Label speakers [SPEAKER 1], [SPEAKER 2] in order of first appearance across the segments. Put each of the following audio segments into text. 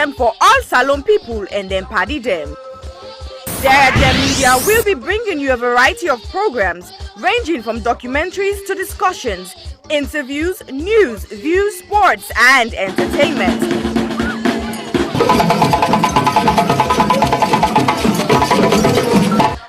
[SPEAKER 1] them for all Salon people and then party them. Sarah Jem Media will be bringing you a variety of programs ranging from documentaries to discussions, interviews, news, views, sports, and entertainment.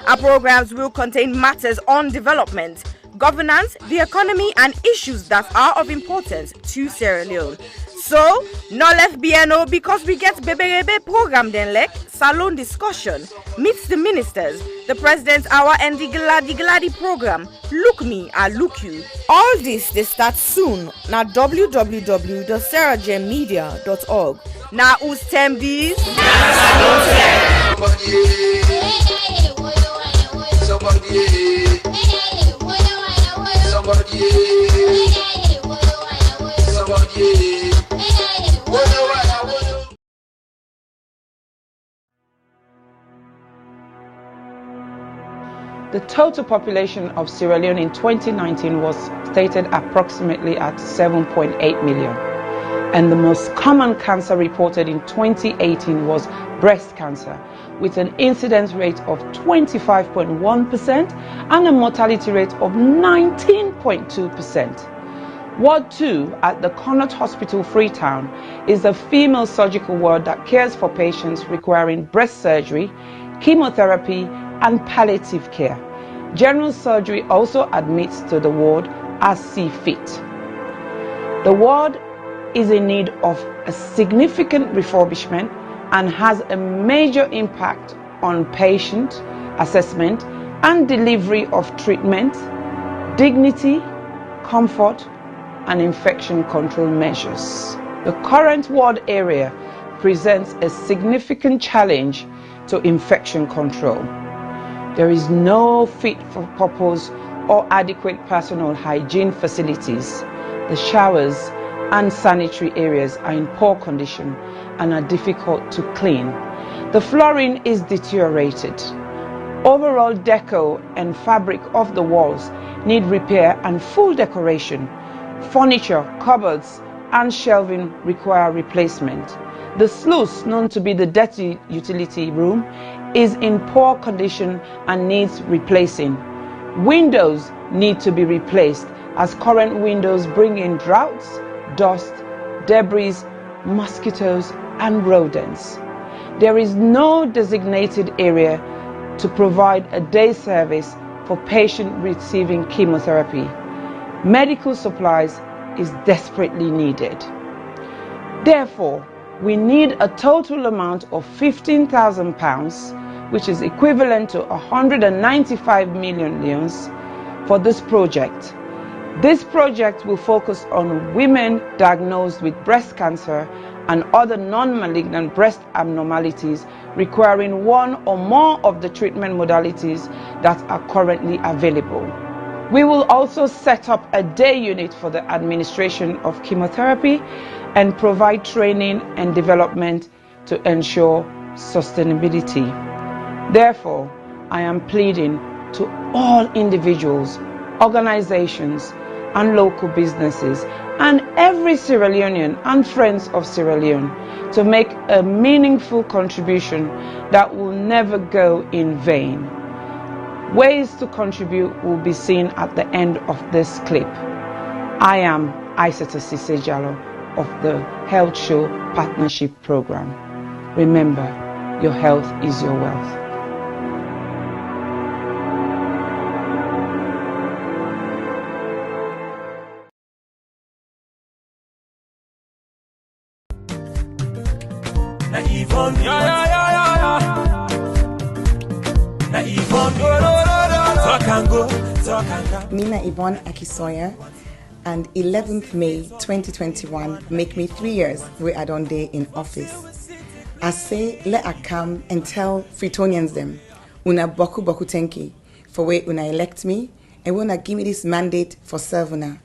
[SPEAKER 1] Our programs will contain matters on development, governance, the economy, and issues that are of importance to Sierra Leone. So, no left BNO because we get Bebe program then like Salon discussion, meets the ministers, the president's hour, and the Gladi program. Look me, I look you. All this they start soon na www.sarahjemmedia.org. Now who's tem these?
[SPEAKER 2] The total population of Sierra Leone in 2019 was stated approximately at 7.8 million. And the most common cancer reported in 2018 was breast cancer, with an incidence rate of 25.1% and a mortality rate of 19.2%. Ward 2 at the Connaught Hospital, Freetown, is a female surgical ward that cares for patients requiring breast surgery, chemotherapy, and palliative care. General surgery also admits to the ward as see fit. The ward is in need of a significant refurbishment and has a major impact on patient assessment and delivery of treatment, dignity, comfort, and infection control measures. The current ward area presents a significant challenge to infection control. There is no fit for purpose or adequate personal hygiene facilities. The showers and sanitary areas are in poor condition and are difficult to clean. The flooring is deteriorated. Overall deco and fabric of the walls need repair and full decoration. Furniture, cupboards, and shelving require replacement. The sluice, known to be the dirty utility room, is in poor condition and needs replacing. Windows need to be replaced as current windows bring in draughts, dust, debris, mosquitoes, and rodents. There is no designated area to provide a day service for patients receiving chemotherapy. Medical supplies is desperately needed. Therefore, we need a total amount of £15,000, which is equivalent to 195 million leones, for this project. This project will focus on women diagnosed with breast cancer and other non-malignant breast abnormalities requiring one or more of the treatment modalities that are currently available. We will also set up a day unit for the administration of chemotherapy and provide training and development to ensure sustainability. Therefore, I am pleading to all individuals, organizations, and local businesses, and every Sierra Leonean and friends of Sierra Leone to make a meaningful contribution that will never go in vain. Ways to contribute will be seen at the end of this clip. I am Aissata Cissé Jallow of the Health Show Partnership Program. Remember, your health is your wealth.
[SPEAKER 3] Nina Yvonne Akisoya, and 11th May 2021 make me 3 years where I don't day in office. I say let I come and tell Freetonians them, una boku tenki for where una elect me and wanna give me this mandate for serve una.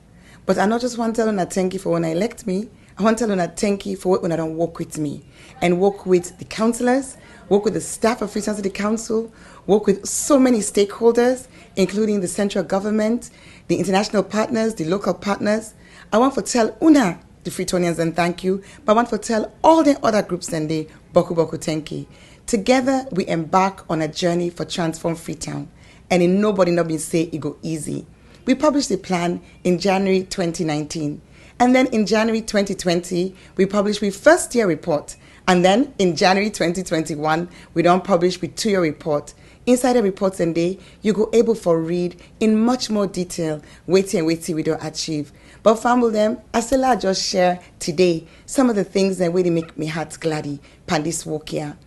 [SPEAKER 3] But I not just want to tell una thank you for when I elect me, I want to tell una thank you for what una don't work with me and work with the councillors, work with the staff of Freetown City Council, work with so many stakeholders, including the central government, the international partners, the local partners. I want to tell una the Freetonians and thank you, but I want to tell all the other groups and the Boku Boku Tenki. Together, we embark on a journey for Transform Freetown, and in nobody not been say it go easy. We published the plan in January 2019, and then in January 2020, we published the first year report, and then in January 2021, we don't publish the 2-year report. Inside the reports and day, you go able for read in much more detail, waiting we don't achieve. But family them, as I just share today some of the things that really make me heart gladdy pan this walk here.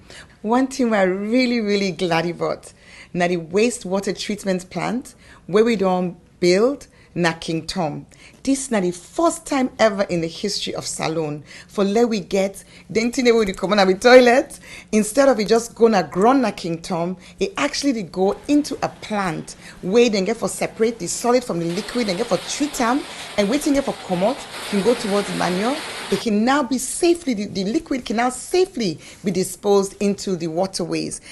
[SPEAKER 3] One thing I'm really gladdy about, now the wastewater treatment plant where we don't build na King Tom. This na the first time ever in the history of Salone for let we get the thing we come on the toilet. Instead of it just gonna grow na King Tom, it actually they go into a plant where they get for separate the solid from the liquid and get for treat them and waiting get for come out can go towards manure. It can now be safely the liquid can now safely be disposed into the waterways.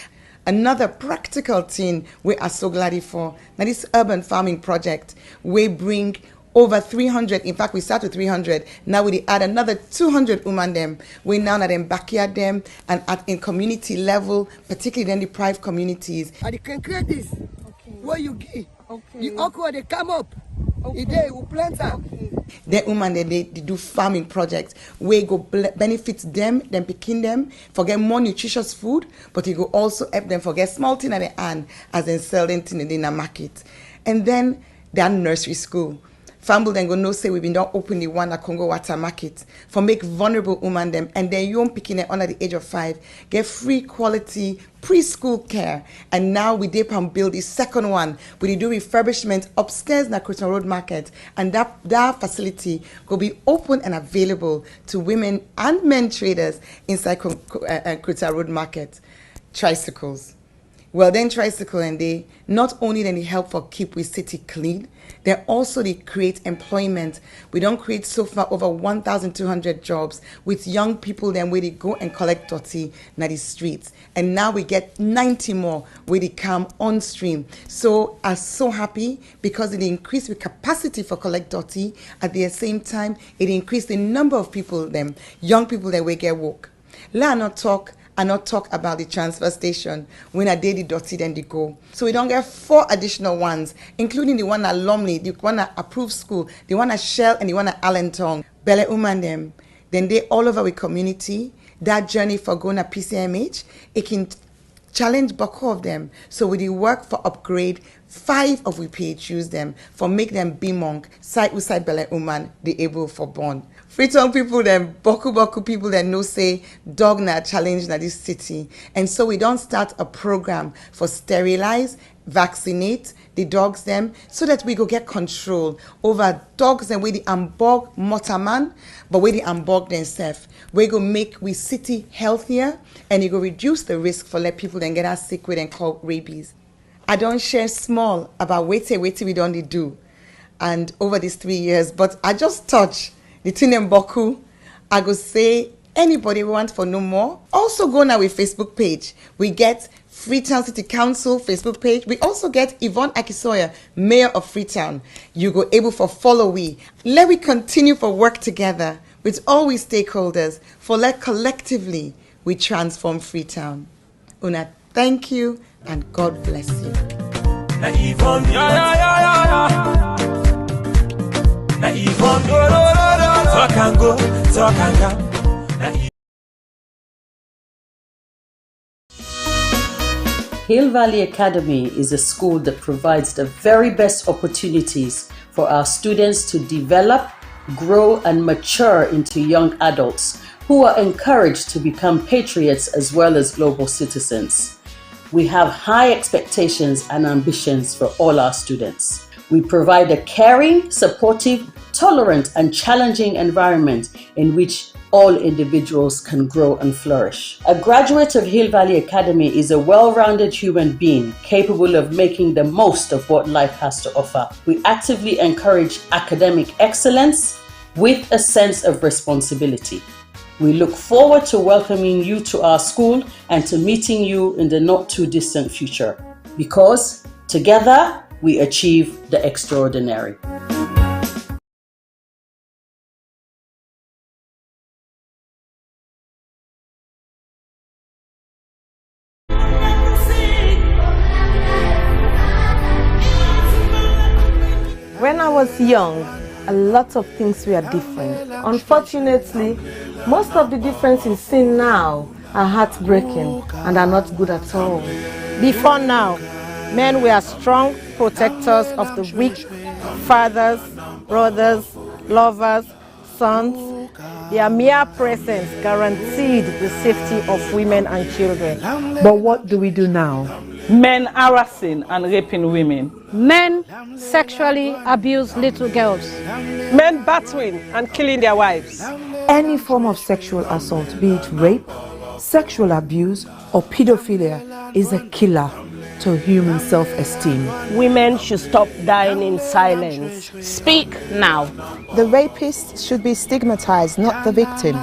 [SPEAKER 3] Another practical thing we are so glad for. Now this urban farming project, we bring over 300, in fact we start with 300, now we add another 200 women them. We now at them backyard them and in community level, particularly in the private communities.
[SPEAKER 4] And you can create this, where you give, the okra they come up, they will plant them.
[SPEAKER 3] The women they do farming projects where go benefit them picking them for get more nutritious food, but it go also help them for get small thing at the hand as they sell them in the market. And then their nursery school. Famble then go no say we been not open the one at Congo Water Market for make vulnerable women them and then young picking it under the age of 5 get free quality preschool care. And now we dip and build the second one. We do refurbishment upstairs in the Croton Road Market, and that facility will be open and available to women and men traders inside Croton Road Market. Tricycles. Well, then tricycle and they not only then they help for keep we city clean, they also they create employment. We don't create so far over 1,200 jobs with young people then where they go and collect dirty na the streets. And now we get 90 more where they come on stream. So I'm so happy because it increased the capacity for collect dirty. At the same time, it increased the number of people them, young people that we get work. Let not talk and not talk about the transfer station when I did the dirty then they go. So we don't get 4 additional ones, including the one at Lumley, the one at Approved School, the one at Shell, and the one at Allentown. Bele Uman them. Then they all over the community. That journey for going to PCMH, it can challenge Boko of them. So we work for upgrade 5 of we PHUs them for make them be monk, side with side Bele Uman, they able for born. Freetown people them, Boku people that know say dog na challenge na this city. And so we don't start a program for sterilize, vaccinate the dogs them so that we go get control over dogs and we the ambog motaman, but we the ambog themselves. We go make we city healthier and it go reduce the risk for let people then get us sick with and call rabies. I don't share small about wait we don't do and over these 3 years, but I just touch the thing in Boku. I go say anybody want for no more. Also go now with Facebook page. We get Freetown City Council Facebook page. We also get Yvonne Akisoya, Mayor of Freetown. You go able for follow we. Let we continue for work together with all we stakeholders for let collectively we transform Freetown. Una, thank you and God bless you.
[SPEAKER 5] Na Yvonne, Na Yvonne, so I can go, so I can come.
[SPEAKER 6] Hill Valley Academy is a school that provides the very best opportunities for our students to develop, grow, and mature into young adults who are encouraged to become patriots as well as global citizens. We have high expectations and ambitions for all our students. We provide a caring, supportive, tolerant, and challenging environment in which all individuals can grow and flourish. A graduate of Hill Valley Academy is a well-rounded human being capable of making the most of what life has to offer. We actively encourage academic excellence with a sense of responsibility. We look forward to welcoming you to our school and to meeting you in the not too distant future, because together we achieve the extraordinary.
[SPEAKER 7] When I was young, a lot of things were different. Unfortunately, most of the differences seen now are heartbreaking and are not good at all.
[SPEAKER 8] Before now, men were strong protectors of the weak, fathers, brothers, lovers, sons. Their mere presence guaranteed the safety of women and children.
[SPEAKER 2] But what do we do now? Men harassing and raping women.
[SPEAKER 8] Men sexually abuse little girls.
[SPEAKER 9] Men battering and killing their wives.
[SPEAKER 10] Any form of sexual assault, be it rape, sexual abuse, or pedophilia, is a killer to human self-esteem.
[SPEAKER 11] Women should stop dying in silence. Speak now.
[SPEAKER 12] The rapist should be stigmatized, not the victim.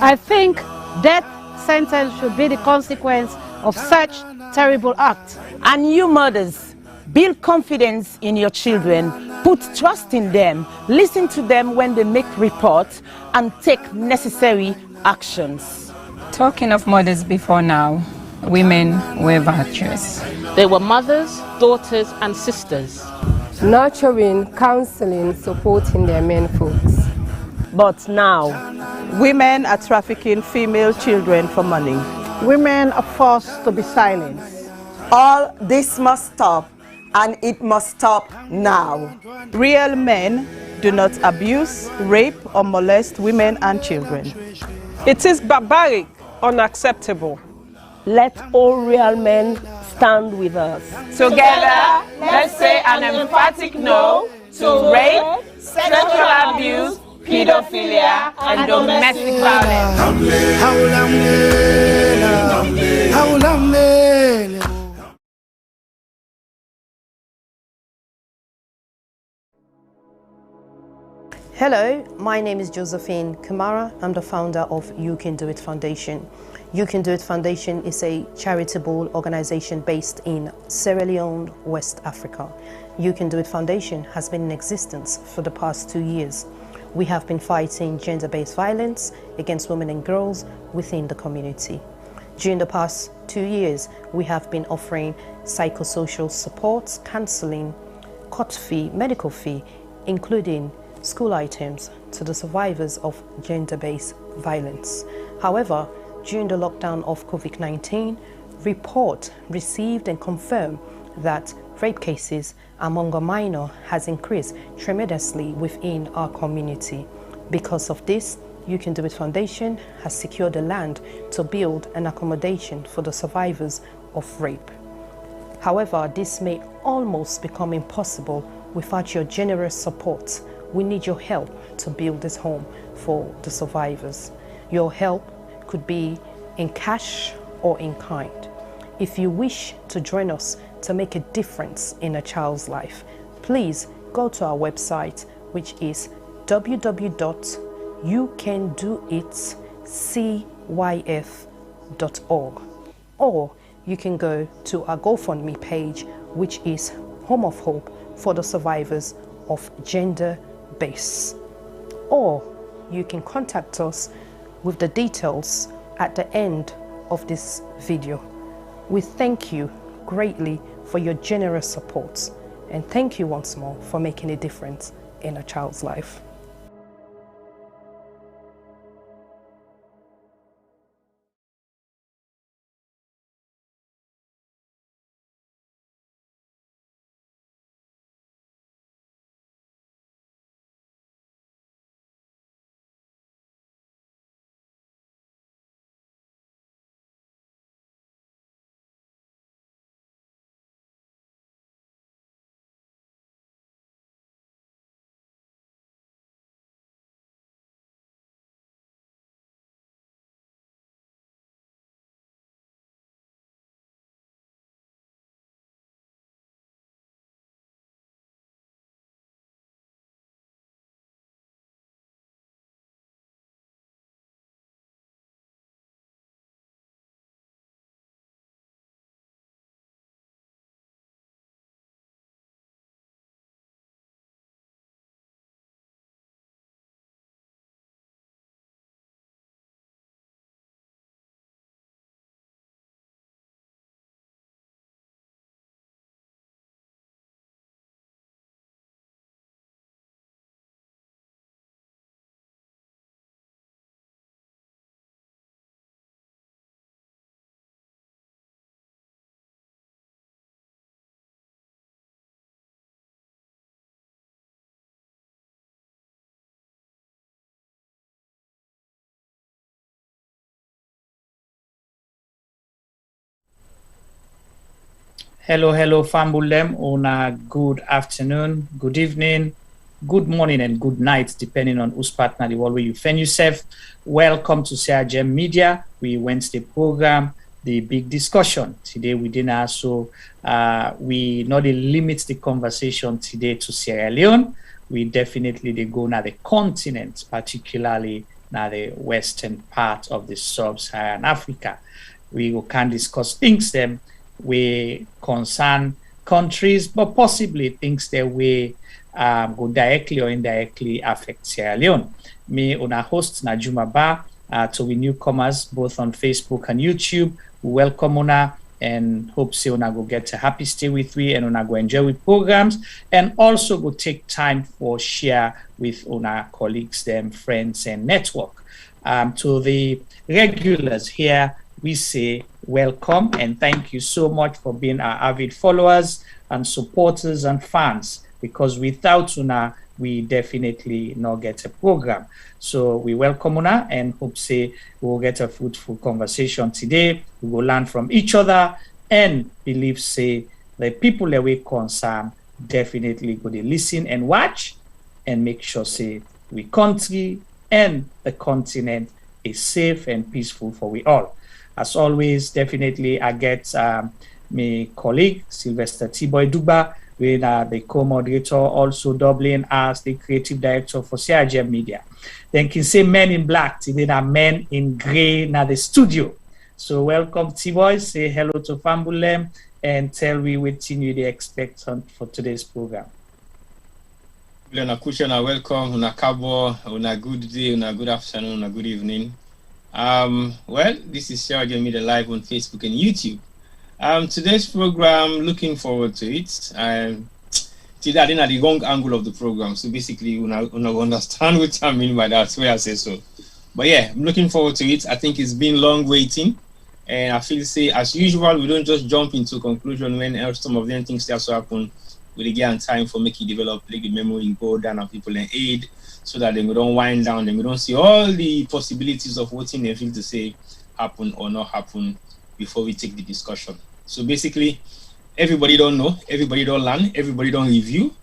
[SPEAKER 8] I think death sentence should be the consequence of such terrible acts.
[SPEAKER 11] And you mothers, build confidence in your children, put trust in them, listen to them when they make reports, and take necessary actions.
[SPEAKER 13] Talking of mothers before now, women were virtuous.
[SPEAKER 14] They were mothers, daughters, and sisters.
[SPEAKER 15] Nurturing, counseling, supporting their men folks.
[SPEAKER 11] But now,
[SPEAKER 16] women are trafficking female children for money.
[SPEAKER 17] Women are forced to be silent.
[SPEAKER 18] All this must stop, and it must stop now.
[SPEAKER 16] Real men do not abuse, rape, or molest women and children.
[SPEAKER 9] It is barbaric, unacceptable.
[SPEAKER 11] Let all real men stand with us.
[SPEAKER 2] Together, let's say an emphatic no to rape, sexual abuse, pedophilia, and domestic violence.
[SPEAKER 19] Hello, my name is Josephine Kamara. I'm the founder of You Can Do It Foundation. You Can Do It Foundation is a charitable organization based in Sierra Leone, West Africa. You Can Do It Foundation has been in existence for the past 2 years. We have been fighting gender-based violence against women and girls within the community. During the past 2 years, we have been offering psychosocial support, counseling, court fee, medical fee, including school items to the survivors of gender-based violence. However, during the lockdown of COVID-19, report received and confirmed that rape cases among a minor has increased tremendously within our community. Because of this, You Can Do It Foundation has secured the land to build an accommodation for the survivors of rape. However, this may almost become impossible without your generous support. We need your help to build this home for the survivors. Your help could be in cash or in kind. If you wish to join us to make a difference in a child's life, please go to our website, which is www.youcandoitcyf.org, or you can go to our GoFundMe page, which is Home of Hope for the survivors of gender-based, or you can contact us with the details at the end of this video. We thank you greatly for your generous support, and thank you once more for making a difference in a child's life.
[SPEAKER 20] Hello, Fambulem. Una good afternoon, good evening, good morning, and good night, depending on whose partner the world where you find yourself. Welcome to CRGM Media. We Wednesday program, the big discussion. Today we didn't also, we not limit the conversation today to Sierra Leone. We definitely they go now the continent, particularly now the western part of the sub-Saharan Africa. We can discuss things them we concern countries, but possibly things that we go directly or indirectly affect Sierra Leone. Me, una host Najuma Ba, to we newcomers both on Facebook and YouTube. We welcome una and hope say una go get a happy stay with we and una go enjoy with programs and also go take time for share with una colleagues, them friends and network. To the regulars here, we say welcome and thank you so much for being our avid followers and supporters and fans, because without una, we definitely not get a program. So we welcome una and hope say we will get a fruitful conversation today. We will learn from each other and believe say the people that we concern definitely go to listen and watch and make sure say we country and the continent is safe and peaceful for we all. As always, definitely I get my colleague Sylvester T-Boy Duba, with the co-moderator, also doubling as the creative director for CRGM Media. Then can say men in black, today are men in gray now the studio. So welcome T-Boy, say hello to Fambulem and tell me what you they expect for today's program.
[SPEAKER 21] Una kushana, welcome, una kabo, una good day, una good afternoon, una good evening. Well, this is CRGM Media live on Facebook and YouTube. Today's program, looking forward to it. Today I didn't have the wrong angle of the program, so basically you understand what I mean by that, where I say so. But yeah, I'm looking forward to it. I think it's been long waiting, and I feel say as usual we don't just jump into conclusion when some of them things start to happen. We get time for making develop, like the memory go down and people in aid, so that then we don't wind down, then we don't see all the possibilities of what they feel to say happen or not happen before we take the discussion. So basically, everybody don't know, everybody don't learn, everybody don't review,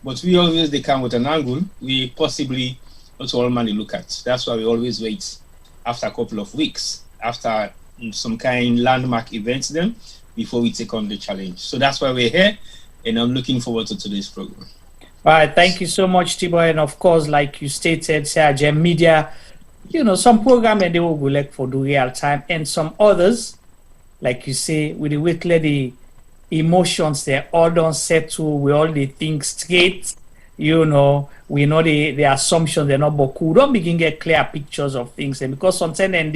[SPEAKER 21] but we always they come with an angle we possibly not all money look at. That's why we always wait after a couple of weeks, after some kind landmark events then, before we take on the challenge. So that's why we're here, and I'm looking forward to today's program.
[SPEAKER 20] All right, thank you so much, T-Boy. And of course, like you stated, CRGM Media, you know, some program and they will go like for the real time, and some others, like you say, with the weekly the emotions they all don't settle, we all the things straight, you know, we know the assumptions they're not boku. Don't begin get clear pictures of things, and because sometimes then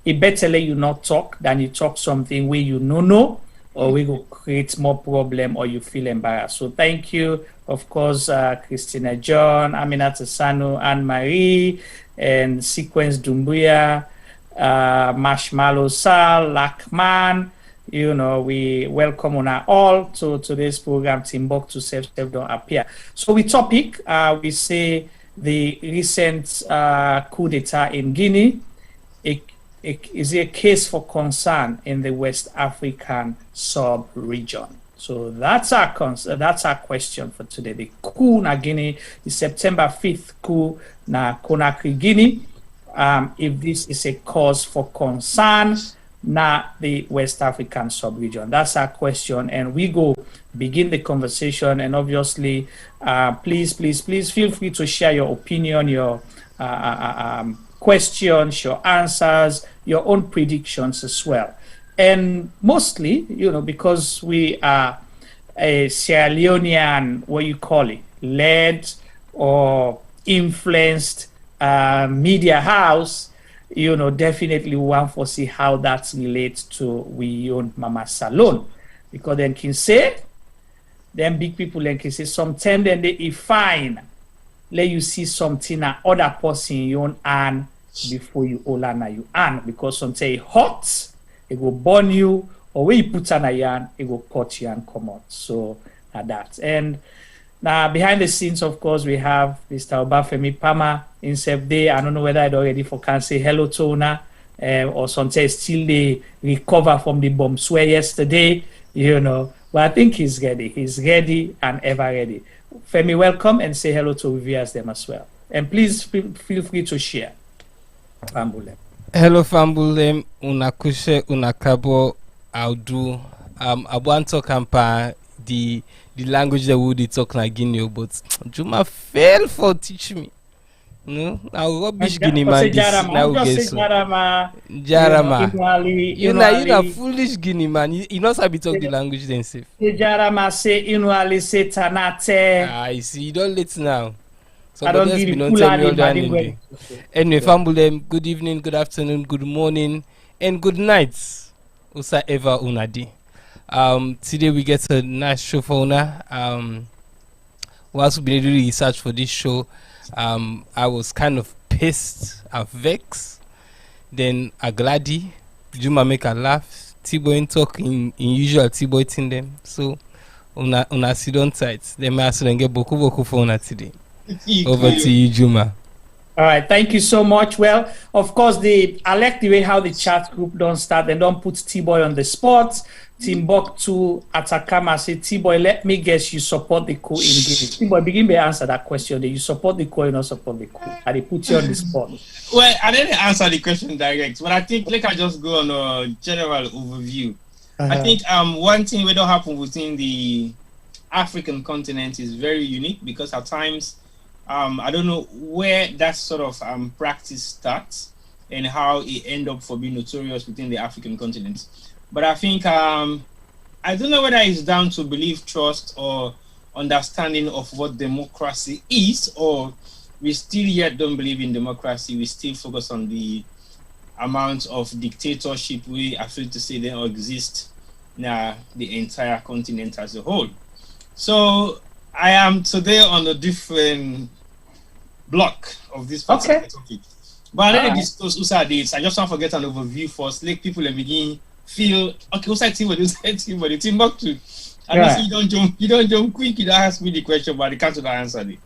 [SPEAKER 20] it better let you not talk than you talk something where you know, or we will create more problem or you feel embarrassed. So thank you, of course, Christina John, Aminata Sanu, Anne-Marie, and Sequence Dumbuya, Marshmallow Sal, Lakman. You know, we welcome on all to today's program. Timbuktu Self don't appear. So we topic, we say the recent coup d'etat in Guinea. Is a case for concern in the West African sub-region. So that's our question for today. The coup na Guinea, the September 5th coup na Conakry, Guinea. If this is a cause for concern na the West African sub-region. That's our question, and we go begin the conversation. And obviously, please feel free to share your opinion, your questions, your answers, your own predictions as well. And mostly, you know, because we are a Sierra Leonean, what you call it, led or influenced media house, you know, definitely want to see how that relates to we own Mama Salon. Because then can say, then big people then can say sometimes then they fine. Let you see something that other person you own and before you all na you and because sometimes hot, it will burn you, or when you put an iron, it will cut you and come out. So that. And now behind the scenes, of course, we have Mr. Obafemi Pama in day. I don't know whether I'd already can say hello to Una, or sometimes still they recover from the bomb swear yesterday. you know. But I think he's ready. He's ready and ever ready. Femi, welcome and say hello to viewers them as well. And please feel free to share. Fambulem.
[SPEAKER 1] Hello, Fambulem. Unakushe, unakabo, audu. I want to talk the language that we talk like Guinea, but Juma fail for teach me. No, now rubbish Guinea man. This now guess so. Jarama. You know, foolish Guinea man. You not sabi talk the language themselves.
[SPEAKER 20] Jarama say inuali say tanate.
[SPEAKER 1] I see. You don't let now. So I don't give you anyway, Fambulem, good evening, good afternoon, good morning, and good night. Usa ever unadi. Today we get a nice show for Una. Whilst we doing research for this show, I was kind of pissed and vexed. Then I glady, Juma make a laugh, T-Boy talk in usual T-Boy thing them. So Una sit on tight. Then I ask get boku for Una today. Over to you, Juma.
[SPEAKER 20] All right, thank you so much. Well, of course, I like the way how the chat group don't start. They don't put T-Boy on the spot. Timbuktu Atakama say, T-Boy, let me guess you support the coup in Guinea. T-Boy, begin to answer that question. Do you support the coup or not support the coup? And they put you on the spot.
[SPEAKER 21] Well, I didn't answer the question direct, but I think I just go on a general overview. I think one thing we don't happen within the African continent is very unique because at times I don't know where that sort of practice starts and how it end up for being notorious within the African continent. But I think I don't know whether it's down to belief, trust, or understanding of what democracy is, or we still yet don't believe in democracy. We still focus on the amount of dictatorship we are free to say they exist now the entire continent as a whole. So I am today on a different block of this particular topic. But I didn't discuss USA dates. I just want to get an overview first. Let people begin feel okay. USA team, but the Timbuktu. And you don't jump quick. You don't ask me the question, but the council don't answer it.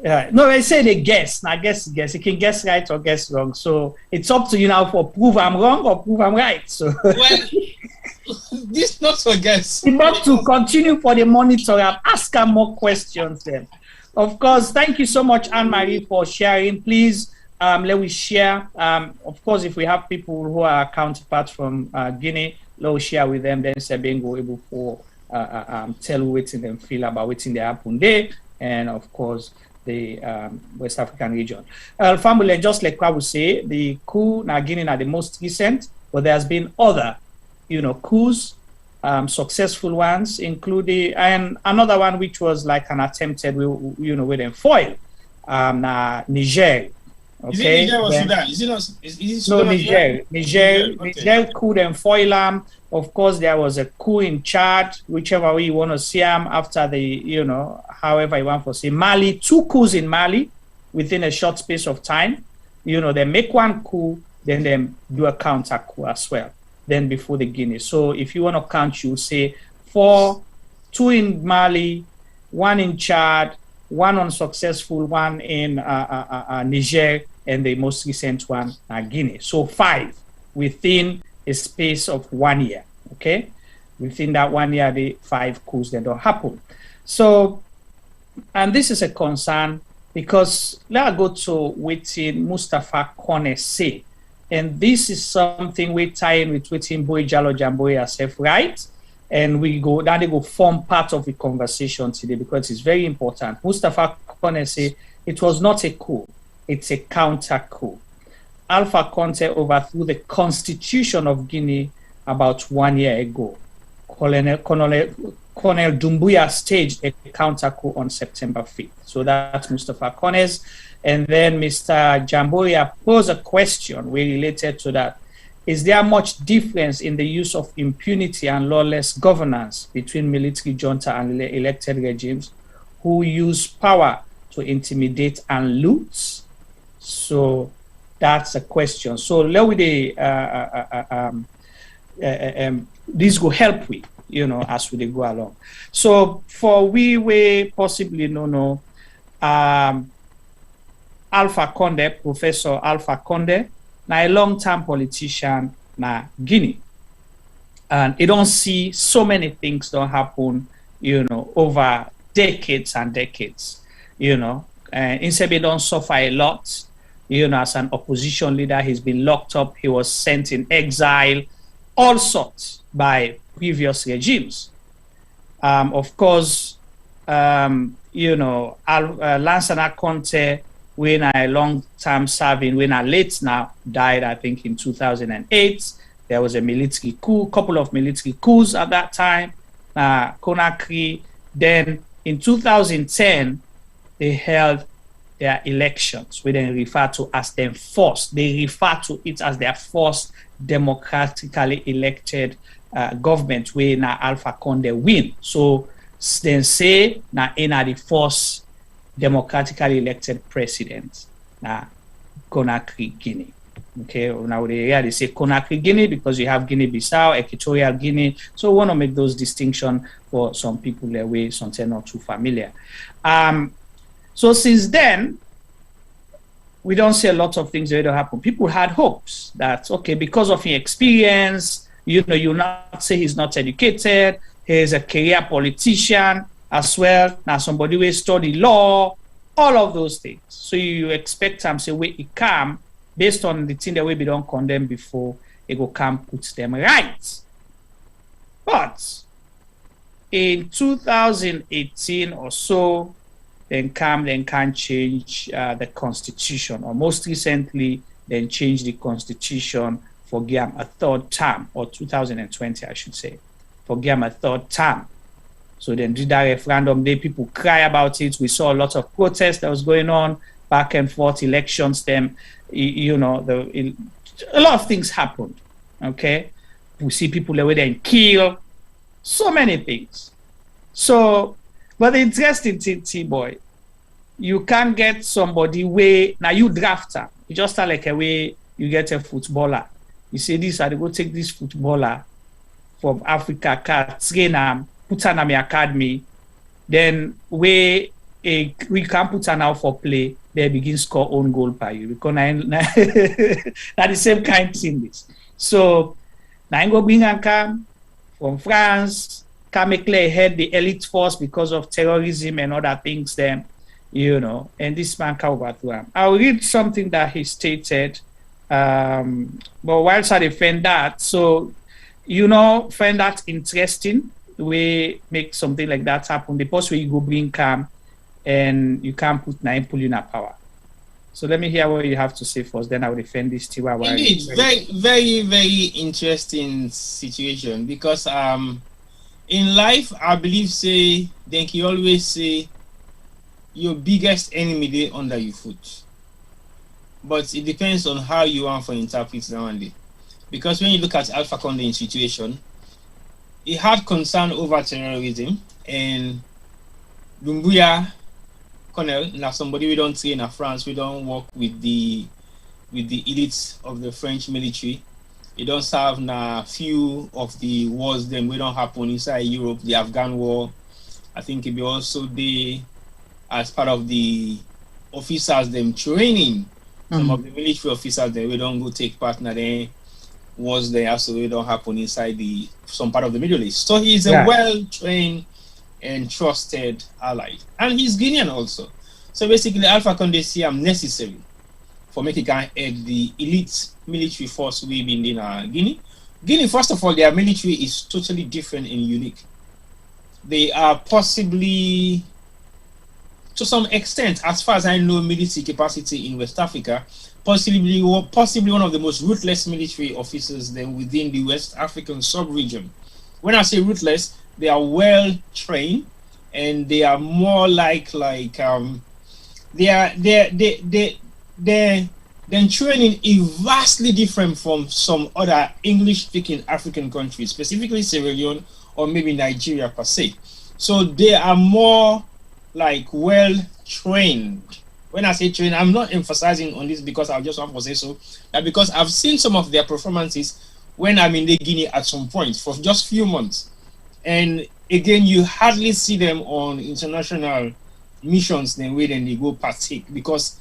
[SPEAKER 20] Yeah, no, I say they guess. Now guess. You can guess right or guess wrong. So it's up to you now for prove I'm wrong or prove I'm right. So
[SPEAKER 21] well, this not so guess.
[SPEAKER 20] But to continue for the monitor, ask her more questions then. Of course, thank you so much, Anne-Marie, for sharing. Please let we share. Of course, if we have people who are counterparts from Guinea, let us share with them. Then Sebeng will able to tell what them feel about what's in the happen there, and of course the West African region. Family, just like I would say, the coup in Guinea are the most recent, but there's been other, coups, successful ones, including and another one which was like an attempted, with them foil, Niger. Okay.
[SPEAKER 21] Is it Niger or Sudan? Is it not? Is it Sudan?
[SPEAKER 20] No, Niger. Niger coup and foil. Of course, there was a coup in Chad, whichever way you want to see them after the, however you want to see. Mali, 2 coups in Mali within a short space of time. They make 1 coup, then they do a counter coup as well. Then before the Guinea. So if you want to count, you say 4, 2 in Mali, 1 in Chad, 1 unsuccessful, 1 in Niger, and the most recent one, Guinea. So 5 within a space of 1 year. Okay, within that 1 year, the 5 coups that don't happen. So, and this is a concern because let's go to within Mustafa Kone say. And this is something we tie in with within Boy Jalo Jamboy herself, right? And they go form part of the conversation today because it's very important. Mustafa Kone say it was not a coup, it's a counter coup. Alpha Conte overthrew the constitution of Guinea about 1 year ago. Colonel Doumbouya staged a counter coup on September 5th. So that's Mustafa Kone's. And then Mr. Jamboya posed a question related to that. Is there much difference in the use of impunity and lawless governance between military junta and elected regimes who use power to intimidate and loot? So that's a question. So let we this will help we, as we go along. So for we possibly no Alpha Conde, Professor Alpha Conde, na a long-term politician na Guinea. And you don't see so many things don't happen, you know, over decades and decades, you know. And Nsebe don't suffer a lot, you know, as an opposition leader. He's been locked up. He was sent in exile, all sorts by previous regimes. Of course, you know, Lansana Conte, when a long-term serving, when a late now, died, I think, in 2008. There was a military coup, couple of military coups at that time. Conakry. Then in 2010, they held their elections, which they refer to as their first. They refer to it as their first democratically elected government where na Alpha Conde win. So then say na the first democratically elected president na Conakry, Guinea. Okay, now they say Conakry, Guinea because you have Guinea-Bissau, Equatorial Guinea. So we want to make those distinctions for some people that way something not too familiar. So since then, we don't see a lot of things that don't happen. People had hopes that, okay, because of his experience, you know, you not say he's not educated, he's a career politician as well, now somebody will study law, all of those things. So you expect him to say, wait, he come, based on the thing that we don't condemn before, he go come put them right. But in 2018 or so, then can change the constitution, or most recently, then change the constitution for Guam a third term, or 2020, I should say, for Guam a third term. So then did that referendum day, people cry about it. We saw a lot of protests that was going on, back and forth elections, them, you know, a lot of things happened, okay? We see people that were then killed, so many things. So, but the interesting thing, T-Boy, you can't get somebody way, now you draft her. You just start like a way you get a footballer. You say this, I go take this footballer from Africa, train him, put her in my academy, then we can put her now for play, they begin score own goal by you. Because that's the same kind of thing. This. So, now I go bring and come from France, Kamekle had the elite force because of terrorism and other things then, you know, and this man come over to him. I'll read something that he stated, but whilst I defend that, so, you know, find that interesting, we make something like that happen. The post where you go bring calm and you can't put nine pull in a power. So let me hear what you have to say first, then I will defend this Tiwa.
[SPEAKER 21] Indeed, very, very interesting situation because in life, I believe say, then you always say your biggest enemy they under your foot. But it depends on how you want to interpret that one day. Because when you look at Alpha Conde's situation, he had concern over terrorism and Lumbuya Colonel, now somebody we don't see in France, we don't work with the elites of the French military. They don't serve now few of the wars them we don't happen inside Europe, the Afghan war. I think it be also the as part of the officers them training. Some of the military officers that we don't go take part in the wars there, so we don't happen inside some part of the Middle East. So he's a well-trained and trusted ally. And he's Guinean also. So basically Alpha Conde see him necessary for making head the elite military force we been in Guinea. Guinea, first of all, their military is totally different and unique. They are possibly, to some extent, as far as I know, military capacity in West Africa, possibly one of the most ruthless military officers then within the West African sub-region. When I say ruthless, they are well trained and they are more their training is vastly different from some other English-speaking African countries, specifically Sierra Leone or maybe Nigeria per se. So they are more like well trained. When I say trained, I'm not emphasizing on this because I just want to say so, because I've seen some of their performances when I'm in the Guinea at some point for just few months. And again, you hardly see them on international missions then where then they go partake because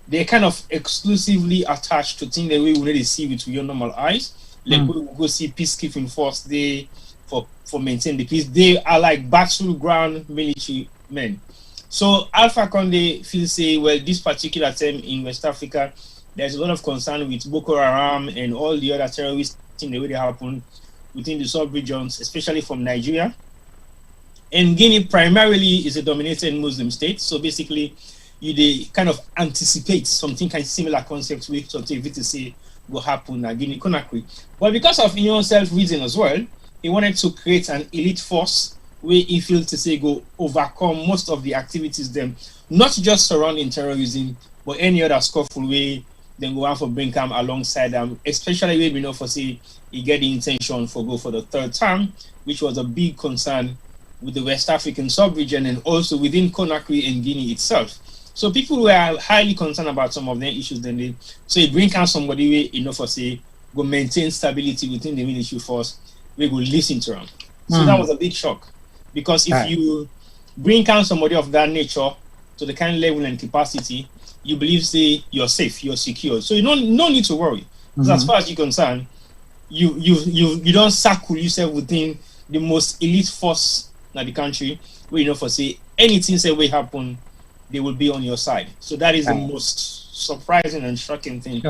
[SPEAKER 21] they're kind of exclusively attached to things that we already see with your normal eyes. Like we go see peacekeeping force they for maintain the peace. They are like battleground military men. So Alpha Conde feels say, well, this particular time in West Africa, there's a lot of concern with Boko Haram and all the other terrorist things the way they happen within the sub-regions, especially from Nigeria. And Guinea primarily is a dominated Muslim state. So basically, they kind of anticipate something kind of similar concepts with something to say will happen at Guinea Conakry. But because of self-reason as well, he wanted to create an elite force where he feels to say go overcome most of the activities them, not just surrounding terrorism, but any other skillful way then go out for bring come alongside them, especially when we know for say he get the intention for go for the third term, which was a big concern with the West African sub-region and also within Conakry and Guinea itself. So people were highly concerned about some of their issues. Then so he bring out somebody where for say go maintain stability within the military force. We will listen to them. So that was a big shock, because if you bring out somebody of that nature to the kind of level and capacity, you believe say you're safe, you're secure. So you no need to worry. Because as far as you're concerned, you don't circle yourself within the most elite force in the country where for say anything say will happen, they will be on your side. So that is the most surprising and shocking thing.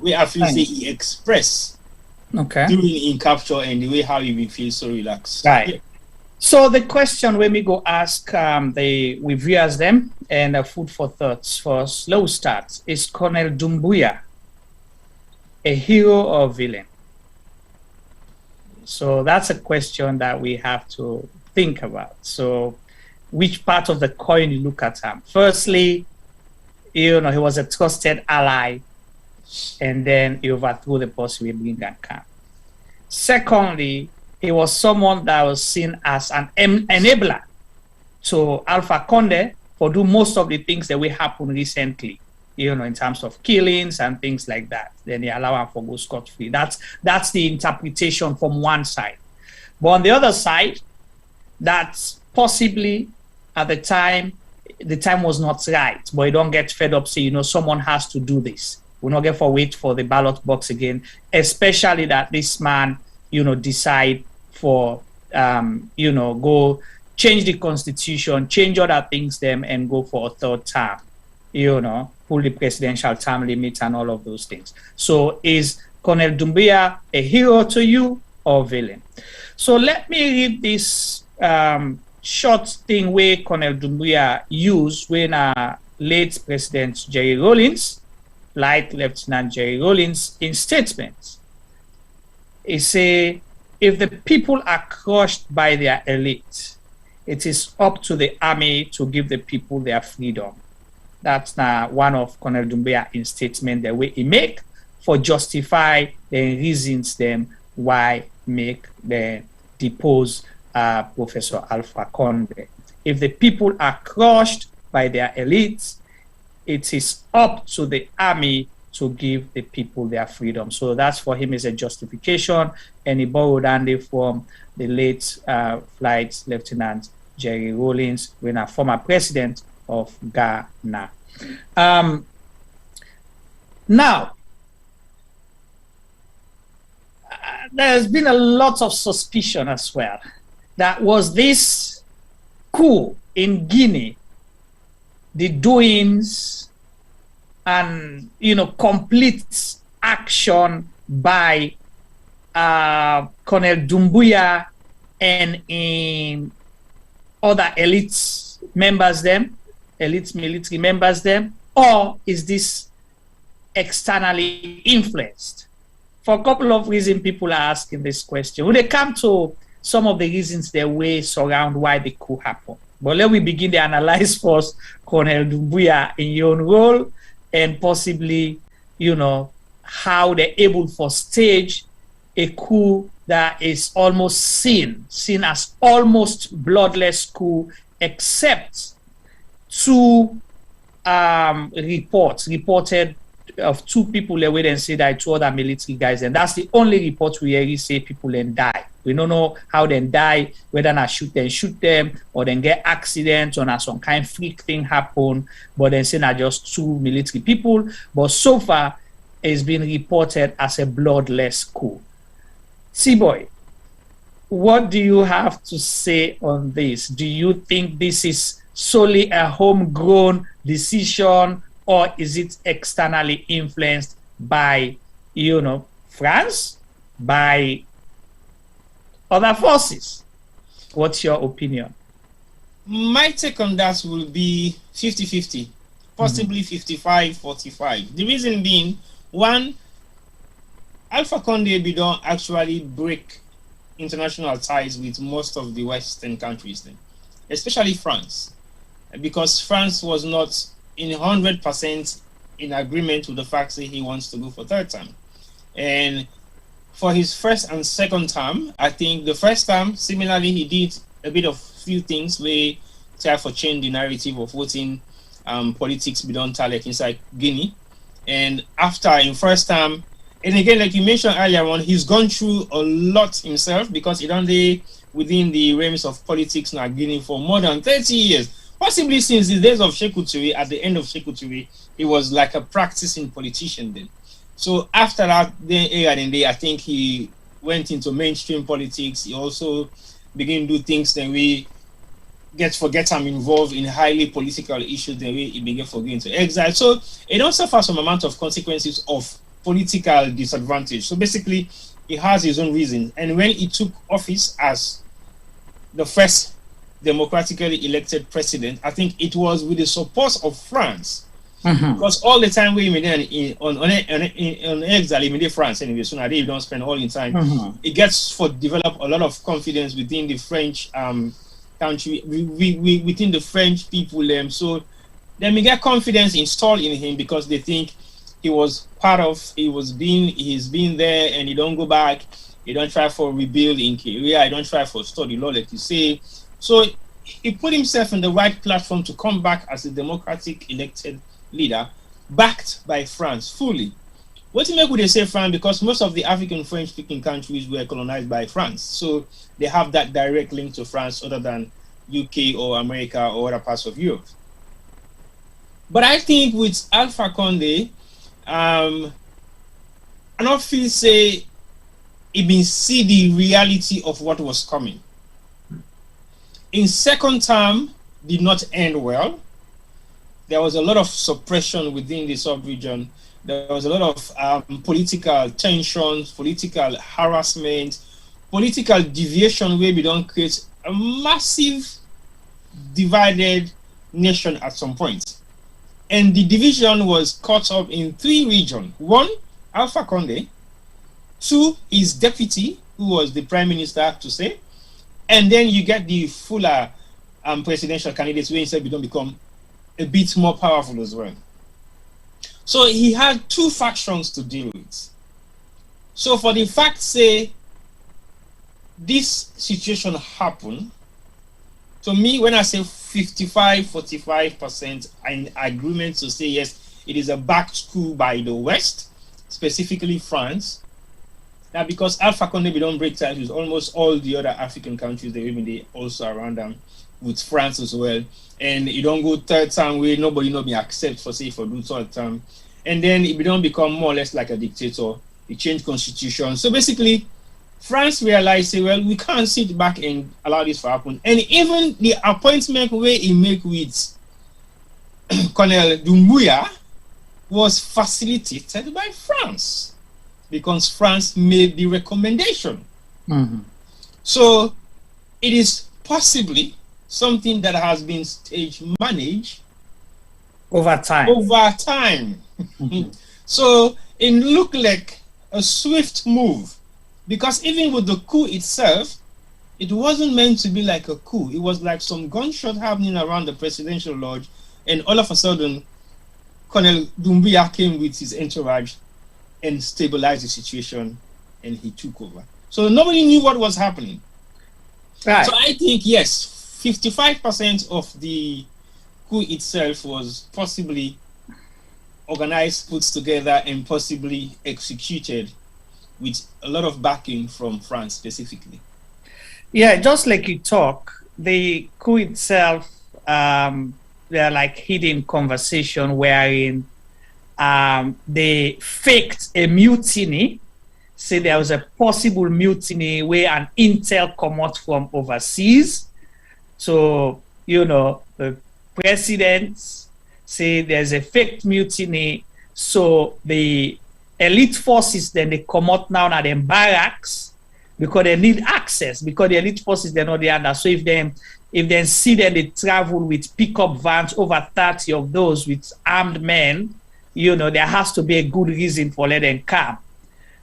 [SPEAKER 21] We actually say he expressed during in capture and the way how he feels so relaxed.
[SPEAKER 20] Right. So the question when we go ask the viewers them and food for thoughts for slow starts is Colonel Doumbouya a hero or villain? So that's a question that we have to think about. So which part of the coin you look at him? Firstly, he was a trusted ally, and then he overthrew the boss with Bingham camp. Secondly, he was someone that was seen as an enabler to Alpha Conde for do most of the things that will happen recently, in terms of killings and things like that. Then he allow him for go scot-free. That's the interpretation from one side. But on the other side, that's possibly at the time was not right, but you don't get fed up, say, someone has to do this. We'll not get for wait for the ballot box again, especially that this man, decide for, go change the constitution, change other things them and go for a third term, pull the presidential term limit and all of those things. So is Colonel Doumbouya a hero to you or villain? So let me read this short thing where Colonel Doumbouya used when late President Jerry Rawlings, Light Lieutenant Jerry Rawlings, in statements. He say, if the people are crushed by their elite, it is up to the army to give the people their freedom. That's one of Colonel Doumbouya in statement that way he make for justify the reasons them why make the depose Professor Alpha Conde. If the people are crushed by their elites, it is up to the army to give the people their freedom. So that's for him is a justification, and he borrowed Andy from the late Flight Lieutenant Jerry Rawlings, when a former president of Ghana. Now, there's been a lot of suspicion as well that was this coup in Guinea, the doings and complete action by Colonel Doumbouya and other elite members them, elite military members them, or is this externally influenced? For a couple of reasons, people are asking this question. When they come to some of the reasons they way surround why the coup happened. But let me begin to analyze first Colonel Doumbouya in your own role, and possibly, how they're able to stage a coup that is almost seen as almost bloodless coup, except two reported of two people that wait and say that two other military guys, and that's the only report we really say people then die. We don't know how they die, whether not shoot them, or then get accidents or some kind of freak thing happen, but then say not just two military people. But so far, it's been reported as a bloodless coup. T-Boy, what do you have to say on this? Do you think this is solely a homegrown decision, or is it externally influenced by, France, by other forces? What's your opinion?
[SPEAKER 21] My take on that will be 50-50, possibly 55-45. The reason being, one, Alpha Condé don't actually break international ties with most of the Western countries then, especially France, because France was not in 100% in agreement with the fact that he wants to go for third term. And for his first and second term, I think the first term, similarly, he did a bit of few things where try for change the narrative of voting politics beyond Talek inside Guinea. And after in first term, and again, like you mentioned earlier on, he's gone through a lot himself because he done within the realms of politics now Guinea for more than 30 years. Possibly since the days of Sékou Touré. At the end of Sékou Touré, he was like a practicing politician then. So after that, I think he went into mainstream politics. He also began to do things then we get him involved in highly political issues, then he began to go into exile. So it also suffers some amount of consequences of political disadvantage. So basically, he has his own reasons. And when he took office as the first democratically elected president, I think it was with the support of France. Because all the time we on exile, in France anyway, so now they don't spend all the time. It gets for develop a lot of confidence within the French country, within the French people. So then we get confidence installed in him because they think he was he's been there and he don't go back. He don't try for rebuild in career. He don't try for study law, like you say. So he put himself in the right platform to come back as a democratic elected leader, backed by France fully. What do you make when they say France? Because most of the African French-speaking countries were colonized by France. So they have that direct link to France other than UK or America or other parts of Europe. But I think with Alpha Condé, I don't feel say it been see the reality of what was coming. In second term did not end well. There was a lot of suppression within the sub-region. There was a lot of political tensions, political harassment, political deviation where we don't create a massive divided nation at some point. And the division was cut up in 3 regions. 1, Alpha Condé. 2, his deputy, who was the prime minister, to say. And then you get the fuller presidential candidates where instead we don't become a bit more powerful as well. So he had 2 factions to deal with. So for the fact, say, this situation happened, to me, when I say 55-45% in agreement to say, yes, it is a backed coup by the West, specifically France, now because Alpha Condé don't break ties with almost all the other African countries, they also around them, with France as well. And you don't go third term where nobody not be accept for say for do third term. And then it don't become more or less like a dictator. It change constitution. So basically, France realized, say, well, we can't sit back and allow this to happen. And even the appointment where he make with Colonel Doumbouya was facilitated by France because France made the recommendation. So it is possibly something that has been stage managed
[SPEAKER 20] over time. So it looked like a swift move, because even with the coup itself, it wasn't meant to be like a coup. It was like some gunshot happening around the presidential lodge, and all of a sudden Colonel Doumbouya came with his entourage and stabilized the situation, and he took over. So nobody knew what was happening. Right. So I think, yes, 55% of the coup itself was possibly organized, put together, and possibly executed with a lot of backing from France specifically. Yeah, just like you talk, the coup itself, they're like hidden conversation wherein they faked a mutiny say there was a possible mutiny where an intel come out from overseas. So, you know, the president say there's a fake mutiny. So the elite forces, then they come out now at them barracks because they need access, because the elite forces, they're not there under. So if they see that they travel with pickup vans, over 30 of those with armed men, you know, there has to be a good reason for letting them come.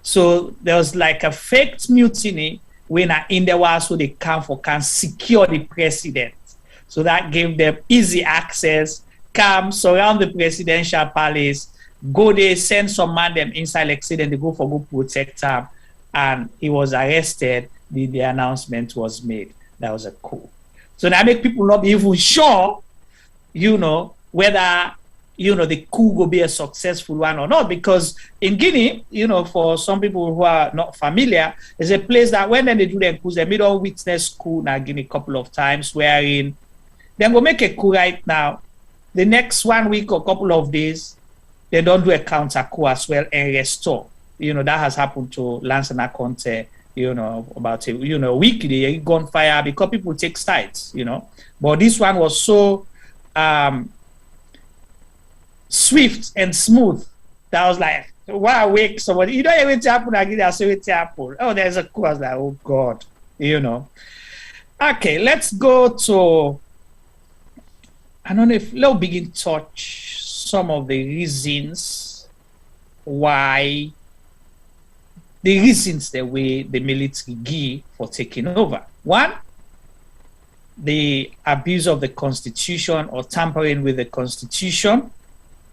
[SPEAKER 20] So there was like a fake mutiny when in the war, so they come for can secure the president. So that gave them easy access, come surround the presidential palace, go there, send some man them inside, like say, then they go for go protect him, and he was arrested. The announcement was made. That was a coup. So that make people not be even sure, you know, whether, you know, the coup will be a successful one or not. Because in Guinea, you know, for some people who are not familiar, there's a place that when they do their coups, they made all witness coup in Guinea a couple of times, wherein they go make a coup right now. The next 1 week or couple of days, they don't do a counter coup as well and restore. You know, that has happened to Lance and Akonte, you know, about a week, they gunfire because people take sides, you know. But this one was so swift and smooth that I was like, why wake somebody? You don't even happen again, I say it happen. Oh, there's a coup. I was like, oh God, you know. Okay, let's go to, I don't know if let's begin to touch some of the reasons why, the reasons the way the military give for taking over. One, the abuse of the constitution or tampering with the constitution,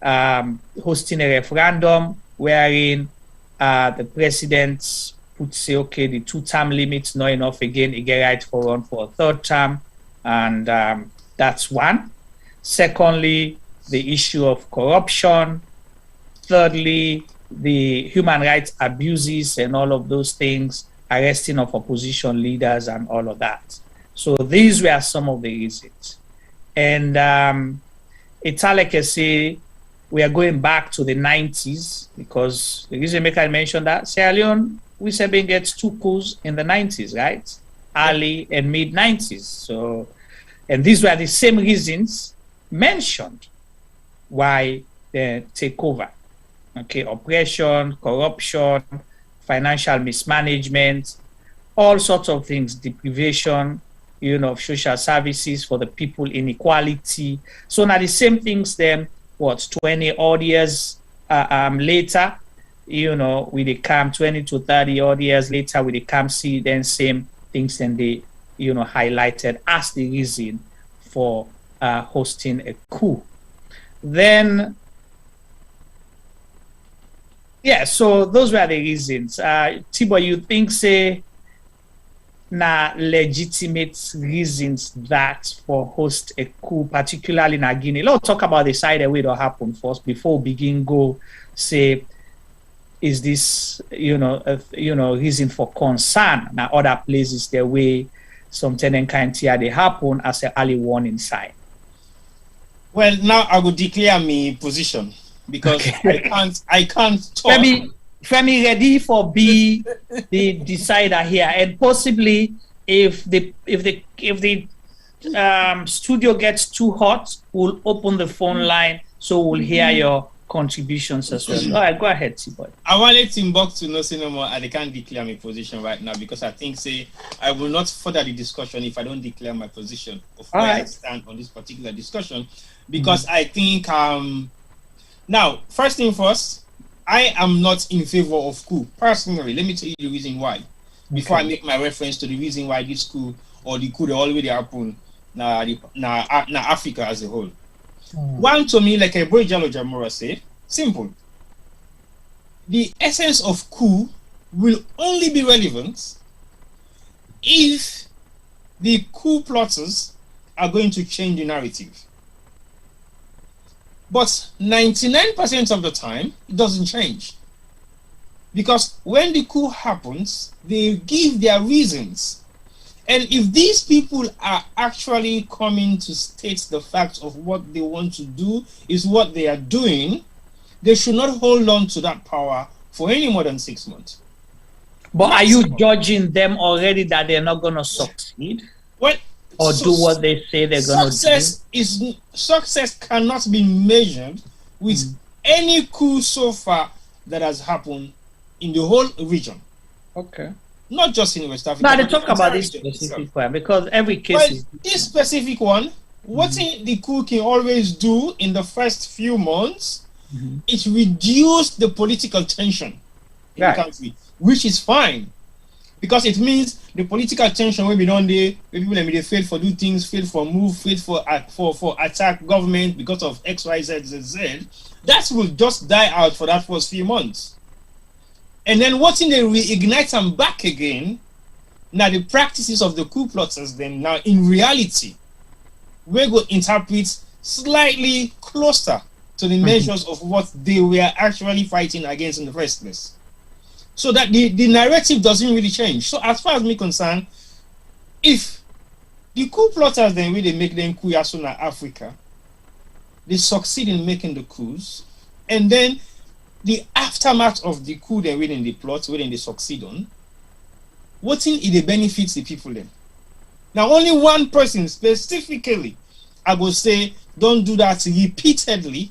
[SPEAKER 20] hosting a referendum wherein the president would say, okay, the 2-term limit's not enough again, he get right for run for a 3rd term, and that's one. Secondly, the issue of corruption. Thirdly, the human rights abuses and all of those things, arresting of opposition leaders and all of that. So these were some of the reasons. And it's like I say, we are going back to the 90s, because the reason I mentioned that, Sierra Leone, we said being gets 2 coups in the 90s, right? Early and mid 90s. So, and these were the same reasons mentioned why they take over. Okay, oppression, corruption, financial mismanagement, all sorts of things, deprivation, you know, of social services for the people, inequality. So now the same things then, 20 odd years later, you know, we come 20 to 30 odd years later, we come see then same things and they, you know, highlighted as the reason for hosting a coup. Then, yeah, so those were the reasons. Tibo, you think, say, legitimate reasons that for host a coup, particularly in Guinea? Let's talk about the side that will happen first before we begin go say, is this, you know, reason for concern? Now, other places, the way some tenant kind here they happen as an early warning sign.
[SPEAKER 21] Well, now I will declare my position because I can't talk.
[SPEAKER 20] Femi ready for be the decider here, and possibly if the studio gets too hot, we'll open the phone line so we'll hear your contributions as well. All right, go ahead, T-Boy.
[SPEAKER 21] I wanted Timbuk to know say no more, and I can't declare my position right now because I think I will not further the discussion if I don't declare my position of where I stand on this particular discussion, because I think now first thing first, I am not in favor of coup personally. Let me tell you the reason why before I make my reference to the reason why this coup or the coup that already happened na Africa as a whole. One, to me, like a boy Jalo Jamora say, simple. The essence of coup will only be relevant if the coup plotters are going to change the narrative. But 99% of the time, it doesn't change. Because when the coup happens, they give their reasons. And if these people are actually coming to state the fact of what they want to do is what they are doing, they should not hold on to that power for any more than 6 months.
[SPEAKER 20] But are you judging them already that they're not going to succeed?
[SPEAKER 21] Well,
[SPEAKER 20] or do what they say they're going to
[SPEAKER 21] do? Success cannot be measured with any coup so far that has happened in the whole region.
[SPEAKER 20] Okay.
[SPEAKER 21] Not just in West Africa.
[SPEAKER 20] Now they talk about this specific one because every case is...
[SPEAKER 21] This specific one, what the coup can always do in the first few months is reduce the political tension in the country, which is fine. Because it means the political tension will be done there, people they fail for do things, fail for move, fail for attack government because of X, Y, Z, Z, Z. That will just die out for that first few months. And then what in they reignite them back again, now the practices of the coup plotters then now in reality, we're going to interpret slightly closer to the measures of what they were actually fighting against in the first place. So that the narrative doesn't really change. So as far as me concerned, if the coup plotters then really make them coup as soon as Africa, they succeed in making the coups, and then the aftermath of the coup they win in the plot, when they succeed on, what in it benefits the people then? Now only one person specifically, I will say, don't do that repeatedly,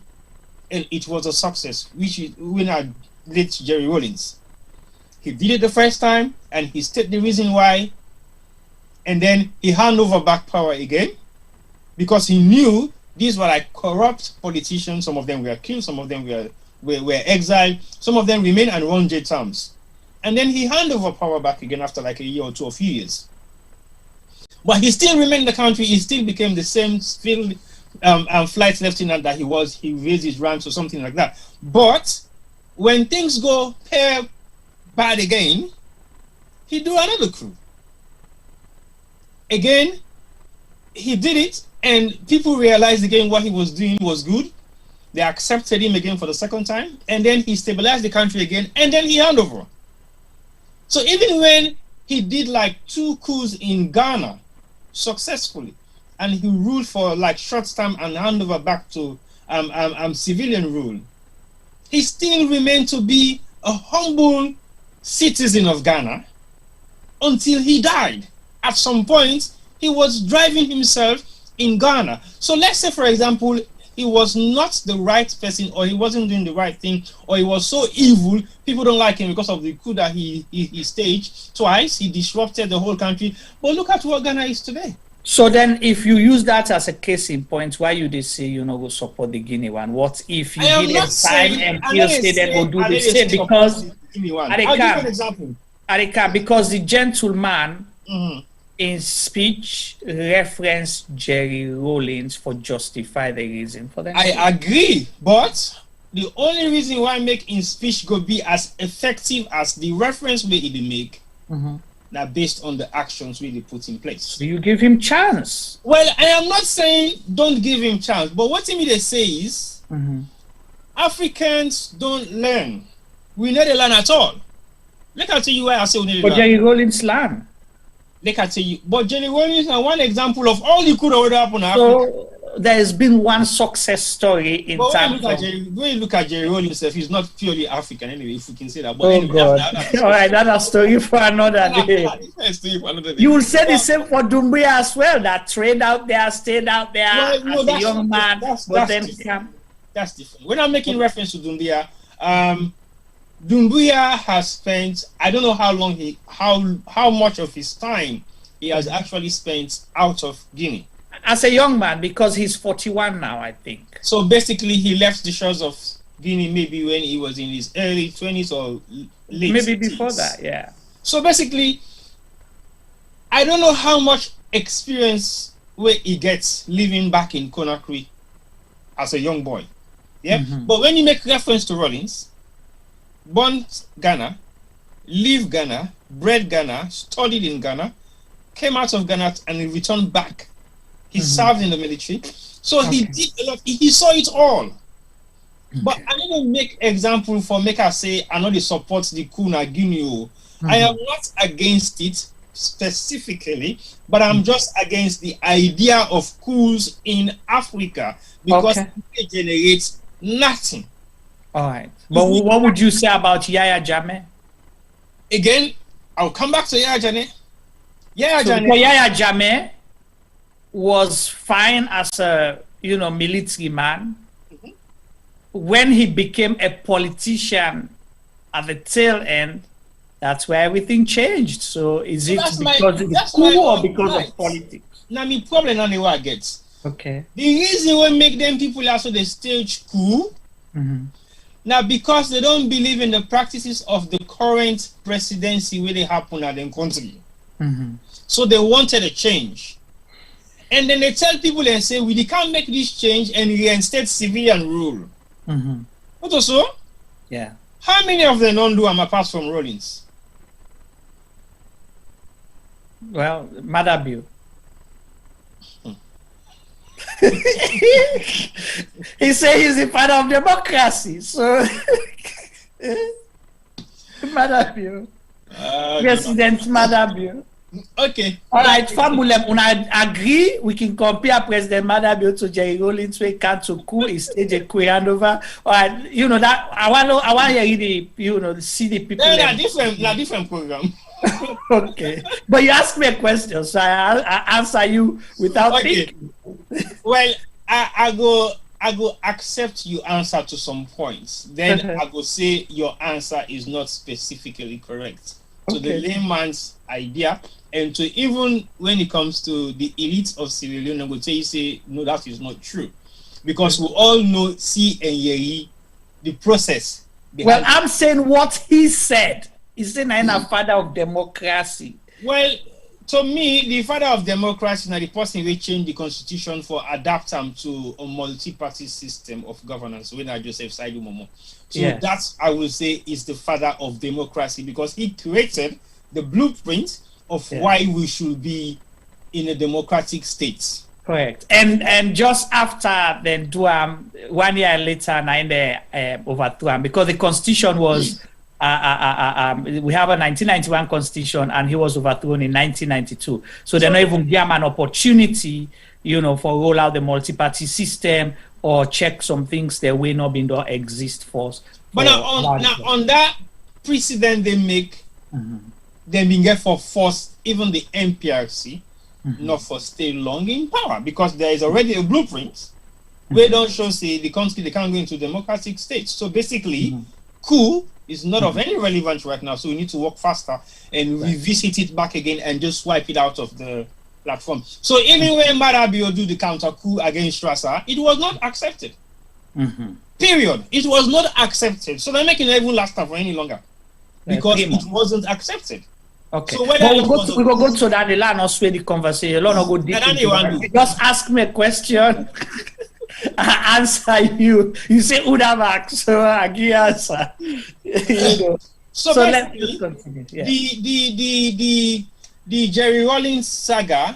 [SPEAKER 21] and it was a success, which is when I late Jerry Rawlings. He did it the first time, and he stated the reason why, and then he handed over back power again, because he knew these were like corrupt politicians. Some of them were killed, some of them were exiled, some of them remain and run jail terms. And then he handed over power back again after like a year or two, a few years. But he still remained in the country. He still became the same field flight lieutenant that he was. He raised his ranks or something like that. But when things go bad again, he do another coup. Again, he did it, and people realized again what he was doing was good. They accepted him again for the second time, and then he stabilized the country again, and then he handed over. So even when he did like 2 coups in Ghana successfully, and he ruled for like short time and hand over back to civilian rule, he still remained to be a humble citizen of Ghana until he died. At some point, he was driving himself in Ghana. So let's say, for example, he was not the right person, or he wasn't doing the right thing, or he was so evil, people don't like him because of the coup that he staged twice. He disrupted the whole country. But look at what Ghana is today.
[SPEAKER 20] So then, if you use that as a case in point, why you they say you know go support the Guinea one? What if you didn't sign and he'll say that will do the same? Because
[SPEAKER 21] I'll give you an example.
[SPEAKER 20] Arika, because the gentleman in speech referenced Jerry Rawlings for justify the reason for that.
[SPEAKER 21] I agree, but the only reason why make in speech go be as effective as the reference way he make. Now based on the actions really put in place.
[SPEAKER 20] So you give him chance.
[SPEAKER 21] Well, I am not saying don't give him chance, but what they say is Africans don't learn. We need to learn at all. Let me tell you why I say we need to learn.
[SPEAKER 20] But Jerry Rawlings learn.
[SPEAKER 21] Let me tell you. But Jerry Rawlings is one example of all the could have happened in Africa.
[SPEAKER 20] There has been one success story in terms of...
[SPEAKER 21] When you look at Jerry Rawlings, he's not purely African anyway, if we can say that. But
[SPEAKER 20] anyway,
[SPEAKER 21] God.
[SPEAKER 20] All right, that's a story for another day. You will say the same for Doumbouya as well, that trained out there, stayed out there as a young man.
[SPEAKER 21] That's different. When I'm making reference to Doumbouya, Doumbouya has spent, I don't know how long how much of his time he has actually spent out of Guinea.
[SPEAKER 20] As a young man, because he's 41 now, I think.
[SPEAKER 21] So basically, he left the shores of Guinea maybe when he was in his early 20s or late
[SPEAKER 20] maybe
[SPEAKER 21] 30s.
[SPEAKER 20] Before that, yeah.
[SPEAKER 21] So basically, I don't know how much experience where he gets living back in Conakry as a young boy. Yeah. But when you make reference to Rawlings, born Ghana, live Ghana, bred Ghana, studied in Ghana, came out of Ghana and he returned back. He served in the military. So he did a lot. He saw it all. But I didn't make example for make us say I know they support the coup na Guinea. I am not against it specifically, but I'm just against the idea of coups in Africa because they generate nothing.
[SPEAKER 20] All right. But what would you say about Yaya Jammeh?
[SPEAKER 21] Again, I'll come back to Yaya Jammeh. Yaya Jammeh.
[SPEAKER 20] So Yaya Jammeh was fine as a military man. When he became a politician at the tail end, that's where everything changed. So is it because of the coup or because of politics?
[SPEAKER 21] Now, my problem on the way I get.
[SPEAKER 20] Okay.
[SPEAKER 21] The reason we make them people also the stage coup, now because they don't believe in the practices of the current presidency where they happen at the country. So they wanted a change. And then they tell people and say, we can't make this change and reinstate civilian rule. What also?
[SPEAKER 20] Yeah.
[SPEAKER 21] How many of them don't do them apart from Rollins?
[SPEAKER 20] Well, Madabio. He said he's a part of democracy, so Madabio. President Madabio.
[SPEAKER 21] Okay.
[SPEAKER 20] All right, Fambulem, when I agree, we can compare President Madabio to Jerry Rollins when it comes to coup, is stage a coup handover. All right, that I want to see the people.
[SPEAKER 21] Different program.
[SPEAKER 20] Okay, but you asked me a question, so I answer you without thinking.
[SPEAKER 21] Well, I go accept your answer to some points. Then I go say your answer is not specifically correct. To the layman's idea, and to even when it comes to the elite of Sierra Leone, I go tell you say no, that is not true, because we all know C and Yeri, the process.
[SPEAKER 20] Well, I'm saying what he said. He said I'm a father of democracy.
[SPEAKER 21] Well, to me, the father of democracy is the person who changed the constitution for adapt them to a multi-party system of governance. When I Joseph Saidu Momo. So that's, I will say, is the father of democracy, because he created the blueprint of why we should be in a democratic state.
[SPEAKER 20] Correct. And just after then, 1 year later, overthrew him, because the constitution was. We have a 1991 constitution, and he was overthrown in 1992. So they not even give him an opportunity, for roll out the multi-party system or check some things that will not be exist for.
[SPEAKER 21] But on that precedent they make, they been get for force even the MPRC, not for stay long in power, because there is already a blueprint where don't show say the country they can't go into democratic state. So basically, coup is not of any relevance right now, so we need to work faster and revisit it back again and just swipe it out of the platform. So even when Madabio do the counter coup against Strasser, it was not accepted. Period. It was not accepted. So they're making it even last for any longer, because it wasn't accepted.
[SPEAKER 20] Okay.
[SPEAKER 21] So
[SPEAKER 20] we will go to that. Let us sway the conversation. Let us go deep. Just ask me a question. I answer you. You say Udavac, so I give answer.
[SPEAKER 21] So let's just continue. The Jerry Rollins saga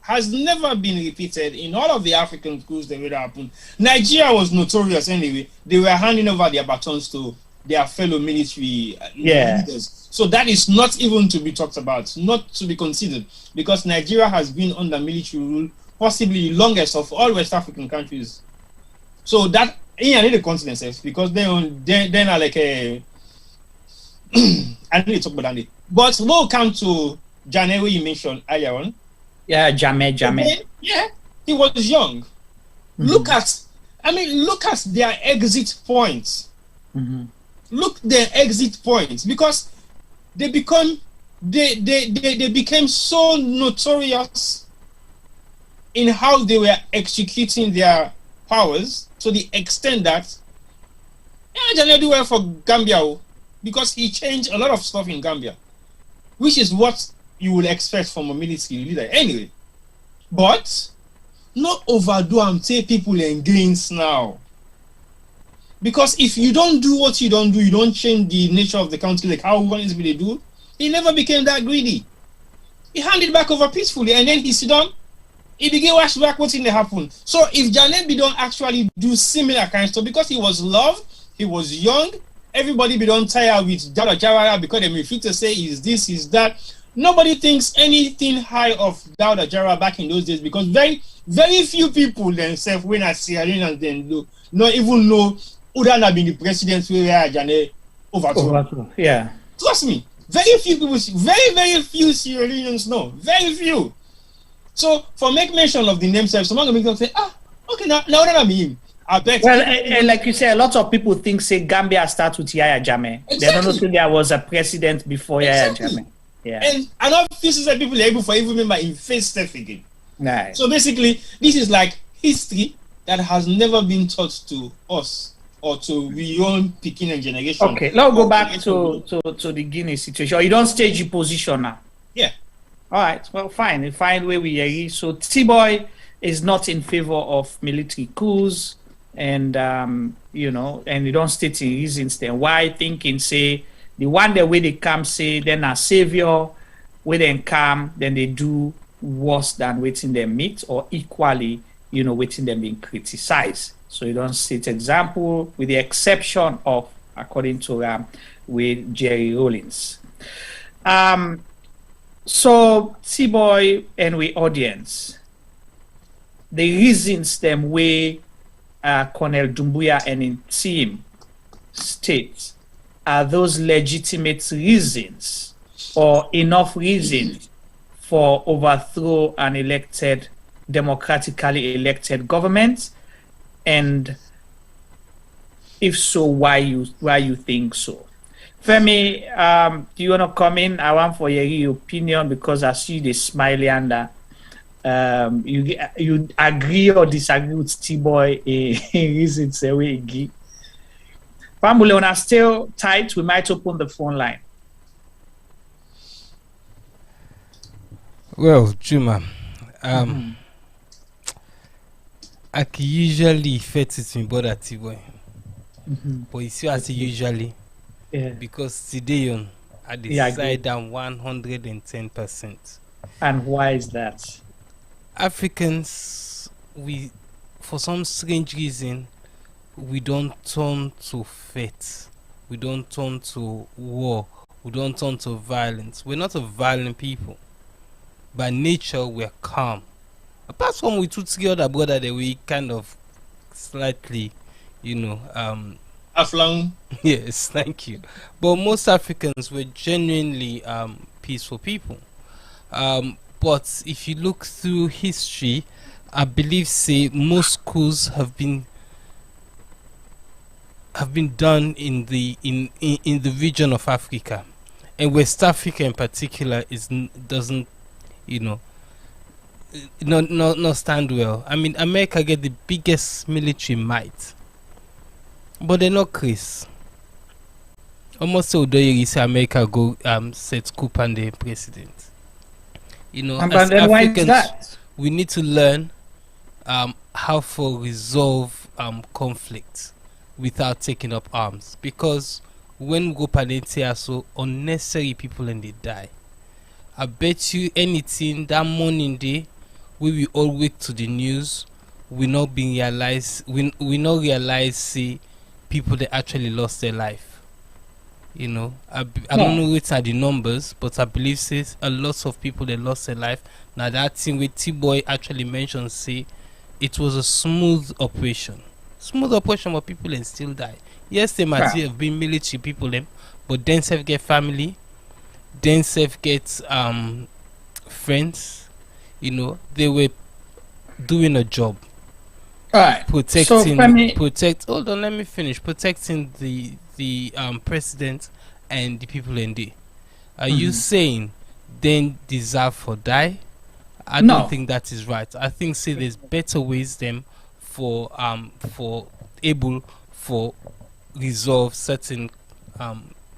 [SPEAKER 21] has never been repeated in all of the African coups that would happen. Nigeria was notorious anyway. They were handing over their batons to their fellow military leaders. So that is not even to be talked about, not to be considered, because Nigeria has been under military rule possibly the longest of all West African countries. So that in the continent, because they are like a I need to talk about that. But we'll come to Jammeh, you mentioned earlier on.
[SPEAKER 20] Yeah, Jammeh.
[SPEAKER 21] Yeah, he was young. Look at their exit points. Look their exit points, because they became so notorious in how they were executing their powers, to the extent that Jammeh do well for Gambia, because he changed a lot of stuff in Gambia, which is what you would expect from a military leader anyway. But not overdo and take people against now, because if you don't do what you don't do, you don't change the nature of the country like how one is really do. He never became that greedy. He handed back over peacefully, and then he sit down. He began watch back what's in the happen. So if Jammeh don't actually do similar kind of stuff, because he was loved, he was young, everybody be don't tire with Dawda Jawara because they refuse to say is this, is that. Nobody thinks anything high of Dawda Jawara back in those days, because very, very few people themselves when I see Sierra then do not even know who had been the president where Jammeh overthrown.
[SPEAKER 20] Yeah.
[SPEAKER 21] Trust me. Very few people, very few Sierra Leoneans know. Very few. So, for make mention of the name self, someone will make them say, okay, now that I'm him. I bet.
[SPEAKER 20] Well, like you say, a lot of people think, say, Gambia starts with Yaya Jammeh. Exactly. They don't know think there was a president before Yaya Jammeh. Yeah.
[SPEAKER 21] And I know pieces of people are able to even remember in face stuff again.
[SPEAKER 20] Right.
[SPEAKER 21] So basically, this is like history that has never been taught to us or to beyond picking a generation.
[SPEAKER 20] Okay, now go back to the Guinea situation. Or you don't stage your position now.
[SPEAKER 21] Yeah.
[SPEAKER 20] All right. Well, fine. We find where we are. So T-Boy is not in favor of military coups, and you know, and you don't state in reasons then why, thinking say the one that way they come say then a savior, where they come then they do worse than waiting them meet, or equally, you know, waiting them being criticized. So you don't state example, with the exception of, according to with Jerry Rawlings. So T-Boy and we audience, the reasons them way Colonel Doumbouya and in team state, are those legitimate reasons or enough reasons for overthrow an elected, democratically elected government? And if so, why you think so? Femi, do you want to come in? I want for your opinion, because I see the smiley under. You agree or disagree with T-Boy in reasons the way he give? Family, when are still tight, we might open the phone line.
[SPEAKER 1] Well, Juma, I can usually fit it in brother T-Boy, but you see, I say usually, because today I decide I'm 110%.
[SPEAKER 20] And why is that?
[SPEAKER 1] Africans, we, for some strange reason, we don't turn to fate, we don't turn to war, we don't turn to violence. We're not a violent people. By nature, we're calm. Apart from we two together, brother, that we kind of slightly, you know,
[SPEAKER 21] Aflong.
[SPEAKER 1] Yes, thank you. But most Africans were genuinely peaceful people. But if you look through history, I believe say most coups have been done in the region of Africa, and West Africa in particular doesn't, you know, not stand well. I mean, America get the biggest military might, but they're not Chris. Almost so you say America go set coup and the president. You know, as Africans, we need to learn how to resolve conflict without taking up arms, because when we go Parliamentary, so unnecessary people and they die. I bet you anything that morning day we all wake to the news, we not being realized, we not realize see people that actually lost their life. You know, I don't know which are the numbers, but I believe says a lot of people that lost their life. Now that thing with T-Boy actually mentioned, say it was a smooth operation, but people and still die. Yes, they might have been military people them, but then self get family, then self get friends. You know, they were doing a job.
[SPEAKER 20] Right.
[SPEAKER 1] Protecting hold on, let me finish. Protecting the president and the people in there. Are you saying then deserve for die? I don't think that is right. I think say there's better ways them for able for resolve certain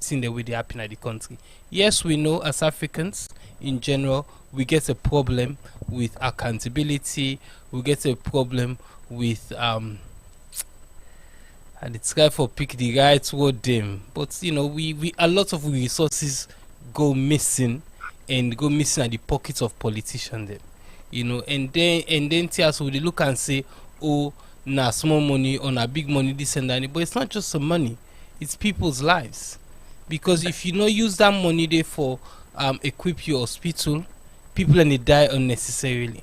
[SPEAKER 1] thing the way they happen at the country. Yes, we know as Africans in general we get a problem with accountability, we get a problem with and it's try for pick the right word them, but you know we a lot of resources go missing at the pockets of politicians them, you know, and then so they look and say, oh, nah, small money or nah, big money, this and that, but it's not just the money, it's people's lives. Because if you not use that money there for equip your hospital, people and they die unnecessarily.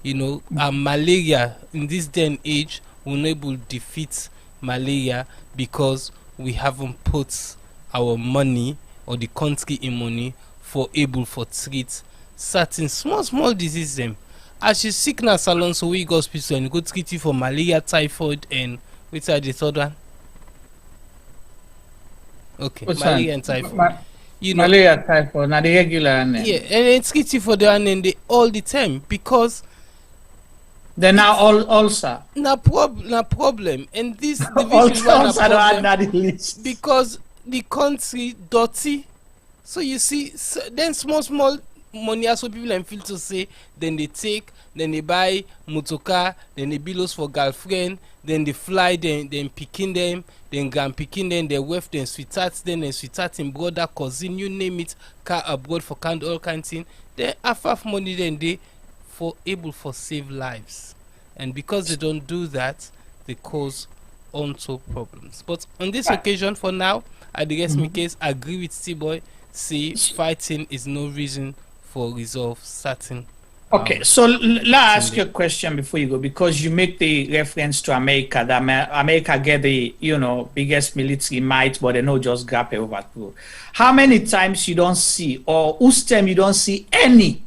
[SPEAKER 1] You know, malaria in this day and age will not able to defeat malaria because we haven't put our money or the country in money for able for treat certain small disease them. As you sick na salon, so we go hospital and you go treat you for malaria, typhoid, and which are the third one? Okay,
[SPEAKER 20] What's
[SPEAKER 1] malaria
[SPEAKER 20] one?
[SPEAKER 1] and typhoid. You know,
[SPEAKER 20] malaria, typhoid, not the regular one.
[SPEAKER 1] Yeah, and it's treat you for the one and they all the time because
[SPEAKER 20] they're now all ulcer.
[SPEAKER 1] Na problem, and this division
[SPEAKER 20] also problem
[SPEAKER 1] because the country dirty. So you see, then small money as people and feel to say, then they take, then they buy motorcar, then they bills for girlfriend, then they fly, then picking them, then grand picking them, their wife, then sweethearts, then sweetheart in brother, cousin, you name it, car abroad for kind all kind of thing. Then half money then they for able for save lives, and because they don't do that, they cause untold problems. But on this occasion, for now, I guess my case agree with T-Boy. See, fighting is no reason for resolve certain.
[SPEAKER 20] Okay, so let's ask you a question before you go, because you make the reference to America, that America get the biggest military might, but they no just grab it overthrow. How many times you don't see, or whose time you don't see any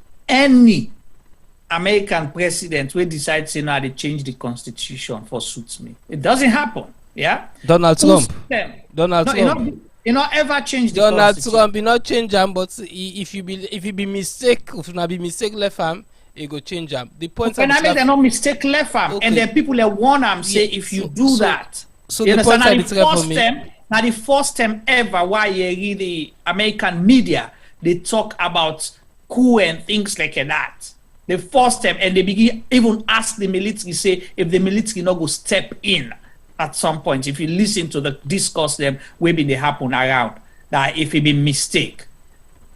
[SPEAKER 20] American president will decide to now they change the constitution for suits me? It doesn't happen. Yeah,
[SPEAKER 1] Donald Trump.
[SPEAKER 20] You not ever change the
[SPEAKER 1] Donald
[SPEAKER 20] constitution.
[SPEAKER 1] Trump be not change them, but if you be mistake, if not be mistake left arm, it go change them. The point
[SPEAKER 20] when I mean they not mistake left arm, and then people that warn them say if you do that.
[SPEAKER 1] So
[SPEAKER 20] you
[SPEAKER 1] the point
[SPEAKER 20] understand?
[SPEAKER 1] now
[SPEAKER 20] The first time ever why you read the American media, they talk about coup and things like that. The first time, and they begin even ask the military, say if the military not go step in at some point. If you listen to the discourse them maybe they happen around that if it be mistake.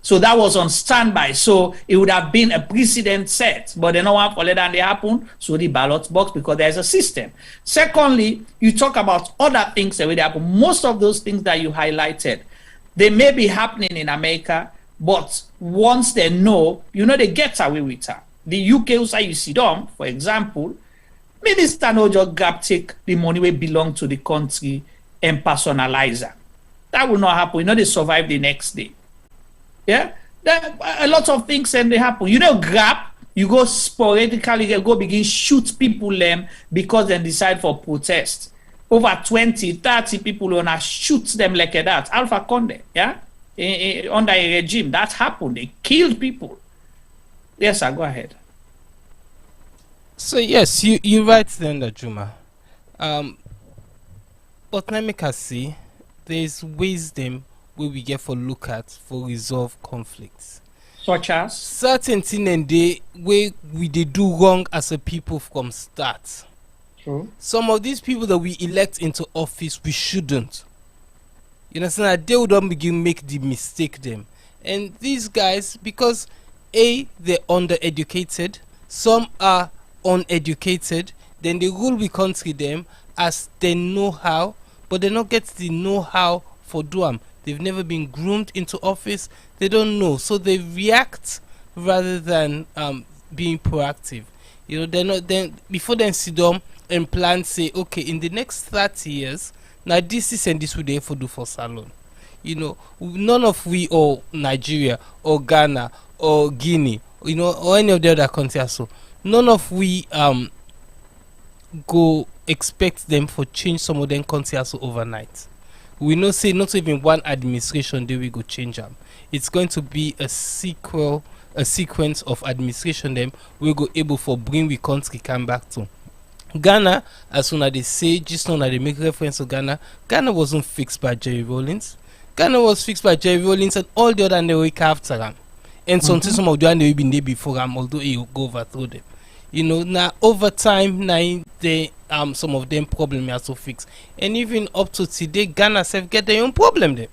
[SPEAKER 20] So that was on standby. So it would have been a precedent set, but they don't want for later they happen. So the ballot box, because there's a system. Secondly, you talk about other things that will happen. Most of those things that you highlighted, they may be happening in America, but once they know, they get away with it. The UK also you see them, for example, minister no just grab take the money will belong to the country and personalize it. That will not happen. They survive the next day. Yeah, a lot of things and they happen. Grab, you go sporadically, you go begin shoot people them because they decide for protest. Over 20, 30 people wanna shoot them like that. Alpha Conde, yeah, under a regime that happened. They killed people. Yes, sir. Go ahead.
[SPEAKER 1] So yes, you right then, Juma. But let me see, there's wisdom where we get for look at for resolve conflicts.
[SPEAKER 20] Such as
[SPEAKER 1] certain thing and they where we they do wrong as a people from start.
[SPEAKER 20] True.
[SPEAKER 1] Some of these people that we elect into office, we shouldn't. You understand that they would not begin make the mistake them. And these guys, because they're undereducated, some are uneducated, then they rule we country them as they know how, but they not get the know-how for do them. They've never been groomed into office. They don't know, so they react rather than being proactive. They're not then before they sit down and plan. Say, okay, in the next 30 years, now this is and this we for do for salon. None of we or Nigeria or Ghana or Guinea, or any of the other countries. So none of we go expect them for change some of them countries overnight. We know say not even one administration they will go change them. It's going to be a sequence of administration them we go able for bring we country come back to. Ghana, as soon as they say, just now they make reference to Ghana wasn't fixed by Jerry Rawlings. Ghana was fixed by Jerry Rawlings and all the other and they wake after them. And some of the one they been there before them, although he will go overthrow them. Now over time, now they some of them problem are so fixed. And even up to today, Ghana self get their own problem them.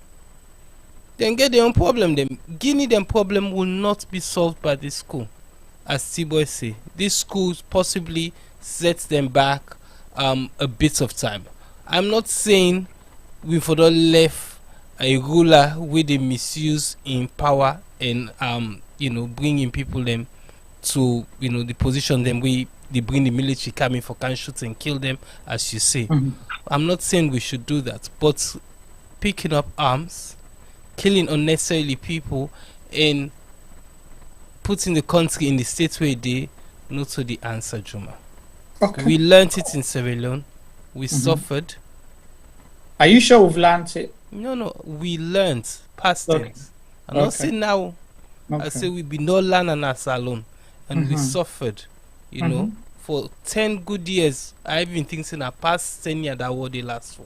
[SPEAKER 1] Then get their own problem them. Guinea them problem will not be solved by this school. As T-Boy say, this school possibly sets them back a bit of time. I'm not saying we for the left a ruler with the misuse in power and bringing people them to the position them we they bring the military coming for can shoot and kill them, as you say. I'm not saying we should do that, but picking up arms, killing unnecessarily people and putting the country in the state where they not to the answer, Juma.
[SPEAKER 20] Okay.
[SPEAKER 1] We learned it in Sierra Leone. We suffered.
[SPEAKER 20] Are you sure we've learned it?
[SPEAKER 1] No. We learned past tense. I'm not saying now. I say we be no learn and us alone, and we suffered. You know, for 10 good years. I even think in our past 10 years that what they last for.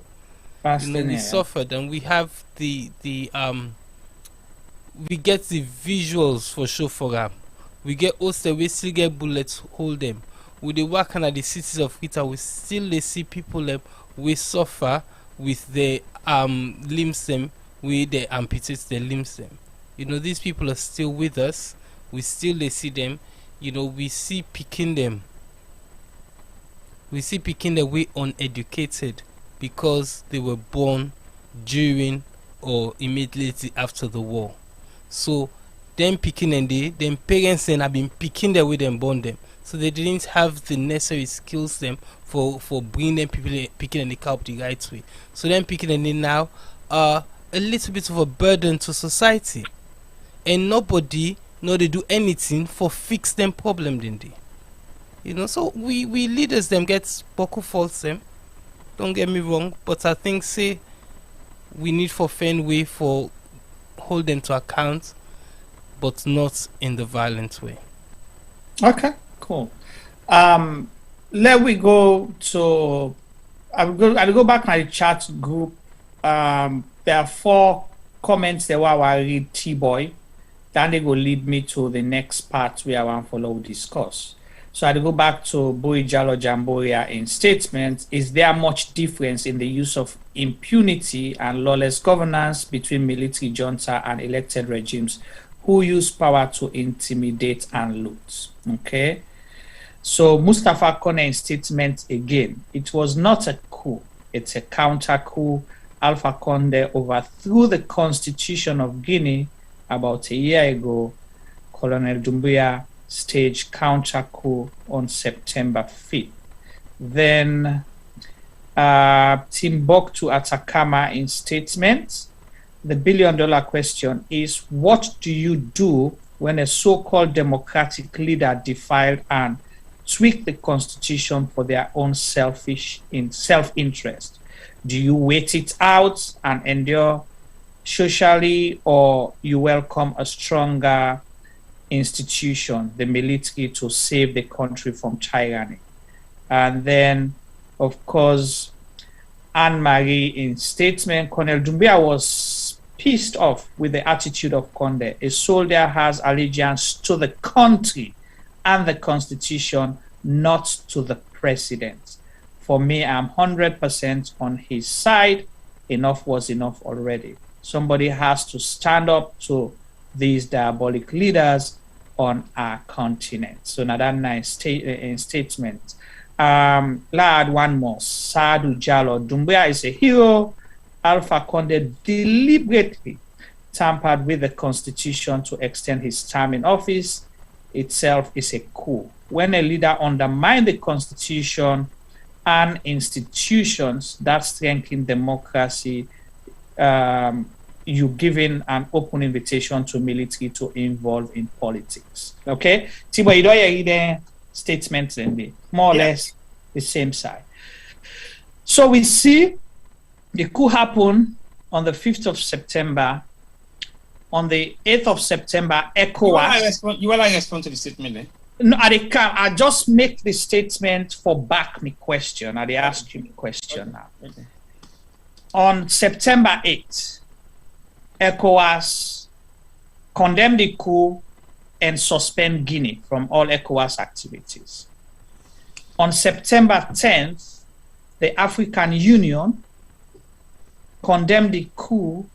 [SPEAKER 20] Past
[SPEAKER 1] you know,
[SPEAKER 20] 10
[SPEAKER 1] we
[SPEAKER 20] years.
[SPEAKER 1] suffered, and we have we get the visuals for show for them. We get hosted, we still get bullets, hold them. With the work at the cities of Rita, we still they see people we suffer with the limbs them, we they amputate their limbs them. You know, these people are still with us. We still they see them. You know, we see picking them. We see picking the way uneducated because they were born during or immediately after the war. So them picking and them parents then have been picking the way them born them. So they didn't have the necessary skills them for bringing them people picking and the cow the right way. So them picking and they now are a little bit of a burden to society. And nobody they do anything for fix them problem then they. You know, so we leaders them get boku faults them. Don't get me wrong, but I think say we need for fair way for hold them to account, but not in the violent way.
[SPEAKER 20] Okay, cool. Let we go to I'll go back my chat group. There are 4 comments there while I read T-Boy. Then they go lead me to the next part where I want to follow discuss. So I'll go back to Boijalo Jamboria in statement. Is there much difference in the use of impunity and lawless governance between military junta and elected regimes who use power to intimidate and loot? Okay. So Mustafa Kone in statement again. It was not a coup. It's a counter coup. Alpha Conde overthrew the constitution of Guinea about a year ago. Colonel Doumbouya staged counter coup on September 5th. Then Timbuktu Atakama in statement. The billion-dollar question is, what do you do when a so-called democratic leader defiled and tweaked the constitution for their own self-interest? Do you wait it out and endure socially, or you welcome a stronger institution, the military, to save the country from tyranny? And then, of course, Anne-Marie in statement, Colonel Doumbouya was pissed off with the attitude of Conde. A soldier has allegiance to the country and the constitution, not to the president. For me, I'm 100% on his side. Enough was enough already. Somebody has to stand up to these diabolic leaders on our continent. So now that nice statement. Lad, one more. Sadu Jalo. Doumbouya is a hero. Alpha Conde deliberately tampered with the constitution to extend his term in office. Itself is a coup. When a leader undermines the constitution and institutions that strengthen democracy, you giving an open invitation to military to involve in politics. Okay? Tibo, you don't hear the statements in me. More or less the same side. So we see the coup happen on the 5th of September. On the 8th of September, ECOWAS...
[SPEAKER 21] You want to respond to the statement then?
[SPEAKER 20] No, I just make the statement for back me question. I ask you a question now. Okay. On September 8th, ECOWAS condemned the coup and suspend Guinea from all ECOWAS activities. On September 10th, the African Union condemned the coup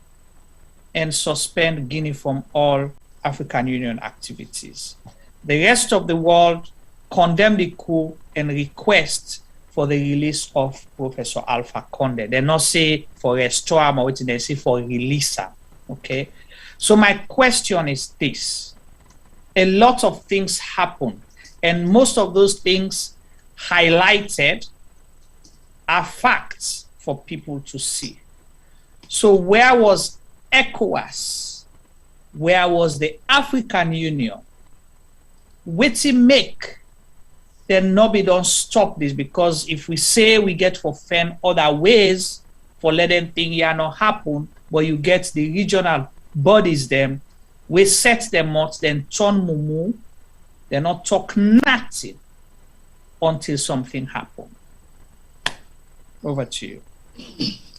[SPEAKER 20] and suspend Guinea from all African Union activities. The rest of the world condemned the coup and request for the release of Professor Alpha Conde. They not say for restore him or what they say for release him. Okay. So my question is this: a lot of things happen, and most of those things highlighted are facts for people to see. So where was ECOWAS, where was the African Union, waiting make then nobody don't stop this, because if we say we get for fend other ways for letting things here not happen, but you get the regional bodies them, we set them out, then turn mumu, they not talk nothing until something happen. Over to you.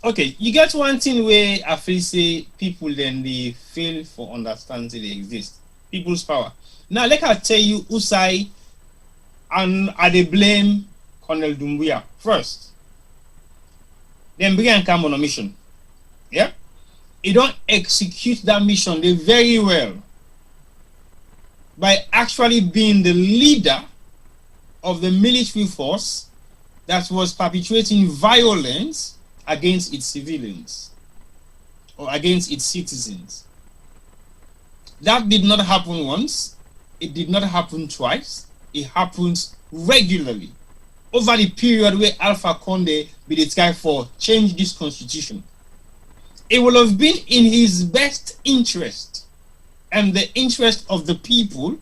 [SPEAKER 21] Okay, you get one thing where I feel say people then they fail for understanding they exist. People's power. Now let I tell you Usai and I they blame Colonel Doumbouya first. Then Brian come on a mission. Yeah? He don't execute that mission they very well by actually being the leader of the military force that was perpetuating violence against its civilians or against its citizens. That did not happen once. It did not happen twice. It happens regularly over the period where Alpha Condé be the guy for change this constitution. It will have been in his best interest and the interest of the people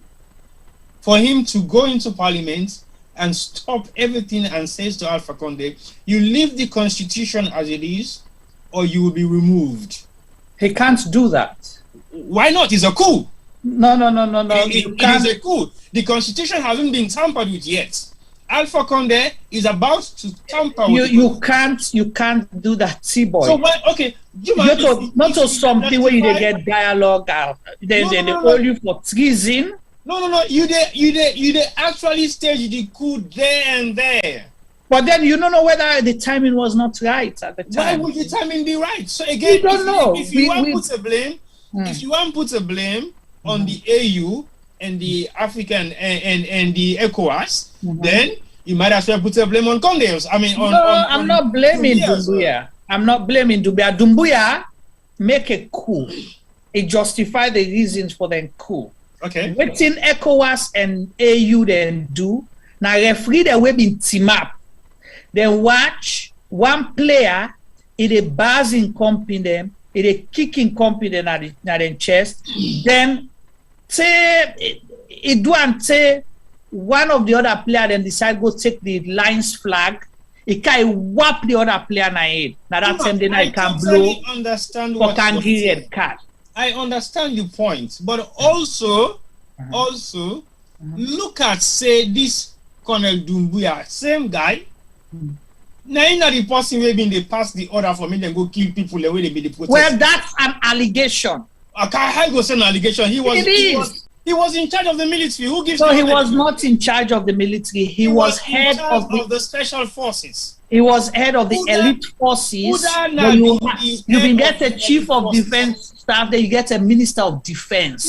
[SPEAKER 21] for him to go into parliament and stop everything and says to Alpha Condé, you leave the constitution as it is or you will be removed.
[SPEAKER 20] He can't do that.
[SPEAKER 21] Why not? It's a coup.
[SPEAKER 20] No.
[SPEAKER 21] It is a coup. The constitution hasn't been tampered with yet. Alpha Condé is about to tamper with
[SPEAKER 20] you can't do that, T-boy.
[SPEAKER 21] So when, okay,
[SPEAKER 20] not something where you get dialogue out. They hold you for treason.
[SPEAKER 21] No. You actually staged the coup there and there.
[SPEAKER 20] But then you don't know whether the timing was not right at the time.
[SPEAKER 21] Why would the timing be right? So again,
[SPEAKER 20] you don't know.
[SPEAKER 21] If you want to put a blame on the AU and the African and the ECOWAS, then you might as well put a blame on Condé.
[SPEAKER 20] I'm not blaming Doumbouya. I'm not blaming Doumbouya. Doumbouya make a coup. It justify the reasons for the coup.
[SPEAKER 21] Okay.
[SPEAKER 20] Waiting ECOWAS and AU then do. Now referee the way been team up. Then watch one player in a basing company them, in a kicking company at the chest. Then say it do and say one of the other player then decide go take the line's flag. It can whap the other player in the head. Now that same day I can blow
[SPEAKER 21] understand
[SPEAKER 20] for can give red card.
[SPEAKER 21] I understand your point, but also look at say this Colonel Doumbouya, same guy. Now in the person maybe they pass the order for me then go kill people the way they be the protest.
[SPEAKER 20] Well, that's an allegation.
[SPEAKER 21] I can't go say an allegation. He was in charge of the military. Who gives?
[SPEAKER 20] So he was not in charge of the military. He was head of the
[SPEAKER 21] special forces.
[SPEAKER 20] He was head of the elite forces. You can get a chief of defense staff, then you get a minister of defense.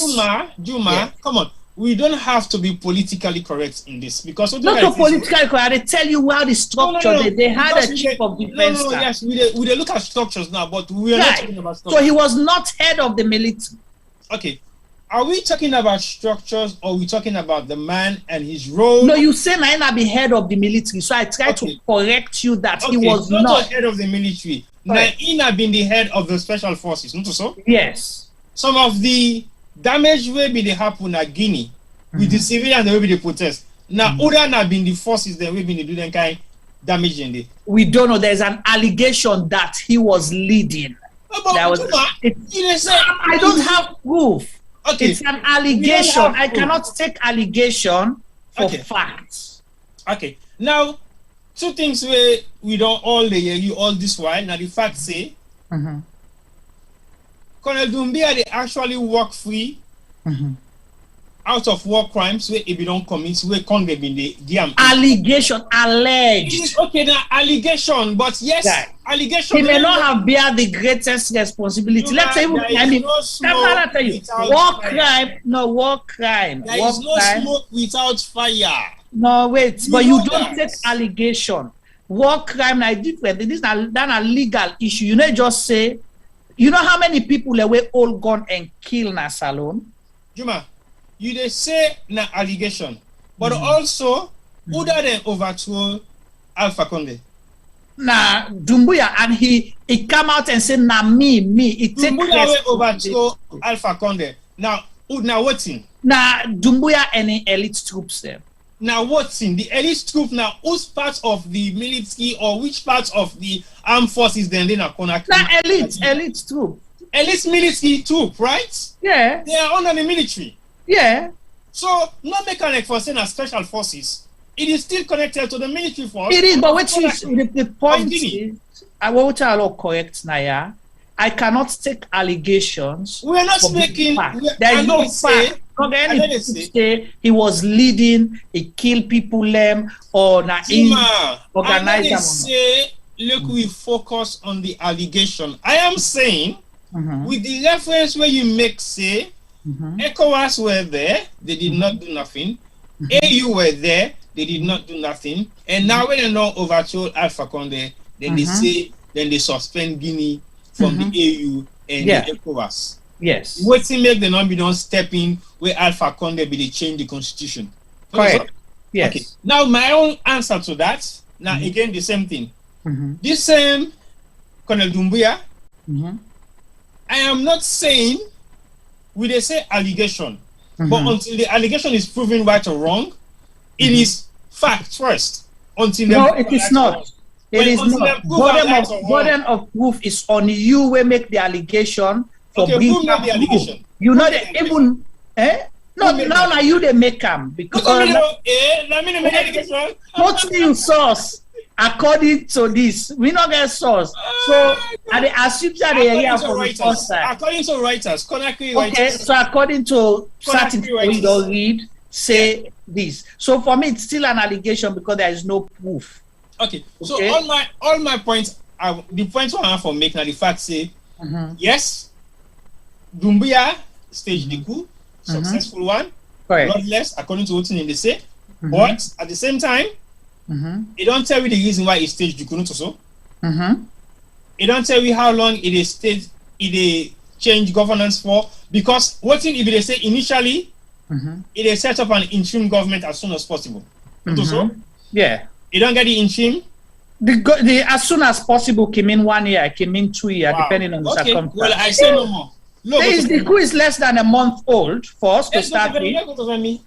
[SPEAKER 21] Juma, come on. We don't have to be politically correct in this because
[SPEAKER 20] not so politically correct. They tell you how the structure. No. They had a chief of defense staff.
[SPEAKER 21] Yes, we look at structures now, but we are not talking about structures.
[SPEAKER 20] So he was not head of the military.
[SPEAKER 21] Okay. Are we talking about structures or are we talking about the man and his role?
[SPEAKER 20] No, you say Naina be head of the military. So I try to correct you that he was not
[SPEAKER 21] head of the military. Naina been the head of the special forces, not so?
[SPEAKER 20] Yes.
[SPEAKER 21] Some of the damage will be the happen at Guinea with the civilians that will be the protest. Now, other than been the forces that will be the do them kind damage in the.
[SPEAKER 20] We don't know. There's an allegation that he was leading. I don't have proof.
[SPEAKER 21] Okay.
[SPEAKER 20] It's an allegation. I cannot take allegation for facts.
[SPEAKER 21] Okay. Now, two things where we don't all hear you all this while. Now the facts say Colonel Doumbouya they actually walk free out of war crimes where if you don't commit where Condé been the
[SPEAKER 20] allegation alleged.
[SPEAKER 21] Okay, now allegation, but yes, allegation.
[SPEAKER 20] He may not have bear the greatest responsibility. Let's say war crime.
[SPEAKER 21] There is no smoke without fire.
[SPEAKER 20] No, wait, but you don't take allegation. War crime is different. This is a legal issue. You know, just say, you know how many people away all gun and kill na salon?
[SPEAKER 21] Juma, you they say na allegation, but also other than overthrow Alpha Condé.
[SPEAKER 20] Nah, Dumbuya, and he come out and said, "Nah, me." It take
[SPEAKER 21] Dumbuya overthrow Alpha Conde. Now what's in?
[SPEAKER 20] Nah, Dumbuya and elite troops there.
[SPEAKER 21] Now what's in the elite troop? Now whose part of the military or which part of the armed forces then are Conakry?
[SPEAKER 20] Nah, elite troop.
[SPEAKER 21] Elite military troop, right?
[SPEAKER 20] Yeah.
[SPEAKER 21] They are under the military.
[SPEAKER 20] Yeah.
[SPEAKER 21] So not mechanic for saying as special forces. It is still connected to the military force.
[SPEAKER 20] It is, but the point is, I will tell you correct, Naya. I cannot take allegations.
[SPEAKER 21] We are not making.
[SPEAKER 20] There is no fact. Say he was leading, he killed people, or
[SPEAKER 21] organized them. Say, look, we focus on the allegation. I am saying, with the reference where you make, say, ECOWAS were there, they did not do nothing. AU were there, they did not do nothing. And now when they know overthrow Alpha Conde, then they say, then they suspend Guinea from the AU and the ECOWAS.
[SPEAKER 20] Yes.
[SPEAKER 21] What's to make the non-be step in where Alpha Conde be they change the constitution?
[SPEAKER 20] Correct. Yes.
[SPEAKER 21] Okay. Now my own answer to that. Now again the same thing. This same Colonel Dumbuya. I am not saying we they say allegation, but until the allegation is proven right or wrong, it is fact first. Until
[SPEAKER 20] no, it is not. It is not. Burden of proof is on you. We make the allegation.
[SPEAKER 21] Okay, who made the allegation?
[SPEAKER 20] You know that even no, now you they make them because what you source according to this, we not get source. So and they assume that the area from the first side.
[SPEAKER 21] According to writers, Conakry
[SPEAKER 20] writers. Okay, so according to certain people you don't read, say this. So for me, it's still an allegation because there is no proof.
[SPEAKER 21] Okay. So all my points are the points I have for make now the fact say yes. Dumbuya staged the coup, successful one, bloodless, according to what they say. But at the same time, it don't tell you the reason why he staged the coup, also. It don't tell you how long it is staged, it changed governance for. Because what if they say initially, it is set up an interim government as soon as possible.
[SPEAKER 20] Yeah.
[SPEAKER 21] You don't get the interim.
[SPEAKER 20] The as soon as possible came in 1 year, came in 2 years, depending on the circumstance.
[SPEAKER 21] Well, I say no more.
[SPEAKER 20] The coup is less than a month old for us to start with.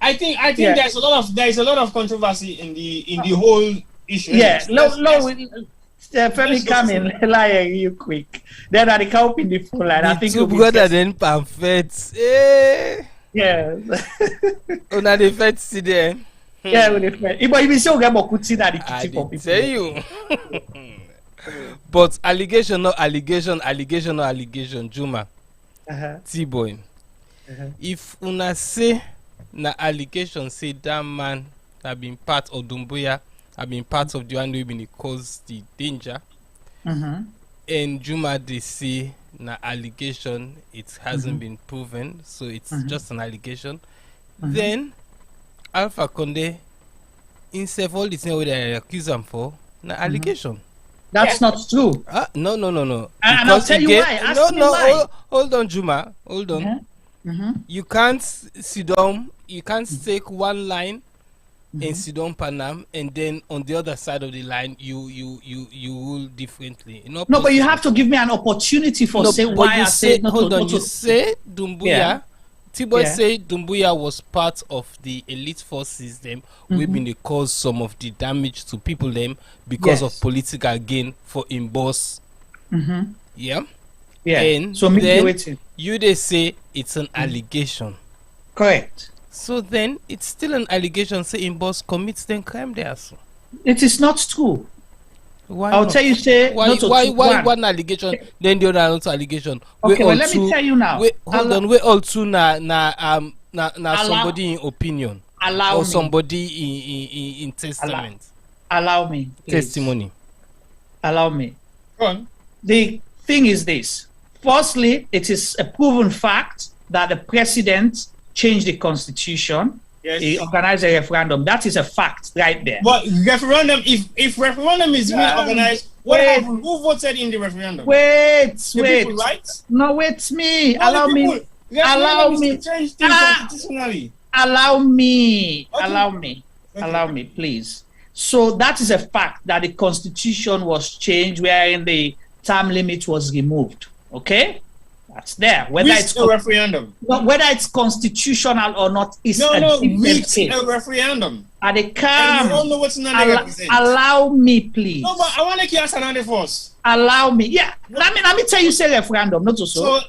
[SPEAKER 21] I think there's a lot of controversy in the whole issue.
[SPEAKER 20] Yeah, Femi come in lie you quick. Then I come in the full line. I think
[SPEAKER 1] you better than pamphlets.
[SPEAKER 20] Yes.
[SPEAKER 1] Una the fed see there.
[SPEAKER 20] Yeah, with the fed. But you say get bokuti na the kitchen for people.
[SPEAKER 1] Say you. But allegation, not allegation, Juma. T-boy. If una say na allegation say that man have been part of Dumbuya, have been part of the one who been cause the danger, and Juma they say na allegation, it hasn't been proven, so it's just an allegation. Then Alpha Conde, instead all the thing where they accuse him for, na allegation.
[SPEAKER 20] That's not true.
[SPEAKER 1] No.
[SPEAKER 20] And I'll tell you why.
[SPEAKER 1] Hold on, Juma. Hold on. You can't sit down. You can't take one line and sit down Panam, and then on the other side of the line, you rule differently.
[SPEAKER 20] No, but you have to give me an opportunity for say why I said not.
[SPEAKER 1] Hold on. You say Dumbuya. T-boy say Dumbuya was part of the elite forces them we've been cause some of the damage to people them because of political gain for in boss. Yeah. And
[SPEAKER 20] so
[SPEAKER 1] then you they say it's an allegation.
[SPEAKER 20] Correct.
[SPEAKER 1] So then it's still an allegation say in boss commits then crime there. So
[SPEAKER 20] it is not true.
[SPEAKER 1] Why
[SPEAKER 20] I'll
[SPEAKER 1] not?
[SPEAKER 20] tell you say
[SPEAKER 1] why one allegation then the other another allegation.
[SPEAKER 20] Okay, well let me tell you now.
[SPEAKER 1] Hold on, we all two na somebody in opinion or somebody in testament.
[SPEAKER 20] Allow me. Please.
[SPEAKER 1] Testimony.
[SPEAKER 20] Allow me.
[SPEAKER 21] Go on.
[SPEAKER 20] The thing is this. Firstly, it is a proven fact that the president changed the constitution.
[SPEAKER 21] Yes.
[SPEAKER 20] He organized a referendum. That is a fact right there.
[SPEAKER 21] But referendum, if referendum is being organized, what happened? Who voted in the referendum?
[SPEAKER 20] Wait.
[SPEAKER 21] People, right?
[SPEAKER 20] No, wait me. Allow me. Allow me.
[SPEAKER 21] Change things constitutionally.
[SPEAKER 20] Allow me. Allow me, please. So that is a fact that the constitution was changed wherein the term limit was removed. Okay? That's there. Whether it's
[SPEAKER 21] a referendum.
[SPEAKER 20] Whether it's constitutional or not is a different case.
[SPEAKER 21] A referendum.
[SPEAKER 20] At the calm.
[SPEAKER 21] You don't know what's represents.
[SPEAKER 20] Allow me, please.
[SPEAKER 21] No, but I want to hear another first.
[SPEAKER 20] Allow me. Yeah. Let me tell you, say referendum, not so. So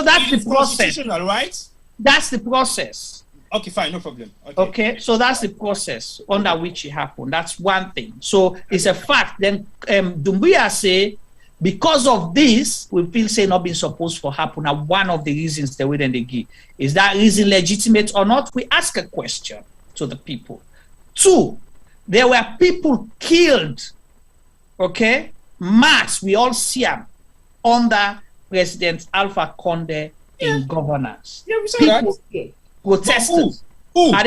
[SPEAKER 20] that's the process.
[SPEAKER 21] Right?
[SPEAKER 20] That's the process.
[SPEAKER 21] Okay, fine, no problem.
[SPEAKER 20] Okay, so that's the process under which it happened. That's one thing. So it's a fact. Then Doumbouya say, because of this, we feel say not being supposed to happen. Now, one of the reasons the way then they give. Is that reason legitimate or not? We ask a question to the people. 2, there were people killed, okay, mass, we all see them, under President Alpha Condé in governance.
[SPEAKER 21] Yeah, we saw
[SPEAKER 20] people
[SPEAKER 21] that.
[SPEAKER 20] Protested.
[SPEAKER 21] Who?
[SPEAKER 20] Are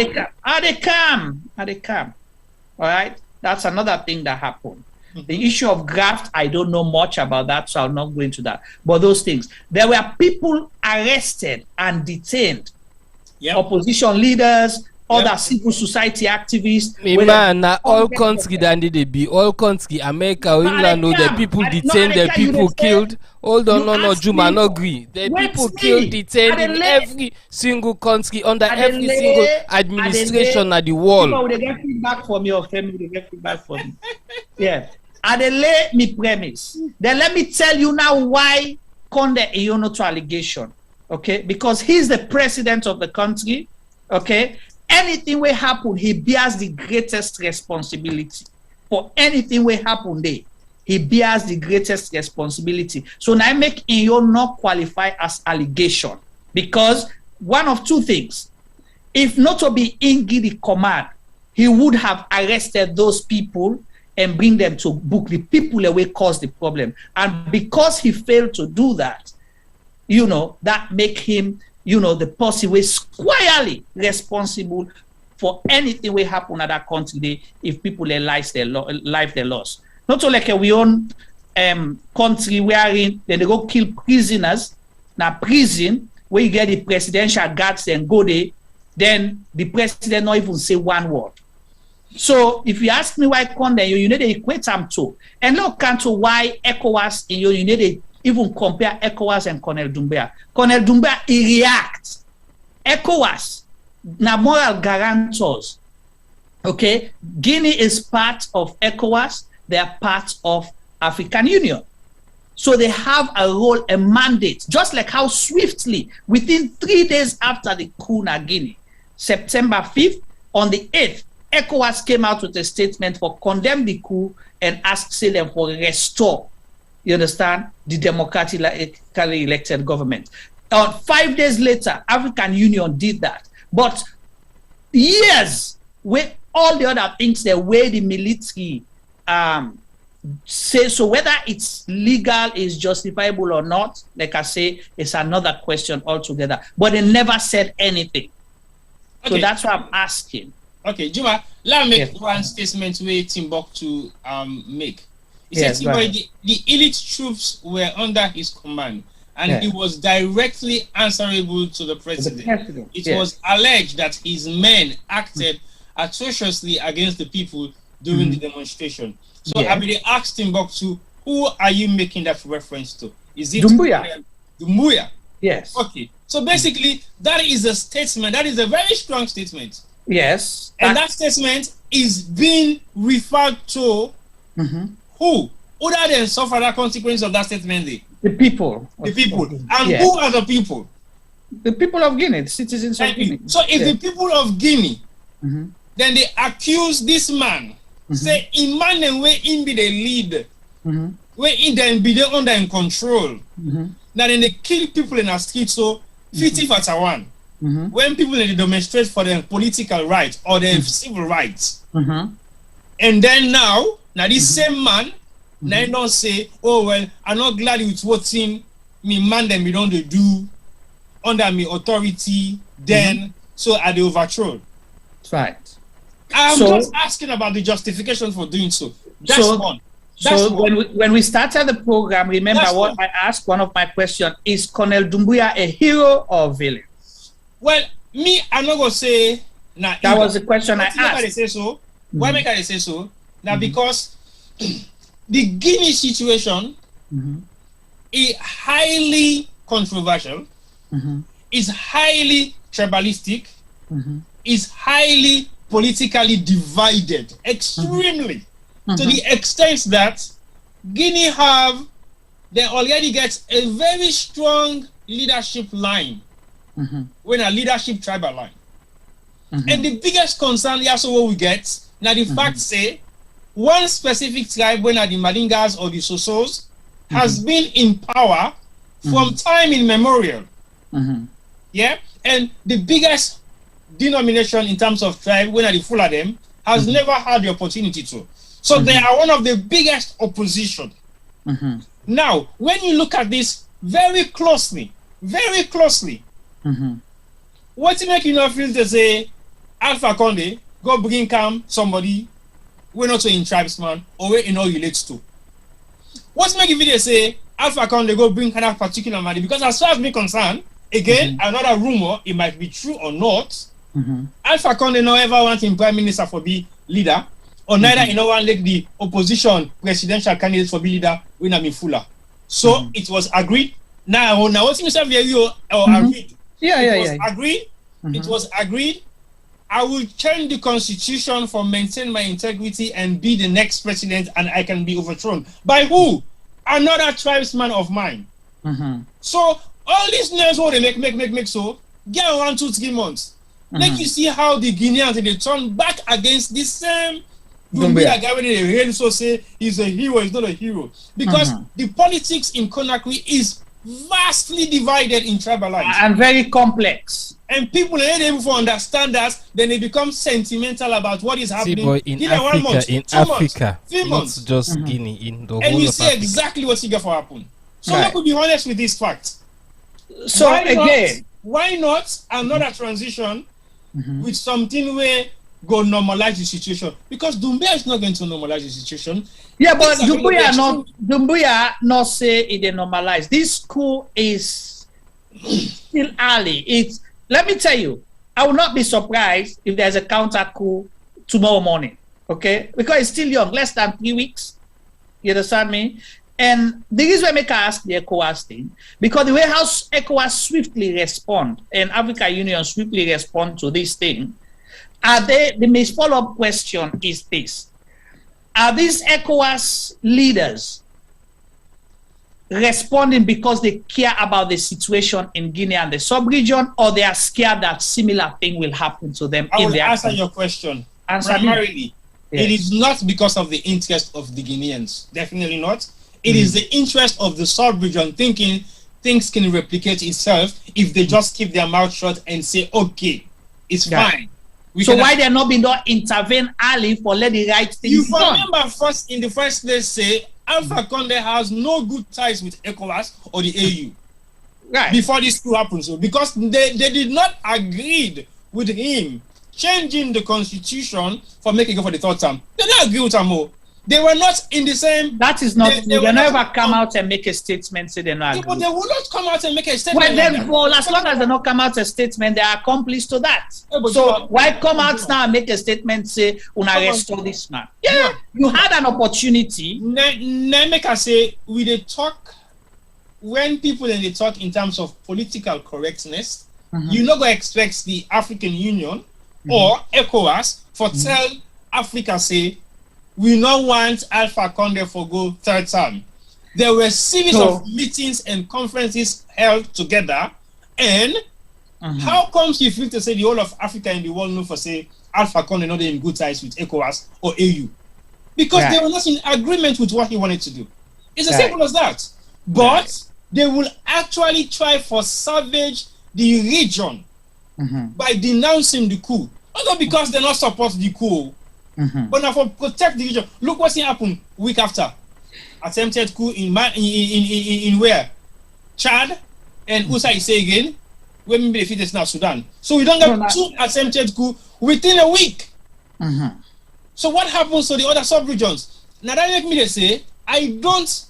[SPEAKER 20] they calm? All right? That's another thing that happened. The issue of graft, I don't know much about that, so I'll not go into that. But those things. There were people arrested and detained.
[SPEAKER 21] Yep.
[SPEAKER 20] Opposition leaders, other civil society activists.
[SPEAKER 1] All country that they be, all country, America, England, the people detained, the people killed. Hold on, no, Juma, no agree. The people killed, detained in every single country, under every single administration at the world.
[SPEAKER 20] People, they get feedback from your family, they get feedback from me. Yeah. And they lay me premise. Then let me tell you now why Condé Iono to allegation. Okay? Because he's the president of the country. Okay? Anything will happen, he bears the greatest responsibility. For anything will happen there, he bears the greatest responsibility. So now I make Iono not qualify as allegation. Because one of two things. If not to be in the command, he would have arrested those people and bring them to book the people away caused the problem. And because he failed to do that, that make him, the person was squarely responsible for anything will happen at that country if people their life they lost. Not only like we own country wherein then they go kill prisoners. Now prison where you get the presidential guards and go there, then the president not even say one word. So if you ask me why Condé, you need to equate them to, and look into why ECOWAS in you need to even compare ECOWAS and Colonel Doumbouya. Colonel Doumbouya, he reacts. ECOWAS, now moral guarantors. Okay, Guinea is part of ECOWAS. They are part of African Union. So they have a role, a mandate, just like how swiftly, within 3 days after the coup in Guinea, September 5th, on the 8th, ECOWAS came out with a statement for condemn the coup and ask them for restore, you understand, the democratically elected government. 5 days later, African Union did that. But years with all the other things, the way the military say, so whether it's legal, is justifiable or not, like I say, it's another question altogether. But they never said anything. Okay. So that's what I'm asking.
[SPEAKER 21] Okay, Juma, let me make one statement where Timbuktu make. He said the elite troops were under his command and he was directly answerable to the president. It was alleged that his men acted atrociously against the people during the demonstration. So I mean, they asked Timbuktu, who are you making that reference to? Is it
[SPEAKER 20] Doumbouya?
[SPEAKER 21] Doumbouya.
[SPEAKER 20] Yes.
[SPEAKER 21] Okay. So basically, that is a statement. That is a very strong statement.
[SPEAKER 20] Yes.
[SPEAKER 21] And that statement is being referred to who? Other than suffer the consequence of that statement?
[SPEAKER 20] The people.
[SPEAKER 21] The people. And who are the people?
[SPEAKER 20] The people of Guinea, the citizens of Guinea.
[SPEAKER 21] So if the people of Guinea, then they accuse this man, say, in man and where in be the lead, where in then be they under in control. Now then they kill people in the street, so 50-1. When people they demonstrate for their political rights or their civil rights. And then now this same man, now don't say, oh well, I'm not glad with what me man them we don't do under me authority, then so are they overthrown.
[SPEAKER 20] That's right.
[SPEAKER 21] I'm just asking about the justification for doing so. That's one.
[SPEAKER 20] When we started the program, remember what I asked, one of my questions, is Colonel Doumbouya a hero or villain?
[SPEAKER 21] Well, me, I'm not going to say...
[SPEAKER 20] that was the question I asked.
[SPEAKER 21] Why make I say so? Now, because the Guinea situation is highly controversial, is highly tribalistic, is highly politically divided, extremely, to the extent that Guinea they already get a very strong leadership line, when a leadership tribal line. And the biggest concern also what we get, now the fact say, one specific tribe, when the Malingas or the Sosos, has been in power from time immemorial. Yeah, and the biggest denomination in terms of tribe, when the full of them, has never had the opportunity to. So they are one of the biggest opposition. Now, when you look at this very closely, what make you not feel to say Alpha Conde go bring somebody we're not so in tribesman or where you know relates to? What make you say Alpha Conde go bring kind of particular money? Because as far as me concerned, again, another rumor, it might be true or not. Alpha Conde no ever want him prime minister for be leader, or neither you know one like the opposition presidential candidate for be leader when I'm in fuller. So it was agreed. Now what you say agreed? It was agreed. I will change the constitution for maintain my integrity and be the next president, and I can be overthrown. By who? Another tribesman of mine. So all these names what they make so get 1, 2, 3 months. Like you see how the Guineans they turn back against this same Dumbia guy when they really so say he's a hero, he's not a hero. Because the politics in Conakry is vastly divided in tribal lines.
[SPEAKER 20] And very complex.
[SPEAKER 21] And people ain't able to understand that, then they become sentimental about what is happening.
[SPEAKER 1] See, boy, in Africa, not just Guinea, in the whole
[SPEAKER 21] and you
[SPEAKER 1] of
[SPEAKER 21] see
[SPEAKER 1] Africa.
[SPEAKER 21] exactly what's going to happen. So let me be honest with this fact.
[SPEAKER 20] So
[SPEAKER 21] why not another transition with something where go normalize the situation? Because Doumbia is not going to normalize the situation.
[SPEAKER 20] Yeah, but Doumbia not say it is normalized. This coup is still early. Let me tell you, I will not be surprised if there's a counter coup tomorrow morning. Okay, because it's still young, less than 3 weeks. You understand me? And the reason why I make ask the ECOWAS thing, because the way how ECOWAS swiftly respond and African Union swiftly respond to this thing, the most follow-up question is this: are these ECOWAS leaders responding because they care about the situation in Guinea and the sub-region, or they are scared that similar thing will happen to them?
[SPEAKER 21] I will answer your question. Primarily, it is not because of the interest of the Guineans. Definitely not. It is the interest of the sub-region thinking things can replicate itself if they just keep their mouth shut and say, okay, it's fine.
[SPEAKER 20] So why they not been not intervene early for let the right things
[SPEAKER 21] you
[SPEAKER 20] done?
[SPEAKER 21] remember first in the first place say Alpha Conde has no good ties with ECOWAS or the AU.
[SPEAKER 20] Right.
[SPEAKER 21] Before this coup happened. So because they did not agree with him changing the constitution for making it for the third term. They didn't agree with him. They were not in the same.
[SPEAKER 20] That is not. They never come out and make a statement. Say they not agree.
[SPEAKER 21] But they will not come out and make a statement.
[SPEAKER 20] Well, then, as long as they not come out a statement, they are accomplice to that. So why come out now and make a statement say, "Una restore this man"? Yeah, you had an opportunity.
[SPEAKER 21] Make I say we they talk when people they talk in terms of political correctness. You not gonna expect the African Union or ECOWAS for tell Africa say, we not want Alpha Conde for go third term. There were a series of meetings and conferences held together, and how comes you feel to say the whole of Africa and the world know for say Alpha Conde not in good ties with ECOWAS or AU? Because they were not in agreement with what he wanted to do. It's as simple as that. But they will actually try for salvage the region by denouncing the coup. Not because they not support the coup. But now for protect the region. Look what's happened week after. Attempted coup in where? Chad and USA say again. When maybe the fitness now Sudan. So we don't get 2 attempted coup within a week. So what happens to the other sub-regions? Now that make me say I don't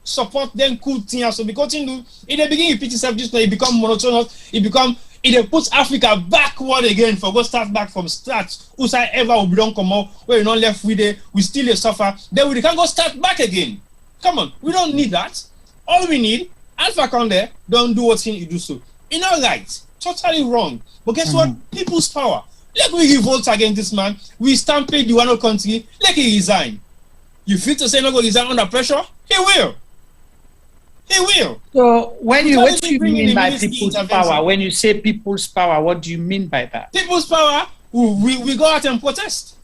[SPEAKER 21] support them coup thing. So because in the beginning you pity yourself just now, it become monotonous, it become It puts Africa backward again for go start back from start. Whosoever will don't come out, where you not left with it, we still suffer. Then we can go start back again. Come on, we don't need that. All we need, Alpha Conde, don't do what you do so. It's not right, totally wrong. But guess what? People's power. Let we revolt against this man. We stampede the one country. Let he resign. You feel to say not go resign under pressure? He will. He will.
[SPEAKER 20] So what do you mean by people's power? When you say people's power, what do you mean by that?
[SPEAKER 21] People's power, we go out and protest.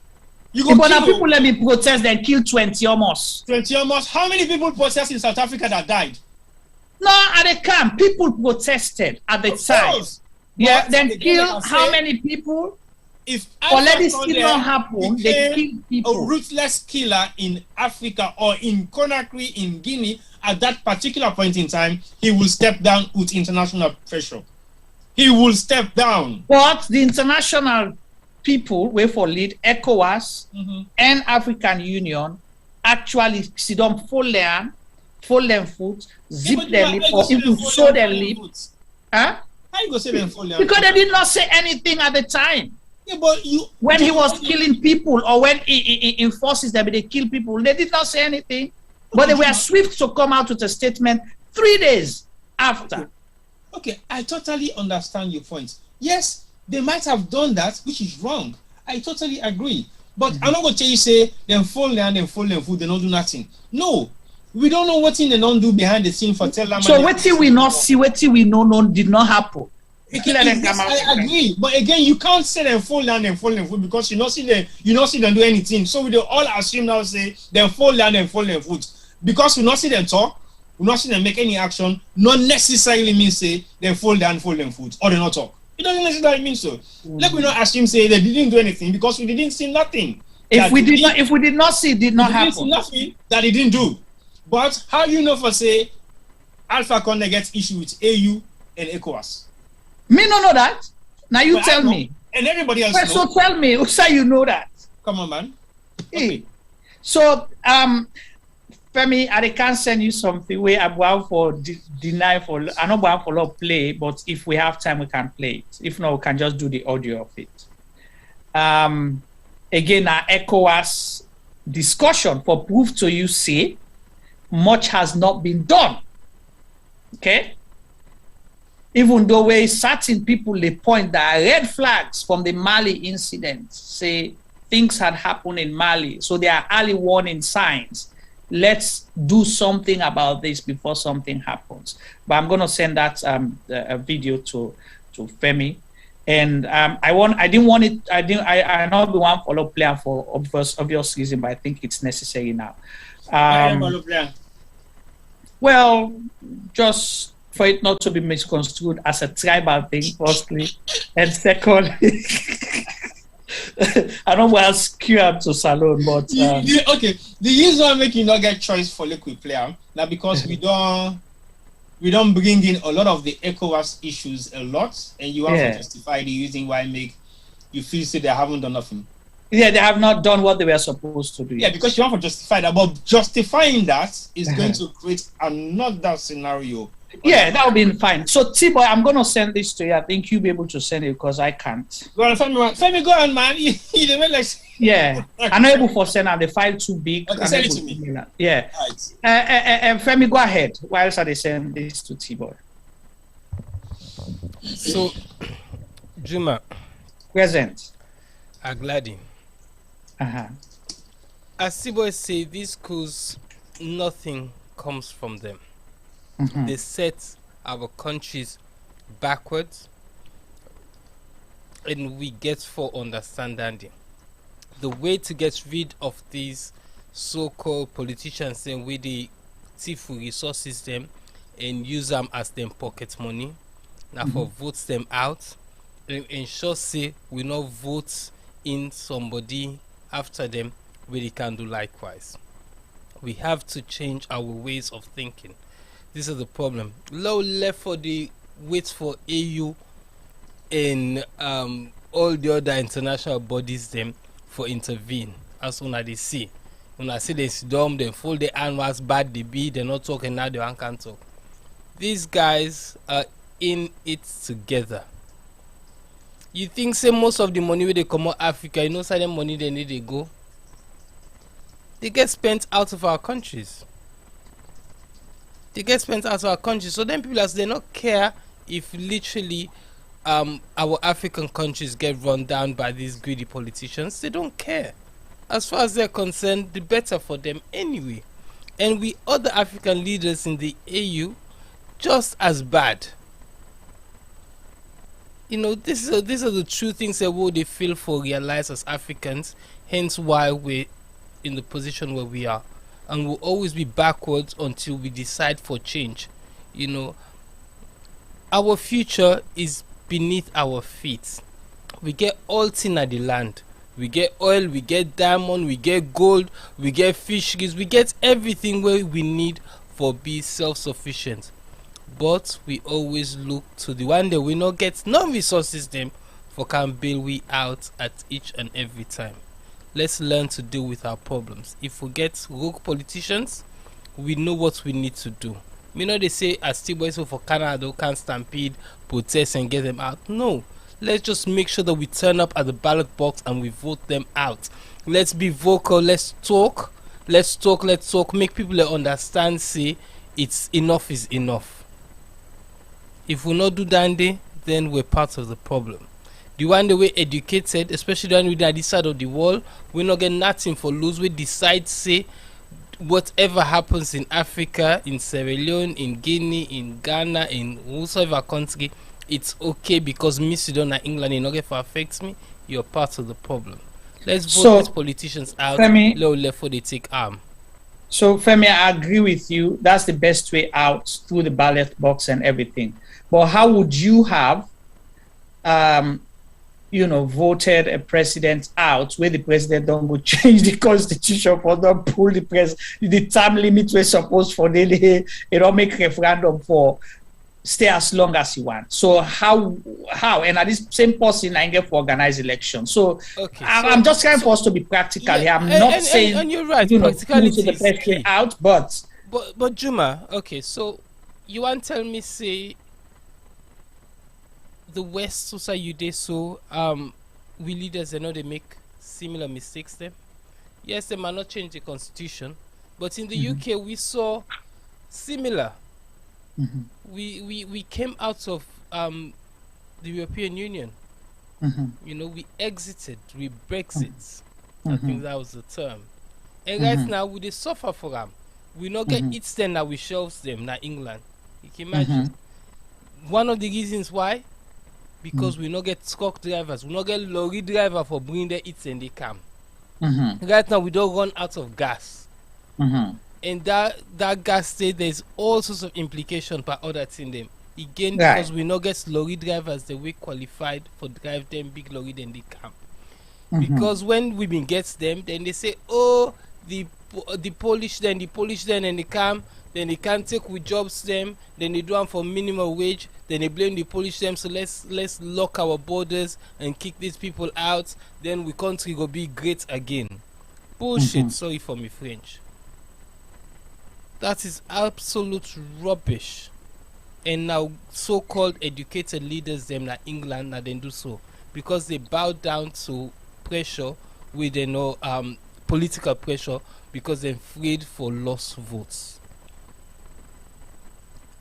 [SPEAKER 21] You go
[SPEAKER 20] but now people let me protest and kill 20 almost.
[SPEAKER 21] 20 almost. How many people protest in South Africa that died?
[SPEAKER 20] No, at the camp, people protested at the time. Yeah, then kill how many people?
[SPEAKER 21] If
[SPEAKER 20] let this still not happen, they kill people.
[SPEAKER 21] A ruthless killer in Africa or in Conakry, in Guinea, at that particular point in time, he will step down with international pressure. He will step down.
[SPEAKER 20] But the international people, wait for lead, ECOWAS and African Union, actually sit down, fold them foot, zip their lip, or even sew their lip. Huh?
[SPEAKER 21] How you go say them fold their
[SPEAKER 20] because they did not say anything at the time.
[SPEAKER 21] Yeah, but
[SPEAKER 20] when he was killing people or when he enforces them, they kill people, they did not say anything. But they were swift to come out with a statement 3 days after.
[SPEAKER 21] Okay, I totally understand your point. Yes, they might have done that, which is wrong. I totally agree. But I'm not going to tell you, say, them fall down, them food, they don't do nothing. No. We don't know what thing they don't do behind the scene for tell them.
[SPEAKER 20] So what thing we not see, what thing we know did not happen.
[SPEAKER 21] I agree, but again, you can't say them fall down food because you not see them do anything. So we do all assume now say them fall down food because we not see them talk, we not see them make any action. Not necessarily mean say they fall down food or they not talk. It doesn't necessarily mean so. Like we not assume say they didn't do anything because we didn't see nothing.
[SPEAKER 20] If we did not see, it did not happen.
[SPEAKER 21] See nothing that he didn't do. But how you know for say Alpha Conde gets issue with AU and ECOWAS?
[SPEAKER 20] Me no know that. Now you tell me.
[SPEAKER 21] And everybody else
[SPEAKER 20] knows. So tell me, who say you know that?
[SPEAKER 21] Come on, man.
[SPEAKER 20] Okay. So Femi, I can't send you something where I'm going for deny for I don't want for play, but if we have time we can play it. If not, we can just do the audio of it. Again, our ECOWAS discussion for proof to you say much has not been done. Okay? Even though where certain people they point that red flags from the Mali incident say things had happened in Mali, so there are early warning signs. Let's do something about this before something happens. But I'm gonna send that a video to Femi, and I not be one follow player for obvious reason, but I think it's necessary now. Well, just for it not to be misconstrued as a tribal thing, firstly, and second, I don't want to skew up to Salon, but
[SPEAKER 21] okay. The reason why make you not get choice for liquid player now because we don't bring in a lot of the ECOWAS issues a lot, and you have to justify the reason why make you feel say they haven't done nothing.
[SPEAKER 20] Yeah, they have not done what they were supposed to do.
[SPEAKER 21] Yeah, because you want to justify that, but justifying that is going to create another scenario.
[SPEAKER 20] Yeah, that would be fine. So, T-Boy, I'm going to send this to you. I think you'll be able to send it because I can't.
[SPEAKER 21] Go on, Femi, go on, man.
[SPEAKER 20] Yeah, I'm not able to send out the file too big.
[SPEAKER 21] Okay, send it to me.
[SPEAKER 20] Yeah. Right. Femi, go ahead. Why else are they sending this to T-Boy?
[SPEAKER 1] So, Juma.
[SPEAKER 20] Present.
[SPEAKER 1] Agladi. As T-Boy say, these schools, nothing comes from them. They set our countries backwards, and we get for understanding. The way to get rid of these so-called politicians saying we the thief resources them and use them as them pocket money. Now for votes them out and ensure say we not vote in somebody after them where they can do likewise. We have to change our ways of thinking. This is the problem. Low left for the wait for AU and all the other international bodies them for intervene. As soon as they see. When I see they dumb, they fold their hands bad they be, they're not talking now, they can't talk. These guys are in it together. You think say most of the money where they come out Africa, you know, certain money they need to go. They get spent out of our countries. They get spent out of our countries. So then people, as they not care if literally our African countries get run down by these greedy politicians. They don't care. As far as they're concerned, the better for them anyway. And we other African leaders in the AU just as bad. You know, these are the true things that they feel for realize as Africans, hence why we're in the position where we are. And we'll always be backwards until we decide for change. You know, our future is beneath our feet. We get all things at the land. We get oil, we get diamond, we get gold, we get fisheries, we get everything where we need for be self-sufficient. But we always look to the one that we not get no resources them for can bail we out at each and every time. Let's learn to deal with our problems. If we get rogue politicians, we know what we need to do. You know they say as still boys for Canada can stampede, protest and get them out. No. Let's just make sure that we turn up at the ballot box and we vote them out. Let's be vocal, let's talk, make people understand, say it's enough is enough. If we not do that, then we're part of the problem. The one that we're educated, especially the one with this side of the wall, we not get nothing for lose. We decide, say, whatever happens in Africa, in Sierra Leone, in Guinea, in Ghana, in whosoever country, it's okay because me Sudan and England in not affects me. You're part of the problem. Let's vote these politicians out. Left for they take arm.
[SPEAKER 20] So Femi, I agree with you. That's the best way out, through the ballot box and everything. But how would you have, voted a president out where the president don't go change the constitution for them pull the time limit we're supposed for they don't make referendum for stay as long as you want. So how and at this same person I get for organize election. So okay, I'm just trying for us to be practical here. I'm not saying
[SPEAKER 1] and you're right, practicality
[SPEAKER 20] the best way out, but
[SPEAKER 1] Juma, okay, so you want to tell me say the West society so we leaders they know they make similar mistakes them. Yes, they might not change the constitution, but in the UK we saw similar. We came out of the European Union. You know, we exited, we Brexit. I think that was the term. And right now we they suffer for them. We not get it then that we shelves them na England. You can imagine. One of the reasons why, because we not get truck drivers, we not get lorry driver for bringing their eats and they come. Right now we don't run out of gas. And that gas state, there's all sorts of implications by other thing them. Again, because we not get lorry drivers that we qualified for drive them big lorry then they come. Because when women gets them, then they say, oh, the Polish then and they come, then they can't take with jobs them, then they do them for minimum wage, then they blame the Polish them, so let's lock our borders and kick these people out, then we country go be great again. Bullshit, sorry for me French. That is absolute rubbish. And now so-called educated leaders them like England now then do so because they bow down to pressure with political pressure because they're afraid for lost votes.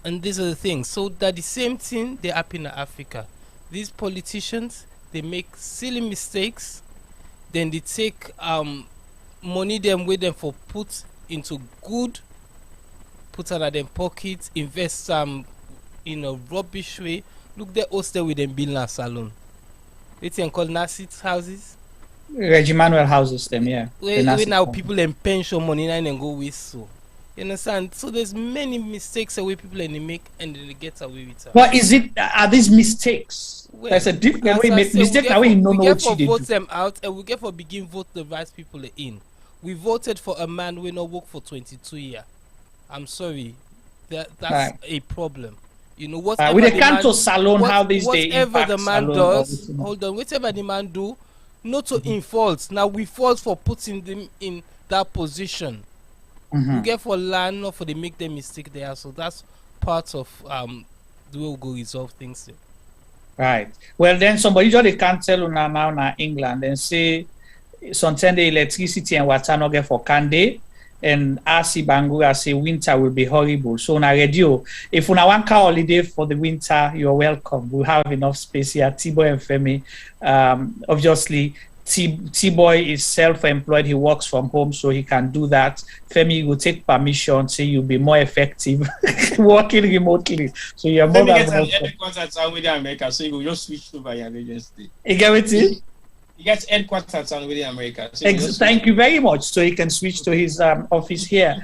[SPEAKER 1] And these are the things. So that the same thing they happen in Africa. These politicians, they make silly mistakes, then they take money them with them for put into good, put out of them pockets, invest in a rubbish way. Look, they hosted with them building salon. It's called Nassit houses.
[SPEAKER 20] Reggie Manuel houses them, yeah.
[SPEAKER 1] Where now people in pension money and go with so. You understand? So there's many mistakes away people and they make and they get away with it.
[SPEAKER 20] But are these mistakes? Well, there's a different way mistake that we know what
[SPEAKER 1] you did. We get for vote them out and we get for begin vote the right people in. We voted for a man who not work for 22 years. I'm sorry. That's a problem. You know what?
[SPEAKER 20] We can't to salon how these days.
[SPEAKER 1] Whatever the man does, hold on. Whatever the man do, not to in fault. Now we fault for putting them in that position. We get for land, not for they make them mistake there. So that's part of the way we go resolve things.
[SPEAKER 20] Right. Well, then somebody usually can't tell now in England and say sometimes the electricity and water not get for Kande, and RC Bangura say winter will be horrible. So on a radio, if you want car holiday for the winter, you're welcome. We'll have enough space here. T-Boy and Femi, obviously, T-Boy is self-employed. He works from home, so he can do that. Femi will take permission, say you'll be more effective working remotely. So you're more than welcome.
[SPEAKER 21] Femi gets headquarters with America, so you will just switch over your agency.
[SPEAKER 20] You get it?
[SPEAKER 21] He gets headquarters with America. So
[SPEAKER 20] thank you very much. So he can switch to his office here.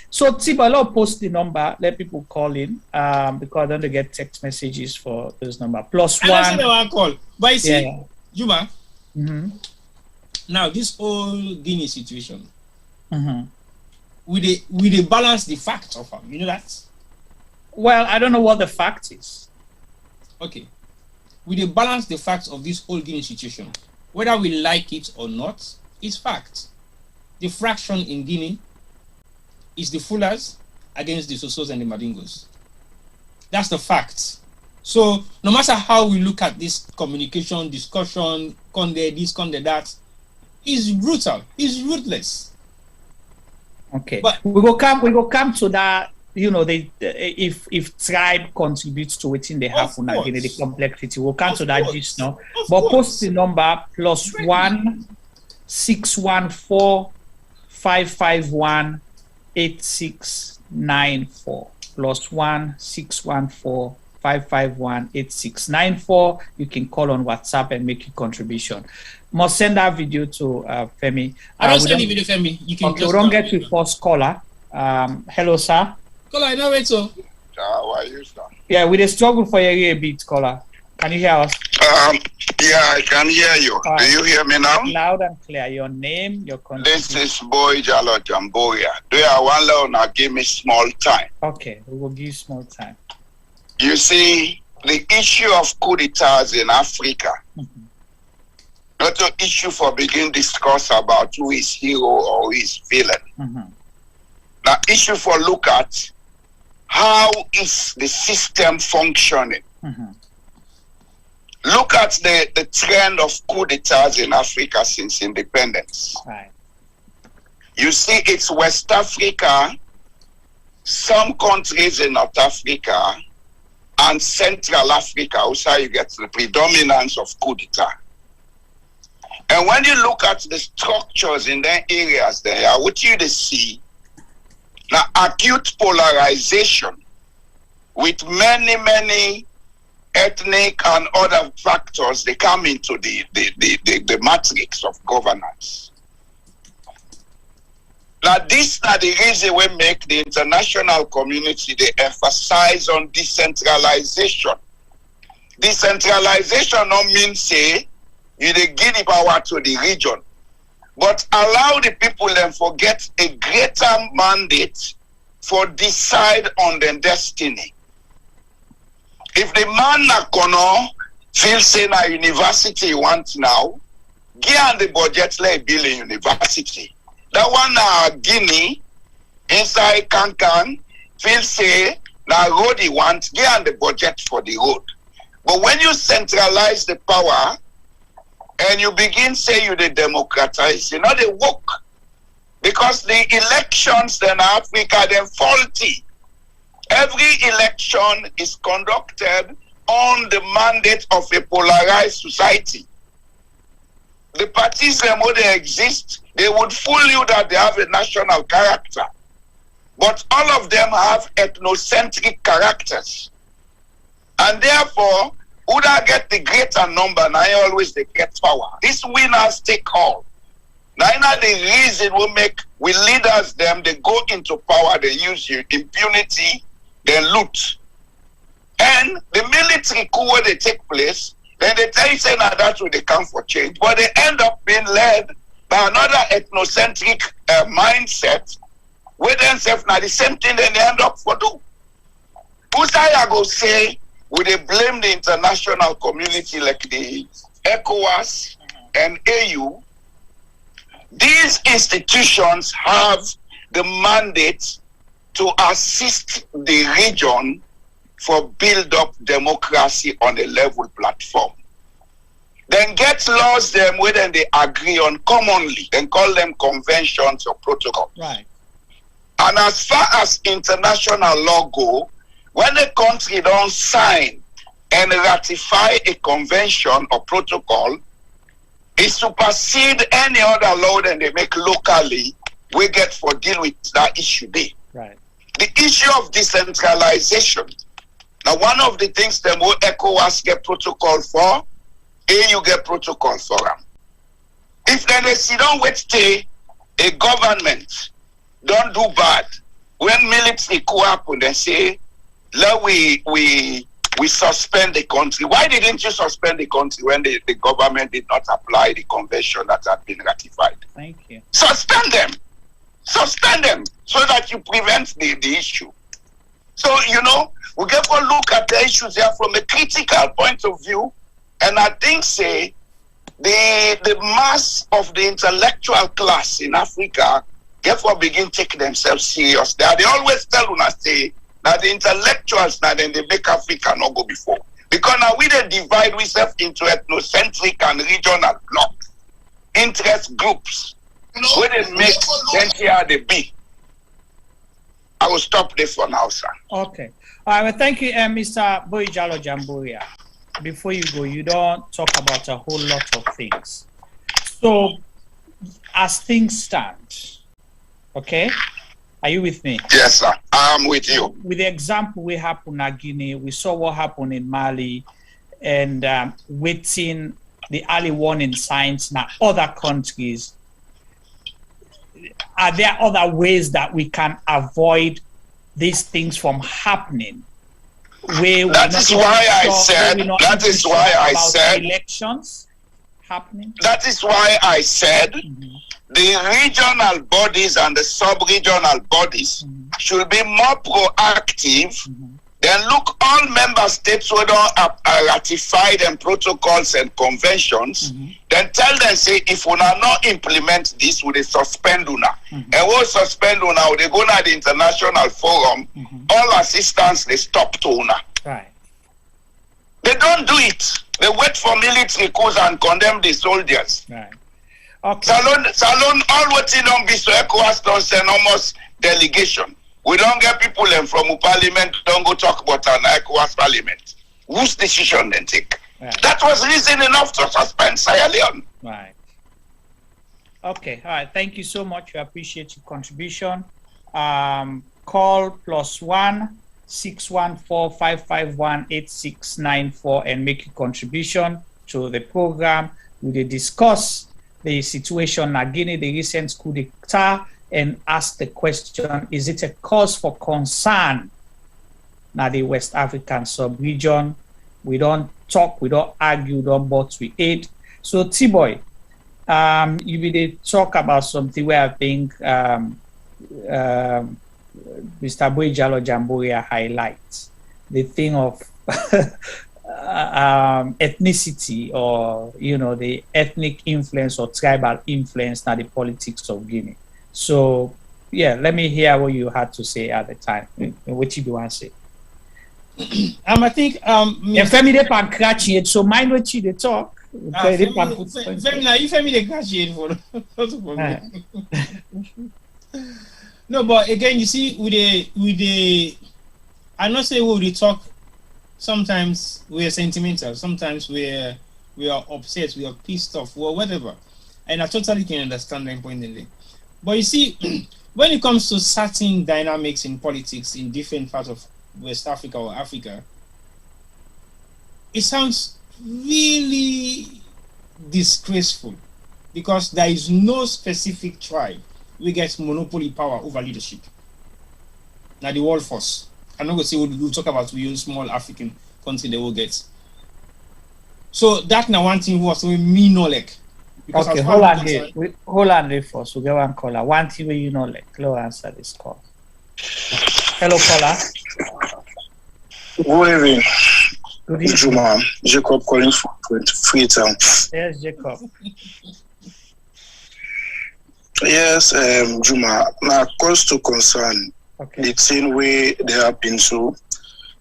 [SPEAKER 20] So T-Boy, I'll post the number. Let people call in because I don't get text messages for this number. +1.
[SPEAKER 21] I don't one call, but you see, Juma. Now this whole Guinea situation, we balance the facts of them. You know that?
[SPEAKER 20] Well, I don't know what the fact is.
[SPEAKER 21] Okay, we balance the facts of this whole Guinea situation, whether we like it or not. It's fact. The fraction in Guinea is the Fullers against the Sosos and the Madingos. That's the fact. So no matter how we look at this communication, discussion, conde this, conde that, is brutal, is ruthless.
[SPEAKER 20] Okay, but we go come to that. You know, if tribe contributes to it in the half the complexity, we'll come to that just now. But post the number +1 614 551 8694 +1 614 551 8694. You can call on WhatsApp and make your contribution. Must send that video to Femi.
[SPEAKER 21] I don't send the video, Femi. You can
[SPEAKER 20] just don't get to first caller. Hello, sir.
[SPEAKER 21] Caller, I know it, so.
[SPEAKER 4] How are you, sir?
[SPEAKER 20] Yeah, we struggle for a bit, caller. Can you hear us?
[SPEAKER 4] Yeah, I can hear you. Do you hear me now?
[SPEAKER 20] Loud and clear. Your name, your country.
[SPEAKER 4] This is Boy Jalo Jamboria. Do you want to now give me small time?
[SPEAKER 20] Okay, we will give you small time.
[SPEAKER 4] You see, the issue of coup d'etats in Africa, not an issue for begin discuss about who is hero or who is villain. The issue for look at how is the system functioning. Look at the trend of coup d'etats in Africa since independence.
[SPEAKER 20] Right.
[SPEAKER 4] You see, it's West Africa, some countries in North Africa, and Central Africa, also you get the predominance of coup d'etat. And when you look at the structures in the areas there, what you see, now acute polarization with many ethnic and other factors, they come into the matrix of governance. Now this is the reason we make the international community, they emphasize on decentralization. Decentralization don't mean say you give the power to the region, but allow the people then forget a greater mandate for decide on their destiny. If the man na kono feel say na university want now, give the budget like building university. That one na Guinea inside Kankan feel say na road he want, give the budget for the road. But when you centralize the power and you begin say you the democratize, you know they work. Because the elections in Africa, they're faulty. Every election is conducted on the mandate of a polarized society. The parties that they exist, they would fool you that they have a national character. But all of them have ethnocentric characters. And therefore, who that get the greater number, now always they get power. These winners take all. Now the reason we leaders them, they go into power, they use impunity, they loot. And the military coup where they take place, then they tell you say now that's where they come for change. But they end up being led by another ethnocentric mindset, where then say now the same thing then they end up for do. Usaya go say, would they blame the international community like the ECOWAS and AU? These institutions have the mandate to assist the region for build up democracy on a level platform. Then get laws them where then they agree on commonly, then call them conventions or protocols.
[SPEAKER 20] Right.
[SPEAKER 4] And as far as international law go, when a country don't sign and ratify a convention or protocol, it supersede any other law that they make locally, we get for deal with that issue there.
[SPEAKER 20] Right.
[SPEAKER 4] The issue of decentralization. Now, one of the things that more ECOWAS get protocol for, you get protocol for them. If then they sit down with a government don't do bad, when military coup happen, they say, let we suspend the country. Why didn't you suspend the country when the government did not apply the convention that had been ratified?
[SPEAKER 20] Thank you.
[SPEAKER 4] Suspend them so that you prevent the issue. So, we get to look at the issues here from a critical point of view. And I think, say, the mass of the intellectual class in Africa, therefore begin take themselves serious. They always tell us, say, that the intellectuals now then they make Africa not go before. Because now we then divide ourselves into ethnocentric and regional blocks, interest groups. Where they make then here they be. I will stop there for now, sir.
[SPEAKER 20] Okay. All right, well, thank you, Mr. Boijalo Jamburia. Before you go, you don't talk about a whole lot of things. So, as things stand, okay? Are you with me?
[SPEAKER 4] Yes, sir. I'm with you.
[SPEAKER 20] With the example we happened in Guinea, we saw what happened in Mali, and waiting the early warning signs in other countries. Are there other ways that we can avoid these things from happening?
[SPEAKER 4] That is why I said
[SPEAKER 20] elections happening.
[SPEAKER 4] That is why I said the regional bodies and the sub-regional bodies should be more proactive. Then look, all member states who don't ratify them protocols and conventions, then tell them, say, if we are not implement this, we suspend una. And we'll suspend una, they go to the international forum, all assistance, they stop to una.
[SPEAKER 20] Right.
[SPEAKER 4] They don't do it. They wait for military coups and condemn the soldiers.
[SPEAKER 20] Right. Okay.
[SPEAKER 4] Salon, all what in on be so ECOWAS don't send almost delegation. We don't get people from Parliament, don't go talk about an ECOWAS Parliament. Whose decision then take?
[SPEAKER 20] Right.
[SPEAKER 4] That was reason enough to suspend Sierra Leone.
[SPEAKER 20] Right. Okay. All right. Thank you so much. We appreciate your contribution. Call +1 614 551 8694 and make your contribution to the program. We will discuss the situation in Guinea, the recent coup d'etat, and ask the question, is it a cause for concern now the West African sub-region? We don't talk, we don't argue, we don't but we aid. So T-Boy, you will talk about something where I think Mr. Boijalo Jamburia highlights the thing of ethnicity, or the ethnic influence or tribal influence now the politics of Guinea. So yeah, let me hear what you had to say at the time. What you do want to say?
[SPEAKER 21] I think
[SPEAKER 20] Femi de pan cratching, so mind what you talk.
[SPEAKER 21] Femi de cratching for no, but again, you see, with the I'm not saying we talk. Sometimes we are sentimental. Sometimes we are upset. We are pissed off or whatever. And I totally can understand that pointedly. But you see, when it comes to certain dynamics in politics in different parts of West Africa or Africa, it sounds really disgraceful because there is no specific tribe we get monopoly power over leadership. Now the world force. I'm not going to say we'll talk about we use small African country they will get. So that now one thing was me no like.
[SPEAKER 20] Okay, hold on there first. We'll get one caller. One thing where you know like. Let's answer this call. Hello, caller.
[SPEAKER 3] Good evening.
[SPEAKER 20] Good evening.
[SPEAKER 3] Juma. Jacob calling from Freetown.
[SPEAKER 20] Yes, Jacob.
[SPEAKER 3] Yes, Juma. Now, cause to concern,
[SPEAKER 20] okay.
[SPEAKER 3] The thing way they happen so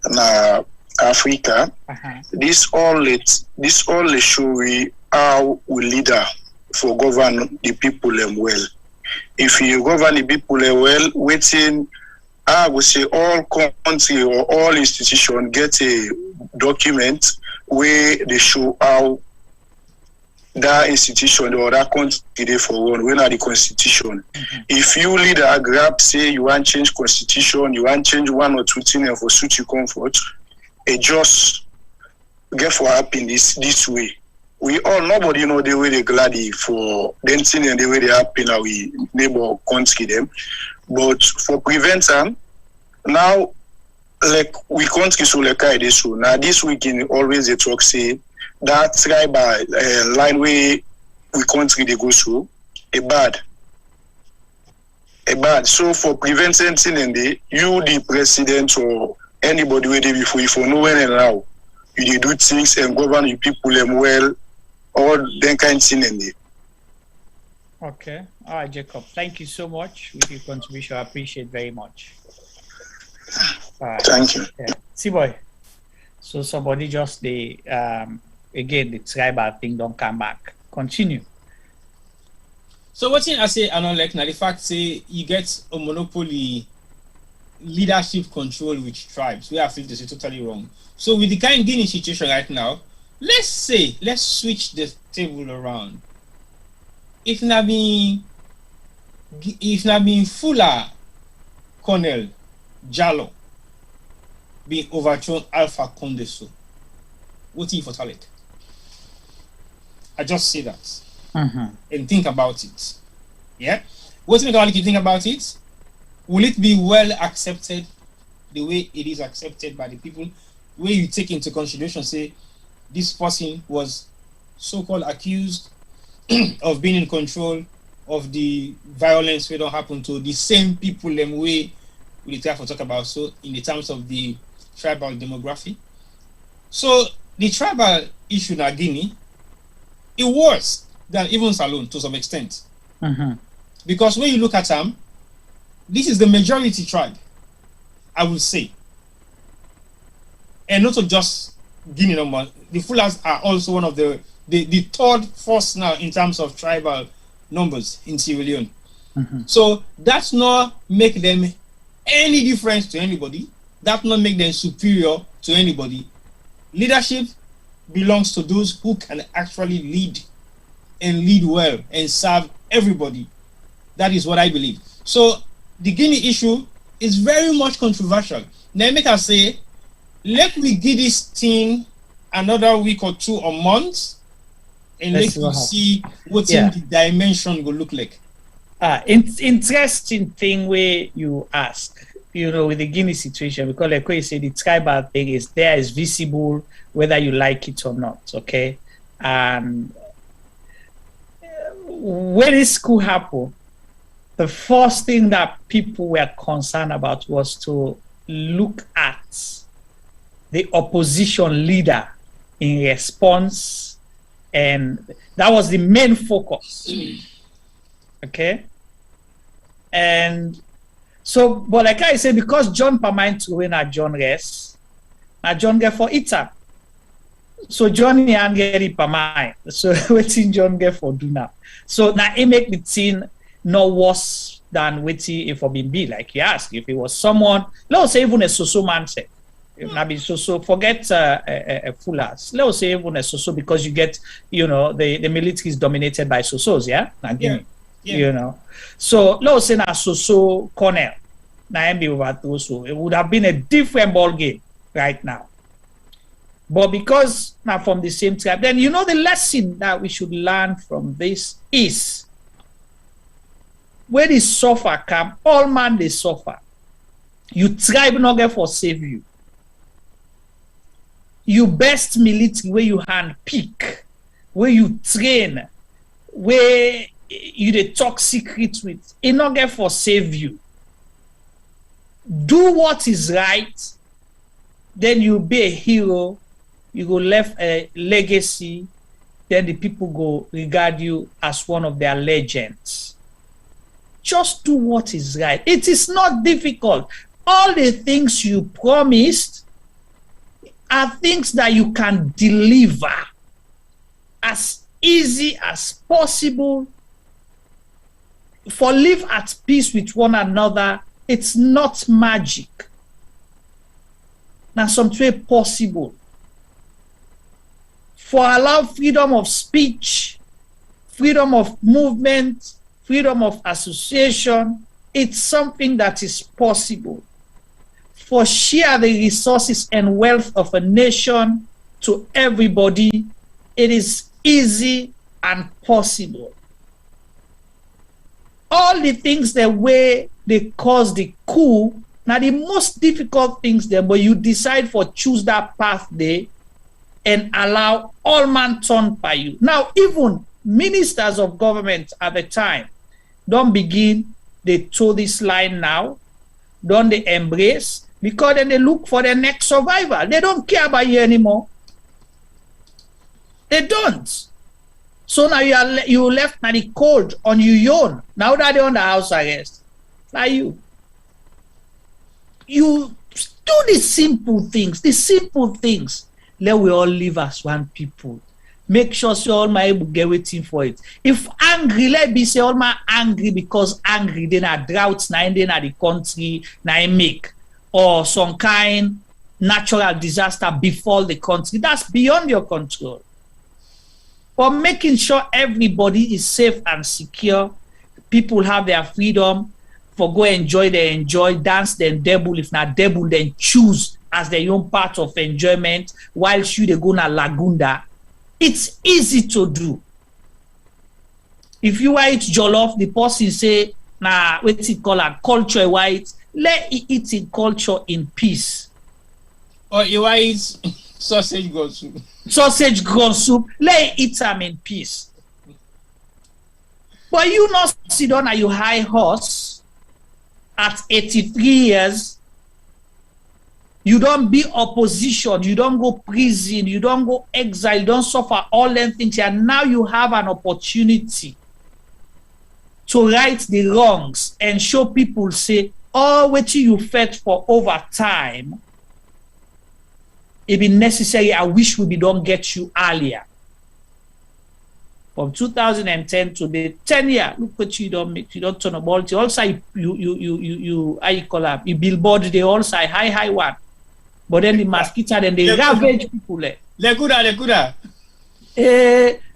[SPEAKER 3] na Africa. This all show we how we leader for govern the people well. If you govern the people well, waiting, I would say all country or all institution get a document where they show how that institution or that country they for one, when are the constitution. If you leader grab, say you want to change constitution, you want to change one or two things for suit your comfort, it just get for happen this way. We all, nobody know the way they gladdy for them thing and the way they happen our neighbor country them. But for prevention, now like we country so like I this so now this weekend always they talk say that tribal line way we country they go so a bad. So for preventing thing and you the president or anybody where they before you for no when and now you do things and govern your people them well. All that kind of thing in there.
[SPEAKER 20] Okay. All right, Jacob. Thank you so much with your contribution. I appreciate very much.
[SPEAKER 3] Thank you.
[SPEAKER 20] Yeah. See, boy. So somebody just again the tribal thing don't come back. Continue.
[SPEAKER 21] So what I say, I know like now the fact say you get a monopoly leadership control with tribes. We have to say totally wrong. So with the kind of Guinea situation right now. Let's switch the table around. If not being Fuller, Colonel Jallo being overthrown Alpha Conde, what if for talent? I just say that and think about it. Yeah, what if you think about it? Will it be well accepted the way it is accepted by the people? Where you take into consideration, say. This person was so-called accused of being in control of the violence we don't happen to the same people them way we try to talk about so in the terms of the tribal demography. So the tribal issue in Guinea it worse than even Salone to some extent. Because when you look at them, this is the majority tribe, I will say. And not just Guinea number. The Fullers are also one of the third force now in terms of tribal numbers in Sierra Leone. So that's not make them any difference to anybody. That not make them superior to anybody. Leadership belongs to those who can actually lead and lead well and serve everybody. That is what I believe. So the Guinea issue is very much controversial. Now make us say, let me give this thing another week or two or months and let me see what the dimension will look like.
[SPEAKER 20] Interesting thing where you ask, with the Guinea situation, because like you say, the tribal thing is there, is visible whether you like it or not, okay? And when this coup happened, the first thing that people were concerned about was to look at the opposition leader in response, and that was the main focus. Okay, and so, but like I said, because John Permine to win at John Rest, John get for Ita, so John and get it Permine, so waiting John get for do now. So now it make the team no worse than waiting if for be like you ask if it was someone, let's say even a so man said. So forget Fullers. Let's say even a Soso because you get, the military is dominated by Sosos, yeah? So let's say a Soso Colonel, it would have been a different ball game right now. But because now from the same tribe, then the lesson that we should learn from this is when the suffer come, all man they suffer. You tribe not get for save you. You best military where you hand pick, where you train, where you the talk secret with, it not get for save you. Do what is right, then you'll be a hero, you go left a legacy, then the people go regard you as one of their legends. Just do what is right. It is not difficult. All the things you promised, are things that you can deliver as easy as possible. For live at peace with one another, it's not magic. Now, something possible. For allow freedom of speech, freedom of movement, freedom of association, it's something that is possible. For share the resources and wealth of a nation to everybody, it is easy and possible. All the things the way they cause the coup, now the most difficult things there, but you decide for choose that path there and allow all man turn by you. Now, even ministers of government at the time, don't begin, they toe this line now, don't they embrace, because then they look for the next survivor. They don't care about you anymore. They don't. So now you left now the cold on your own. Now that they're under house arrest. Now you do the simple things. The simple things. Let we all live as one people. Make sure so all my able get waiting for it. If angry, let be say all my angry because angry, then a droughts now in the country now make, or some kind natural disaster befall the country. That's beyond your control. But making sure everybody is safe and secure, people have their freedom for go enjoy, they enjoy, dance, then double. If not double, then choose as their own part of enjoyment, while you they go na Lagunda. It's easy to do. If you eat jollof, the person say, nah, what's it called, a culture white, let it eat in culture in peace.
[SPEAKER 21] Or you eat sausage gun soup.
[SPEAKER 20] Sausage gun soup, let it eat them in peace. But you not sit down at your high horse at 83 years. You don't be opposition, you don't go prison, you don't go exile, you don't suffer all them things. And now you have an opportunity to right the wrongs and show people, say, oh, what you fed for over time, it be necessary. I wish we don't get you earlier. From 2010 to the 10 year, look what you don't make, you don't turn about. Also, you how you call up, you billboard, they also high one. But then the mosquito, then they ravage people.
[SPEAKER 21] Lekuda.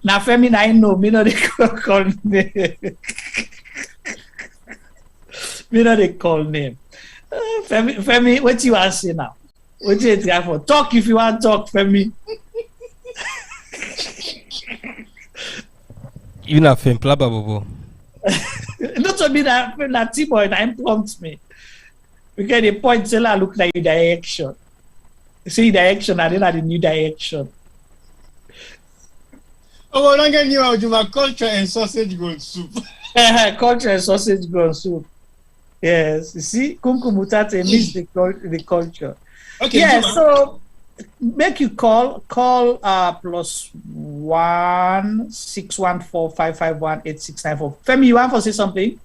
[SPEAKER 20] Na Femi, I know, me know they call name. Me know they call name. Femi, what you want to say now? What you try for? Talk if you want to talk, Femi.
[SPEAKER 1] You not Femi Plaba Bobo.
[SPEAKER 20] Not to be that T-boy, that prompts me. Because the point seller look like direction. See direction and then at the new direction.
[SPEAKER 21] Oh, well, don't get you out of culture and sausage gun soup.
[SPEAKER 20] Culture and sausage gun soup. Yes, you see, Kunku Mutate miss the culture. Okay. Yeah, so make you call +1 614 551 8694. Femi, you want to say something?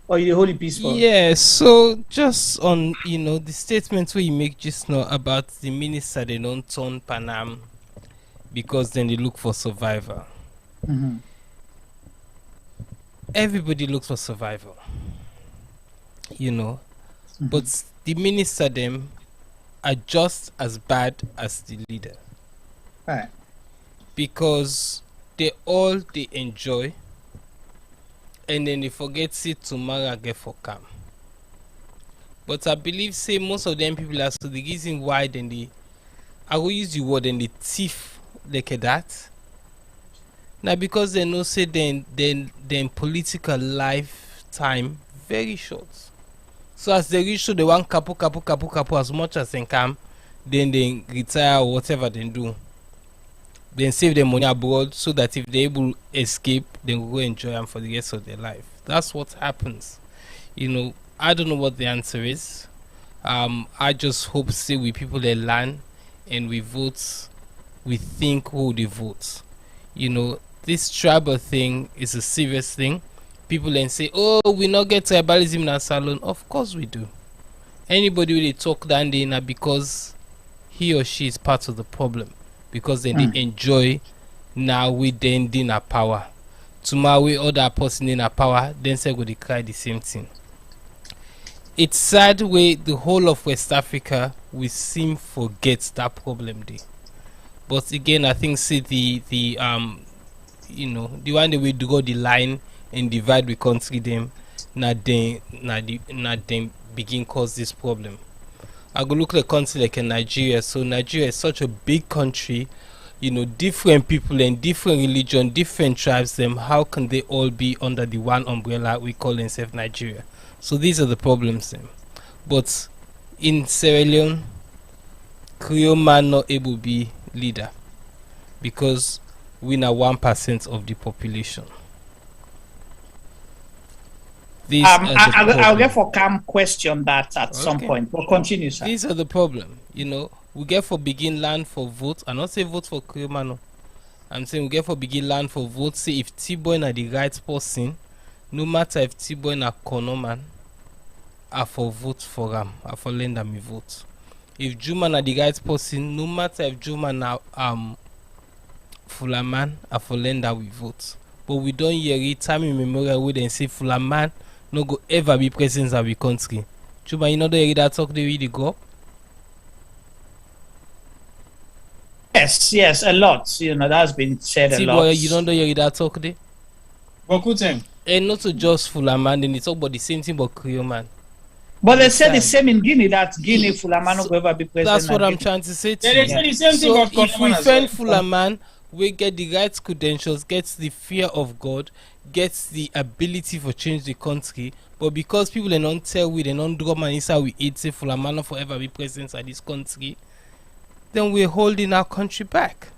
[SPEAKER 20] Or you hold it peaceful?
[SPEAKER 1] Yeah, so just on the statement where you make just now about the minister, they don't turn Panam because then they look for survivor.
[SPEAKER 20] Mm-hmm.
[SPEAKER 1] Everybody looks for survival,
[SPEAKER 20] Mm-hmm.
[SPEAKER 1] but the minister them are just as bad as the leader,
[SPEAKER 20] right?
[SPEAKER 1] Because they enjoy. And then they forget it tomorrow get for calm. But I believe say most of them people are so the reason why then I will use the word and the thief like that. Now because they know say then political lifetime very short. So as they reach to the one couple as much as they can, then they retire or whatever they do. Then save their money abroad so that if they're able to escape, they will go enjoy them for the rest of their life. That's what happens. I don't know what the answer is. I just hope say we people they learn and we vote, we think who they vote. This tribal thing is a serious thing. People then say, oh, we not get tribalism in our salon. Of course we do. Anybody will talk that day now because he or she is part of the problem, because then they enjoy now with the ending a power. Tomorrow we other person in a power, then say go they cry the same thing. It's sad way the whole of West Africa we seem forget that problem there. But again, I think see the you know, the one that we do go the line and divide the country them, not them begin cause this problem. I go look at a country like in Nigeria. So Nigeria is such a big country, you know, different people and different religion, different tribes. Them, how can they all be under the one umbrella we call themselves Nigeria? So these are the problems. Them, but in Sierra Leone, Creole man not able to be leader because we are 1% of the population.
[SPEAKER 20] I'll get for Cam question that at some point, but continue, sir.
[SPEAKER 1] These are the problem. You know, we get for begin land for vote. I not say vote for Creole. I'm saying we get for begin land for vote. Say if T-boy na the right person, no matter if T-boy na corner man, I for vote for him. I for lend me vote. If Juma na the right person, no matter if Juma na Fuller man, I for lend we vote. But we don't hear it time in memorial we then say Fuller man no go ever be president of the country. Juma, you know the hear that talk they really go?
[SPEAKER 20] Yes, a lot. You know, that's been said a lot.
[SPEAKER 1] You don't hear that talk there? And not to just Fuller man, then they talk about the same thing but Creole man.
[SPEAKER 20] But they said the same in Guinea, that Guinea Fuller man no go ever be president.
[SPEAKER 1] That's what I'm trying to say to you.
[SPEAKER 21] They say the same thing about
[SPEAKER 1] if we find Fuller man, we get the right credentials, gets the fear of God, gets the ability for change the country, but because people they don't tell we, they don't draw money inside we eat, say Fuller man not forever be president of this country, then we're holding our country back.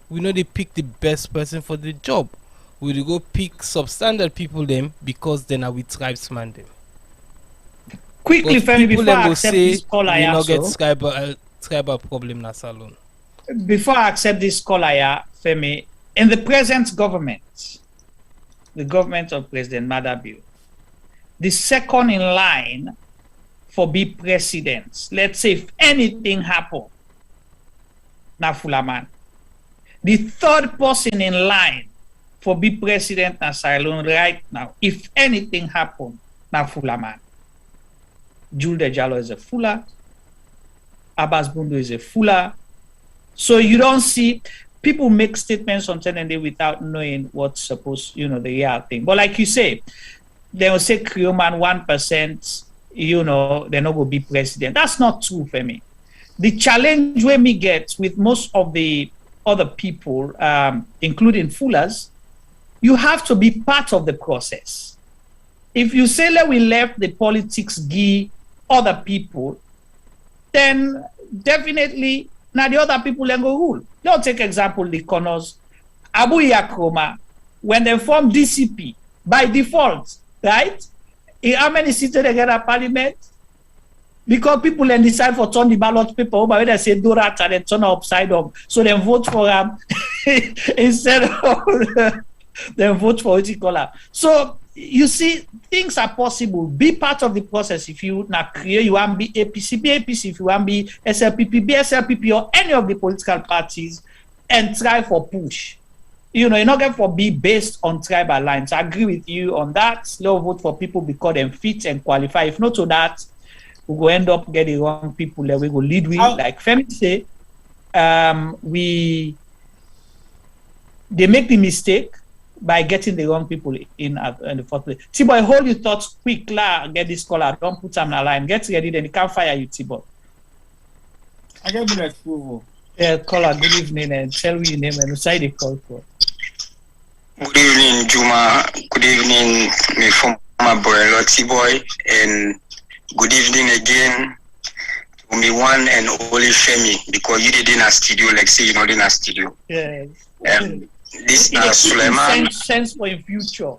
[SPEAKER 1] We know they pick the best person for the job. We go pick substandard people them because then are we tribesman them.
[SPEAKER 20] Quickly, Femi, before I accept this call, I
[SPEAKER 1] not get tribal problem na salon.
[SPEAKER 20] Before I accept this call, Femi, in the present government, the government of President Madabiu, the second in line for be president, let's say if anything happen, na Fulaman. The third person in line for be president na Sierra right now, if anything happen, na Fulaman. Jules de Jallo is a Fuller. Abbas Bundu is a Fuller. So you don't see people make statements on certain day without knowing what's supposed, you know, the real thing. But like you say, they will say Creole man 1%, you know, they're not going to be president. That's not true for me. The challenge where me get with most of the other people, including Fullers, you have to be part of the process. If you say that we left the politics give other people, then definitely now the other people then go rule. Don't take example the Connors. Abu Yakroma, when they formed DCP, by default, right? How many seats they get at Parliament? Because people then decide for turn the ballot paper over when they say do that and then turn upside up. So they vote for them instead of then vote for what you call her. So you see, things are possible. Be part of the process. If you now create, you want to be APC, be APC. If you want to be SLPP, be SLPP, or any of the political parties, and try for push. You know, you're not going to be based on tribal lines. I agree with you on that. Slow vote for people because they fit and qualify. If not to that, we go end up getting wrong people that we go lead with. Like Femi say, they make the mistake by getting the wrong people in the first place. T-Boy, hold your thoughts quick, get this caller. Don't put them in a line. Get ready, then he can't fire you, T-Boy.
[SPEAKER 21] I get bullet approval.
[SPEAKER 20] Yeah, caller, good evening, and tell me your name and who the call for.
[SPEAKER 5] Good evening, Juma. Good evening, my former boy, T-Boy, and good evening again to me one and only Femi, because you did in a studio, like say you're not in a studio.
[SPEAKER 20] Yeah.
[SPEAKER 5] This is Suleiman.
[SPEAKER 20] Sense for your future.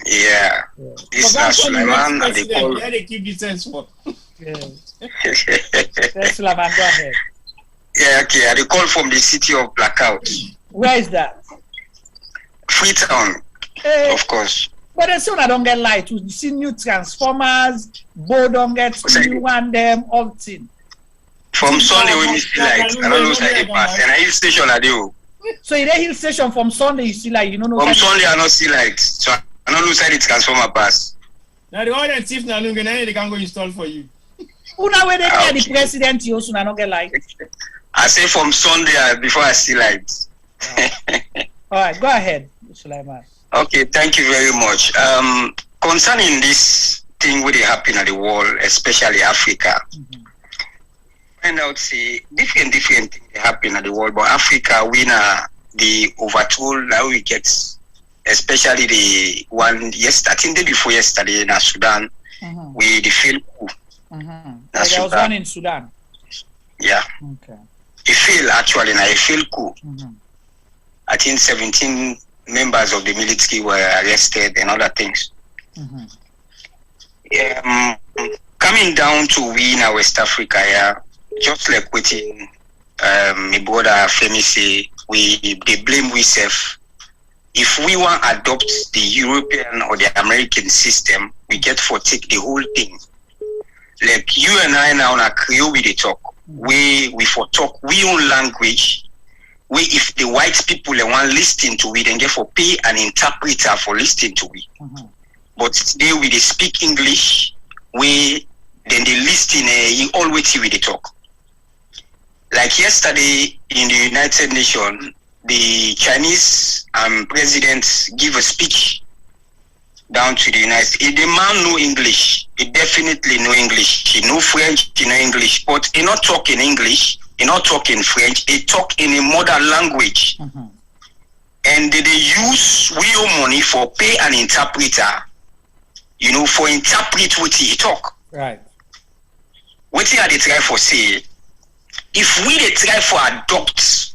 [SPEAKER 5] Yeah. This is Suleiman.
[SPEAKER 21] Where they keep the sense for?
[SPEAKER 20] Yeah. Suleiman, go ahead.
[SPEAKER 5] Yeah, okay. I call from the city of Blackout.
[SPEAKER 20] Where is that?
[SPEAKER 5] Freetown, of course.
[SPEAKER 20] But as soon as I don't get light, we see new transformers, board don't get new one, them, all thing.
[SPEAKER 5] From Sunday when you see like, I don't know say they pass. And a hill station I do.
[SPEAKER 20] So in the hill station from Sunday you see like, you don't know.
[SPEAKER 5] From Sunday I don't see like, so I don't know say the transformer pass.
[SPEAKER 21] Now the other chief now they can go install for you.
[SPEAKER 20] Who know where they get the president you also not get like?
[SPEAKER 5] I say from Sunday before I see lights.
[SPEAKER 20] All right, go ahead, Sulaiman.
[SPEAKER 5] Okay, thank you very much. Concerning this thing where they happen at the world, especially Africa, find out see different things they happen at the world, but Africa we the overthrow now we get, especially the one yesterday, I think the day before yesterday in Sudan, we the failed coup.
[SPEAKER 20] There was one in Sudan.
[SPEAKER 5] Yeah.
[SPEAKER 20] Okay.
[SPEAKER 5] It failed actually, now it failed coup. I think 17 members of the military were arrested and other things. Coming down to we in West Africa, yeah, just like waiting, my brother Femi say, they blame ourselves. If we want to adopt the European or the American system, we get for take the whole thing. Like you and I now on a Creole we talk. We for talk we own language. We if the white people they want listening to it, then get for pay an interpreter for listening to it. But today we they speak English, we then they listen always we they talk. Like yesterday in the United Nations, the Chinese president give a speech down to the United States. The man know English. He definitely know English. He know French, he know English. But he not talk in English, he not talk in French, he talk in a mother language. And they use real money for pay an interpreter, you know, for interpret what he talk.
[SPEAKER 20] Right.
[SPEAKER 5] What are they try for say? If we they try for adopt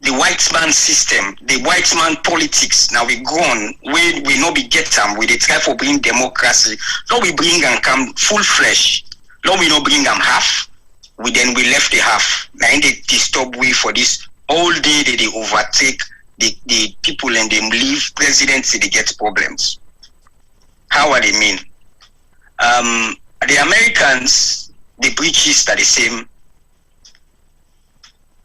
[SPEAKER 5] the white man system, the white man politics, now we go on, we no be get them, we they try for bring democracy, now we bring and come full flesh, now we no bring them half, we left the half. Now they disturb we for this all day they overtake the people and they leave presidency, they get problems. How are they mean? The Americans, the British are the same.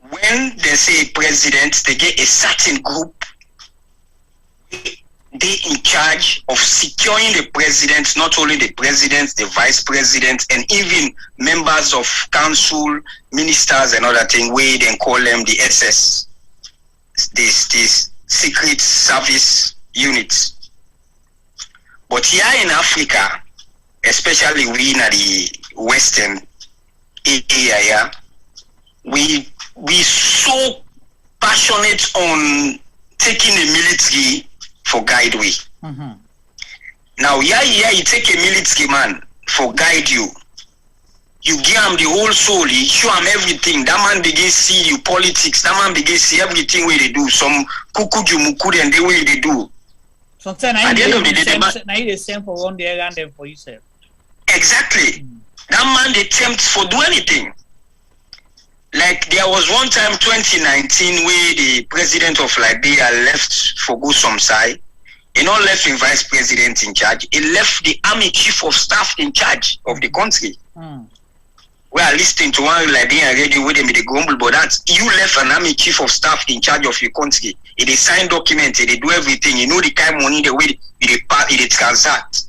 [SPEAKER 5] When they say president, they get a certain group. They in charge of securing the president, not only the president, the vice president, and even members of council, ministers, and other things. We then call them the SS, this secret service units. But here in Africa, especially we in the Western area, we so passionate on taking the military for guide we. Now, you take a military man for guide you. You give him the whole soul, you show him everything. That man begin see you politics. That man begin see everything where they do. Some kukuju mukuri and the way they do.
[SPEAKER 20] Sometimes I need the same for one day and then for yourself.
[SPEAKER 5] Exactly. That man they tempt for do anything. Like there was one time 2019 where the president of Liberia left for go some side. He not left the vice president in charge. He left the army chief of staff in charge of the country. We are listening to one Liberian radio with them with the grumble, but that you left an army chief of staff in charge of your country. They sign documents, they do everything. You know the kind of money the way they transact.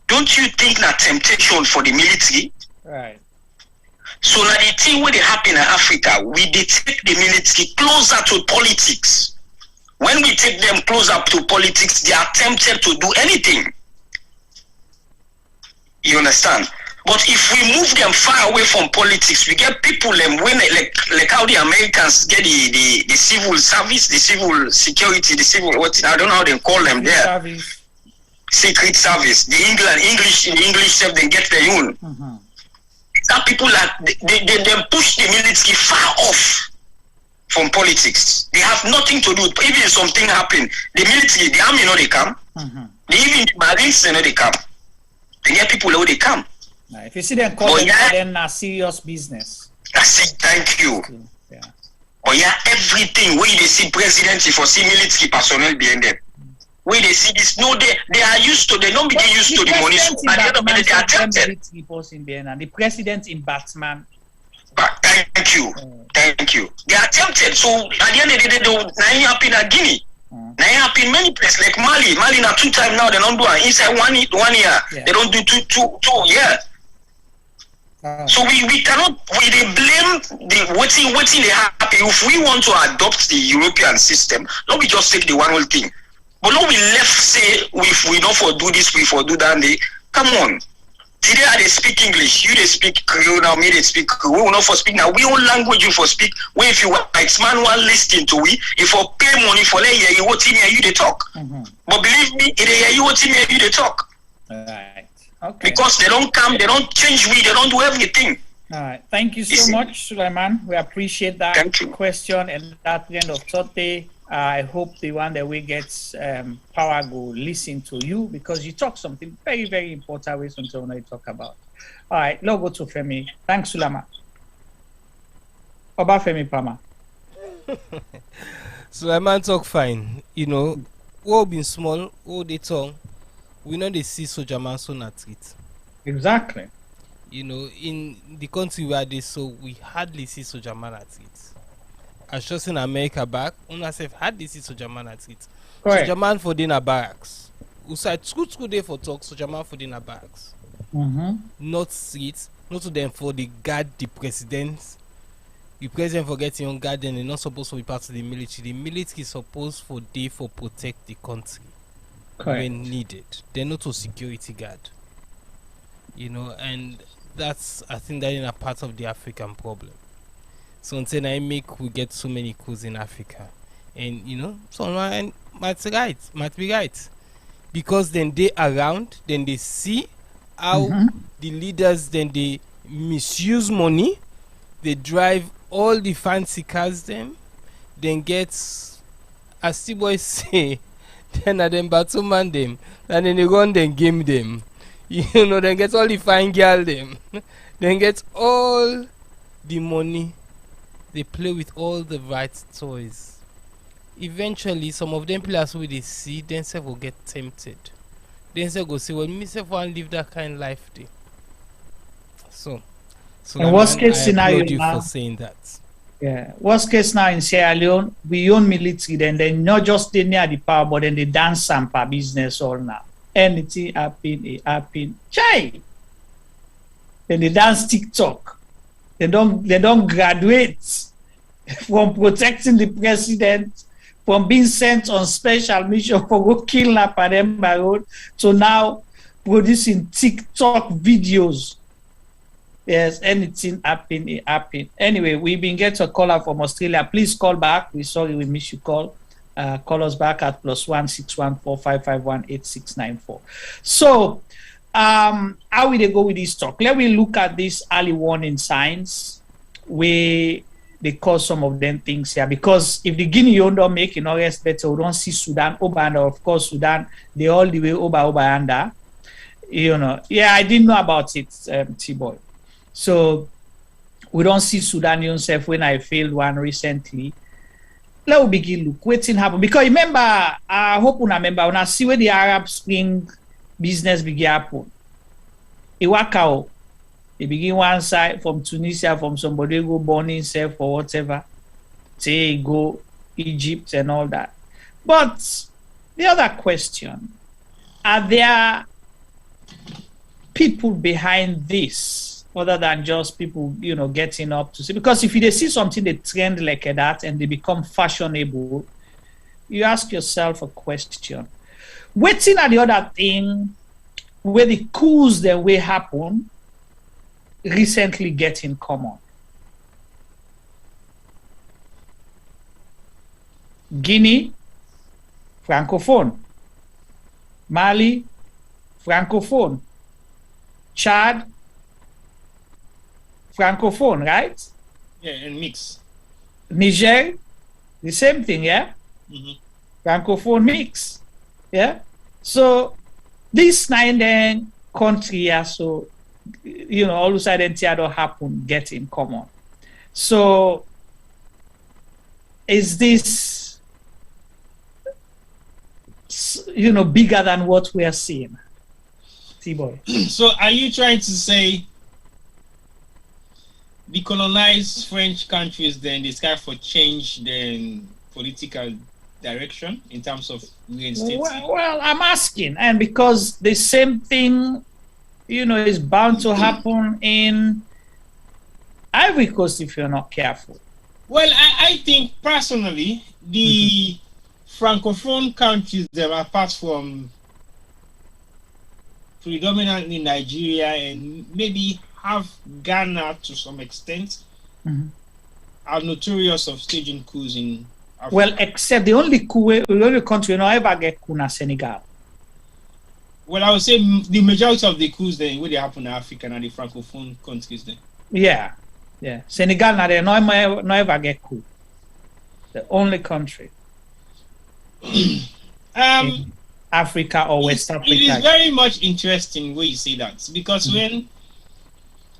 [SPEAKER 5] Don't you think that temptation for the military?
[SPEAKER 20] Right.
[SPEAKER 5] So now the thing where they happen in Africa, we take the military closer to politics. When we take them closer to politics, they are tempted to do anything. You understand? But if we move them far away from politics, we get people when like how the Americans get the civil service, the civil security, the civil I don't know how they call them there.
[SPEAKER 20] Service.
[SPEAKER 5] Secret service. The English self they get their own. Some people they push the military far off from politics. They have nothing to do. Even if something happen, the military, the army know they come. Even the Marines know they come. They get people who they come.
[SPEAKER 20] Now, if you see them call them serious business.
[SPEAKER 5] I say thank you. But everything where they see presidency for see military personnel behind them. Where they see this, no, they are used to, they don't begin used to the money. So at the end of the day, they are tempted.
[SPEAKER 20] The president in Batman.
[SPEAKER 5] Thank you. They are tempted. So at the end of the day, they will happen in Guinea. Now happen in many places like Mali. Mali now 2 times now they don't do it. Inside 1 year. Yeah. They don't do two years. So we cannot they blame the waiting they happen. If we want to adopt the European system, don't we just take the one whole thing. But no, we left say if we don't for do this, we for do that. Come on. Today they speak English, you they speak Creole now, me they speak Creole. We will not for speak now. We own language you for speak. Where if you want man one listen to we, if you pay money for let you what in here you they talk. But believe me, if they hear you what in here you they talk.
[SPEAKER 20] Right. Okay.
[SPEAKER 5] Because they don't come, they don't change we, they don't do everything.
[SPEAKER 20] All right. Thank you so much, Suleiman. We appreciate that question and that end of thought day. I hope the one that we get power go listen to you because you talk something very, very important with something I talk about. All right, let's go to Femi. Thanks, Sulama. Oba Femi Pama.
[SPEAKER 1] Suleiman talk fine. You know, all been small, all the tongue. We know they see soldier man so not treat.
[SPEAKER 20] Exactly.
[SPEAKER 1] You know, in the country where they so we hardly see soldier man at it. As just in America back, una say hardly see soldier man at it. Soldier man for dinner barracks. We say school day for talk, soldier man for dinner barracks. Not streets, not to them for the guard the president. The president for getting on guard, then they're not supposed to be part of the military. The military is supposed for day for protect the country. When needed. They're not a security guard. You know, and that's I think that is a part of the African problem. So until I we get so many coups in Africa. And you know, someone might be right. Because then they around, then they see how the leaders then they misuse money, they drive all the fancy cars then get as the boys say then at them battle man them and then they run then game them. You know, then get all the fine girl them. Then get all the money. They play with all the right toys. Eventually, some of them players who they see, themselves will get tempted. Themselves go say, well, myself want live that kind of life day. So
[SPEAKER 20] worst case scenario
[SPEAKER 1] you
[SPEAKER 20] now,
[SPEAKER 1] for saying that.
[SPEAKER 20] Yeah. Worst case now in Sierra Leone, we own military, then they not just stay near the power, but then they dance sampa business all now. Anything happen, it happen. Chai! Then they dance TikTok. They don't graduate from protecting the president, from being sent on special mission for go kidnap them by road, to now producing TikTok videos. Yes, anything happen, it happen. Anyway, we've been getting a caller from Australia. Please call back. We're sorry we missed your call. Call us back at +1 614 551 8694. So, how will they go with this talk? Let me look at these early warning signs where they cause some of them things here. Because if the Guinea don't make it rest better, we don't see Sudan over under. Of course, Sudan, they all the way over under. You know, yeah, I didn't know about it, T-Boy. So we don't see Sudan yourself when I failed one recently. Let me begin look. Waiting happen. Because remember, I hope you remember when I see where the Arab Spring business begin happen. It work out. They begin one side from Tunisia, from somebody go born himself or whatever. Say go Egypt and all that. But the other question, are there people behind this other than just people, you know, getting up to see? Because if you see something they trend like that and they become fashionable, you ask yourself a question. Waiting at the other thing where the coups that will happen recently get in common. Guinea, Francophone. Mali, Francophone. Chad, Francophone, right?
[SPEAKER 21] Yeah, and mix.
[SPEAKER 20] Niger, the same thing, yeah? Francophone mix, yeah? So, this 9 country, yeah, so, you know, all of a sudden, don't happen, get in common. So, is this bigger than what we are seeing. T-boy.
[SPEAKER 21] So are you trying to say the colonized French countries then they strive for change then political direction in terms of reinstating?
[SPEAKER 20] Well, I'm asking, and because the same thing, is bound to happen in Ivory Coast if you're not careful.
[SPEAKER 21] Well, I think personally, the Francophone countries that are apart from predominantly Nigeria and maybe have Ghana to some extent, are notorious of staging coups in Africa.
[SPEAKER 20] Well, except the only country ever get coup na Senegal.
[SPEAKER 21] Well, I would say the majority of the coups then where they happen in Africa and the Francophone countries then.
[SPEAKER 20] Yeah. Senegal now they no ever get coup. The only country. In Africa or West Africa.
[SPEAKER 21] It is very much interesting where you say that, because when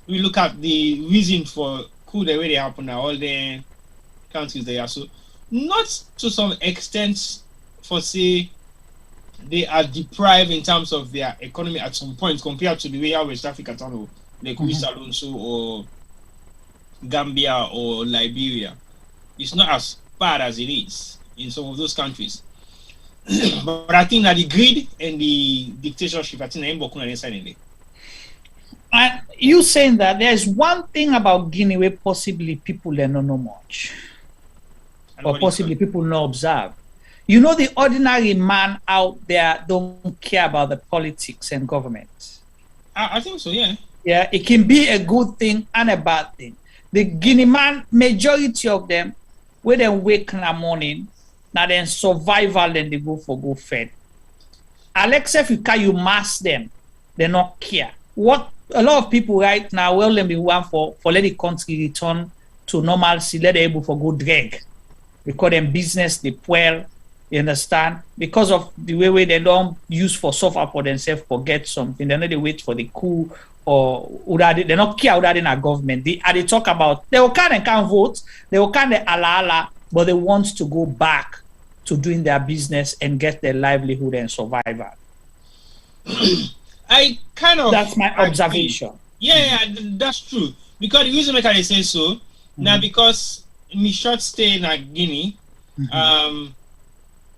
[SPEAKER 21] we look at the reason for coup the way they happen now, all the countries they are so not to some extent for say they are deprived in terms of their economy at some point compared to the way how West Africa turn like Alonso or Gambia or Liberia. It's not as bad as it is in some of those countries. But I think that the greed and the dictatorship, I think
[SPEAKER 20] and you saying that there's one thing about Guinea where possibly people don't know much, or possibly people not observe. The ordinary man out there don't care about the politics and government.
[SPEAKER 21] I think so, yeah.
[SPEAKER 20] Yeah, it can be a good thing and a bad thing. The Guinea man, majority of them, when they wake in the morning, now then survival, then they go fed. Alexa, if you mass them, they not care. What a lot of people right now will them be one for let the country return to normalcy, let them able for go drag. Because them business, they well, you understand? Because of the way they don't use for suffer for themselves, forget something. They know they wait for the coup or they not care without in a government. They talk about they will can't vote, they will can't ala, but they want to go back to doing their business and get their livelihood and survival.
[SPEAKER 21] That's
[SPEAKER 20] my observation.
[SPEAKER 21] Yeah, that's true. Because the reason I say so, now because in the short stay in Guinea,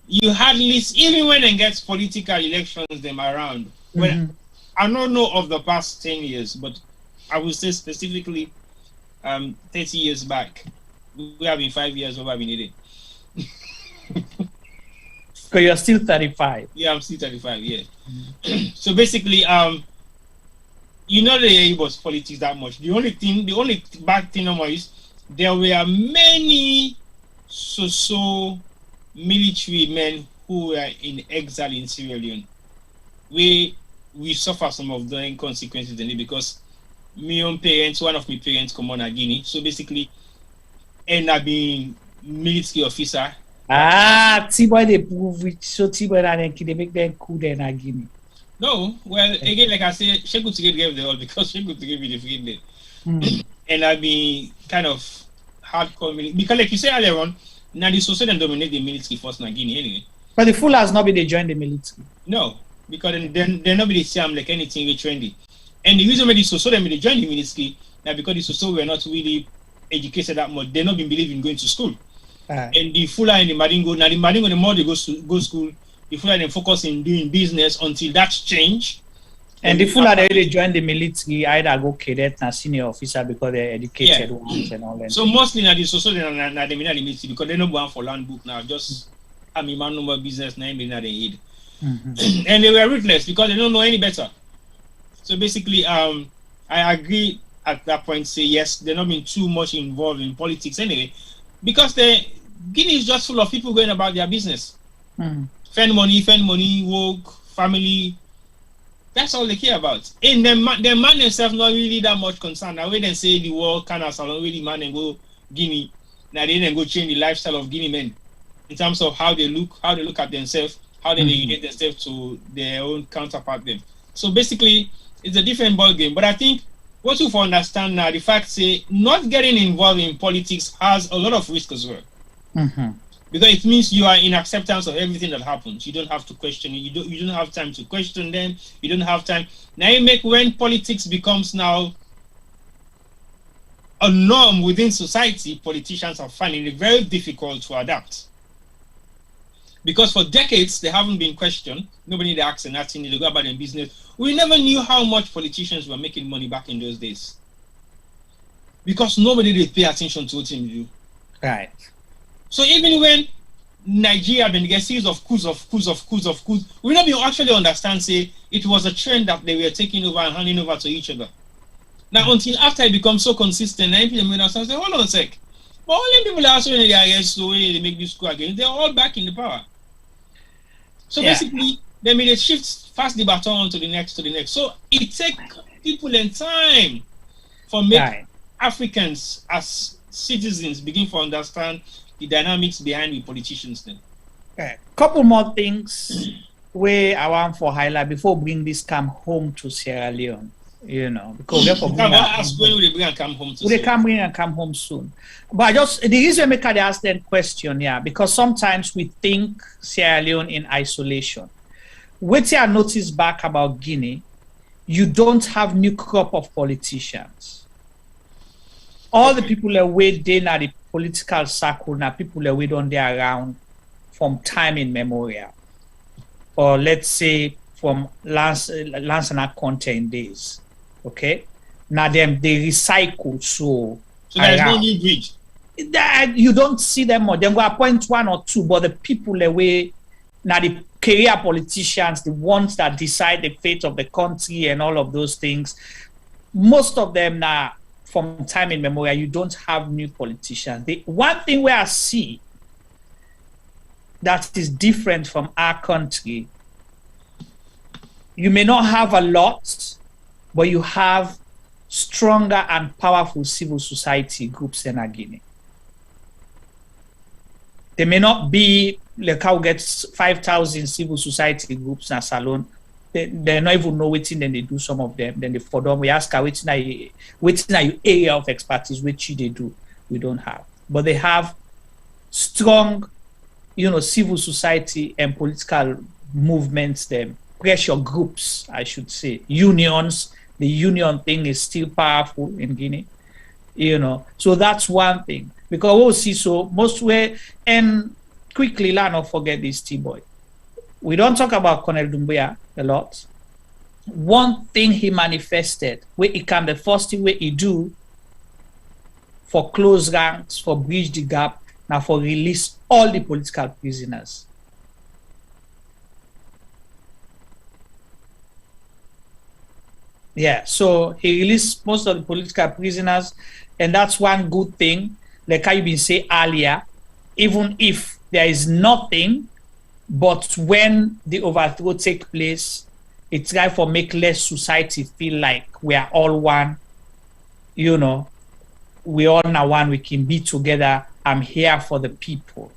[SPEAKER 21] you had least even when they get political elections them around. When I don't know of the past 10 years, but I would say specifically 30 years back. We have been 5 years over been needed.
[SPEAKER 20] So you're still 35.
[SPEAKER 21] Yeah, I'm still 35, yeah. So basically, it was politics that much. The only bad thing is there were many so military men who were in exile in Sierra Leone. We suffer some of the consequences in it because one of my parents come on a Guinea. So basically end up being military officer.
[SPEAKER 20] T-boy they prove which so T-boy they make them coup in a Guinea.
[SPEAKER 21] No, well again like I say, she could give the all because she could give me the free day. And I be kind of hardcore because like you say earlier on, now the society dominate the military force in Guinea anyway.
[SPEAKER 20] But the full has not been they join the military.
[SPEAKER 21] No, because then nobody see them like anything we trendy. And the reason why the society they join the military now because the society were not really educated that much. They not been believing going to school. And the Fula and the Maringo, now the Maringo the more they go school, the Fula they focus in doing business until that's changed.
[SPEAKER 20] And the Fula they join the military either go cadet and senior officer because they're educated ones and all that.
[SPEAKER 21] So mostly now the society now the military because they not going for land book now, just man number business now they need. And they were ruthless because they don't know any better. So basically, I agree at that point. Say yes, they're not been too much involved in politics anyway, because Guinea is just full of people going about their business. Fend money, work, family. That's all they care about. And their man themselves not really that much concerned. Now when they say the world can salon really man and go Guinea, now they then go change the lifestyle of Guinea men in terms of how they look at themselves, how they relate themselves to their own counterpart them. So basically, it's a different ball game. But I think what you understand now, the fact say not getting involved in politics has a lot of risk as well. Because it means you are in acceptance of everything that happens. You don't have to question it. You don't have time to question them. You don't have time. Now you make when politics becomes now a norm within society, politicians are finding it very difficult to adapt. Because for decades they haven't been questioned. Nobody asks nothing. They go about their business. We never knew how much politicians were making money back in those days. Because nobody did pay attention to what they do.
[SPEAKER 20] Right.
[SPEAKER 21] So even when Nigeria been a series of coups, we don't even actually understand, say, it was a trend that they were taking over and handing over to each other. Now, until after it becomes so consistent, and people understand, say, hold on a sec. But only people are also in the arrest, so they make this coup again. They're all back in the power. So basically, they made a shift, pass the baton to the next, So it takes people and time for make Africans as citizens begin to understand the dynamics behind the politicians then.
[SPEAKER 20] Okay. Couple more things where I want for highlight before bring this come home to Sierra Leone. You know, because we
[SPEAKER 21] when will they bring and come home to
[SPEAKER 20] they can bring and come home soon. But just the reason I ask that question, because sometimes we think Sierra Leone in isolation. What I noticed back about Guinea, you don't have new crop of politicians. All the people are waiting at the political circle now, people are waiting there around from time immemorial. Or let's say from Lance and Content days. Okay? Now they recycle so
[SPEAKER 21] there's no new breed.
[SPEAKER 20] You don't see them more. They will appoint one or two, but the people away now the career politicians, the ones that decide the fate of the country and all of those things, most of them now from time immemorial, you don't have new politicians. The one thing where I see that is different from our country, you may not have a lot, but you have stronger and powerful civil society groups in Guinea. They may not be like how gets 5,000 civil society groups in Salon. They don't even know what then they do some of them. Then they for them we ask her which your area of expertise which they do. We don't have. But they have strong, civil society and political movements, them pressure groups, I should say, unions. The union thing is still powerful in Guinea, So that's one thing. Because we'll see most way, and quickly, let's not forget this T-boy. We don't talk about Colonel Doumbouya a lot. One thing he manifested, where he can the first thing where he do for close ranks, for bridge the gap, now for release all the political prisoners. Yeah, so he released most of the political prisoners, and that's one good thing. Like I've been saying earlier, even if there is nothing, but when the overthrow takes place, it's right for make less society feel like we are all one. We all now one. We can be together. I'm here for the people.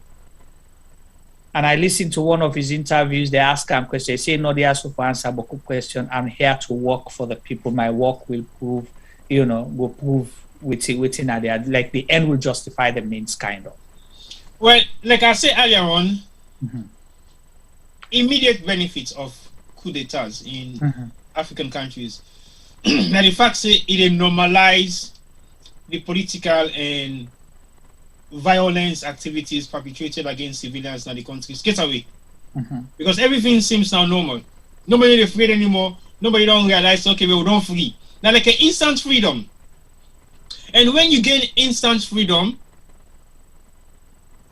[SPEAKER 20] And I listened to one of his interviews. They ask him questions. They say, no, they ask for answer but good question. I'm here to work for the people. My work will prove, will prove within there. Like the end will justify the means, kind of.
[SPEAKER 21] Well, like I said earlier on, immediate benefits of coup d'etats in African countries. Now the fact say it normalize the political and violence activities perpetrated against civilians in the countries get away. Because everything seems now normal. Nobody is afraid anymore. Nobody don't realize, okay, we don't free. Now like an instant freedom. And when you gain instant freedom,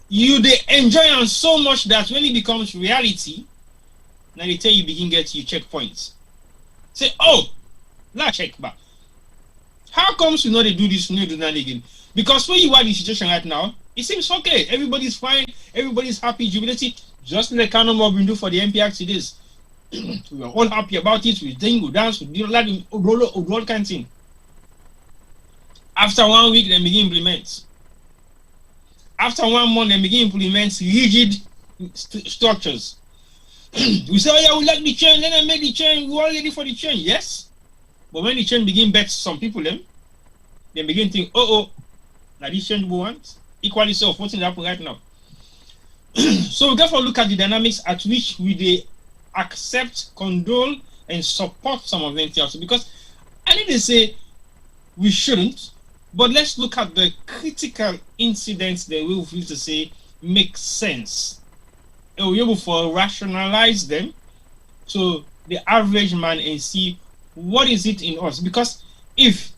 [SPEAKER 21] they enjoy it so much that when it becomes reality, now they tell you begin get your checkpoints. Say, oh, now check back. How comes you know they do this, you do that again? Because when you are in the situation right now, it seems okay. Everybody's fine. Everybody's happy, jubilating. Just like kind of what we do for the MPX it is. We are all happy about it. We sing, we dance, we do like all kind of thing. After 1 week, they begin implement. After 1 month, they begin implement rigid structures. We say, oh yeah, we like the change. Then I make the change. We're all ready for the change. Yes. But when the change begin back to some people, they begin to think, now this change we want. Equally so, what's happening right now? So we therefore look at the dynamics at which we they accept, condole, and support some of them also. Because I need to say we shouldn't, but let's look at the critical incidents that we feel to say make sense. And we're able to rationalize them to the average man and see what is it in us. Because if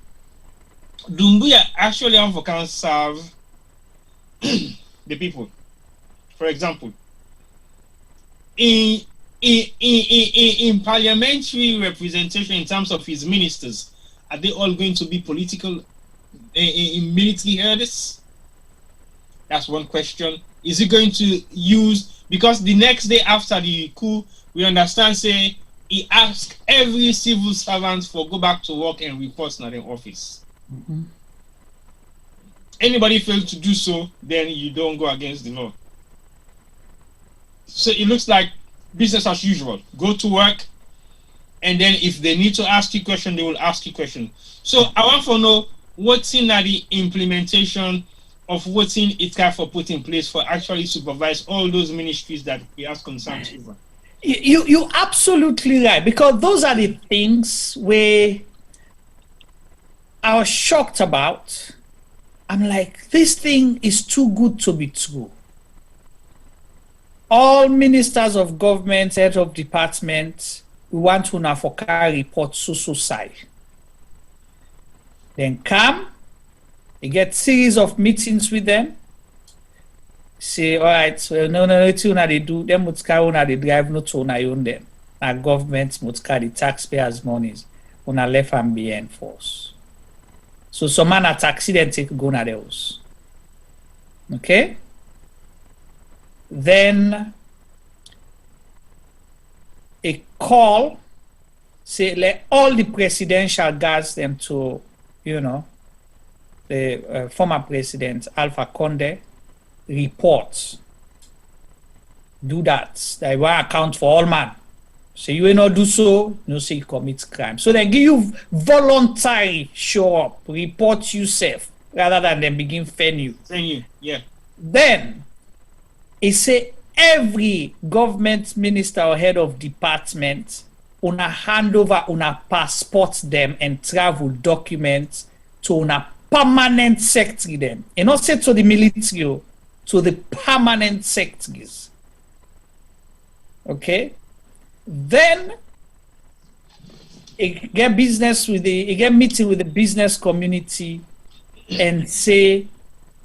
[SPEAKER 21] Dumbuya actually can serve the people, for example, in parliamentary representation in terms of his ministers, are they all going to be political in military heads? That's one question. Is he going to use, because the next day after the coup, we understand, say, he asked every civil servant for go back to work and report in the office.
[SPEAKER 20] Mm-hmm.
[SPEAKER 21] Anybody fail to do so, then you don't go against the law. So it looks like business as usual. Go to work, and then if they need to ask you question, they will ask you question. So I want to know what's in the implementation of what's in it for put in place for actually supervise all those ministries that he has concerns over.
[SPEAKER 20] You absolutely right, because those are the things where I was shocked about. I'm like, this thing is too good to be true. All ministers of government, head of departments, we want to now for carry report so side. Then come, you get series of meetings with them. Say, all right, so no, they do them mutka they drive no to own them. Our government mutka the taxpayers' monies on a left and behind force. So some man at accident take go na those. Okay? Then a call say let all the presidential guards them to, the former president Alpha Conde report. Do that. They want account for all man. So you will not do so, no say you commit crime. So they give you voluntary show up, report yourself, rather than them begin fan you.
[SPEAKER 21] Yeah.
[SPEAKER 20] Then it say every government minister or head of department una hand over una passport them and travel documents to una permanent secretary them. And not say to the military, to the permanent secretaries. Okay? Then it get meeting with the business community and say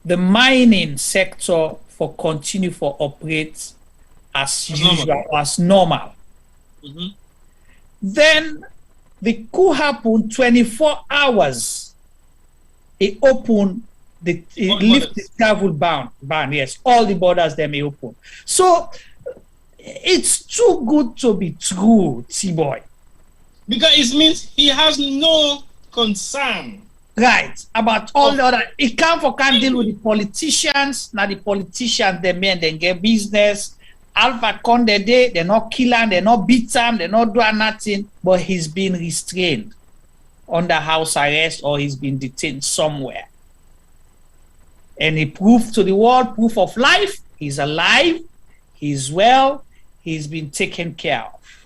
[SPEAKER 20] the mining sector for continue for operate as usual, as normal.
[SPEAKER 21] Mm-hmm.
[SPEAKER 20] Then the coup happened 24 hours. It opened it lift the travel ban. Yes, all the borders they may open. So it's too good to be true, T-boy.
[SPEAKER 21] Because it means he has no concern.
[SPEAKER 20] Right, about all the other. He can't deal with the politicians. Now the politicians, they men, they get business. Alpha Conde, they're not killing, they're not beat him, they're not doing nothing. But he's been restrained under house arrest or he's been detained somewhere. And he proved to the world, proof of life, he's alive, he's well, he's been taken care of.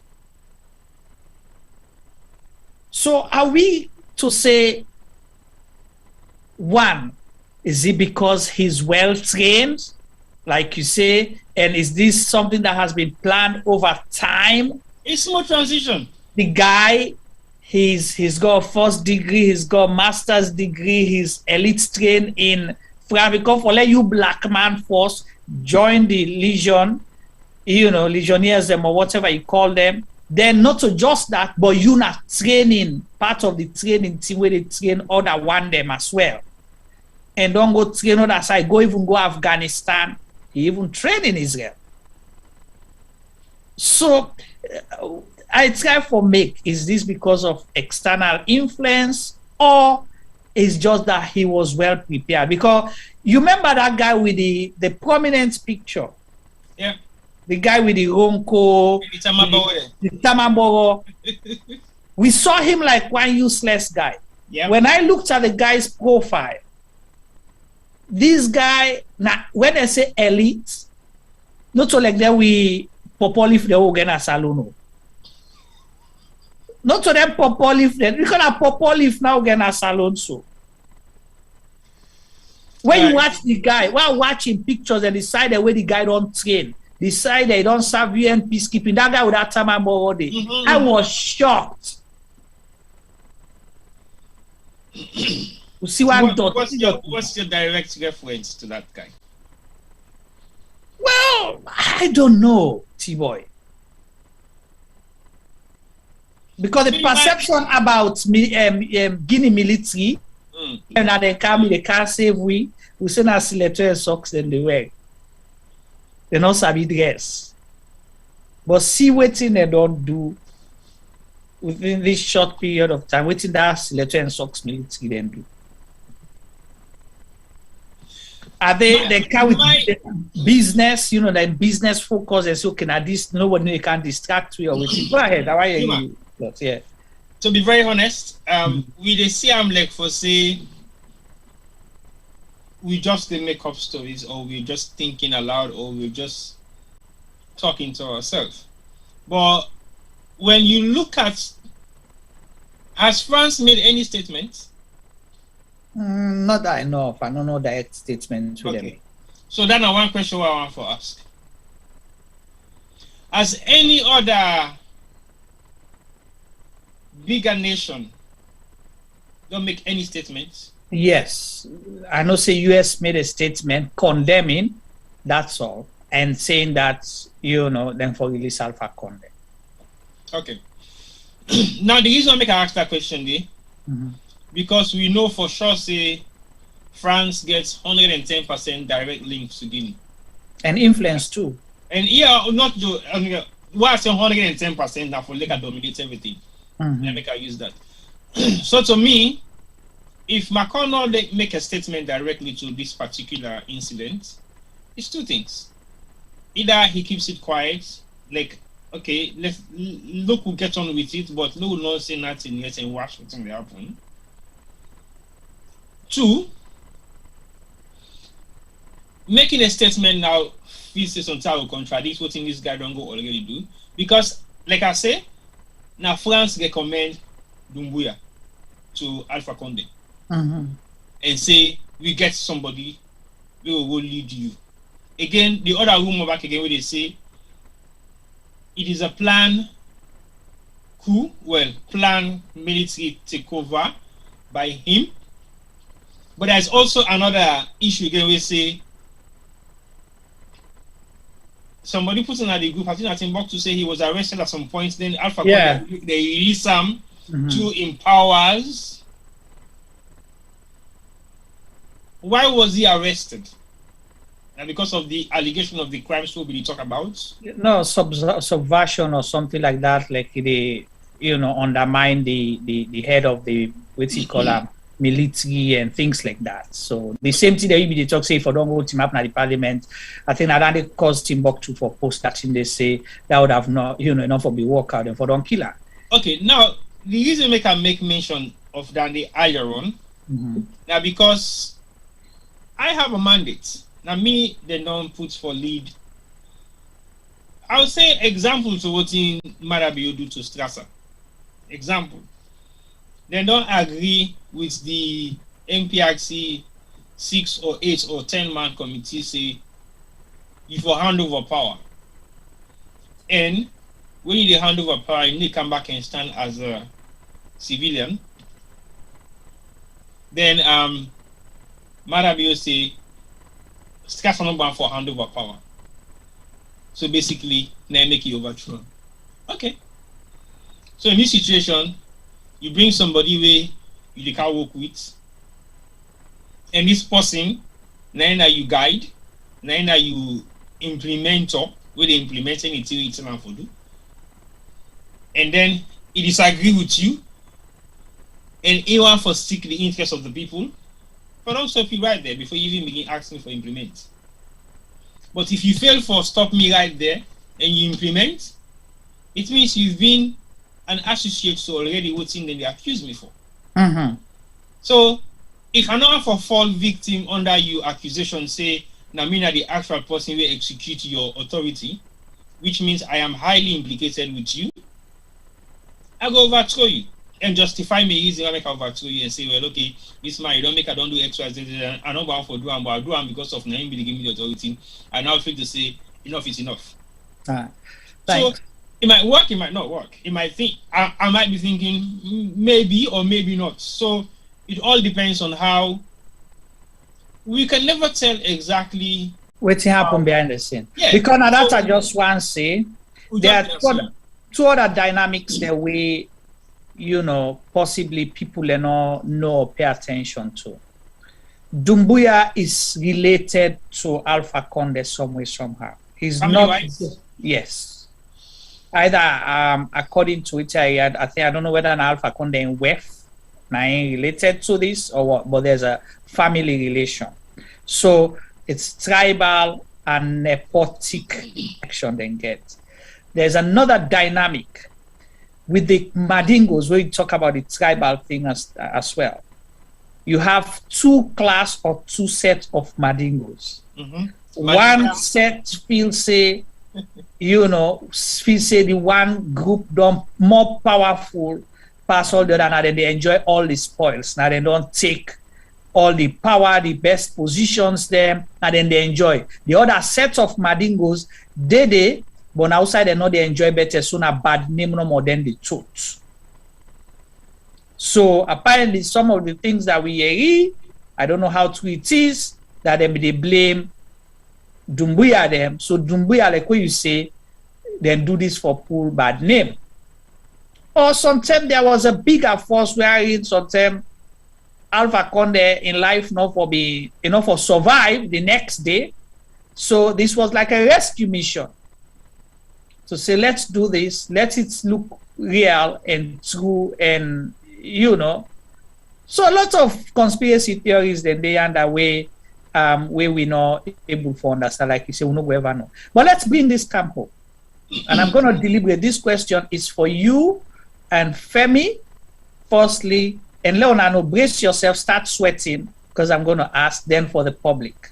[SPEAKER 20] So are we to say, one, is it because he's well trained, like you say, and is this something that has been planned over time?
[SPEAKER 21] It's small transition.
[SPEAKER 20] The guy, he's got a first degree, he's got a master's degree, he's elite trained in France, because for let you black man first join the Legion, Legionnaires them or whatever you call them. Then not to just that, but you not training, part of the training team where they train other one them as well. And don't go train other side, go Afghanistan, he even train in Israel. So I try for make, is this because of external influence or is just that he was well prepared? Because you remember that guy with the prominent picture?
[SPEAKER 21] Yeah.
[SPEAKER 20] The guy with the Ronco, the Tamamboro. We saw him like one useless guy.
[SPEAKER 21] Yeah.
[SPEAKER 20] When I looked at the guy's profile, this guy, now when I say elite, Not so like that we popoli the organ salon. Not so them popoli we gonna popoli now again salon so. When you watch the guy, while watching pictures and decide where the guy don't train, decide they don't serve UN peacekeeping, that guy would have time all day. I was shocked.
[SPEAKER 21] What's your direct reference to that guy?
[SPEAKER 20] Well, I don't know, T-Boy. Because the perception about Guinea military, and that they can't save we send us letter socks and the way. They not sabi dress. But see what they don't do within this short period of time, waiting that letter and socks military then do. Are they carry business, you know, like business focus and so can at this nobody can distract you or waiting. Go ahead. How are you? Yeah.
[SPEAKER 21] To be very honest, we they see I'm like for say we just didn't make up stories or we're just thinking aloud or we're just talking to ourselves. But when you look at, has France made any statements?
[SPEAKER 20] Not that I know of. I don't know direct statement to them.
[SPEAKER 21] So then one question I want to ask. Has any other bigger nation don't make any statements?
[SPEAKER 20] Yes. I know say US made a statement condemning, that's all, and saying that, you know, then for release Alpha condemn.
[SPEAKER 21] Okay. Now the reason I make I ask that question because we know for sure say France gets 110% direct links to Guinea.
[SPEAKER 20] And influence too.
[SPEAKER 21] And yeah, not to why I say 110% now for Leka dominate everything. Let me use that. So to me, if Macron not make a statement directly to this particular incident, it's two things. Either he keeps it quiet, like, okay, let's look, we'll get on with it, but no, not say nothing yet and watch what's going to happen. Two, making a statement now feels sometimes will contradict what this guy don't go already do. Because, like I say, now France recommend Doumbouya to Alpha Condé and say, we get somebody who will lead you. Again, the other rumor back again where they say, it is a plan coup, plan military takeover by him. But there's also another issue again where they say, somebody put in at the group, I think Timbuk to say he was arrested at some point, then Alpha Condé, they release him to empowers. Why was he arrested? And because of the allegation of the crimes we talk about?
[SPEAKER 20] No, subversion or something like that, like they, you know, undermine the head of the, what's he call military and things like that. So the same thing that they talk say if I don't go team up in the parliament, I think that they caused Timbuktu for post that thing they say that would have not, you know, enough of the workout and for don't kill her.
[SPEAKER 21] Okay, now the reason I make mention of that the iron now because I have a mandate. Now me they don't put for lead. I would say example to what in Marabio do to Strasser. Example. They don't agree with the MPRC 6 or 8 or 10 man committee say you for hand over power. And when you hand over power, you need to come back and stand as a civilian. Then Marabio say Strasser not for hand over power. So basically, now make you overthrown. Okay. So in this situation, you bring somebody where you can't work with, and this person, now you guide, now you implement where they implementing it till it's not for do, and then he disagree with you, and he want for seek the interest of the people, but don't stop you right there before you even begin asking for implement. But if you fail for stop me right there and you implement, it means you've been an associate to already what thing they accuse me for. So if I'm not for fall victim under you accusation, say now mean that the actual person will execute your authority, which means I am highly implicated with you, I go overthrow you and justify me easy. I make overthrow you and say, well, okay, this man, you don't make, I don't do X, Y, Z, I don't want for do, but I do because of name, give me the authority. I now feel to say, enough is enough. So it might work, it might not work. It might think, I might be thinking maybe or maybe not. So it all depends on how. We can never tell exactly
[SPEAKER 20] what happened behind the scene.
[SPEAKER 21] Yeah.
[SPEAKER 20] Because now that I just want to say, there are two other dynamics that we, possibly people know or pay attention to. Doumbouya is related to Alpha Condé some way, somehow. He's not. Yes. Either according to which I don't know whether an Alpha Condé in West related to this or what, but there's a family relation. So it's tribal and nepotic action they get. There's another dynamic with the Mandingos where you talk about the tribal thing as well. You have two class or two sets of Mandingos. One set feels say, the one group done more powerful pass all the other, and then they enjoy all the spoils. Now they don't take all the power, the best positions them, and then they enjoy. The other set of Mandingos, but outside they know they enjoy better, so a bad name no more than the truth. So apparently some of the things that we hear, I don't know how true it is, that they blame Doumbouya them. So Doumbouya, like what you say, then do this for poor bad name. Or sometimes there was a bigger force where sometimes Alpha Condé in life not for survive the next day. So this was like a rescue mission. To say, let's do this, let it look real and true, and So a lot of conspiracy theories then they underway where we not able to understand, like you say, we no ever know. But let's bring this camp home. And I'm gonna deliberate. This question is for you and Femi, firstly, and Leone, brace yourself, start sweating, because I'm gonna ask then for the public.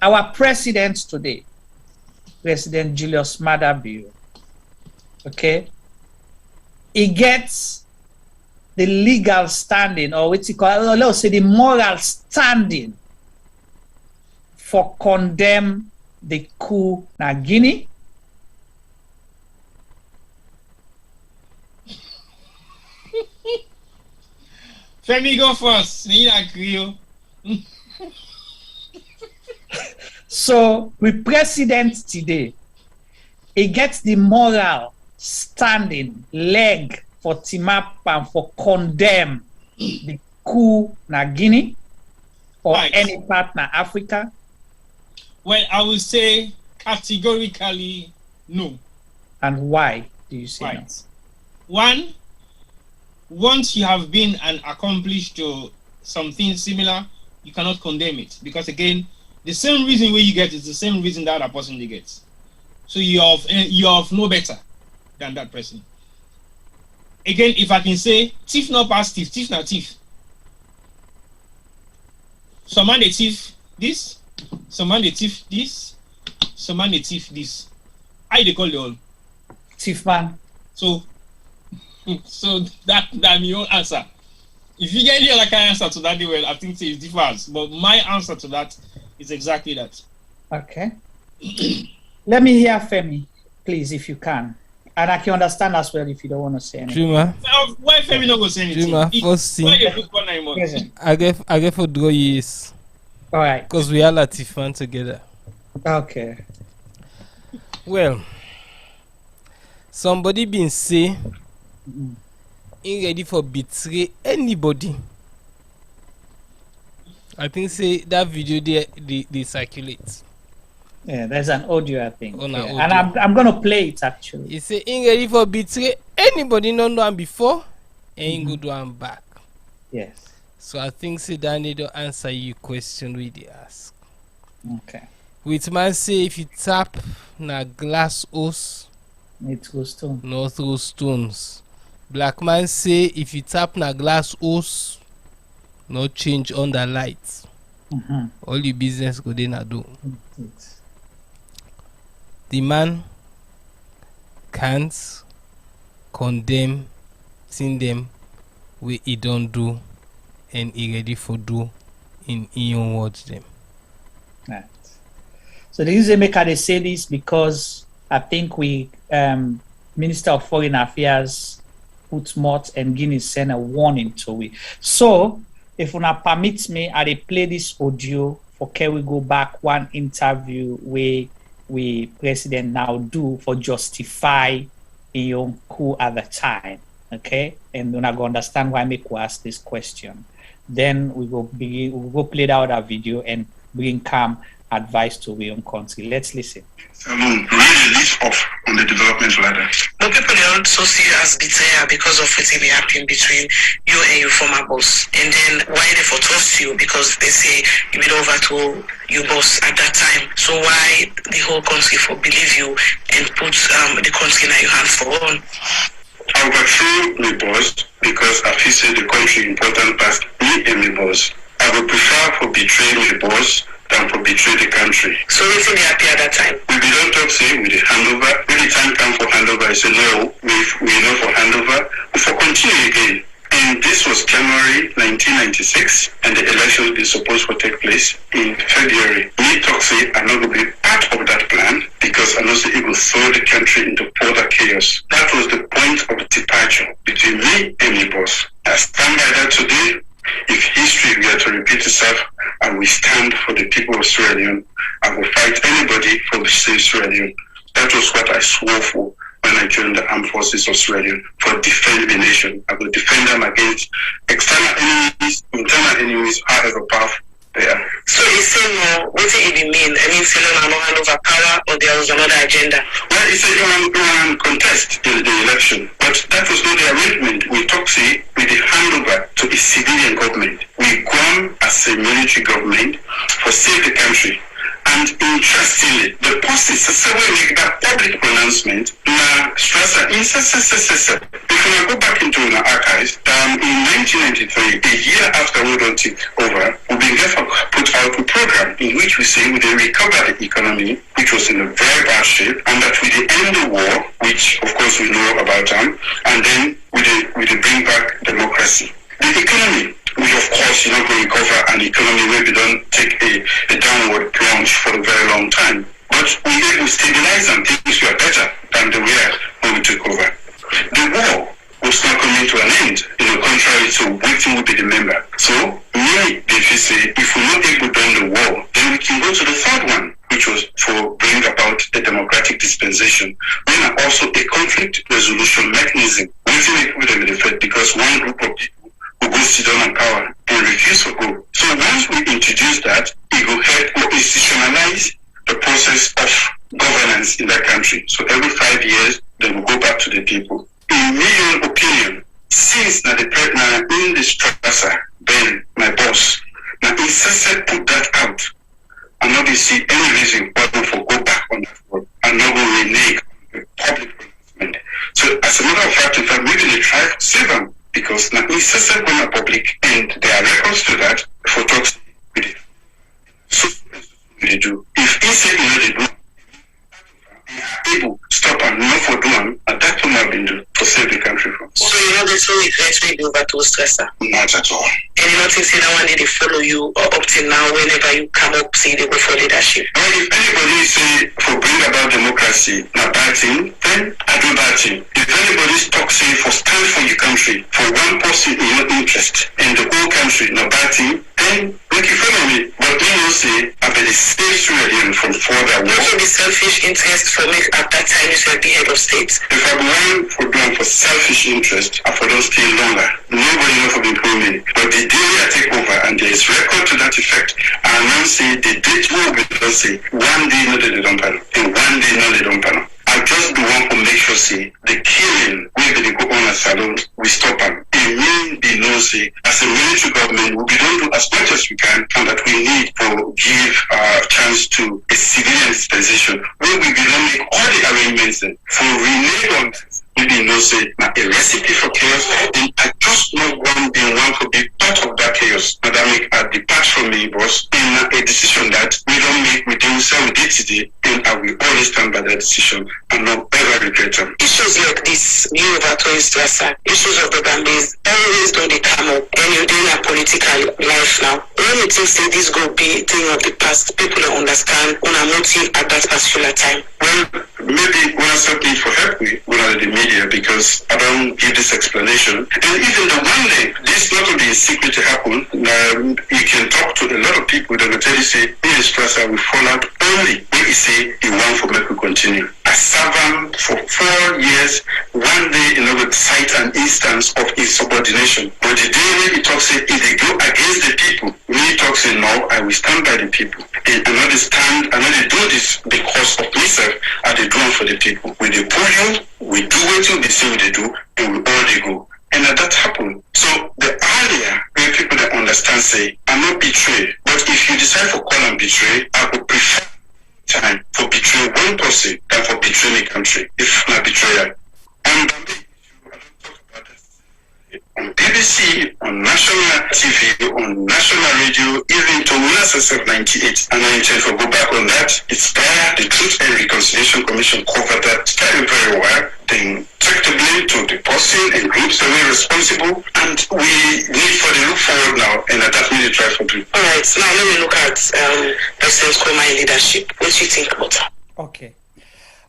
[SPEAKER 20] Our president today, President Julius Maada Bio, okay, he gets the legal standing, or what you call, let's say the moral standing for condemn the coup in Guinea.
[SPEAKER 21] Femi, go first. I agree.
[SPEAKER 20] So, with President today, he gets the moral standing leg for team up and for condemn the coup in Guinea or any partner Africa.
[SPEAKER 21] Well, I will say categorically no.
[SPEAKER 20] And why do you say no?
[SPEAKER 21] One, once you have been and accomplished something similar, you cannot condemn it, because again, the same reason where you get is the same reason that other person gets. So you have no better than that person. Again, if I can say, thief not pass thief, thief not thief. Some man they thief this, some man they thief this, some man they thief this. I they call the all
[SPEAKER 20] thief man.
[SPEAKER 21] So that your answer. If you get any other kind of answer to that, well, I think it differs. But my answer to that is exactly that.
[SPEAKER 20] Okay. Let me hear Femi, please, if you can. And I can understand as well if you don't want to say anything.
[SPEAKER 1] Juma.
[SPEAKER 21] Why Femi not going to say anything?
[SPEAKER 1] Juma, first thing, I get for draw years.
[SPEAKER 20] All right.
[SPEAKER 1] Because we are Latifan together.
[SPEAKER 20] Okay.
[SPEAKER 1] Well, somebody been say, ain't ready for betray anybody. I think say that video they circulate.
[SPEAKER 20] Yeah, there's an audio, I think.
[SPEAKER 1] Audio.
[SPEAKER 20] And I'm gonna play it actually.
[SPEAKER 1] He say ain't ready for betray anybody, no know him before, ain't go do him back.
[SPEAKER 20] Yes.
[SPEAKER 1] So I think say that need to answer your question we they ask.
[SPEAKER 20] Okay.
[SPEAKER 1] Which man say if you tap na glass house,
[SPEAKER 20] it goes stone.
[SPEAKER 1] No throw stones. Black man say if you tap na glass house, no change on the lights. All the business go dey na do. The man can't condemn sin them wey he don't do and he ready for do in own words them.
[SPEAKER 20] Right. So the reason they say this because I think we Minister of Foreign Affairs put Mott and Guinea send a warning to it. So if una permit me, I dey play this audio for can we go back one interview where we president now do for justify in coup at the time. Okay, and we're not going to understand why me ask this question. Then we will play out our video and bring calm advice to our own country. Let's listen.
[SPEAKER 6] Really lead off on the development ladder. But people they also see you as betrayal because of what be happening between you and your former boss. And then why they for trust you? Because they say you been over to your boss at that time. So why the whole country for believe you and put the country in your hands for one?
[SPEAKER 22] I overthrew my boss because I feel say the country important past me and my boss. I would prefer for betray my boss than for betray the country.
[SPEAKER 6] So you feel happy at that time?
[SPEAKER 22] We don't talk say with the handover. When the time come for handover, I say no, we know for handover. We for continue again. And this was January 1996, and the election is supposed to take place in February. Me talk say I'm not going to be part of that plan because I know say it will throw the country into further chaos. That was the point of departure between me and my boss. I stand by that today. If history were to repeat itself, and we stand for the people of Sierra Leone, I will fight anybody for the state of Sierra Leone. That was what I swore for when I joined the armed forces of Sierra Leone, for defending the nation. I will defend them against external enemies, internal enemies, however powerful they are.
[SPEAKER 6] So you say no, what did it mean? I mean, saying no hand over power, or there was another agenda?
[SPEAKER 22] Well, it's a contest in the election, but that was not the arrangement. We talked say with the handover to a civilian government. We gone as a military government for save the country. And interestingly, the policy make that public pronouncement na stressa if we go back into the archives, in 1993, a year after we don't take over, we began to put out a program in which we say we recover the economy, which was in a very bad shape, and that we end the war, which of course we know about them, and then we bring back democracy. The economy, which of course going to recover an economy where we don't take a downward plunge for a very long time. But we will stabilize and things were better than they were when we took over. The war was not coming to an end, contrary to waiting will be the member. So, me, they say, if we're not able to end the war, then we can go to the third one, which was for bring about a democratic dispensation. Then also a conflict resolution mechanism. Waiting with them in effect because one group of people who go sit down on power and refuse to go. So once we introduce that, it will help institutionalize the process of governance in that country. So every 5 years, they will go back to the people. In my opinion, since now in the stressor, Ben, my boss, now he put that out. I'm not to see any reason why we for go back on that road. I'm not going to renege the public announcement. So as a matter of fact, in fact, maybe they try to save them because now he going to public and there are records to that for talks with it. So they do. If he said they do, people stop and not for doing, and that's what I've been doing to save the country from.
[SPEAKER 6] So you know the two regrets we do over to stressor?
[SPEAKER 22] Not at all.
[SPEAKER 6] And you don't think say that one day they follow you or up till now whenever you come up say they go for leadership?
[SPEAKER 22] Well, if anybody say for bring about democracy not bad thing, then I do bad thing. If anybody talk say for stand for your country, for one person in your interest in the whole country not bad thing, then make you follow me. But me you say I've been stay Sierra from further war.
[SPEAKER 6] You be selfish interest for me at that time you should be head of state.
[SPEAKER 22] If I'm going for doing for selfish interest, I for don't stay longer. Nobody know for being me. But the day I take over and there is record to that effect, and now say the date will be say one day no they don't panel, and one day no they don't panel. I just be one to make sure say the killing where they go on a salon we stop them. It mean be no say as a military government we don't do as much as we can and that we need to give a chance to a civilian dispensation where we don't make all the arrangements for renewal maybe you know say a recipe for chaos, and I just not one being one to be part of that chaos. And that make a depart from me, boss, in a decision that we don't make with ourselves day to day, and I will always stand by that decision and not ever regret them.
[SPEAKER 6] Issues like this, you over to issues of the Bambis, always don't they come up, and you're doing a political life now. When you think say this go be thing of the past, people don't understand on a motive at that particular time.
[SPEAKER 22] Well, maybe when I start need for help me when I'm in the media because I don't give this explanation. And even the one day, this not to be a secret to happen, you can talk to a lot of people that will tell you say, this Plaza will fall out only when you say you want for me to continue. I served him for 4 years, one day in order to cite an instance of insubordination. But the day when he talks say, if they go against the people, when he talks say, no, I will stand by the people. And I not stand, I not do this because of myself, I do it for the people. When they pull you, we do what you say they do, and we all they go. And that happened. So the earlier when people that understand say, I'm not betrayed. But if you decide for call and betray, I would prefer time for betray one person than for betray the country. If not betrayal. On BBC, on national TV, on national radio, even to UNSSF 98. And I intend to go back on that. It's there. The Truth and Reconciliation Commission covered that very, very well. Then take the blame to the person and groups that were responsible. And we need for the look forward now. And that's really try for do.
[SPEAKER 6] All right. Now let me look at President Kouamouo leadership. What do you think about that?
[SPEAKER 20] Okay.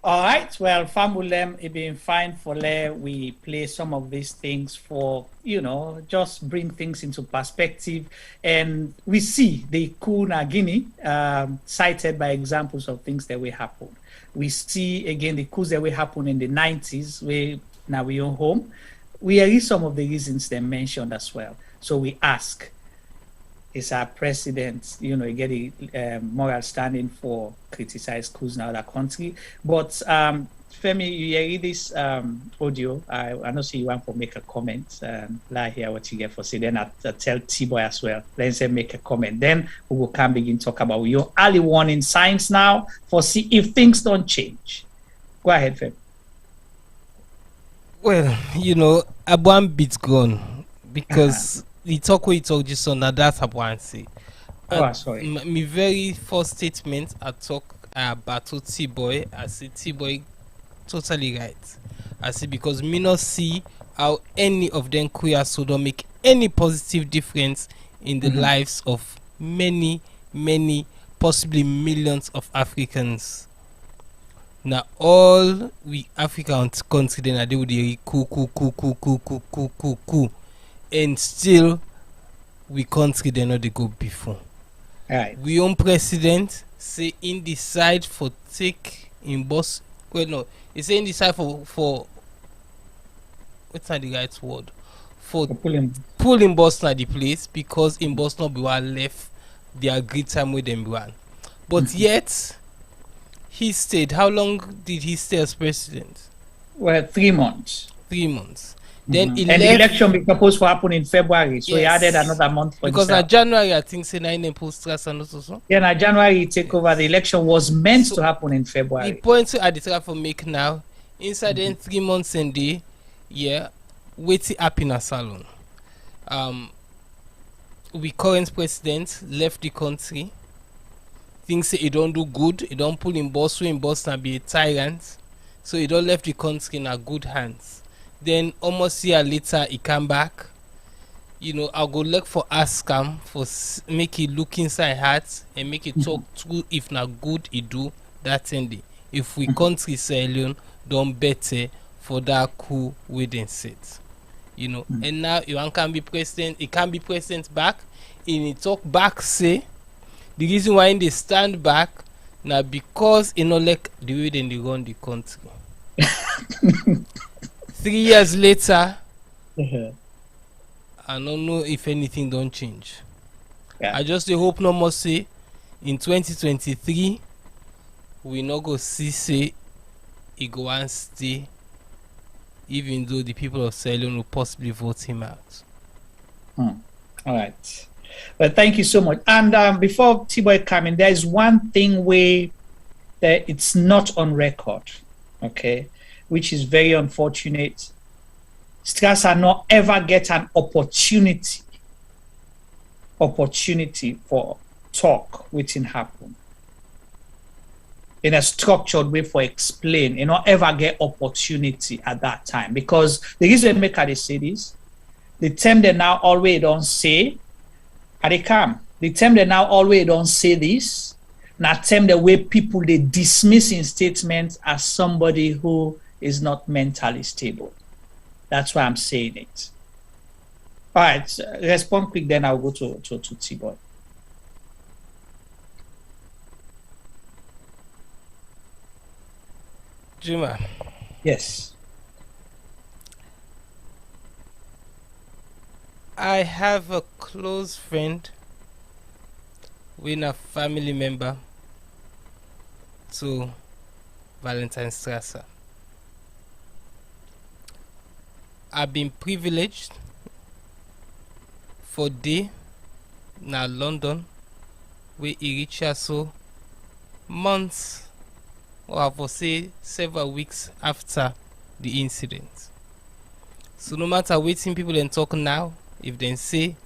[SPEAKER 20] All right. Well, Famulem, it been fine for Le. We play some of these things for, just bring things into perspective. And we see the Coup in Guinea cited by examples of things that will happen. We see, again, the coups that will happen in the 90s, where now we are home. We are some of the reasons they mentioned as well. So we ask, is our president, get a moral standing for criticize coups in other country? But Femi, you hear this audio. I know see you want to make a comment. Like hear what you get for say. Then I tell T-Boy as well. Let's say make a comment. Then we will come begin talk about your early warning signs now for see if things don't change. Go ahead, Femi.
[SPEAKER 1] Well, a one bit gone because. The talk we talk just on that's what I say.
[SPEAKER 20] Sorry.
[SPEAKER 1] My very first statement I talk about T-Boy. I say T-Boy totally right. I say because me not see how any of them queer so don't make any positive difference in the lives of many, possibly millions of Africans. Now all we African country then are they with the coup. And still, we country they know they go before.
[SPEAKER 20] Right.
[SPEAKER 1] We own president say in decide for take in boss. Well, no, it's in decide for what's not the right word for pulling boss na the place because in boss not be one left. They agreed time with them one, but yet he stayed. How long did he stay as president?
[SPEAKER 20] Well, 3 months.
[SPEAKER 1] 3 months. Then
[SPEAKER 20] and the election was supposed to happen in February, so he added another month for
[SPEAKER 1] because in January I think say 9 post and also.
[SPEAKER 20] Yeah, in January he take over. The election was meant to happen in February.
[SPEAKER 1] The point at the try for make now inside then 3 months and day, waiting up in a salon. We current president left the country. Things say he don't do good. He don't pull in boss and be a tyrant. So he don't left the country in a good hands. Then almost a year later he come back. I'll go look for Askam for make it look inside heart and make it talk true. If not good, he do that ending. If we country say Leone don't better for that coup within sit. And now you can be president. He can be president back. And he talk back say the reason why they stand back now because like the way they run the country. 3 years later, I don't know if anything don't change. I just hope no more say in 2023 we not go see say he go and stay, even though the people of Leone will possibly vote him out.
[SPEAKER 20] All right. Well, thank you so much. And before T-Boy come in, there is one thing that it's not on record. Okay. which is very unfortunate. Strasser not ever get an opportunity for talk wetin happen in a structured way for explain. You not ever get opportunity at that time, because the reason make I say this, the term they now always don't say, and they come. The term they now always don't say this, now term the way people they dismiss in statements as somebody who is not mentally stable. That's why I'm saying it. All right, respond quick, then I'll go to T-Boy.
[SPEAKER 1] Juma.
[SPEAKER 20] Yes.
[SPEAKER 1] I have a close friend with a family member to Valentine Strasser. I've been privileged for day na London where he reach so months or I will say several weeks after the incident. So no matter waiting people then talk now, if they say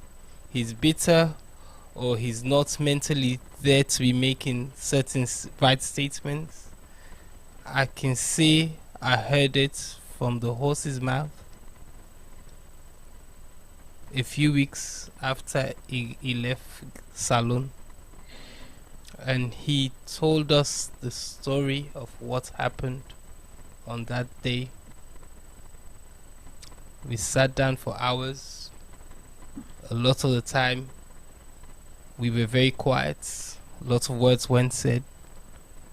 [SPEAKER 1] he's bitter or he's not mentally there to be making certain right statements, I can say I heard it from the horse's mouth a few weeks after he left Salon, and he told us the story of what happened on that day. We sat down for hours. A lot of the time we were very quiet. Lots of words weren't said.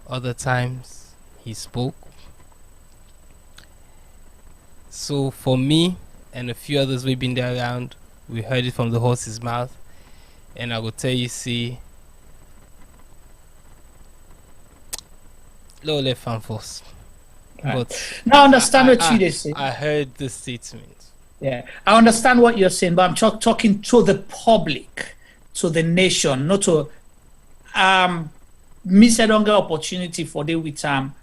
[SPEAKER 1] Other times he spoke. So for me and a few others we've been there around, we heard it from the horse's mouth. And I will tell you, see, low left fan force.
[SPEAKER 20] Right.
[SPEAKER 1] But
[SPEAKER 20] now I understand what you say.
[SPEAKER 1] I heard the statement.
[SPEAKER 20] Yeah, I understand what you're saying, but I'm talking to the public, to the nation, not to miss a longer opportunity for the with and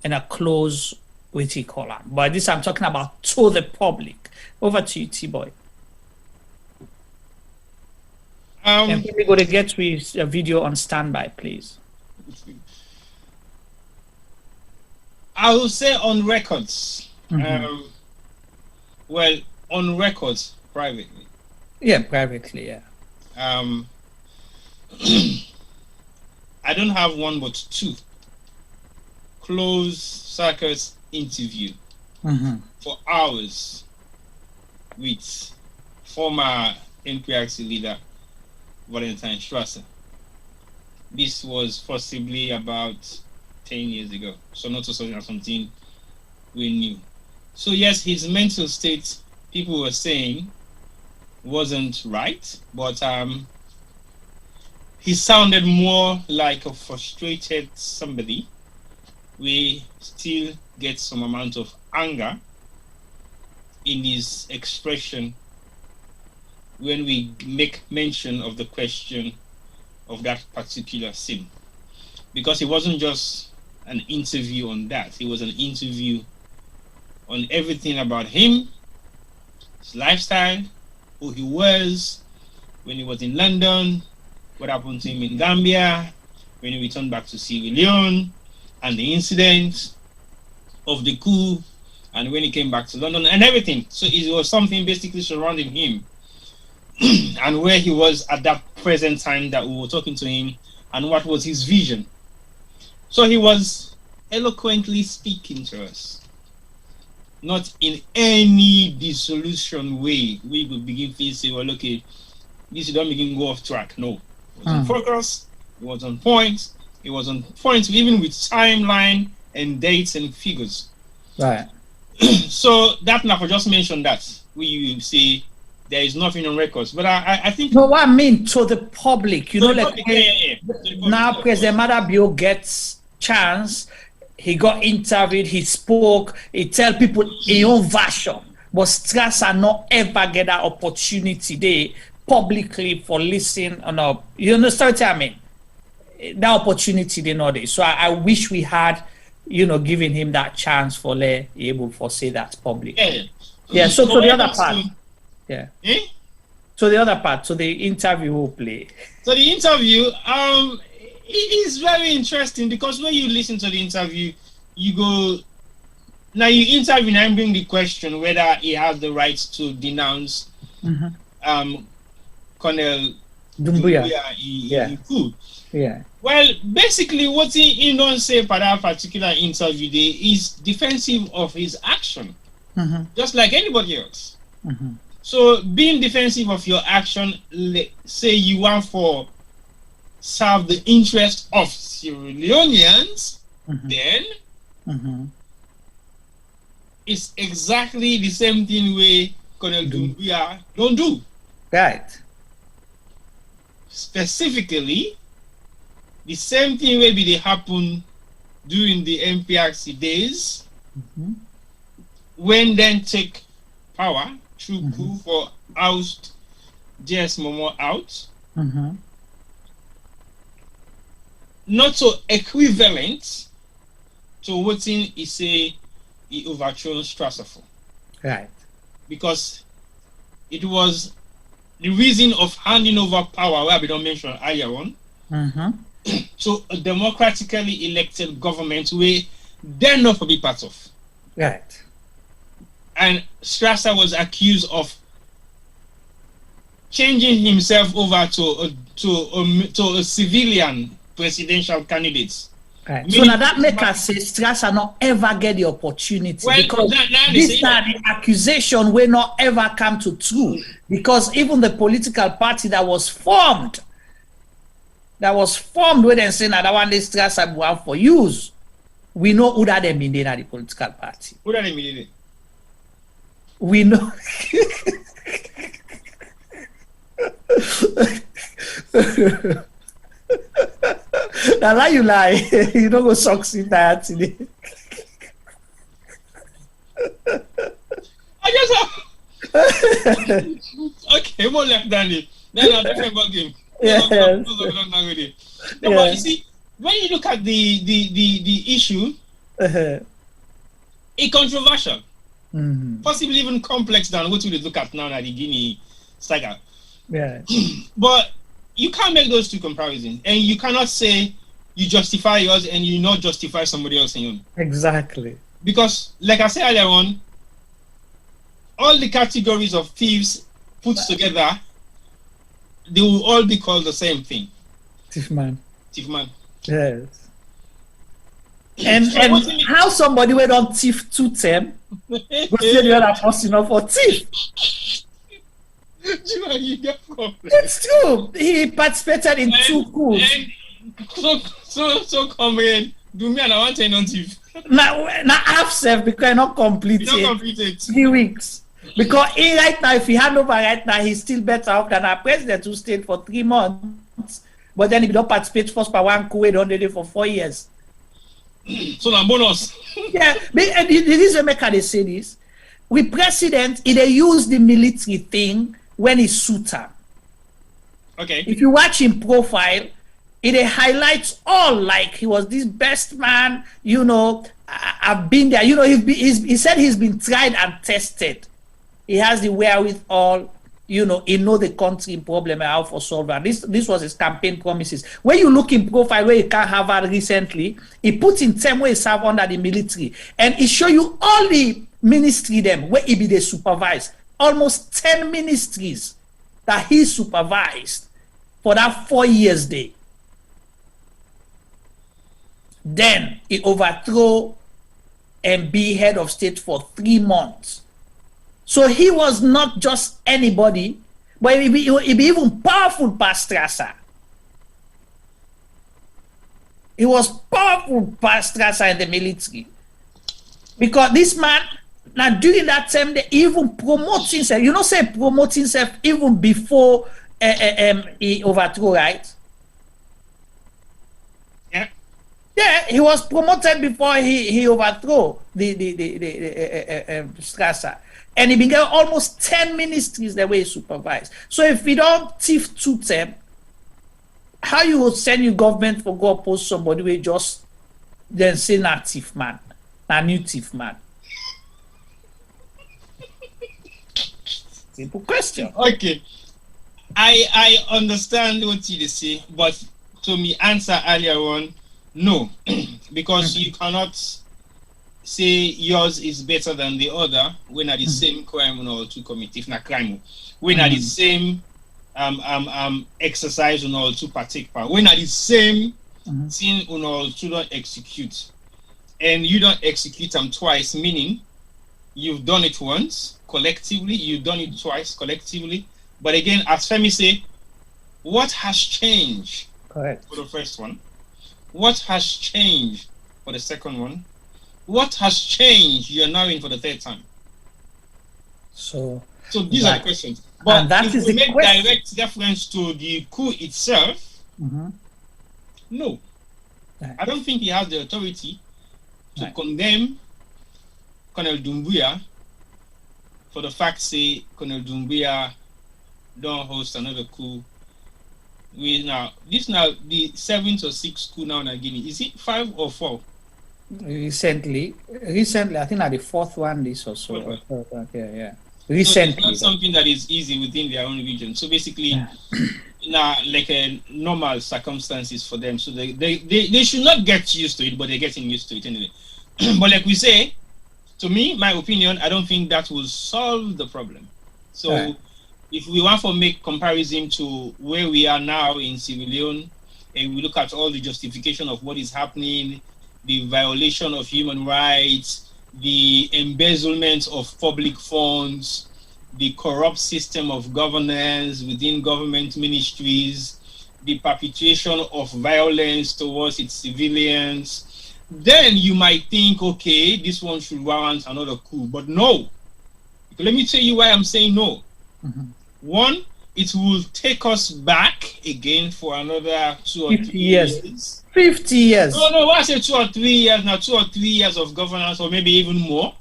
[SPEAKER 20] a close with column. But this I'm talking about to the public. Over to you, T-Boy. And we're going to get with a video on standby, please.
[SPEAKER 21] I will say on records. Well, on records, privately.
[SPEAKER 20] Yeah, privately, yeah.
[SPEAKER 21] I don't have one but two closed circuit interview for hours with former NPRC leader Valentine Strasser. This was possibly about 10 years ago, so not something we knew. So yes, his mental state, people were saying, wasn't right, but he sounded more like a frustrated somebody. We still get some amount of anger in his expression when we make mention of the question of that particular scene, because it wasn't just an interview on that, it was an interview on everything about him, his lifestyle, who he was when he was in London, what happened to him in Gambia, when he returned back to Sierra Leone, and the incident of the coup, and when he came back to London, and everything. So it was something basically surrounding him and where he was at that present time that we were talking to him, and what was his vision. So he was eloquently speaking to us, not in any dissolution way. We would begin to say, well, okay, this don't begin go off track. No, it was on focus, it was on point, it was on point even with timeline and dates and figures.
[SPEAKER 20] Right.
[SPEAKER 21] So that now, I just mentioned that, we say there is nothing on records, but I think...
[SPEAKER 20] No, what I mean to the public, you know, like
[SPEAKER 21] public,
[SPEAKER 20] now President Madabio gets chance, he got interviewed, he spoke, he tell people his own version, but Strasser not ever get that opportunity there publicly for listening or you understand what I mean? That opportunity they know there. So I wish we had giving him that chance for able to say that public. Yeah. So to the other part. Yeah. So the other part, so the interview will play.
[SPEAKER 21] So the interview, it is very interesting because when you listen to the interview, you go, now you interview and bring the question whether he has the right to denounce Colonel Doumbouya in Coup.
[SPEAKER 20] Yeah.
[SPEAKER 21] Well, basically, what he don't say for that particular interview there is defensive of his action, just like anybody else. So, being defensive of your action, say you want for serve the interest of Sierra Leoneans, then it's exactly the same thing way Colonel Doumbouya don't do.
[SPEAKER 20] Right.
[SPEAKER 21] Specifically, the same thing will be happen during the MPRC days when then take power through coup for oust JS Momo out. Not so equivalent to what he say he overthrown Strasser for.
[SPEAKER 20] Right.
[SPEAKER 21] Because it was the reason of handing over power, where we don't mention earlier on, to a democratically elected government where they're not to be part of.
[SPEAKER 20] Right.
[SPEAKER 21] And Strasser was accused of changing himself over to a civilian presidential candidate.
[SPEAKER 20] Right. So now that make us say Strasser not ever get the opportunity, because this time the accusation will not ever come to true, because even the political party that was formed when they say that one day Strasser will have for use, we know who that them in the political party.
[SPEAKER 21] Who that them in?
[SPEAKER 20] We know. Now lie you lie, you don't go succeed that today.
[SPEAKER 21] Okay, more left than it. Then I'll different ball game. But you see, when you look at the issue, it's controversial. Possibly even complex than what we look at now at the Guinea saga.
[SPEAKER 20] Yeah.
[SPEAKER 21] But you can't make those two comparisons, and you cannot say you justify yours and you not justify somebody else's own.
[SPEAKER 20] Exactly.
[SPEAKER 21] Because, like I said earlier on, all the categories of thieves put together, they will all be called the same thing.
[SPEAKER 20] Thief man.
[SPEAKER 21] Thief man.
[SPEAKER 20] Yes. And how somebody went on thief 2 term, but say the other person not for thief. It's true. He participated in 2 coups.
[SPEAKER 21] So comrade, do me and I want to non thief.
[SPEAKER 20] Now half self because I not complete it. 3 weeks. Because he right now, if he hand over right now, he's still better off than our president who stayed for 3 months. But then he don't participate first by 1 coup, he don't do it for 4 years.
[SPEAKER 21] So now bonus.
[SPEAKER 20] Yeah, but the reason they say this, with president, they use the military thing when he suit him.
[SPEAKER 21] Okay.
[SPEAKER 20] If you watch him profile, it highlights all, like he was this best man, I've been there, he said he's been tried and tested. He has the wherewithal, he know the country problem and how for solve it. This was his campaign promises. When you look in profile where he can't have it recently, he put in term where he served under the military, and he show you all the ministry them where he be the supervise. Almost 10 ministries that he supervised for that 4 years day. Then he overthrew and be head of state for 3 months. So he was not just anybody, but he be even powerful past Strasser. He was powerful past Strasser in the military. Because this man, now during that time, they even promote himself. Say promote himself even before he overthrew, right?
[SPEAKER 21] Yeah.
[SPEAKER 20] Yeah, he was promoted before he overthrew the Strasser. And he began almost 10 ministries the way he supervised. So if we don't thief 2 term, how you will send your government for go oppose somebody who just then say na thief man, na new thief man. Simple question.
[SPEAKER 21] Okay. I understand what you say, but to me answer earlier on, no. Because you cannot say yours is better than the other when at the same crime or to commit, if not crime. When at the same exercise or to partake part. When at the same thing or to don't execute. And you don't execute them twice, meaning you've done it once collectively, you've done it twice collectively. But again, as Femi say, what has changed for the first one? What has changed for the second one? What has changed you're now in for the third time?
[SPEAKER 20] So
[SPEAKER 21] these are the questions. But and that if we make direct reference to the coup itself, no. I don't think he has the authority to condemn Colonel Doumbouya for the fact say Colonel Doumbouya don't host another coup. This now the 7th or 6th coup now in Guinea. Is it 5 or 4?
[SPEAKER 20] Recently, I think at the 4th one this or so. Yeah. Recently,
[SPEAKER 21] so it's not something that is easy within their own region. So basically, like a normal circumstances for them. So they should not get used to it, but they're getting used to it anyway. But like we say, to me, my opinion, I don't think that will solve the problem. So if we want to make comparison to where we are now in Sierra Leone, and we look at all the justification of what is happening, the violation of human rights, the embezzlement of public funds, the corrupt system of governance within government ministries, the perpetration of violence towards its civilians, then you might think, okay, this one should warrant another coup. But no. Let me tell you why I'm saying no. One, it will take us back again for another 2 or 3 years.
[SPEAKER 20] 50 years.
[SPEAKER 21] No, I say 2 or 3 years now, 2 or 3 years of governance, or maybe even more.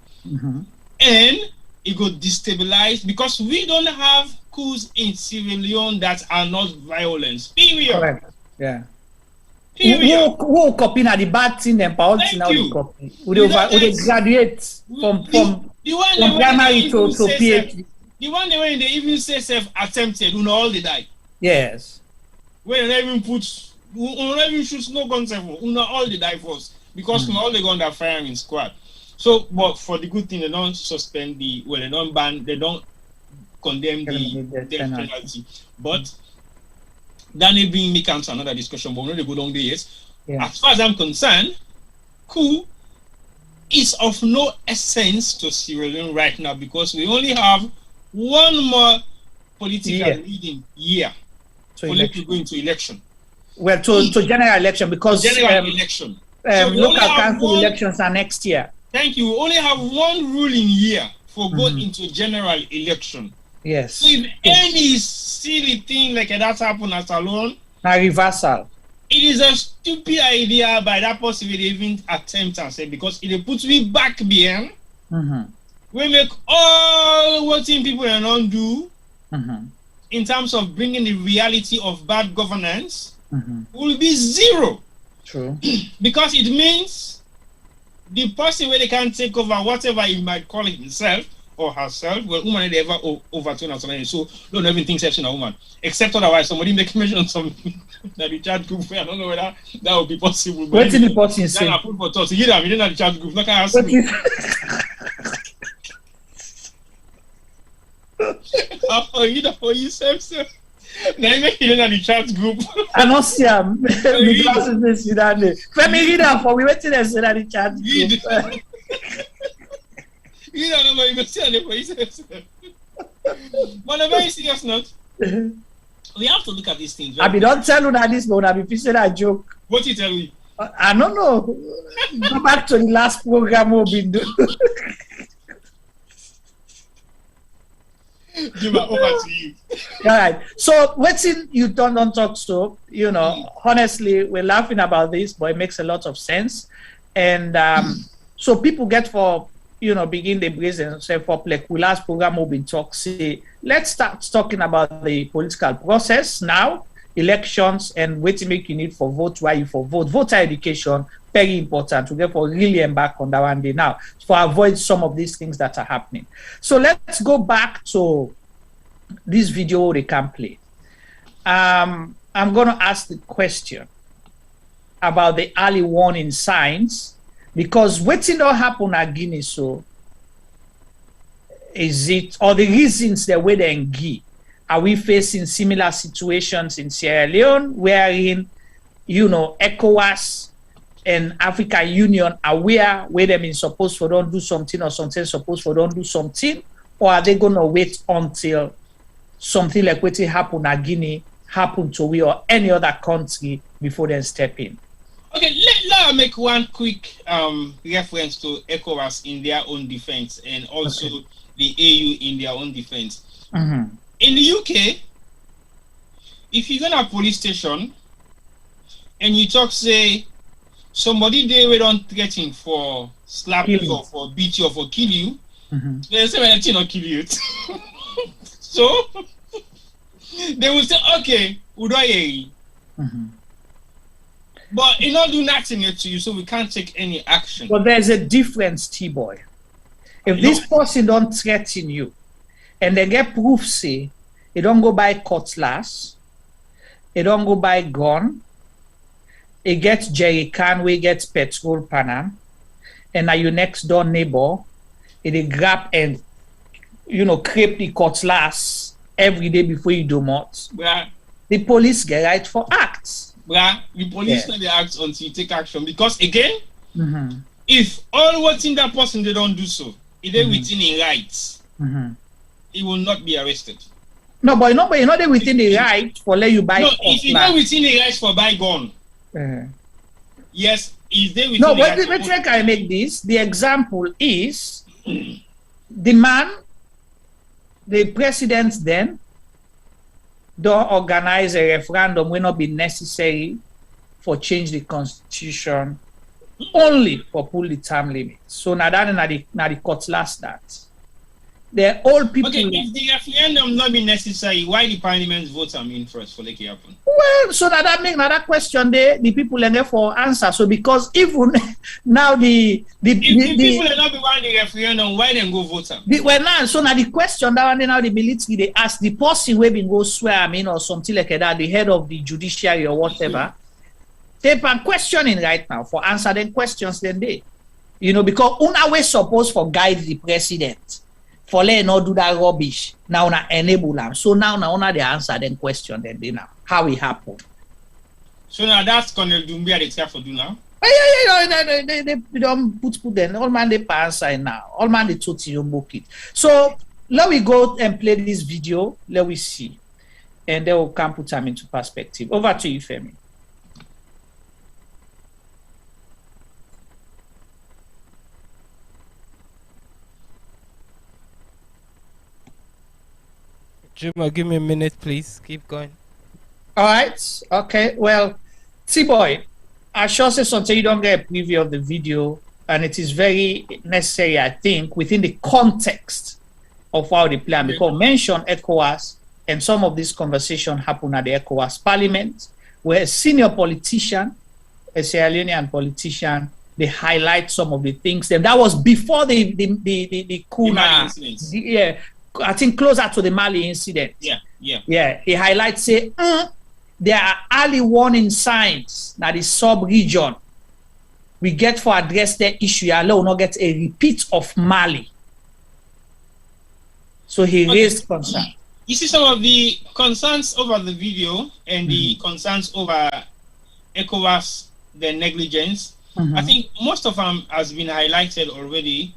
[SPEAKER 21] And it will destabilize because we don't have coups in Sierra Leone that are not violent. Period.
[SPEAKER 20] Correct. Yeah. Who copy now the bad thing and policy now the copy? Would they graduate from primary to PhD?
[SPEAKER 21] The one when they even say self-attempted, all they die.
[SPEAKER 20] Yes.
[SPEAKER 21] When they even even shoot no guns, all they die first because all they gun that firing squad. So, but for the good thing, they don't suspend they don't ban, they don't condemn the death penalty. But that may bring me to another discussion, but we're not going to go down there yet. As far as I'm concerned, coup is of no essence to Sierra Leone right now because we only have one more political leading year for them to go into election.
[SPEAKER 20] Well, to general election because
[SPEAKER 21] election.
[SPEAKER 20] Local council elections are next year.
[SPEAKER 21] Thank you. We only have one ruling year for going into general election.
[SPEAKER 20] Yes.
[SPEAKER 21] So if any silly thing like that happen as alone,
[SPEAKER 20] a reversal.
[SPEAKER 21] It is a stupid idea by that person will even attempt and say because it puts me back behind. We make all what people are not do in terms of bringing the reality of bad governance will be zero.
[SPEAKER 20] True.
[SPEAKER 21] Because it means the person where they can take over whatever he might call himself or herself, well, woman they ever overturn or something. So don't even think exception a woman. Except otherwise somebody make mention of something that the chat group. I don't know whether that would be possible.
[SPEAKER 20] What did the person say?
[SPEAKER 21] I put for thought. You know, in the chat group. Not can ask me. You know for yourself, sir. Now you make it in the chat group.
[SPEAKER 20] I don't see him. Because you that day. Let me read that for we waiting there in the chat group.
[SPEAKER 21] You don't know, you can see it for yourself. But on a very serious note, we have to look at these things.
[SPEAKER 20] I be don't tell you that this, but I be fishing a joke.
[SPEAKER 21] What you tell me?
[SPEAKER 20] I don't know. Go back to the last program we've been doing.
[SPEAKER 21] Give over to you.
[SPEAKER 20] All right. So what's in you don't talk so, you know, honestly, we're laughing about this, but it makes a lot of sense. And so people get for, you know, begin the brace and say for like we last program we've been talking. Say, let's start talking about the political process now, elections and what to make you need for vote, why you for vote, voter education, very important. We therefore really embark on that one day now to avoid some of these things that are happening. So let's go back to this video they can play. I'm going to ask the question about the early warning signs, because what's not happen at Guinea, so is it, or the reasons the way they give? Are we facing similar situations in Sierra Leone, wherein, you know, ECOWAS and African Union are where them is supposed to don't do something or something supposed to don't do something, or are they going to wait until something like what happened at Guinea happen to we or any other country before they step in?
[SPEAKER 21] Okay, let me make one quick reference to ECOWAS in their own defense and also the AU in their own defense.
[SPEAKER 20] Mm-hmm.
[SPEAKER 21] In the UK, if you go to a police station and you talk, say, somebody they were on threatening for slap you or for beat you or for kill you, they say, well, not kill you. So they will say, okay, we don't hear you. But it not do nothing to you, so we can't take any action.
[SPEAKER 20] But there's a difference, T-boy. If this person don't threaten you, and they get proof, say, they don't go buy cutlass, they don't go buy gun, it gets jerry can, we get petrol panam, and now your next door neighbor, they grab and, you know, crepe the cutlass every day before you do much.
[SPEAKER 21] Yeah.
[SPEAKER 20] The police get right for acts.
[SPEAKER 21] Yeah, the police they act until you take action, because again, if all what's in that person they don't do so, if they're within the rights, he will not be arrested.
[SPEAKER 20] No, but you're not within the right for let you buy.
[SPEAKER 21] No, if you're not within the rights for buy gun, yes, is there within
[SPEAKER 20] no,
[SPEAKER 21] the
[SPEAKER 20] but
[SPEAKER 21] right?
[SPEAKER 20] let's check. I make this. The example is the man, the president then don't organize a referendum will not be necessary for change the constitution only for pull the term limit. So now that na the cutlass that. The old people.
[SPEAKER 21] Okay, if the referendum not be necessary, why the parliament vote first for like it happen?
[SPEAKER 20] Well, so that make another question there, the people and therefore answer. So because even now the
[SPEAKER 21] people are not be wanting the referendum, why then go vote them?
[SPEAKER 20] Well now, so now the question that one now the military they ask the person where been go swear or something like that, the head of the judiciary or whatever, they are questioning right now for answer them questions then they. You know, because una way supposed for guide the president. For let not do that rubbish. Now na enable them. So now the answer then question then they now. How it happened.
[SPEAKER 21] So now that's Colonel Doumbia they try for do now?
[SPEAKER 20] Yeah, they don't put them. All man they answer now. All man they told you book it. So let we go and play this video. Let we see. And they will come put them into perspective. Over to you, Femi.
[SPEAKER 1] Juma, give me a minute, please. Keep going.
[SPEAKER 20] All right. Okay. Well, T-boy, I sure say something you don't get a preview of the video, and it is very necessary, I think, within the context of how they plan. Because mention ECOWAS, and some of this conversation happened at the ECOWAS Parliament, where a senior politician, a Sierra Leonean politician, they highlight some of the things. And that was before the coup. Yeah. I think closer to the Mali incident.
[SPEAKER 21] Yeah.
[SPEAKER 20] He highlights say there are early warning signs that the sub-region we get for address the issue. Allah will not get a repeat of Mali. So he raised concern.
[SPEAKER 21] You see some of the concerns over the video and the concerns over ECOWAS, their negligence. I think most of them has been highlighted already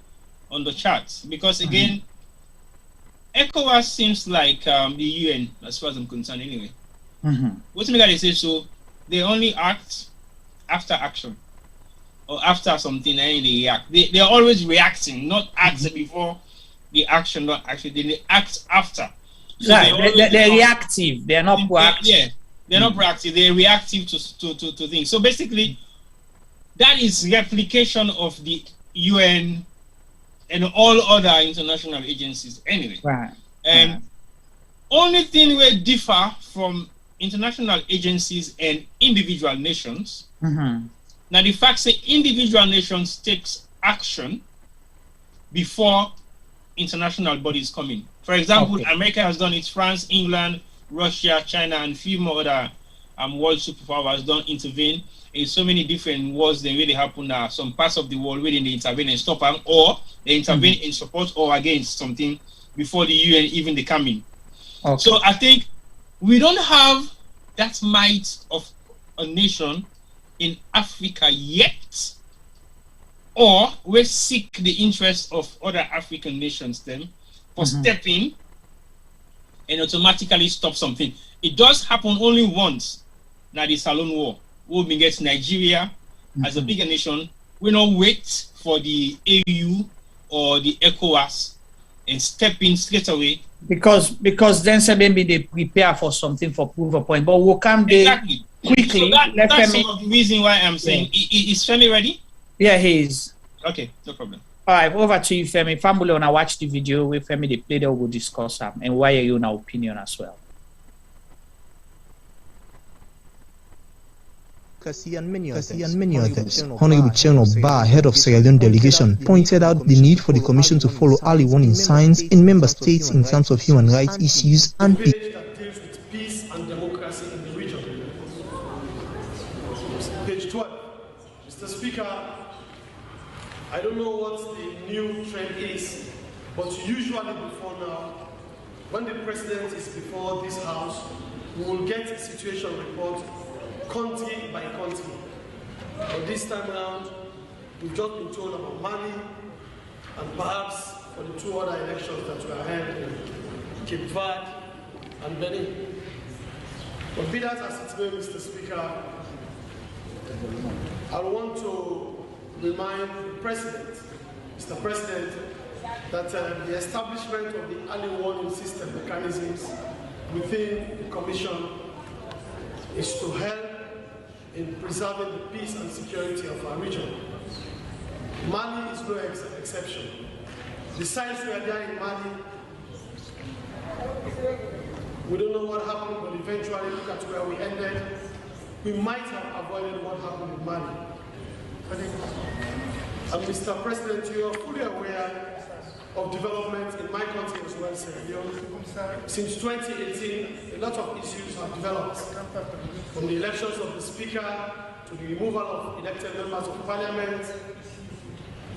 [SPEAKER 21] on the charts, because again, ECOWAS seems like the UN, as far as I'm concerned, anyway. What's the they say? So they only act after action or after something, and they react. They're always reacting, not acting before the action, not actually. They act after. So
[SPEAKER 20] they're reactive. They're not proactive.
[SPEAKER 21] They're not proactive. They're reactive to things. So basically, that is replication of the UN and all other international agencies anyway. And only thing we differ from international agencies and individual nations Now, the fact say individual nations takes action before international bodies come in. For example, America has done it, France, England, Russia, China, and a few more other world superpowers don't intervene in so many different wars that really happen now. Some parts of the world where they intervene and stop them, or they intervene in support or against something before the UN even they come in. So I think we don't have that might of a nation in Africa yet, or we seek the interest of other African nations then for stepping and automatically stop something. It does happen only once. Now the Salon War, we'll be get Nigeria as a bigger nation. We don't wait for the AU or the ECOWAS and step in straight away.
[SPEAKER 20] Because then maybe they prepare for something for proof of point, but we'll come there quickly.
[SPEAKER 21] So that's some of the reason why I'm saying, is Femi ready?
[SPEAKER 20] Yeah, he is.
[SPEAKER 21] Okay, no problem.
[SPEAKER 20] All right, over to you, Femi. Family, when I watch the video with Femi, they play, they will discuss them. And why are you in our opinion as well?
[SPEAKER 7] And many others. Honorable Chairman Oba, head of Sierra Leone delegation, pointed out the need for the Commission to follow early warning signs in member states in terms of human rights issues and
[SPEAKER 10] that deals with peace and democracy in the region. Page 12. Mr. Speaker, I don't know what the new trend is, but usually before now, when the president is before this house, we will get a situation report country by country. But this time around, we've just been told about Mali and perhaps for the two other elections that were held in Cape Verde and Benin. But be that as it may, Mr. Speaker, I want to remind the President, Mr. President, that the establishment of the early warning system mechanisms within the Commission is to help in preserving the peace and security of our region. Mali is no exception. The signs were there in Mali. We don't know what happened, but eventually look at where we ended. We might have avoided what happened in Mali. And Mr. President, you are fully aware of development in my country as well, Sierra Leone. Since 2018, a lot of issues have developed. From the elections of the Speaker to the removal of elected members of Parliament,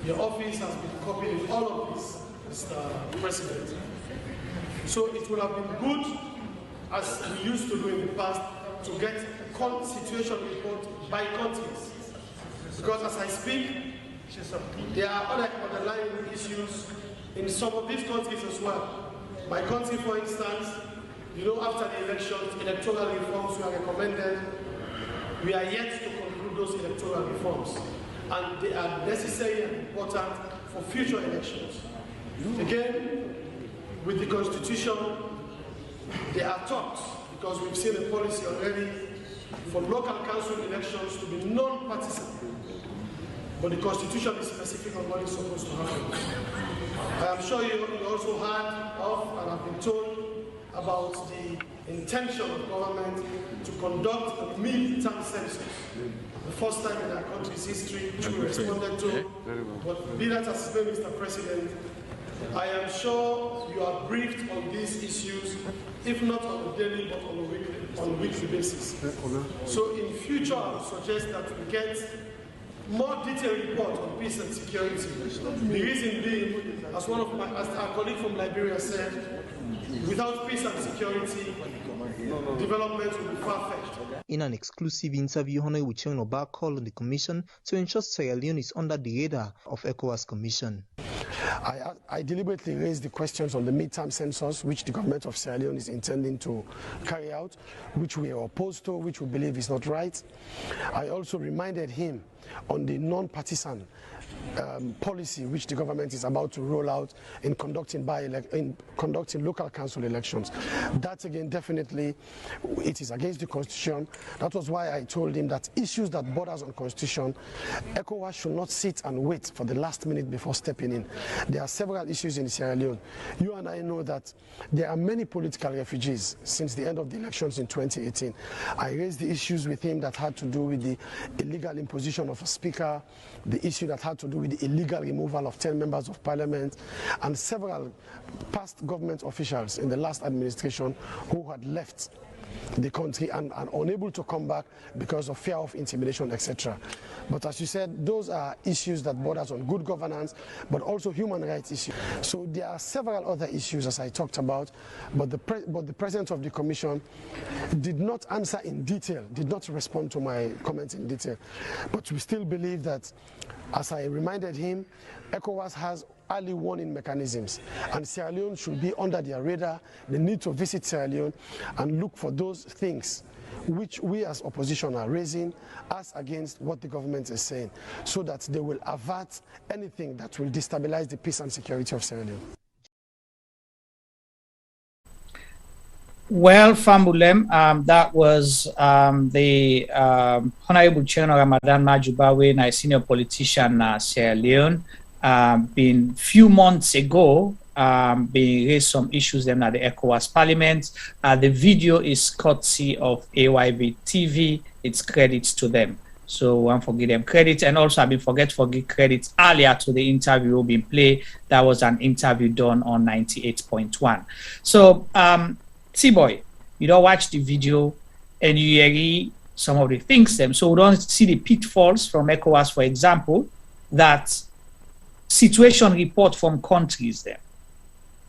[SPEAKER 10] your office has been copied in all of this, Mr. President. So it would have been good, as we used to do in the past, to get a situation report by countries. Because as I speak, there are other underlying issues in some of these countries as well. My country, for instance, you know, after the elections, electoral reforms were recommended. We are yet to conclude those electoral reforms, and they are necessary and important for future elections. Again, with the Constitution, there are talks, because we've seen a policy already, for local council elections to be non-partisan. But the Constitution is specific on what is supposed to happen. I am sure you also heard of and have been told about the intention of government to conduct a mid-term census. The first time in our country's history, which we responded to. But be that as it may, Mr. President, I am sure you are briefed on these issues, if not on a daily, but on a weekly basis. So in future, I would suggest that we get more detailed report on peace and security. The reason being, as our colleague from Liberia said, without peace and security, development will be far-fetched.
[SPEAKER 7] In an exclusive interview, Honorable Chairman Oba called on the Commission to ensure Sierra Leone is under the radar of ECOWAS Commission.
[SPEAKER 10] I deliberately raised the questions on the midterm census, which the government of Sierra Leone is intending to carry out, which we are opposed to, which we believe is not right. I also reminded him on the non-partisan policy which the government is about to roll out in conducting local council elections. That again, definitely, it is against the constitution. That was why I told him that issues that borders on constitution, ECOWAS should not sit and wait for the last minute before stepping in. There are several issues in Sierra Leone. You and I know that there are many political refugees since the end of the elections in 2018. I raised the issues with him that had to do with the illegal imposition of a speaker, the issue that had to do with the illegal removal of 10 members of parliament, and several past government officials in the last administration who had left the country and unable to come back because of fear of intimidation, etc. But as you said, those are issues that borders on good governance, but also human rights issues. So there are several other issues, as I talked about, but the president of the commission did not answer in detail, did not respond to my comments in detail. But we still believe that, as I reminded him, ECOWAS has early warning mechanisms, and Sierra Leone should be under their radar. They need to visit Sierra Leone and look for those things which we as opposition are raising as against what the government is saying, so that they will avert anything that will destabilize the peace and security of Sierra Leone.
[SPEAKER 20] Well, Fambulem, that was the Honorable Chairman Ramadan Majubawe, a senior politician in Sierra Leone. Been few months ago, being raised some issues them at the ECOWAS Parliament. The video is courtesy of AYV TV. It's credits to them. So I forgive them credit, and also I've been forget to give credits earlier to the interview being played. That was an interview done on 98.1. So T-Boy, you don't watch the video and you hear some of the things them. So we don't see the pitfalls from ECOWAS, for example, that situation report from countries there,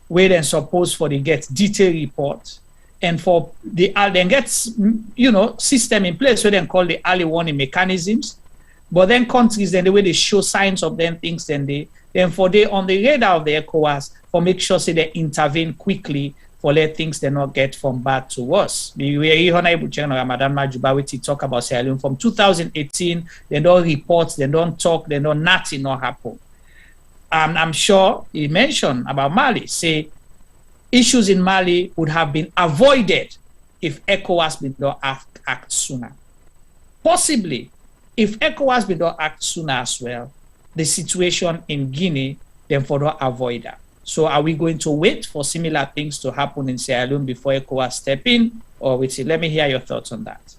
[SPEAKER 20] where they're supposed for they get detailed report, and for the then gets system in place where they call the early warning mechanisms. But then countries, then the way they show signs of them things, then for they on the radar of the ECOWAS for make sure say they intervene quickly for let things they not get from bad to worse. We Honorable General Ramadan Majubawe talk about Sierra Leone from 2018. They don't report, they don't talk, they don't nothing not happen. I'm sure he mentioned about Mali, say issues in Mali would have been avoided if ECOWAS did not act sooner. Possibly, if ECOWAS did not act sooner as well, the situation in Guinea, then for not avoid that. So are we going to wait for similar things to happen in Sierra Leone before ECOWAS step in? Or we see, let me hear your thoughts on that.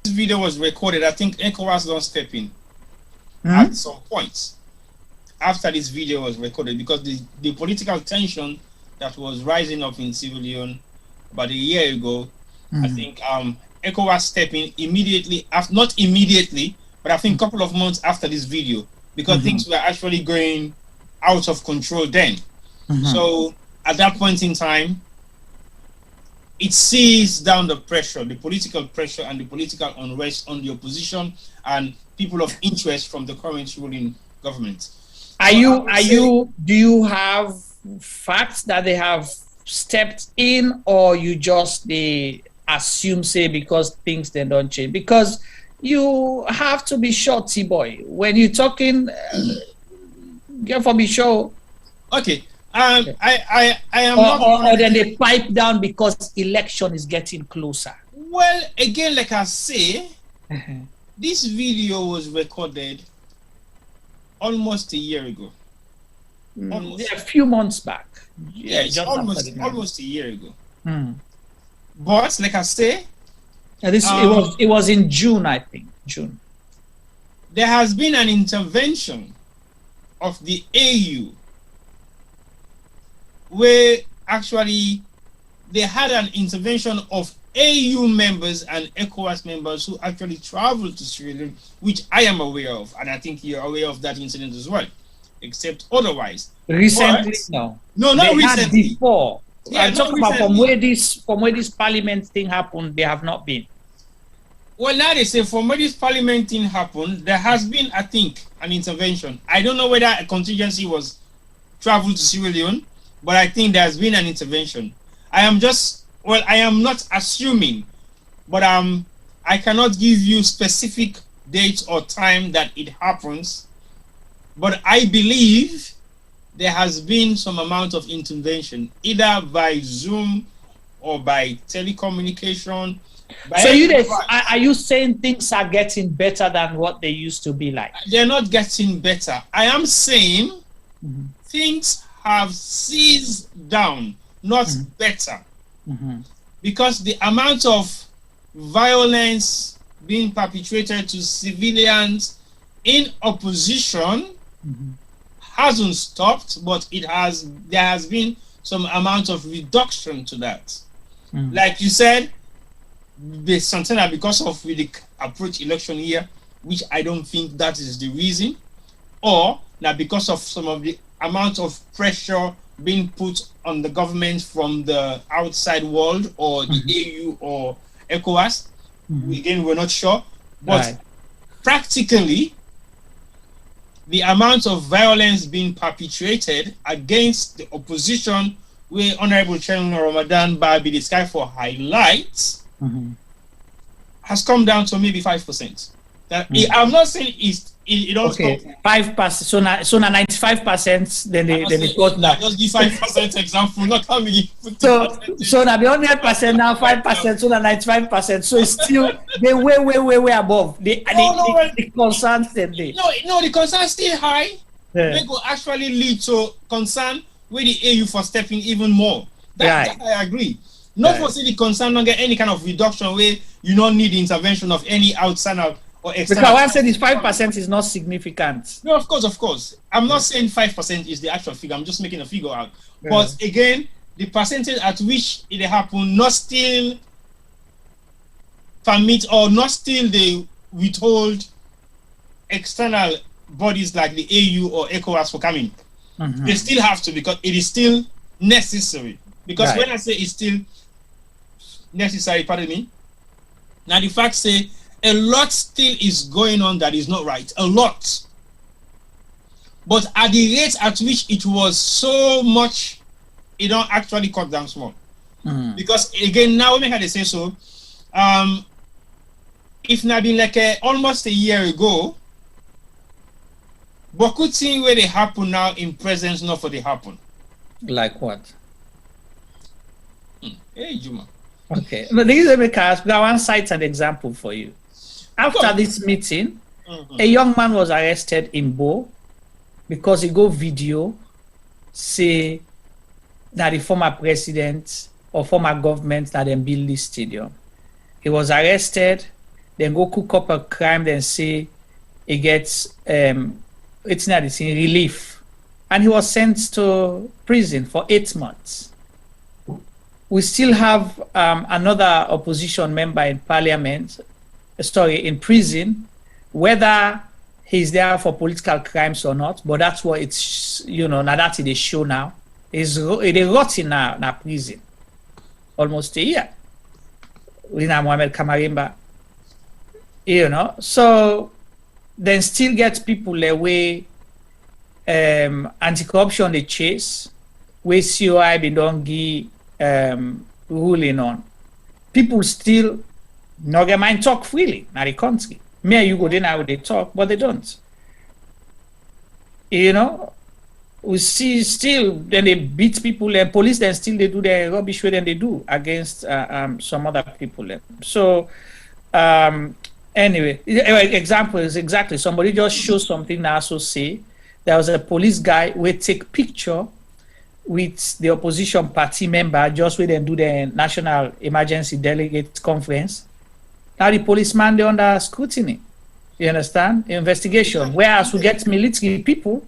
[SPEAKER 21] This video was recorded. I think ECOWAS don't step in at some points after this video was recorded, because the political tension that was rising up in Sierra Leone about a year ago, I think ECOWAS stepped in immediately, not immediately, but I think a couple of months after this video, because things were actually going out of control then. So at that point in time, it seized down the pressure, the political pressure and the political unrest on the opposition and people of interest from the current ruling government.
[SPEAKER 20] Do you have facts that they have stepped in, or you just they assume say because things they don't change? Because you have to be sure, T-Boy, when you're talking, get for be sure.
[SPEAKER 21] Okay. I am
[SPEAKER 20] or then they pipe down because election is getting closer.
[SPEAKER 21] Well, again, like I say, this video was recorded almost a year ago.
[SPEAKER 20] A few months back.
[SPEAKER 21] Yeah, it's almost a year ago. But like I say,
[SPEAKER 20] it was in June, I think. June.
[SPEAKER 21] There has been an intervention of the AU where actually they had an intervention of AU members and ECOWAS members who actually traveled to Sierra Leone, which I am aware of, and I think you're aware of that incident as well, except otherwise.
[SPEAKER 20] Recently, no,
[SPEAKER 21] not recently.
[SPEAKER 20] Before,
[SPEAKER 21] yeah,
[SPEAKER 20] I'm talking about from where this parliament thing happened, they have not been.
[SPEAKER 21] Well, now they say from where this parliament thing happened, there has been, I think, an intervention. I don't know whether a contingency was traveled to Sierra Leone, but I think there has been an intervention. I am not assuming, but I cannot give you specific date or time that it happens, but I believe there has been some amount of intervention, either by Zoom or by telecommunication.
[SPEAKER 20] So are you saying things are getting better than what they used to be like?
[SPEAKER 21] They're not getting better. I am saying things have ceased down, not better. Because the amount of violence being perpetrated to civilians in opposition hasn't stopped, but there has been some amount of reduction to that. Like you said, there's something that because of the approach election year, which I don't think that is the reason, or that because of some of the amount of pressure being put on the government from the outside world or the AU or ECOWAS. Again, we're not sure, but practically the amount of violence being perpetrated against the opposition, where Honorable Chairman Ramadan Babi described for highlights, has come down to maybe 5%. I'm not saying it don't stop.
[SPEAKER 20] 5%. So now 95%. Then they got now.
[SPEAKER 21] Just give 5% example. Not how many.
[SPEAKER 20] So now the 100% now 5%. So now 95%. So it's still they way above the concerns that they.
[SPEAKER 21] No, the concerns still high. They will actually lead to concern with the AU for stepping even more. That I agree. Not for the concern don't get any kind of reduction where you don't need the intervention of any outside or external.
[SPEAKER 20] Because I said this 5% is not significant.
[SPEAKER 21] No, of course. I'm not saying 5% is the actual figure. I'm just making a figure out. But again, the percentage at which it happened, not still permit or not still they withhold external bodies like the AU or ECOWAS for coming. They still have to, because it is still necessary. Because when I say it's still necessary, pardon me, now the fact say a lot still is going on that is not right. A lot. But at the rate at which it was so much, it don't actually cut down small. Because again, now when I say so, if not been like almost a year ago, but good thing where they happen now in presence, not for they happen.
[SPEAKER 20] Like what?
[SPEAKER 21] Hey, Juma.
[SPEAKER 20] Okay. But I want to cite an example for you. After this meeting, a young man was arrested in Bo because he go video say that the former president or former government that then build this stadium. He was arrested, then go cook up a crime, then say he gets it's not this in relief, and he was sent to prison for 8 months. We still have another opposition member in parliament, in prison, whether he's there for political crimes or not, but that's what it's, now that they show now. He's rotting now prison. Almost a year. Mohamed Kamarimba. So then still get people away, anti-corruption they chase, where COI be don't give ruling on. People still not get mind talk freely in the country. Me and you go there now they talk, but they don't. We see still then they beat people and police then still they do their rubbish way than they do against some other people. So anyway, example is exactly somebody just shows something now, so say there was a police guy who take picture with the opposition party member just where they do the National Emergency Delegate Conference. Now the policeman they under scrutiny. You understand? Investigation. Whereas we get military people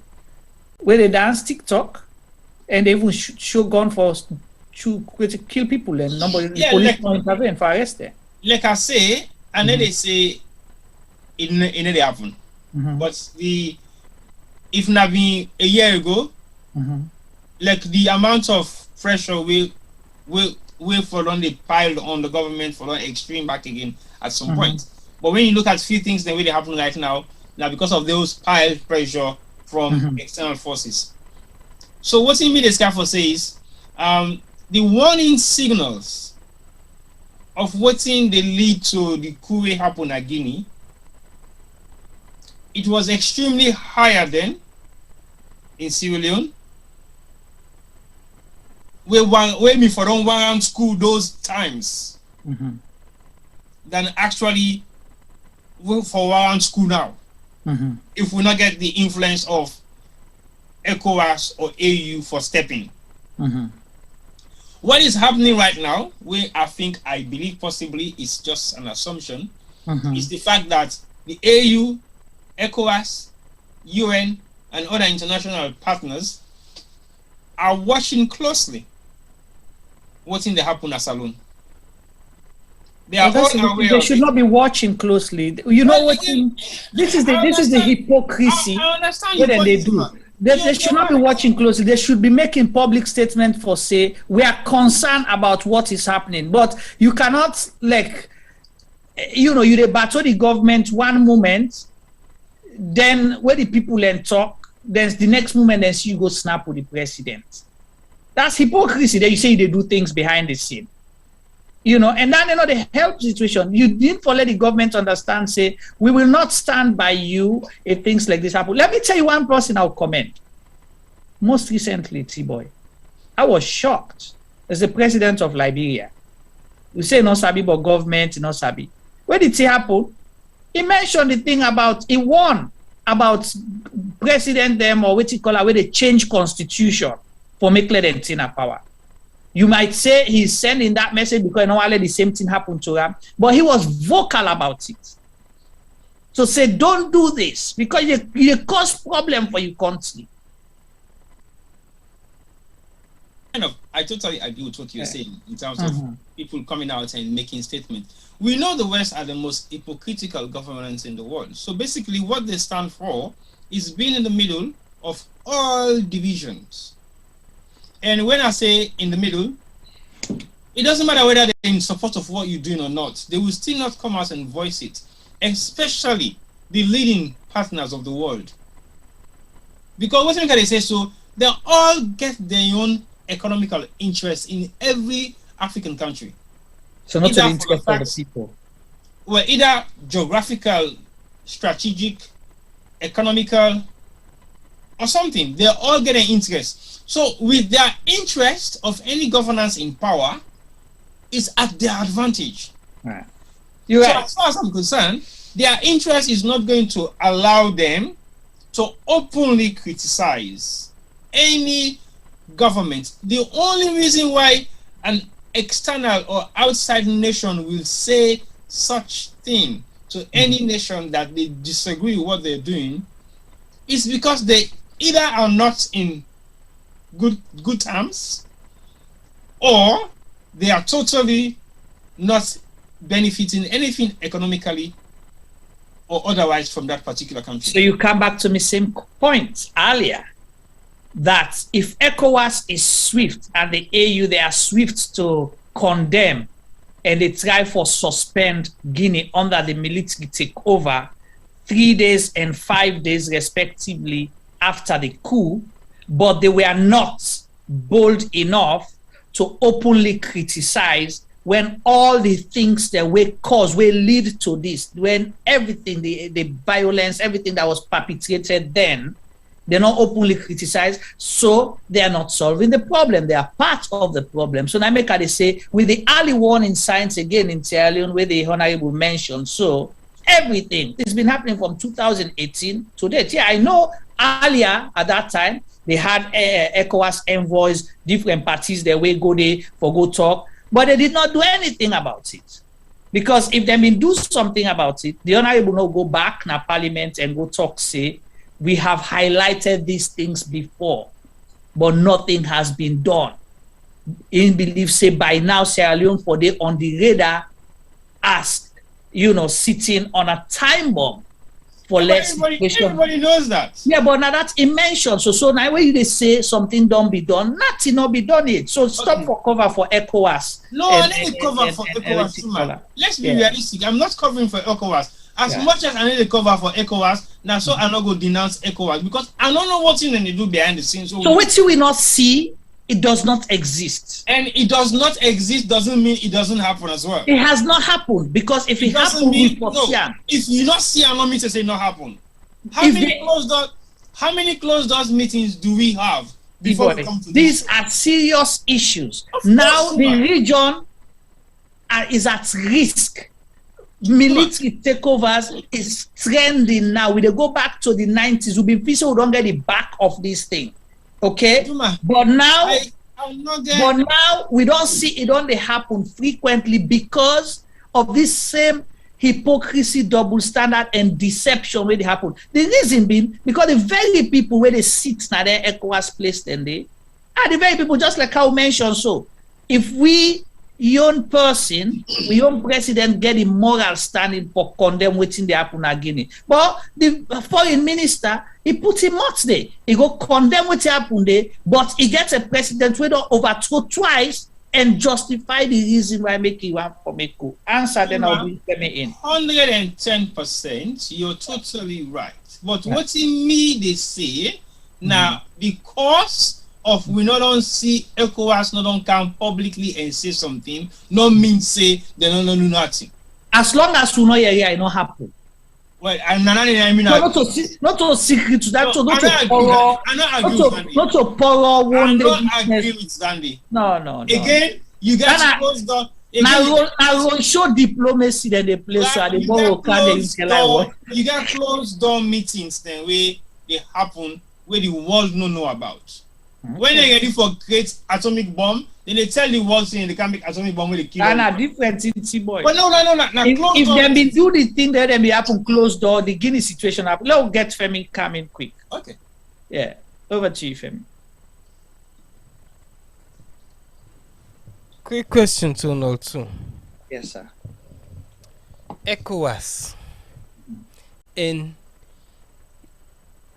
[SPEAKER 20] where they dance TikTok and they even show gun for to kill people and nobody the police don't intervene for arrest them.
[SPEAKER 21] Like I say, and then they say it never happen. But if not been a year ago, like the amount of pressure we for long they piled on the government for long extreme back again at some point. But when you look at few things the way they happen right now because of those piled pressure from external forces. So what in me the scaffold says, the warning signals of what in they lead to the coup happen at Guinea it was extremely higher then in Sierra Leone. When me for one school those times than actually for one school now. If we not get the influence of ECOWAS or AU for stepping. What is happening right now, where I believe possibly is just an assumption, is the fact that the AU, ECOWAS, UN, and other international partners are watching closely what's in the happen at Salon.
[SPEAKER 20] They should not be watching closely. You know what? This is the hypocrisy.
[SPEAKER 21] I understand
[SPEAKER 20] what they do. They should not be watching closely. They should be making public statement for say we are concerned about what is happening. But you cannot you battle the government one moment, then when the people then talk, then the next moment then you go snap with the president. That's hypocrisy. That you say they do things behind the scene. And then the health situation, you didn't let the government understand, say, we will not stand by you if things like this happen. Let me tell you one person I'll comment. Most recently, T-Boy, I was shocked as the president of Liberia. You say no sabi, but government no sabi. Where did it happen? He mentioned the thing about, he won about president them or what you call it, where they change constitution for make them in power. You might say he's sending that message because normally the same thing happened to him, but he was vocal about it. So say, don't do this because you cause problem for your country.
[SPEAKER 21] I totally agree with what you're saying in terms of people coming out and making statements. We know the West are the most hypocritical governments in the world. So basically what they stand for is being in the middle of all divisions. And when I say in the middle, it doesn't matter whether they're in support of what you're doing or not. They will still not come out and voice it, especially the leading partners of the world. Because what they say, so they all get their own economical interest in every African country.
[SPEAKER 20] So not the interest of the people.
[SPEAKER 21] Well, either geographical, strategic, economical, or something. They're all getting interest. So with their interest of any governance in power is at their advantage.
[SPEAKER 20] Right.
[SPEAKER 21] As far as I'm concerned, their interest is not going to allow them to openly criticize any government. The only reason why an external or outside nation will say such thing to any nation that they disagree with what they're doing is because they either are not in good terms, or they are totally not benefiting anything economically or otherwise from that particular country.
[SPEAKER 20] So you come back to my same point earlier, that if ECOWAS is swift and the AU, they are swift to condemn and they try for suspend Guinea under the military takeover 3 days and 5 days respectively after the coup, but they were not bold enough to openly criticize when all the things that will cause, will lead to this, when everything, the violence, everything that was perpetrated then, they're not openly criticized, so they are not solving the problem. They are part of the problem. So now they say, with the early warning signs again in Sierra Leone, where the Honorable mentioned, so everything, it's been happening from 2018 to date. Yeah, I know earlier at that time, they had ECOWAS envoys, different parties, their way go there for go talk, but they did not do anything about it. Because if they mean do something about it, the Honorable will go back na Parliament and go talk, say, we have highlighted these things before, but nothing has been done. In belief, say, by now, Sierra Leone, for they on the radar, ask, sitting on a time bomb. For less
[SPEAKER 21] everybody knows that.
[SPEAKER 20] Yeah, but now that's mentioned. So now when they say something don't be done, nothing not be done it. So stop for cover for ECOWAS.
[SPEAKER 21] No, I need to cover for ECOWAS too, man. Let's be realistic. I'm not covering for ECOWAS. As much as I need to cover for ECOWAS, now so I'm not going to denounce ECOWAS because I don't know what they do behind the scenes.
[SPEAKER 20] So what we not see, it does not exist.
[SPEAKER 21] And it does not exist doesn't mean it doesn't happen as well.
[SPEAKER 20] It has not happened because if it happened,
[SPEAKER 21] if you not see, I don't mean to say not happen. How many closed doors meetings do we have before we come to
[SPEAKER 20] these are serious issues. Now the region is at risk. Military takeovers is trending now. We go back to the 90s. We'll be facing, we don't get the back of this thing. Okay? But now we don't see it only happen frequently because of this same hypocrisy, double standard, and deception where they happen. The reason being because the very people where they sit now their ECOWAS place then they are the very people, just like how mentioned. So if we young person, we young president get a moral standing for condemn waiting they happen in Guinea. But the foreign minister, he put him out there. He go condemn what happened there, but he gets a president who don't overthrow twice and justify the reason why make you want for make coup. Answer then I'll be in.
[SPEAKER 21] 110%, you're totally right. But what in me they say now because of we not don't see ECOWAS not don't come publicly and say something, no mean say they don't do nothing.
[SPEAKER 20] As long as we know it not happen.
[SPEAKER 21] Well, I mean
[SPEAKER 20] not to secret to that, not to borrow one day.
[SPEAKER 21] I don't agree with Sandy.
[SPEAKER 20] No.
[SPEAKER 21] Again, you guys close down.
[SPEAKER 20] I will show diplomacy that they play so they borrow card.
[SPEAKER 21] You got closed door meetings then where they happen where the world no know about. When they're ready for great atomic bomb, then they tell the world saying they can't make atomic bomb with the kill.
[SPEAKER 20] Different in boy.
[SPEAKER 21] But no.
[SPEAKER 20] If they be do the thing that they be happen closed door, the Guinea situation happen. Let's get Femi coming quick.
[SPEAKER 21] Okay.
[SPEAKER 20] Yeah. Over to you, Femi.
[SPEAKER 1] Quick question to know too.
[SPEAKER 20] Yes, sir.
[SPEAKER 1] ECOWAS and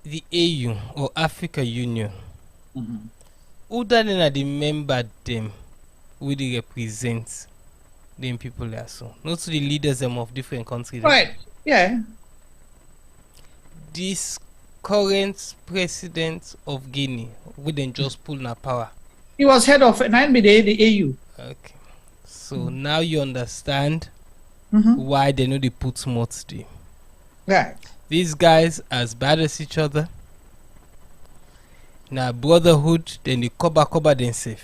[SPEAKER 1] the AU or Africa Union. Who then are the member them who they represent them people there so not to the leaders them of different countries.
[SPEAKER 20] Right. Yeah.
[SPEAKER 1] This current president of Guinea wouldn't just pull na power.
[SPEAKER 20] He was head of the AU.
[SPEAKER 1] Okay. So now you understand why they know they put more today.
[SPEAKER 20] Right.
[SPEAKER 1] These guys as bad as each other. Now brotherhood, then they cover themselves.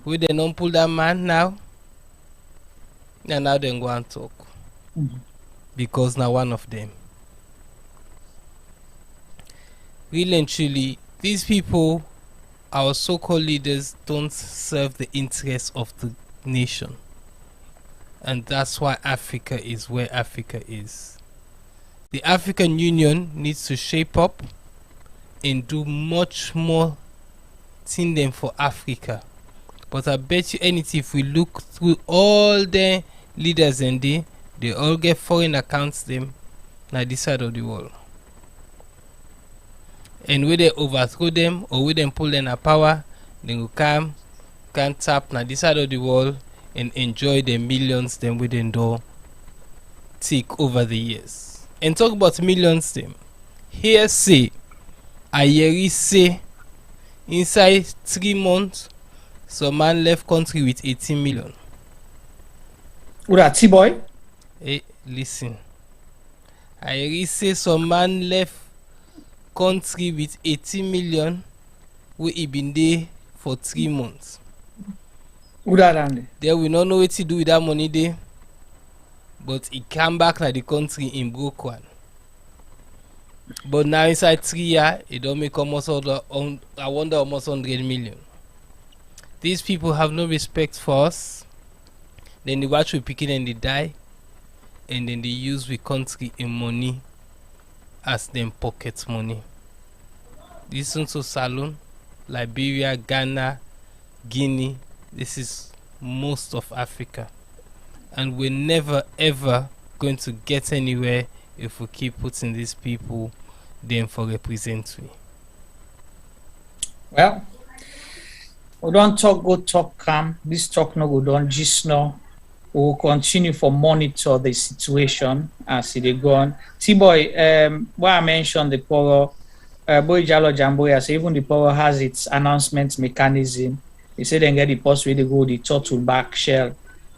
[SPEAKER 1] We they don't pull that man now. And now they go and talk. Because now one of them. Really and truly, these people, our so-called leaders, don't serve the interests of the nation. And that's why Africa is where Africa is. The African Union needs to shape up and do much more thing than for Africa. But I bet you anything, if we look through all the leaders and they all get foreign accounts them na this side of the world. And when they overthrow them or when they pull them a power, they will come, can tap na this side of the world and enjoy the millions them within door take over the years. And talk about millions them. Here say Ayeri say inside 3 months some man left country with 18 million.
[SPEAKER 20] Who that T-boy?
[SPEAKER 1] Hey, listen. Ayeri say some man left country with 18 million where he been there for 3 months.
[SPEAKER 20] Who that Andy?
[SPEAKER 1] They will not know what to do with that money there. But he came back to the country in broke one. But now inside 3 years, it don't make almost I wonder almost 100 million. These people have no respect for us. Then they watch we picking and they die. And then they use the country in money as them pocket money. Listen to Salon, Liberia, Ghana, Guinea. This is most of Africa. And we're never ever going to get anywhere if we keep putting these people them for representing.
[SPEAKER 20] Well, we don't talk good talk calm. This talk no good on just now. We will continue for monitor the situation as it go on. T-boy, what I mentioned the power Boy Jalo Jamboya, so even the power has its announcement mechanism. They say they get the post where they go the turtle back shell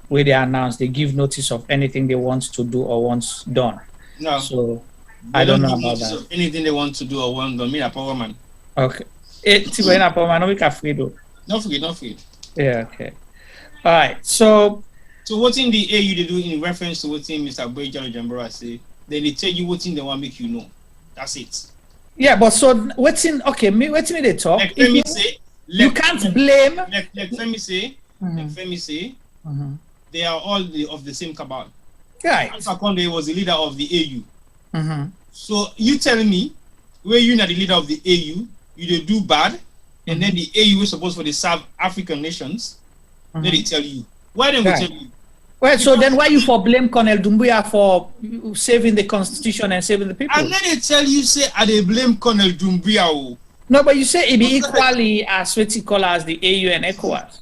[SPEAKER 20] where they announce, they give notice of anything they want to do or want done.
[SPEAKER 21] No.
[SPEAKER 20] So I don't know about that.
[SPEAKER 21] So anything they want to do or want to mean a power man.
[SPEAKER 20] Okay. No, we can free though.
[SPEAKER 21] Not free.
[SPEAKER 20] Yeah, okay. All right. So
[SPEAKER 21] what in the AU they do in reference to what in Mr. Boyjalo Jambora say, then they tell you what in they want make you know. That's it.
[SPEAKER 20] Yeah, but so what's in they talk?
[SPEAKER 21] Like, let me say
[SPEAKER 20] you can't blame.
[SPEAKER 21] Let me say, they are all of the same cabal.
[SPEAKER 20] Right.
[SPEAKER 21] Alpha Condé was the leader of the AU. So you telling me, where you're not the leader of the AU, you do bad, and then the AU is supposed to serve African nations. Then they tell you. Why don't we tell you?
[SPEAKER 20] Well, so then why you for blame Colonel Doumbouya for saving the constitution and saving the people?
[SPEAKER 21] And then they tell you say, I they blame Colonel Doumbouya.
[SPEAKER 20] No, but you say it be equally as what you call as the AU and ECOWAS.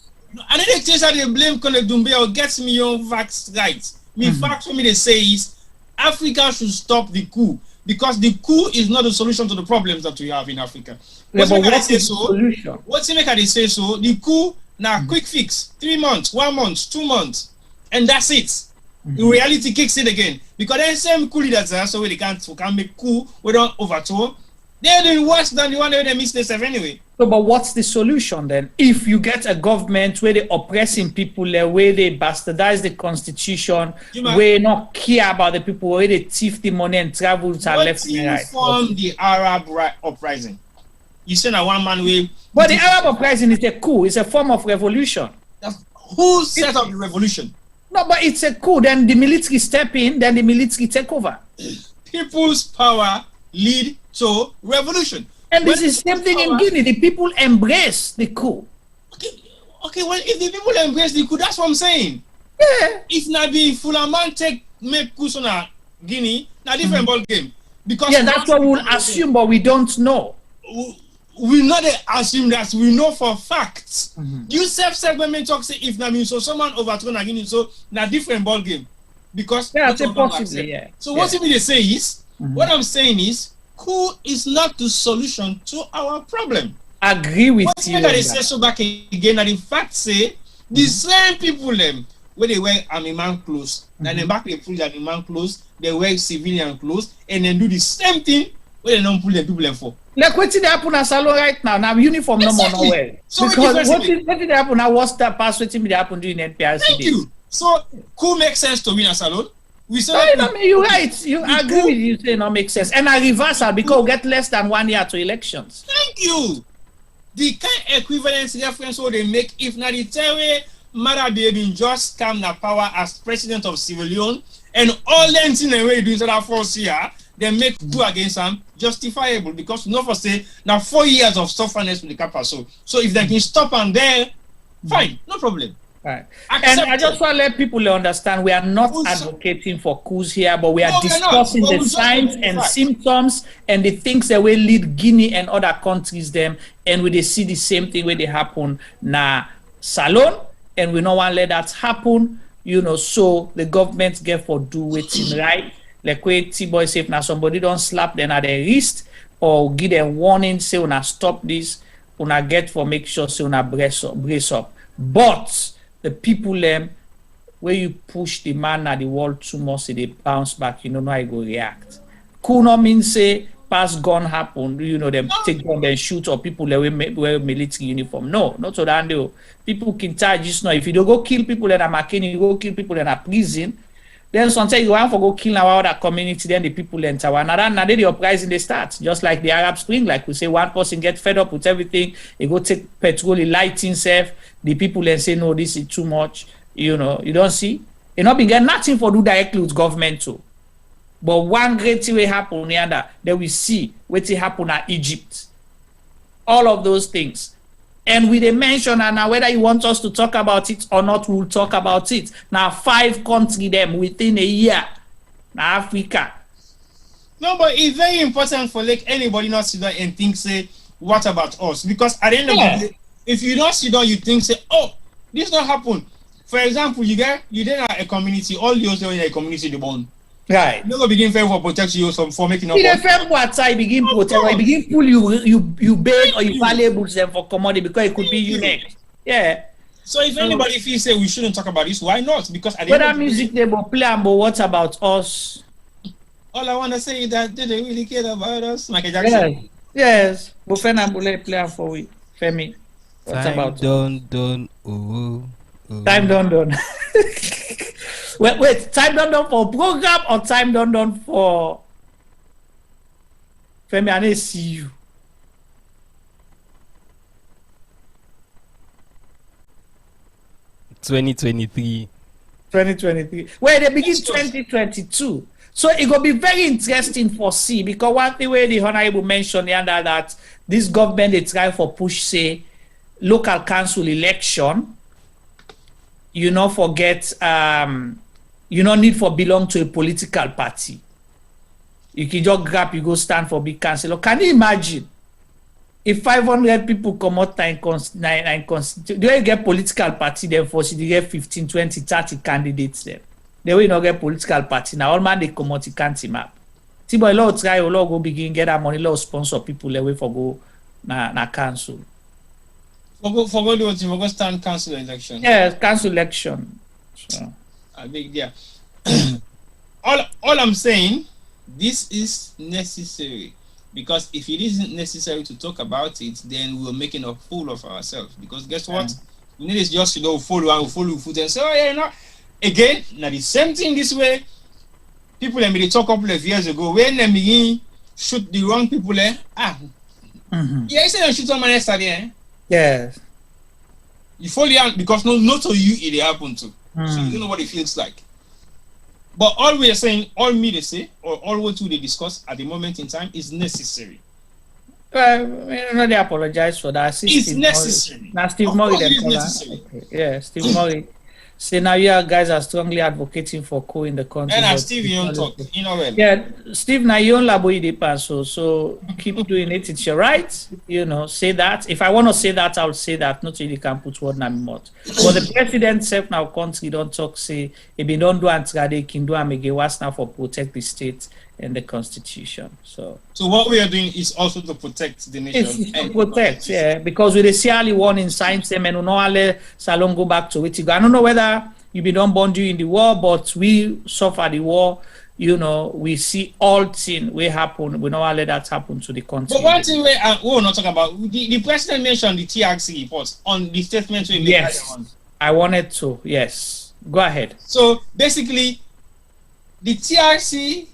[SPEAKER 21] And then they tell you they blame Colonel Doumbouya gets me on facts right. Me facts for me they say is Africa should stop the coup because the coup is not the solution to the problems that we have in Africa.
[SPEAKER 20] Yeah, but what is the solution?
[SPEAKER 21] What's the make they say so? The coup now quick fix 3 months, 1 month, 2 months. And that's it. The reality kicks in again. Because then same coup leaders are so they can't make coup, we don't overthrow. They're doing worse than the one that they miss themselves anyway.
[SPEAKER 20] So, but what's the solution then? If you get a government where they oppressing people, where they bastardize the constitution, where they not care about the people, where they thief the money and travel to left and right.
[SPEAKER 21] From the Arab uprising. You say that one man way.
[SPEAKER 20] But the Arab uprising is a coup, it's a form of revolution.
[SPEAKER 21] Who set up the revolution?
[SPEAKER 20] No, but it's a coup. Then the military step in, then the military take over.
[SPEAKER 21] People's power lead to revolution.
[SPEAKER 20] And this is the same thing in Guinea. The people embrace the coup.
[SPEAKER 21] Okay, well, if the people embrace the coup, that's what I'm saying.
[SPEAKER 20] Yeah.
[SPEAKER 21] If not be Fulaman make coup on Guinea, now different ball game. Because
[SPEAKER 20] yeah, that's what we'll assume, but we don't know.
[SPEAKER 21] We not assume that we know for facts. You self-segment talk say if na mean so someone overthrown again so na different ball game because
[SPEAKER 20] yeah, it's possible. Yeah.
[SPEAKER 21] So what they say is what I'm saying is coup is not the solution to our problem.
[SPEAKER 20] Agree with you.
[SPEAKER 21] What they say so back again and in fact say the same people them where they wear army man clothes, then they back they pull their army man clothes, they wear civilian clothes, and then do the same thing where they don't pull the double for.
[SPEAKER 20] Like what did happen at Salon right now? Now uniform no more nowhere. So because what did happen now? What's that past what did happen during NPRC?
[SPEAKER 21] Thank you. So coup makes sense to win a Salon. We say
[SPEAKER 20] you're right. You agree with you say no makes sense. And a reversal because we get less than 1 year to elections.
[SPEAKER 21] Thank you. The kind of equivalence reference what they make if not the Terry Mara Baby just come na power as president of Sierra Leone and all them things they were doing so that 4 years. They make coup against them justifiable because not for say now 4 years of sufferness with the capital. So if they can stop and there, fine, no problem.
[SPEAKER 20] Right. And I just want to let people understand we are not advocating for coups here, but we are discussing the signs and symptoms and the things that will lead Guinea and other countries them, and we see the same thing where they happen na Salon, and we don't want to let that happen, you know, so the government get for do waiting right. Like where T-boy say if now somebody don't slap them at their wrist or give them warning, say una stop this, una get for make sure say una brace up. But the people where you push the man at the wall too much, they bounce back, you know how you go react. Could not mean say past gun happen, you know, them take gun and shoot or people that wear military uniform. No, not so that they people can charge just now. If you don't go kill people in a McKinney, you go kill people in a prison. Then sometimes you want to go kill our other community, then the people enter. Now the uprising they start. Just like the Arab Spring, like we say, one person get fed up with everything, he go take petrol, he light himself, the people then say, no, this is too much. You know, you don't see? You not been get nothing for do directly with government too. But one great thing will happen here that we see what happen at Egypt. All of those things. And we mention, and now whether you want us to talk about it or not, we'll talk about it. Now 5 countries them within a year. Now Africa.
[SPEAKER 21] No, but it's very important for like anybody not sit down and think say, what about us? Because at the end of the day, if you don't sit down, you think say, oh, this not happen. For example, you then a community, all yours in a community the born.
[SPEAKER 20] Right.
[SPEAKER 21] You go begin for protect you for making up.
[SPEAKER 20] You begin protect, begin pull you beg or you valuables them for commodity because it could be you next. Yeah.
[SPEAKER 21] So if anybody feels say we shouldn't talk about this, why not? Because at the
[SPEAKER 20] end of the music they will play, but what about us?
[SPEAKER 21] all I want to say is that they don't really care about us. Michael Jackson.
[SPEAKER 20] Yeah. Yes. Bufena Bule play for we. Femi. What's
[SPEAKER 1] Time
[SPEAKER 20] about?
[SPEAKER 1] done. Oh.
[SPEAKER 20] Time done. wait. Time done for program or time done for Femi? I need to see you.
[SPEAKER 1] (2023).
[SPEAKER 20] Well, they begin 2022. So it will be very interesting for see, because one thing where the Honorable mentioned the other that this government they try for push say local council election. You not forget you not need for belong to a political party. You can just grab, you go stand for big council. Can you imagine if 500 people come out and do you get political party then for you get 15, 20, 30 candidates then? They will not get political party. Now all man they come out, you can't map. Tibo law try a law go begin get that money, law sponsor people away for go na council.
[SPEAKER 21] For go stand council election.
[SPEAKER 20] Yes, council election. So
[SPEAKER 21] a big deal. all I'm saying, this is necessary, because if it isn't necessary to talk about it, then we're making a fool of ourselves. Because guess what? We need is just follow foot and say, oh yeah, again, now the same thing this way. People that made it talk a couple of years ago when they begin shoot the wrong people yeah, I said they shoot someone else there.
[SPEAKER 20] Yes.
[SPEAKER 21] You follow it because not to you it happened to. So you don't know what it feels like. But all we are saying, all me they say, or all what they discuss at the moment in time is necessary.
[SPEAKER 20] They apologize for that.
[SPEAKER 21] It's Steve necessary.
[SPEAKER 20] Now Steve Murray,
[SPEAKER 21] necessary.
[SPEAKER 20] Okay. Yeah, Steve Murray. Say now you guys are strongly advocating for Coup in the country.
[SPEAKER 21] And Steve, you don't talk. You know well.
[SPEAKER 20] Yeah, Steve, now you don't labo the paso, so keep doing it. It's your right. You know, say that. If I want to say that, I'll say that. Not really can put word in my mouth. But the president self now country don't talk. Say if they don't do anti, can do amege what's now for protect the state and the constitution. So
[SPEAKER 21] what we are doing is also to protect the nation.
[SPEAKER 20] It's to protect, yeah, because with the CRL warning signs, and no ale salon go back to it. I don't know whether you be done born during the war, but we suffer the war. You know, we see all things will happen. We don't let that happen to the country.
[SPEAKER 21] But one thing we're not talking about, the president mentioned the TRC report on the statement we made.
[SPEAKER 20] Yes, I wanted to. Yes, go ahead.
[SPEAKER 21] So basically, the TRC.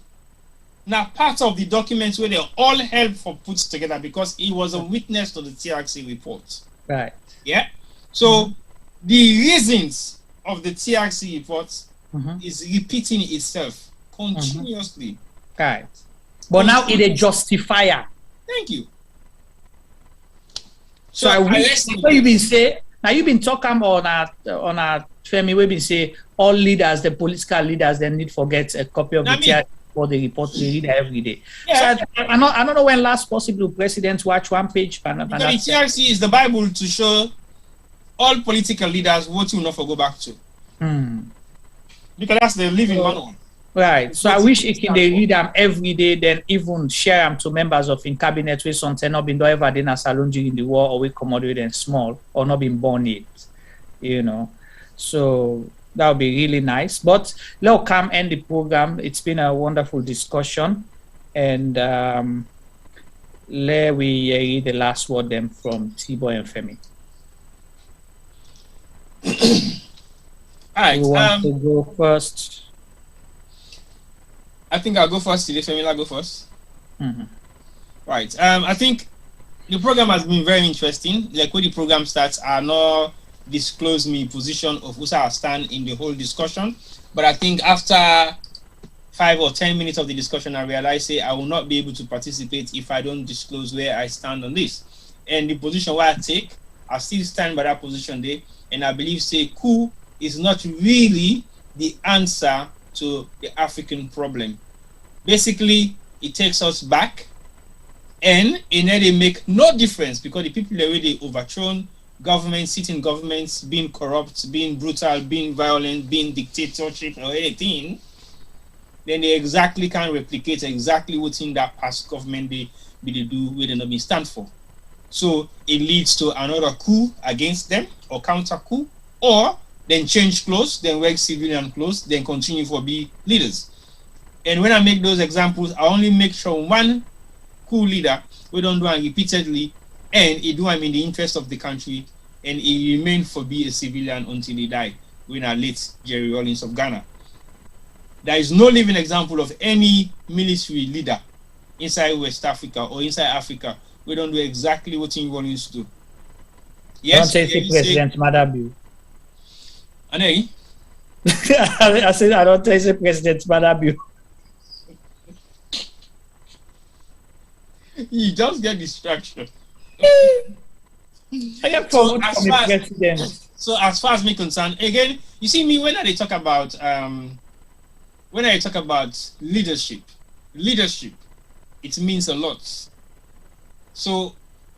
[SPEAKER 21] Now, part of the documents where they all helped for put together because he was a witness to the TRC report.
[SPEAKER 20] Right.
[SPEAKER 21] Yeah. So the reasons of the TRC report is repeating itself continuously.
[SPEAKER 20] Right. But now it is justifier.
[SPEAKER 21] Thank you.
[SPEAKER 20] So I wish you've been say now you've been talking on a Femi we've been say all leaders, the political leaders, they need forget a copy of the TRC. For the report they read every day. Yeah. So I don't know when last possible presidents watch one page.
[SPEAKER 21] The TRC is the Bible to show all political leaders what you not for go back to. Because that's the living manual.
[SPEAKER 20] Right. So I wish it can they read them every day, then even share them to members of in cabinet with something not been done ever in a salon during the war, or we commodity and small, or not been born it. You know. So that would be really nice. But let's come end the program. It's been a wonderful discussion. And let we hear the last word then from T-Boy and Femi.
[SPEAKER 21] All right.
[SPEAKER 20] You want to go first?
[SPEAKER 21] I think I'll go first. Did Femi go first? Right. I think the program has been very interesting. Like when the program starts, I know disclose me position of who I stand in the whole discussion, but I think after 5 or 10 minutes of the discussion I realized I will not be able to participate if I don't disclose where I stand on this. And the position where I take, I still stand by that position there, and I believe Coup is not really the answer to the African problem. Basically it takes us back, and in there they make no difference because the people already overthrown governments, sitting governments, being corrupt, being brutal, being violent, being dictatorship or anything, then they exactly can replicate exactly what's in that past government they do where they not be stand for. So it leads to another coup against them or counter coup, or then change clothes, then wear civilian clothes, then continue for be leaders. And when I make those examples, I only make sure one coup leader, we don't do it repeatedly, and he do it in the interest of the country, and he remained for be a civilian until he died, when our late Jerry Rawlings of Ghana. There is no living example of any military leader inside West Africa or inside Africa. We don't do exactly what Jerry Rawlings do.
[SPEAKER 20] Yes, don't say President Madabu.
[SPEAKER 21] Anei?
[SPEAKER 20] I said I don't say President Madabu.
[SPEAKER 21] You just get distraction. So as far as me concerned, again, you see me when I talk about leadership, it means a lot. So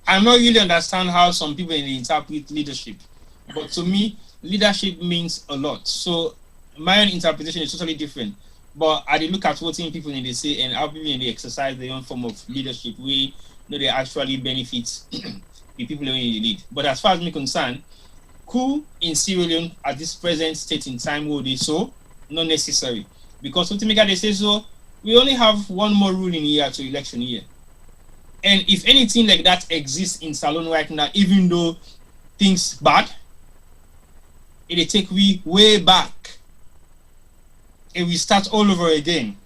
[SPEAKER 21] I don't really understand how some people interpret leadership, but to me, leadership means a lot. So my own interpretation is totally different. But I look at what people in they say and how people in they exercise their own form of leadership, we know they actually benefit the people in the lead. But as far as me concerned, coup in Sierra Leone at this present state in time will be so not necessary. Because ultimately they say so, we only have one more ruling year to election year. And if anything like that exists in Salone right now, even though things bad, it'll take we way back. And we start all over again.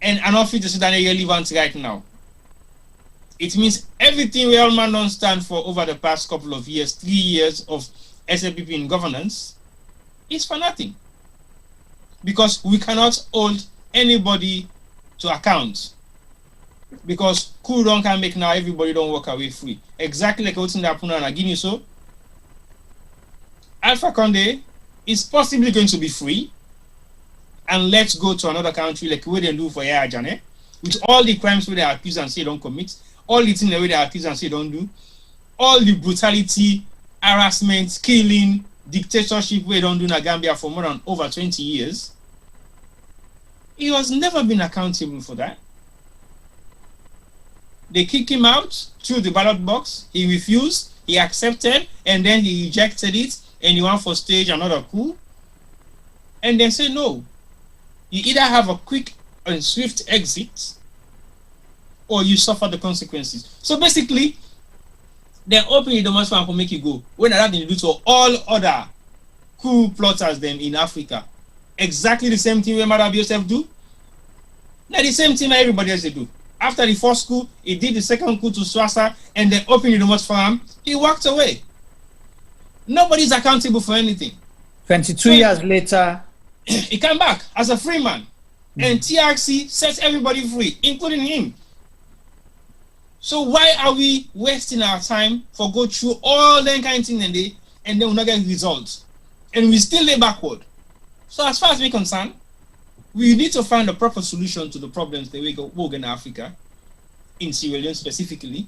[SPEAKER 21] And I'm not fit to say that relevant right now. It means everything we all man don't stand for over the past couple of years, 3 years of SLPP in governance, is for nothing. Because we cannot hold anybody to account. Because coup don't can make now everybody don't walk away free. Exactly like what's in the happened in Guinea. So Alpha Condé is possibly going to be free and let's go to another country like what they do for Yaya Jammeh, with all the crimes where they accuse and say don't commit, all the things where they accuse and say don't do, all the brutality, harassment, killing, dictatorship where they don't do in Gambia for more than over 20 years. He has never been accountable for that. They kicked him out through the ballot box. He refused, he accepted, and then he rejected it, and he went for stage another coup. And they say no. You either have a quick and swift exit, or you suffer the consequences. So basically, they're opening the most for make you go. When that they do to all other coup plotters them in Africa. Exactly the same thing where Madam Yosef do. Now the same thing everybody else they do. After the first coup, he did the second coup to Swassa, and then opened the most farm. He walked away. Nobody's accountable for anything.
[SPEAKER 20] 22 years later,
[SPEAKER 21] he came back as a free man, and TRC sets everybody free, including him. So why are we wasting our time for go through all that kind of thing and then we not get results, and we still lay backward? So as far as we're concerned, we need to find a proper solution to the problems that we go in Africa, in Sierra Leone specifically,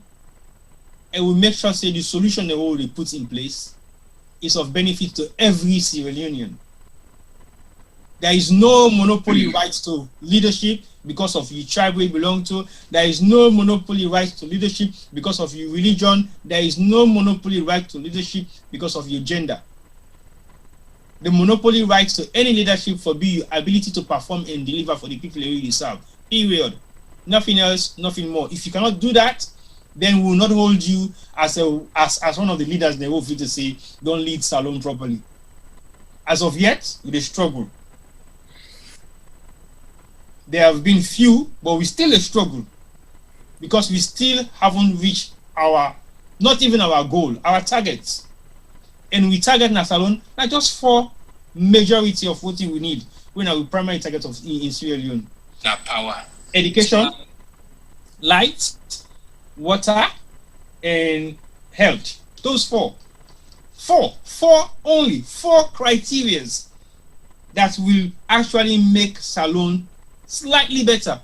[SPEAKER 21] and we make sure say the solution that we will put in place is of benefit to every Sierra Leonean. There is no monopoly rights to leadership because of your tribe we belong to. There is no monopoly rights to leadership because of your religion. There is no monopoly right to leadership because of your gender. The monopoly rights to any leadership for be your ability to perform and deliver for the people you serve. Period. Nothing else, nothing more. If you cannot do that, then we will not hold you as one of the leaders they will to say don't lead Salone properly. As of yet, we struggle. There have been few, but we still struggle because we still haven't reached not even our goal, our targets. And we target in Salone not just for majority of what we need when our primary target of in Sierra Leone.
[SPEAKER 1] Not power.
[SPEAKER 21] Education, light, water, and health. Those four criteria that will actually make Salone slightly better,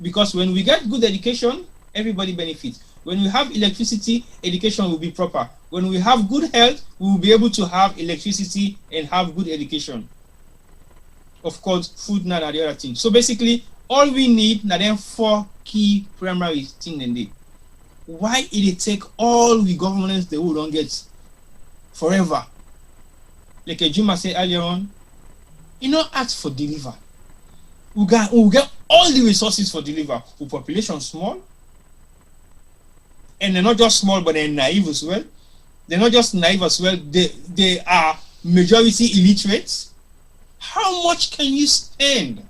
[SPEAKER 21] because when we get good education, everybody benefits. When we have electricity, education will be proper. When we have good health, we will be able to have electricity and have good education. Of course, food and the other thing. So basically, all we need are then 4 key primary things in there. Why it take all the governments they will don't get forever? Like Juma said earlier on, ask for deliver. we get all the resources for deliver. With population small, and they're not just small, but they're naive as well. They're not just naive as well. They are majority illiterate. How much can you spend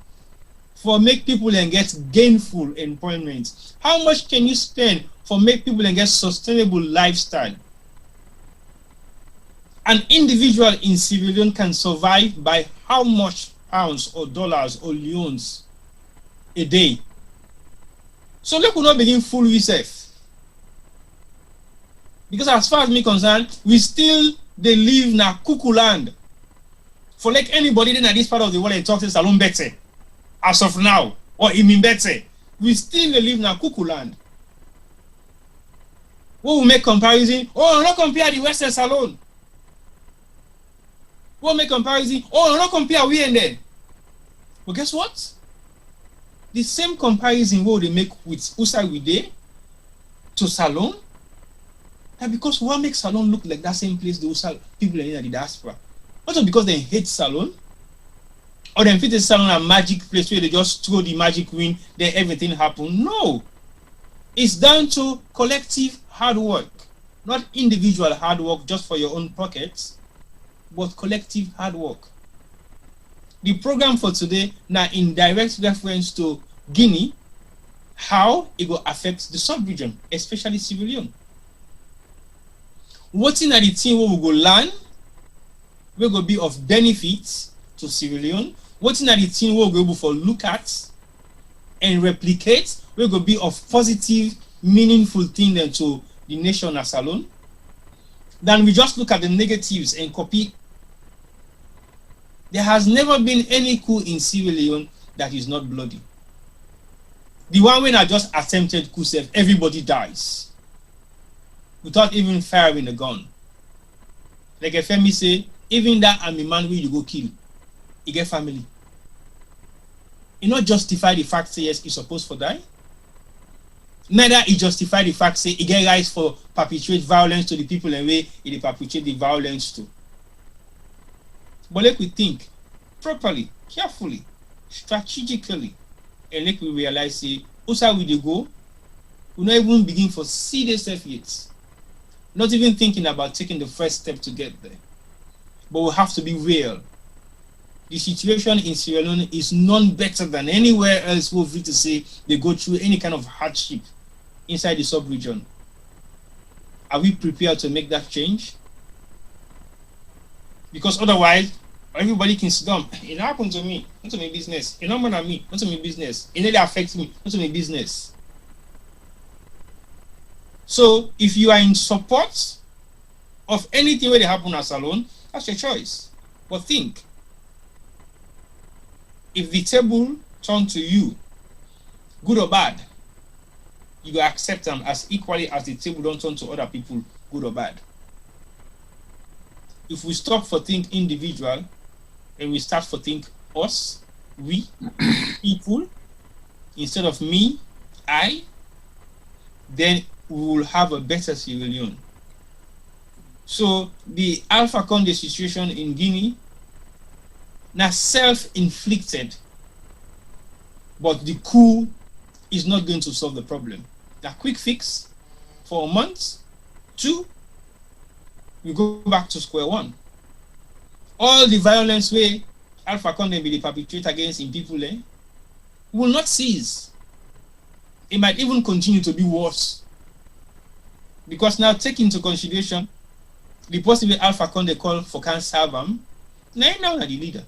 [SPEAKER 21] for make people and get gainful employment? How much can you spend for make people and get sustainable lifestyle? An individual in Sierra Leone can survive by how much pounds or dollars or leones a day? So let us not begin fool ourselves. Because as far as me concerned, we still they live in a cuckoo land. For like anybody in this part of the world that talks Salon better, as of now, or even better, we still live in a cuckoo land. We will make comparison. Oh, not compare the Western Salon. We'll make comparison. Oh, not compare we and there. But guess what? The same comparison what they make with Usai Wide to Salon. And because what makes Salon look like that same place the people in the diaspora? Not because they hate Salon, or they fit the Salon a magic place where they just throw the magic win, then everything happen. No. It's down to collective hard work, not individual hard work just for your own pockets, but collective hard work. The program for today now in direct reference to Guinea, how it will affect the sub-region, especially Sierra Leone. What in the team we will go learn will go be of benefit to Sierra Leone. What in the team we will go able for look at and replicate will go be of positive, meaningful thing then to the nation as alone. Then we just look at the negatives and copy. There has never been any coup in Sierra Leone that is not bloody. The one when I just attempted coup, everybody dies without even firing a gun. Like a family say, even that army man where you go kill, he get family. It not justify the fact say yes, he's supposed to die. Neither it justify the fact say he get rights for perpetrate violence to the people and way he perpetrate the violence to. But let we think properly, carefully, strategically, and let we realize say, also we go, we not even begin for serious yet. Not even thinking about taking the first step to get there. But we have to be real. The situation in Sierra Leone is none better than anywhere else we'll free to say they go through any kind of hardship inside the sub-region. Are we prepared to make that change? Because otherwise, everybody can sit down. It happened to me. Not to my business. It not matter me. Not to my business. It really affects me. Not to my business. So, if you are in support of anything where they happen as alone, that's your choice. But think, if the table turn to you, good or bad, you will accept them as equally as the table don't turn to other people, good or bad. If we stop for think individual and we start for think us, we, people, instead of me, I, then we will have a better Sierra Leone. So the Alpha Condé situation in Guinea, now self-inflicted, but the coup is not going to solve the problem. A quick fix for a month, 2, we go back to square one. All the violence where Alpha Condé be the perpetrator against in people will not cease. It might even continue to be worse. Because now take into consideration the possible Alpha Condé call for can serve him, now the leader.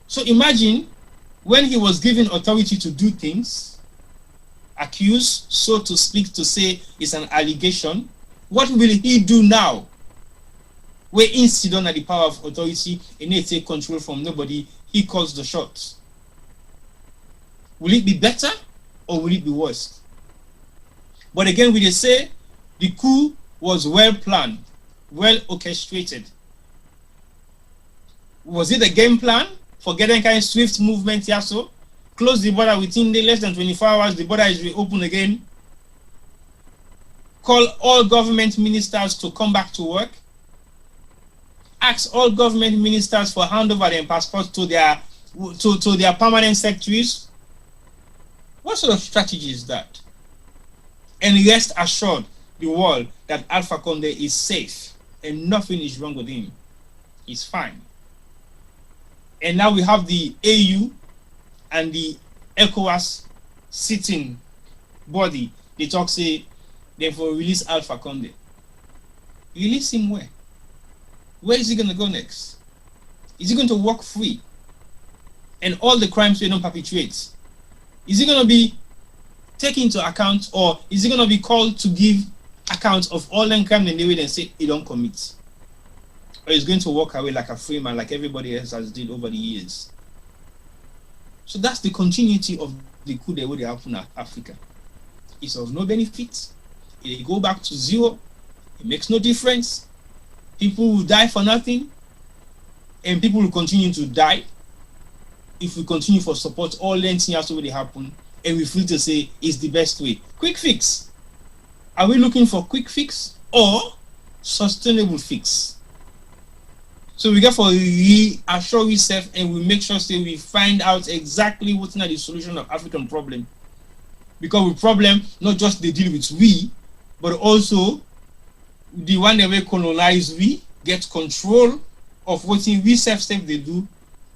[SPEAKER 21] So imagine when he was given authority to do things, accused, so to speak, to say it's an allegation, what will he do now? Where instead on the power of authority and they take control from nobody, he calls the shots. Will it be better or will it be worse? But again, we just say the coup was well planned, well orchestrated. Was it a game plan for getting kind of swift movement here? So close the border within less than 24 hours, the border is reopened again. Call all government ministers to come back to work. Ask all government ministers for handover their passports to their to their permanent secretaries? What sort of strategy is that? And rest assured the world that Alpha Conde is safe and nothing is wrong with him. He's fine. And now we have the AU and the ECOWAS sitting body. They talk, say, therefore release Alpha Conde. Release him where? Where is he going to go next? Is he going to walk free? And all the crimes he don't perpetrate, is he going to be taken into account, or is he going to be called to give account of all the crime and they will and say he don't commit? Or is going to walk away like a free man, like everybody else has did over the years? So that's the continuity of the coup that will happen in Africa. It's of no benefit. It go back to zero. It makes no difference. People will die for nothing, and people will continue to die if we continue for support all the things that will happen, and we feel to say it's the best way. Quick fix. Are we looking for quick fix or sustainable fix? So we get for reassure ourselves, and we make sure say we find out exactly what's not the solution of African problem. Because with problem, not just they deal with we, but also the one that we colonize we, get control of what we self they do,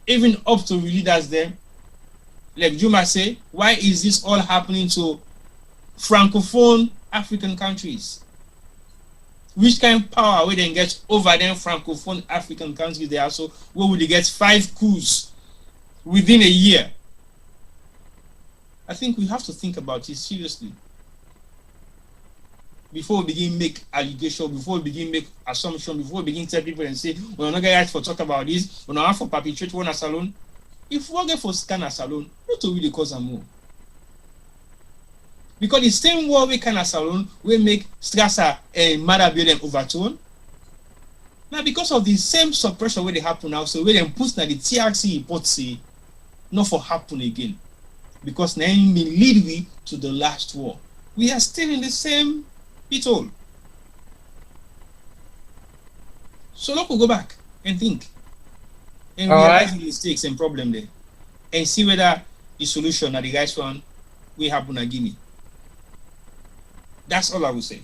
[SPEAKER 21] even up to leaders them. Like Juma say, why is this all happening to Francophone African countries? Which kind of power will they get over them Francophone African countries they are? So where will they get 5 coups within a year? I think we have to think about it seriously before we begin make allegation, before we begin make assumption, before we begin tell people and say we're not going to talk about this, we're not for perpetrate one as alone. If we get for scan as alone, not to really cause a more. Because the same war we can as alone we make Strasser and Mother building overturn. Now because of the same suppression where they happen now, so when they put now the TRC report say not for happen again. Because now it may lead we to the last war. We are still in the same pit hole. So let's go back and think. And realize the mistakes and problem there. And see whether the solution or the right one will happen in Guinea. That's all I will say.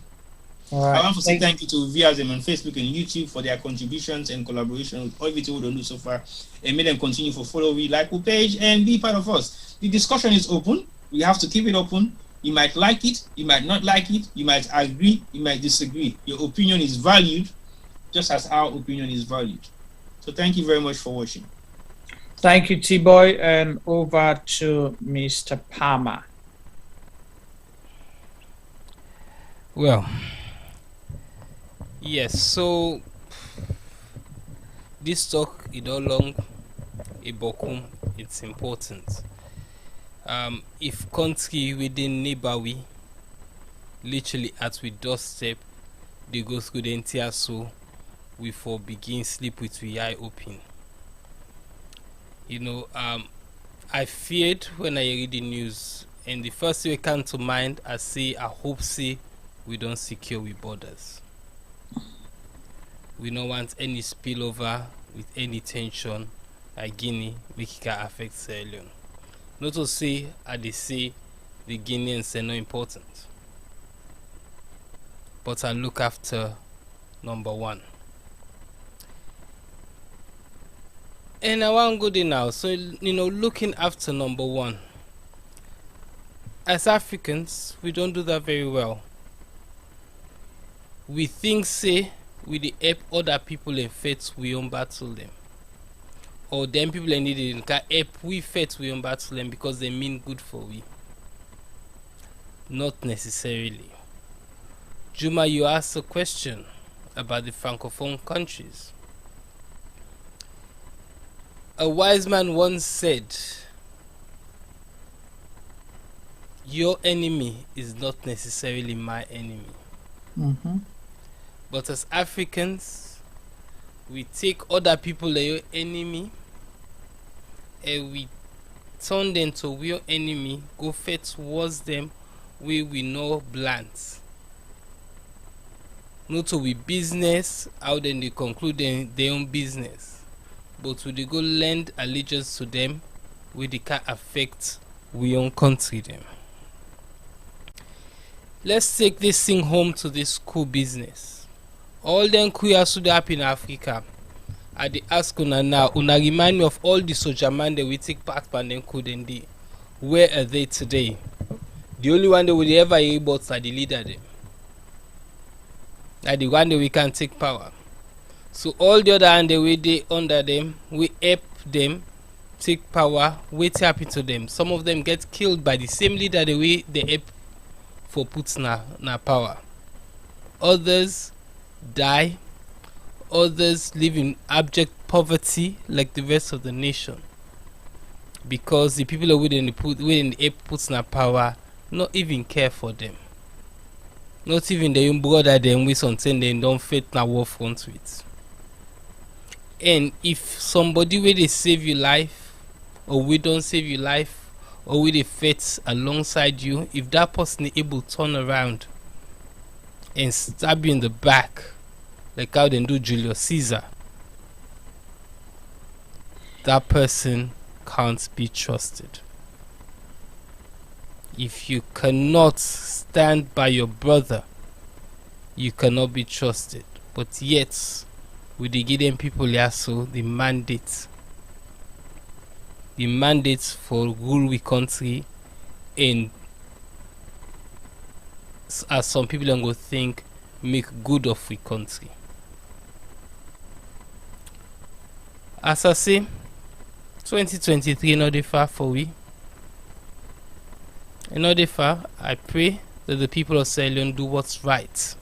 [SPEAKER 21] I want to say thank you to viewers on Facebook and YouTube for their contributions and collaboration with everything we don't do so far, and make them continue for follow we like our page and be part of us. The discussion is open. We have to keep it open. You might like it, you might not like it, you might agree, you might disagree. Your opinion is valued just as our opinion is valued. So thank you very much for watching.
[SPEAKER 20] Thank you, T-Boy, and over to Mr. Palmer.
[SPEAKER 1] Well, yes, so this talk is all long about it's important. If country within neighborhood literally at we doorstep they go through the entire so we for begin sleep with we eye open. You know, I feared when I read the news, and the first thing that came to mind I say I hope say we don't secure we borders. We don't want any spillover with any tension at Guinea which can affect Sierra Leone. Not to say they say the Guineans are not important, but I look after number one. And I want to go there now. So, you know, looking after number one. As Africans, we don't do that very well. We think, say, with the help other people in faith, we don't battle them. Or them people in need can help we faith, we don't battle them because they mean good for we. Not necessarily. Juma, you asked a question about the Francophone countries. A wise man once said, your enemy is not necessarily my enemy.
[SPEAKER 20] Mm-hmm.
[SPEAKER 1] But as Africans, we take other people as your enemy and we turn them to your enemy, go fight towards them where we know blunt. Not to we business, how then they conclude their own business. but we dey go lend allegiance to them, we dey can affect we own country them. Let's take this thing home to this coup business. All them coup has to happen in Africa. I dey ask una now, una remind me of all the soldier man that we take part in them coup then dey. Where are they today? The only one that we ever hear about are the leader them. Are the one that we can take power. So all the other hand the way they under them, we help them take power, wait happen to them. Some of them get killed by the same leader the way they help for put na power. Others die, others live in abject poverty like the rest of the nation. Because the people within the put na power not even care for them. Not even their own brother them with something they don't fit na war front with. And if somebody where they save your life, or we don't save your life, or we they fight alongside you, if that person is able to turn around and stab you in the back, like how they do Julius Caesar, that person can't be trusted. If you cannot stand by your brother, you cannot be trusted. But yet, with the Guinean people also the mandate for rule we country, and as some people don't go think, make good of we country. As I say, 2023 not the far for we. And not the far, I pray that the people of Sierra Leone do what's right.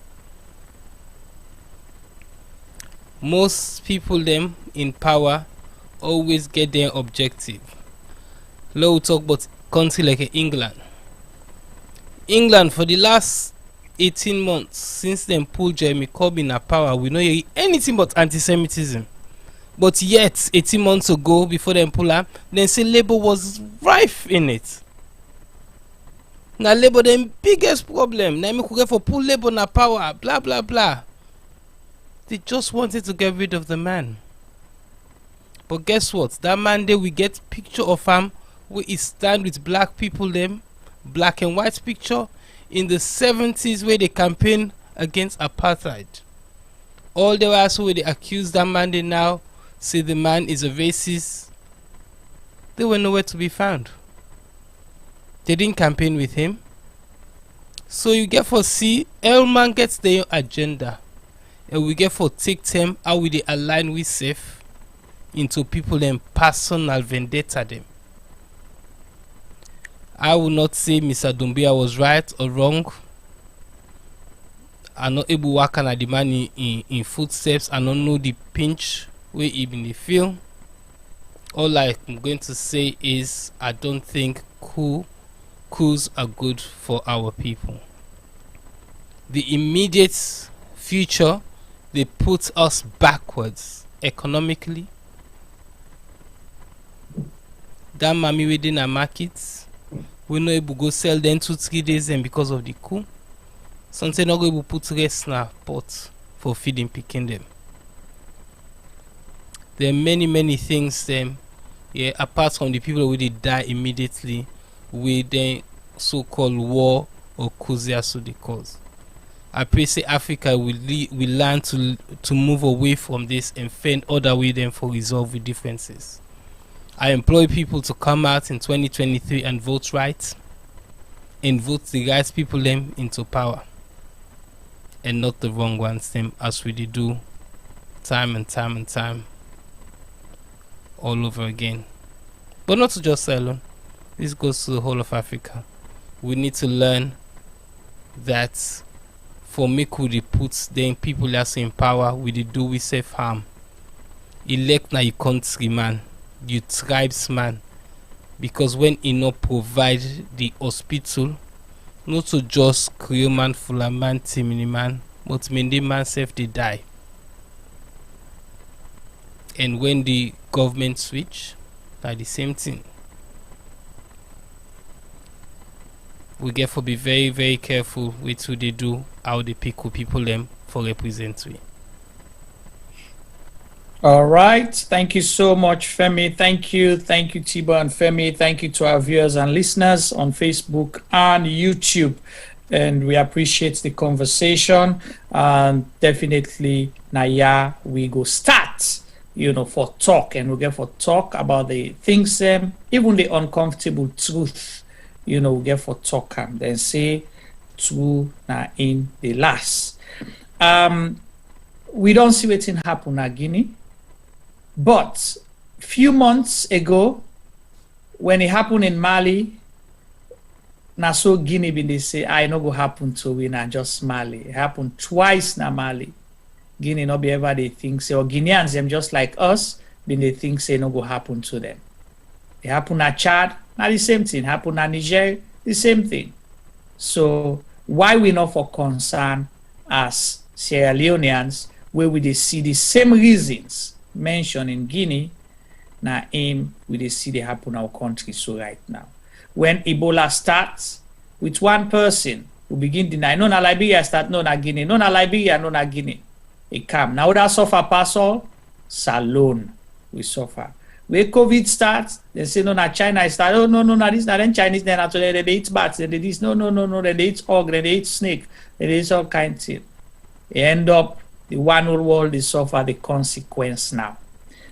[SPEAKER 1] Most people them in power always get their objective. Now we talk about country like England. England for the last 18 months since them pulled Jeremy Corbyn in power, we know anything but anti-Semitism. But yet 18 months ago, before them pull up, then say Labour was rife in it. Now Labour them biggest problem. Now me could get for pull Labour na power, blah blah blah. They just wanted to get rid of the man. But guess what? That man there we get picture of him where he stand with black people them, black and white picture in the 70s where they campaign against apartheid. All the way also where they accuse that man there now, say the man is a racist. They were nowhere to be found. They didn't campaign with him. So you get for see, Elman gets their agenda. And we get for take them how we they align with safe into people and personal vendetta them. I will not say Mr. Doumbia was right or wrong. I'm not able to work on the man in footsteps. I don't know the pinch where even they feel. All I'm going to say is I don't think coups are good for our people. The immediate future, they put us backwards economically. That mommy within our markets, we're not able to go sell them 2-3 days and because of the coup. Something not able to put rest now pot for feeding picking them. There are many things them, yeah, apart from the people who did die immediately with the so-called war or coups so they cause. I pray say Africa will learn to move away from this and find other way then for resolve the differences. I employ people to come out in 2023 and vote right, and vote the right people them into power, and not the wrong ones them as we do time and time all over again. But not to just Ceylon. This goes to the whole of Africa. We need to learn that for me could put then people that's in power we do we safe harm. Elect na your country man, you tribes man, because when he not provide the hospital, not to just create man full of man timini man, but many man self they die. And when the government switch, that's the same thing. We get to be very careful with who they do, how they pick who people them for represent we.
[SPEAKER 20] All right. Thank you so much, Femi. Thank you. Thank you, Tibo and Femi. Thank you to our viewers and listeners on Facebook and YouTube. And we appreciate the conversation. And definitely, Naya, we go start, for talk. And we get for talk about the things, even the uncomfortable truth, we get for talk and then say, true na in the last. We don't see what happen in Guinea. But few months ago, when it happened in Mali, na so Guinea been they say, I no go happen to we na just Mali. It happened twice na Mali. Guinea no be ever they think say, or Guineans them just like us, been they think say no go happen to them. It happened na Chad, na the same thing. Happen na Niger, the same thing. So why we not for concern as Sierra Leoneans, where we they see the same reasons mentioned in Guinea, now aim we they see they happen in our country so right now. When Ebola starts with one person who begin deny, no na Liberia start, no na Guinea, no na Liberia, no na Guinea. It come. Now that suffer pass all, Salone we suffer. When COVID starts, they say no na China start, oh no, this na then Chinese, then actually they eat bats, then they this, no, then they eat hog, then they eat snake, then they eat all kinds of things. They end up the one whole world is suffer the consequence now.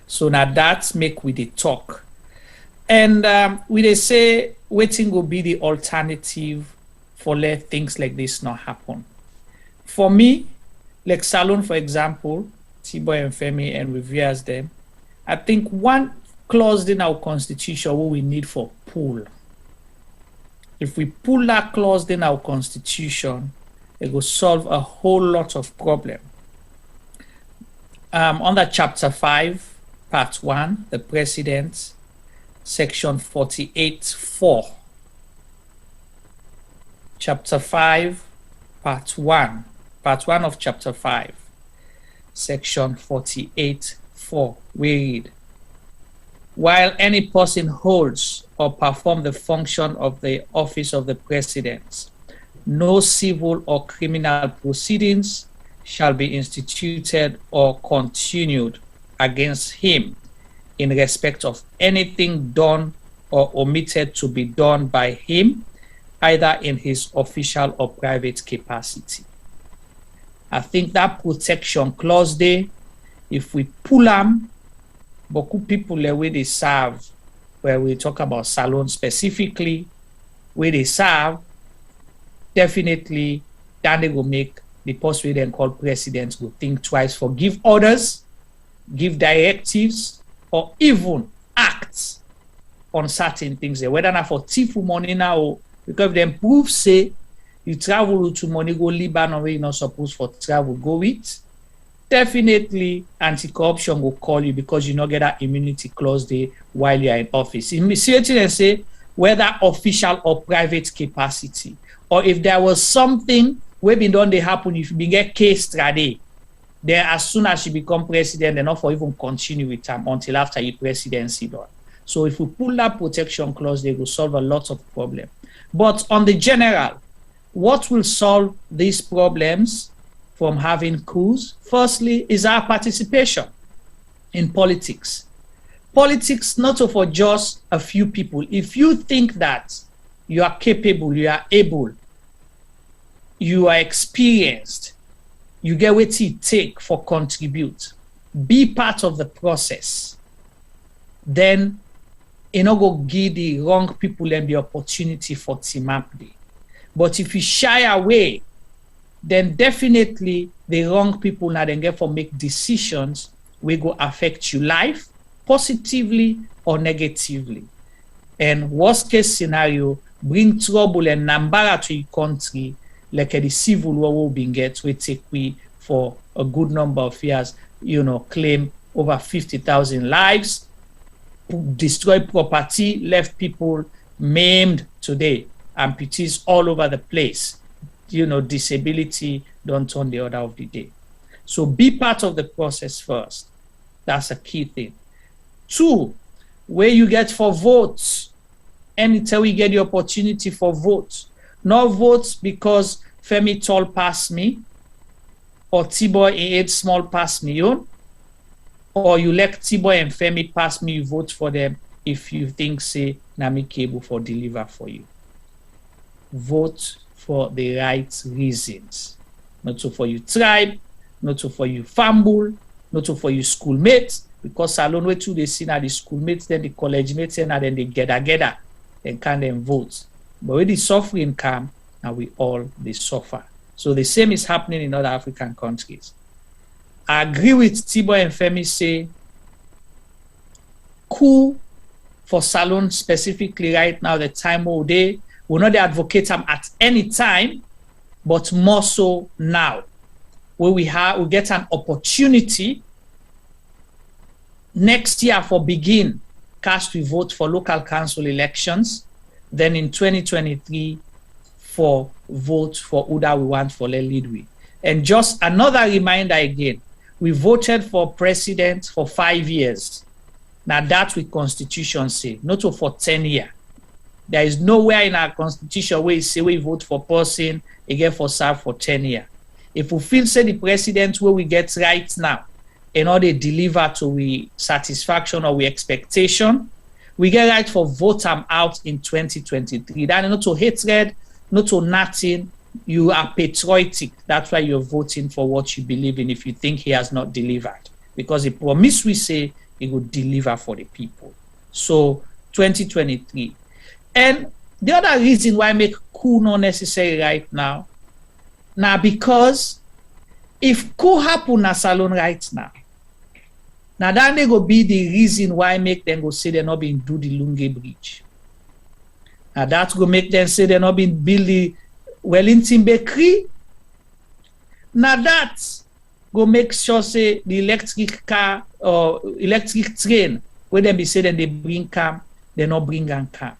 [SPEAKER 20] So now that make we the talk. And we they say waiting will be the alternative for let things like this not happen. For me, like Salone, for example, Tibo and Femi and reviewers them, I think one clause in our constitution what we need for pull. If we pull that clause in our constitution, it will solve a whole lot of problem. Under Chapter 5, Part 1, the President, Section 48(4). Chapter 5, Part 1. Part 1 of Chapter 5, Section 48(4). We read, while any person holds or performs the function of the office of the President, no civil or criminal proceedings shall be instituted or continued against him in respect of anything done or omitted to be done by him, either in his official or private capacity. I think that protection clause there, if we pull them, beaucoup people the way they serve, where we talk about Salone specifically, where they serve, definitely then they will make the post we then call presidents will think twice for give orders, give directives, or even act on certain things. Whether not for thief money now, or because them prove say you travel to money go Lebanon where you're not supposed for travel go with, definitely anti-corruption will call you because you not get that immunity clause there while you're in office. In and say whether official or private capacity, or if there was something where been done they happen if you be get case today, then as soon as you become president, they're not for even continue with time until after your presidency done. So if we pull that protection clause, they will solve a lot of problems. But on the general, what will solve these problems from having coups? Firstly, is our participation in politics. Politics not for just a few people. If you think that you are capable, you are able, you are experienced, you get what it take for contribute, be part of the process, then you know go give the wrong people and the opportunity for team up day. But if you shy away, then definitely the wrong people now then get for make decisions will go affect your life positively or negatively. And worst case scenario, bring trouble and nambara to your country, like the civil war will be get we take we for a good number of years, claim over 50,000 lives, destroy property, left people maimed today, amputees all over the place. Disability don't turn the order of the day. So be part of the process first. That's a key thing. 2, where you get for votes, anytime we get the opportunity for votes, not votes because Femi tall pass me or Tibo 8 small pass me. or you let Tiboy and Femi pass me, you vote for them if you think, say, Nami Cable for deliver for you. Vote for the right reasons. Not so for you tribe, not so for you famble, not so for you schoolmates, because Salon way too they see now the schoolmates, then the college mates, and then they gather and can then vote. But when the suffering come, now we all they suffer. So the same is happening in other African countries. I agree with Tiboy and Femi say Coup for Salon specifically right now, the time all day, we'll not advocate them at any time, but more so now, where we get an opportunity next year for begin cast we vote for local council elections, then in 2023 for vote for who that we want for the lead we. And just another reminder again, we voted for president for 5 years. Now that's what constitution say, not for 10 years. There is nowhere in our constitution where it say we vote for person again for serve for 10 years. If we feel say the president where we get right now, and all they deliver to we satisfaction or we expectation, we get right for vote them out in 2023. That not to hatred, not to nothing. You are patriotic. That's why you're voting for what you believe in if you think he has not delivered. Because the promise we say he would deliver for the people. So 2023. And the other reason why I make Coup not necessary right now because if Coup happen na Salon right now that may go be the reason why I make them go say they're not being do the Lunge Bridge. Now that's go make them say they're not being build the Wellington Bakery. Now that go make sure say the electric car or electric train where them be say that they bring come, they not bring and come.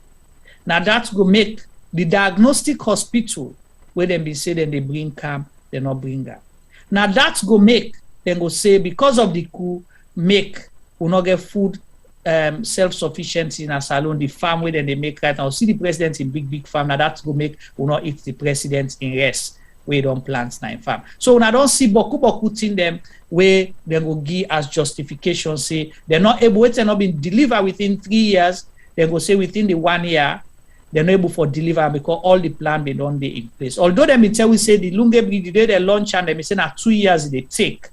[SPEAKER 20] Now that go make the diagnostic hospital where them be say that they bring come, they not bring them. Now that go make them go say because of the Coup make we not get food self-sufficiency in a Salon, the farm where they make right now. See the president in big farm. Now that go make we not eat the president in rest where don't plant na in farm. So when I don't see boku thing them where they go give as justification say they're not able to not been delivered within 3 years. They go say within the 1 year they're not able for deliver because all the plan be done be in place. Although them tell we say the Lunge Bridge the day they launch and they say now 2 years they take.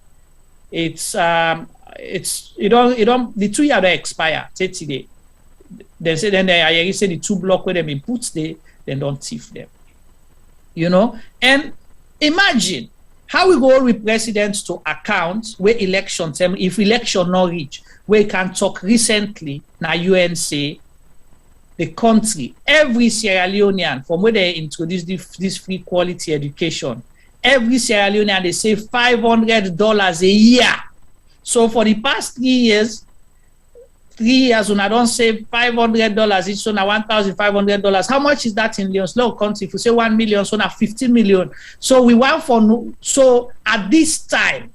[SPEAKER 20] It's it don't the 2 year they expire 30 days. They say then they say the 2 block where them been put there, then don't thief them. You know? And imagine how we go with presidents to account where elections, if election not reach, where we can talk recently na UN say the country, every Sierra Leonean, from where they introduce this free quality education, every Sierra Leonean, they say $500 a year. So for the past 3 years, when I don't save $500 each, so now $1,500. How much is that in Leone's law country? If you say 1 million, so now 15 million. So we want so at this time,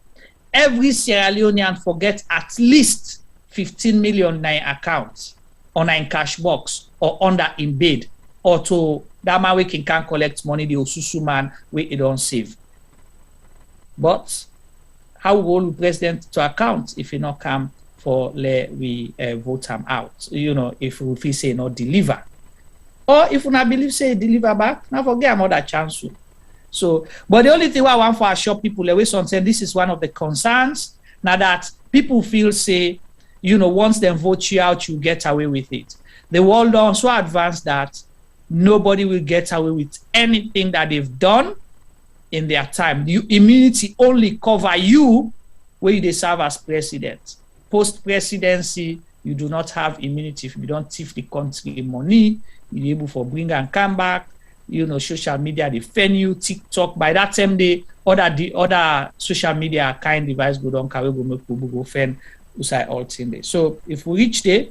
[SPEAKER 20] every Sierra Leonean forget at least 15 million in their accounts, on in cash box, or under in bed, or to that man we can collect money, the Osusu man we don't save. But how will the president to account if he not come for we vote him out? You know, if we say not deliver, or if we not believe say deliver back, now forget another chance. So, but the only thing I want for assure people, this is one of the concerns now that people feel say, you know, once they vote you out, you get away with it. The world also advanced that nobody will get away with anything that they've done in their time. The immunity only cover you when you serve as president. Post-presidency, you do not have immunity. If you don't thief the country money, you're able to bring and come back. You know, social media defend you, TikTok. By that time, the other social media kind device go down, go make people go fend, usai all thing there. So if we reach there,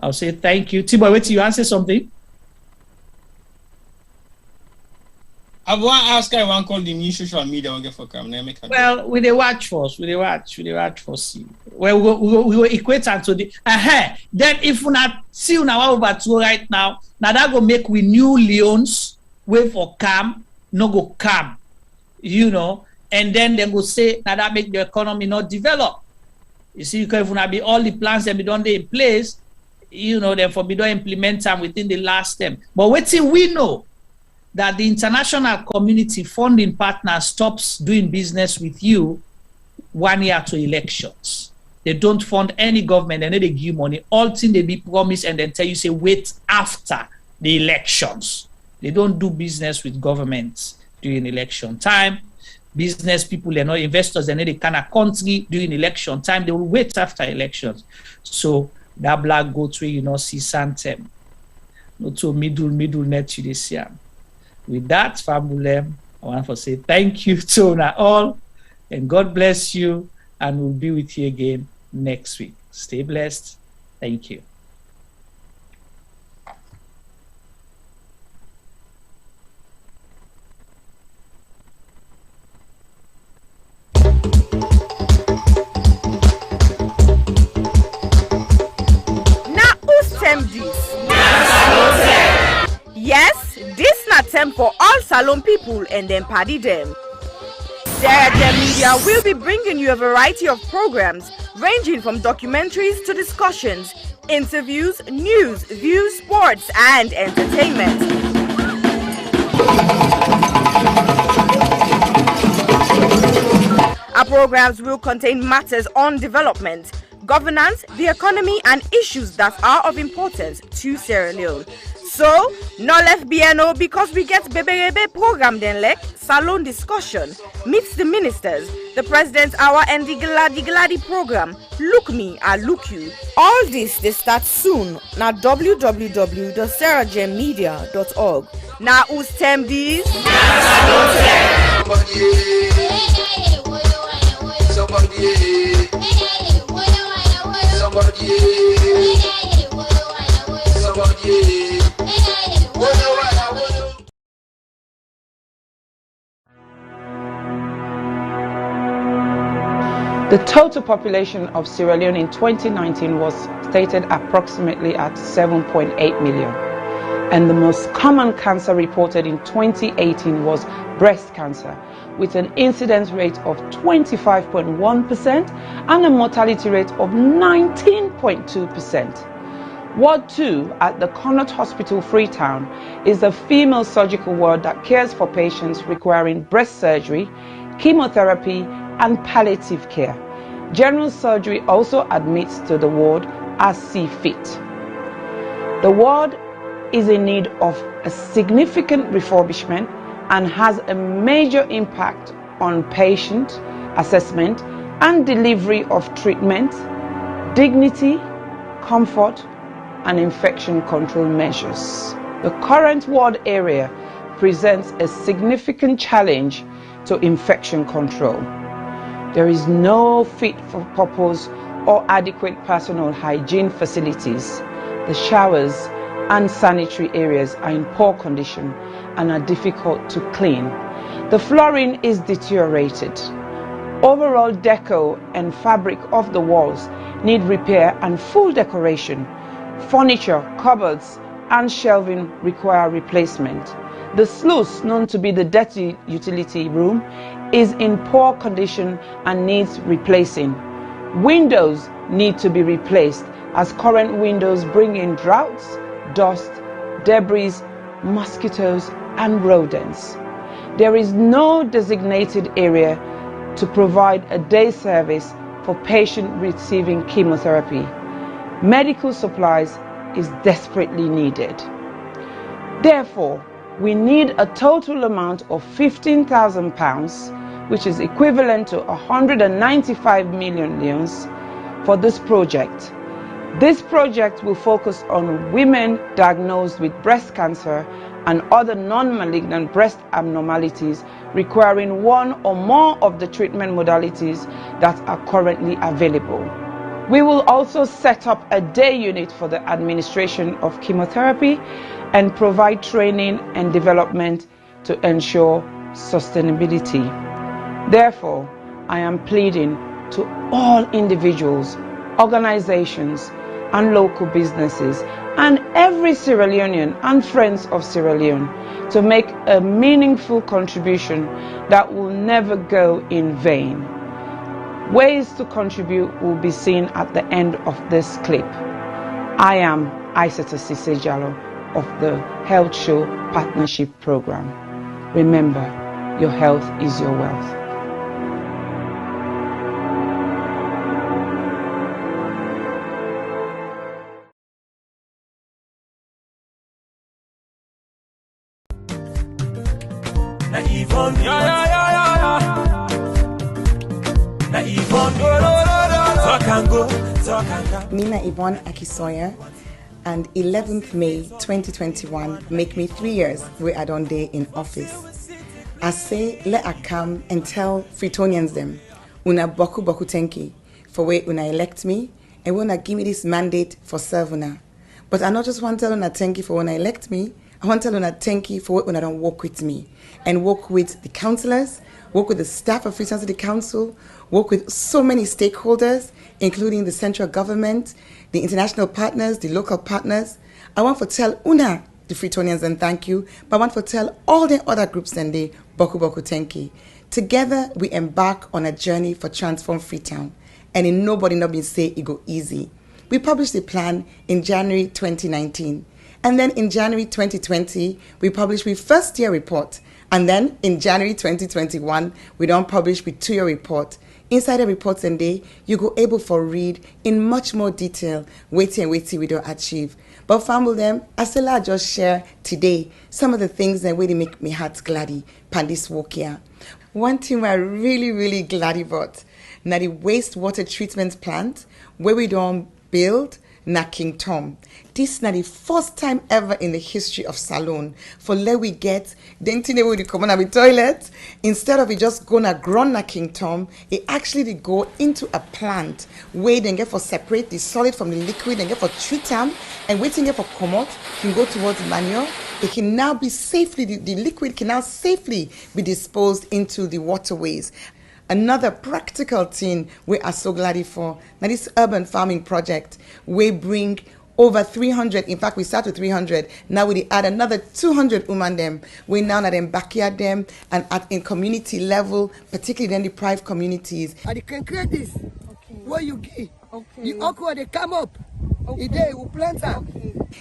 [SPEAKER 20] I'll say thank you. Tiboy, wait till you answer something.
[SPEAKER 21] I want to ask, I want to call the new social media and get for camera.
[SPEAKER 20] Well, we they watch first. We they watch for see. Well, we will equate to the. Then if we not see now over to right now that go make we new Leones wait for cam, no go cam, you know, and then they go say now that make the economy not develop. You see, if we be all the plans that be done in place, you know, therefore we don't implement them within the last term. But wait till we know that the international community funding partner stops doing business with you 1 year to elections. They don't fund any government, and then they give you money. All things they be promised and then tell you, say, wait after the elections. They don't do business with governments during election time. Business people, they're not investors, they're not the kind of country during election time. They will wait after elections. So that black goat way, you know, see Santem. No to middle net you this year. With that, family, I want to say thank you to all, and God bless you, and we'll be with you again next week. Stay blessed. Thank you.
[SPEAKER 8] Yes, this na term for all Salon people and then party them. Sarah Gem Media will be bringing you a variety of programs ranging from documentaries to discussions, interviews, news, views, sports, and entertainment. Our programs will contain matters on development, governance, the economy, and issues that are of importance to Sierra Leone. So, no left BNO because we get Bebe program then like Salon discussion, meets the ministers, the president's hour, and the Gladi program. Look me, I look you. All this they start soon na www.sarahgemmedia.org. Now who's term these?
[SPEAKER 2] The total population of Sierra Leone in 2019 was stated approximately at 7.8 million. And the most common cancer reported in 2018 was breast cancer, with an incidence rate of 25.1% and a mortality rate of 19.2%. Ward 2 at the Connaught Hospital, Freetown, is a female surgical ward that cares for patients requiring breast surgery, chemotherapy, and palliative care. General surgery also admits to the ward as see fit. The ward is in need of a significant refurbishment and has a major impact on patient assessment and delivery of treatment, dignity, comfort, and infection control measures. The current ward area presents a significant challenge to infection control. There is no fit for purpose or adequate personal hygiene facilities. The showers and sanitary areas are in poor condition and are difficult to clean. The flooring is deteriorated. Overall deco and fabric of the walls need repair and full decoration. Furniture, cupboards, and shelving require replacement. The sluice, known to be the dirty utility room, is in poor condition and needs replacing. Windows need to be replaced as current windows bring in draughts, dust, debris, mosquitoes, and rodents. There is no designated area to provide a day service for patients receiving chemotherapy. Medical supplies is desperately needed. Therefore, we need a total amount of £15,000, which is equivalent to 195 million leones, for this project. This project will focus on women diagnosed with breast cancer and other non-malignant breast abnormalities requiring one or more of the treatment modalities that are currently available. We will also set up a day unit for the administration of chemotherapy and provide training and development to ensure sustainability. Therefore, I am pleading to all individuals, organizations, and local businesses, and every Sierra Leonean and friends of Sierra Leone to make a meaningful contribution that will never go in vain. Ways to contribute will be seen at the end of this clip. I am Aisata Sisejalo of the Health Show Partnership Program. Remember, your health is your wealth.
[SPEAKER 12] Mina Yvonne Akisoya, and 11th May 2021 make me 3 years where I don't day in office. I say let I come and tell Freetonians them una boku boku tenki for where una elect me and wanna give me this mandate for serve una. But I not just want to tell una tenki for when I elect me, I want to tell una tenki for when I don't work with me and work with the councillors, work with the staff of Freetown City Council, work with so many stakeholders, including the central government, the international partners, the local partners. I want to tell una, the Freetonians, and thank you, but I want to tell all the other groups and the Boku Boku Tenki. Together, we embark on a journey for Transform Freetown, and in nobody not been say it go easy. We published the plan in January 2019, and then in January 2020, we published our first year report, and then in January 2021, we don't publish with 2-year report. Inside the reports and day, you go able for read in much more detail, waiting we don't achieve. But family them, I still I just share today some of the things that really make me heart gladdy pan this walk here. One thing I really glad about, now the wastewater treatment plant where we don't build na King Tom. This is not the first time ever in the history of Salone for let we get the thing we come on with toilet. Instead of it just gonna grow na King Tom, it actually go into a plant where they get for separate the solid from the liquid and get for treat them and waiting get for come out can go towards manure. It can now be safely the liquid can now safely be disposed into the waterways. Another practical thing we are so glad for. Now this urban farming project, we bring over 300, in fact we start with 300, now we add another 200 women them. We now at them backyard them and in community level, particularly in the deprived communities.
[SPEAKER 13] And you can create this, where you give, the okra they come up, they will plant them.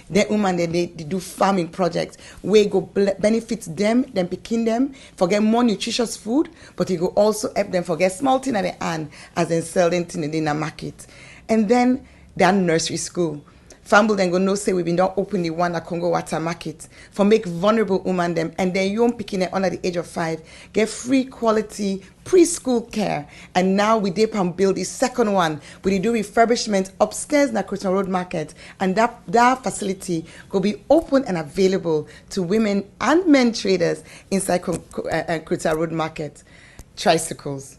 [SPEAKER 12] The women they do farming projects where go benefit them picking them, for get more nutritious food, but it go also help them for get small thing at the hand as they sell them in the market. And then their nursery school. Famble then go no say we've been done open the one at Congo Water Market for make vulnerable women them and then young picking it under the age of 5 get free quality preschool care. And now we dip and build the second one. We do refurbishment upstairs in the Cretan Road Market, and that facility will be open and available to women and men traders inside Cretan Road Market. Tricycles.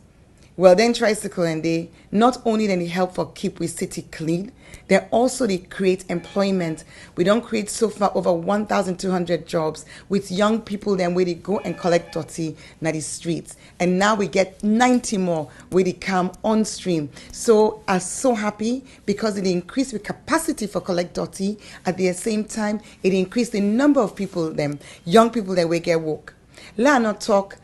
[SPEAKER 12] Well, then tricycle and they not only then they help for keep we city clean, they also they create employment. We don't create so far over 1,200 jobs with young people then where they go and collect dirty na the streets. And now we get 90 more where they come on stream. So I'm so happy because it increased the capacity for collect dirty. At the same time, it increased the number of people them, young people that we get work. Let not talk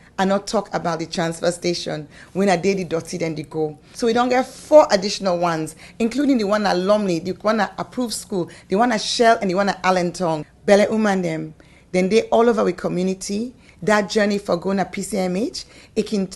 [SPEAKER 12] about the transfer station when I did the dirty then they go. So we don't get 4 additional ones, including the one at Lumley, the one at Approved School, the one at Shell, and the one at Allentown. Bele Uman them. Then they all over with community. That journey for going at PCMH, it can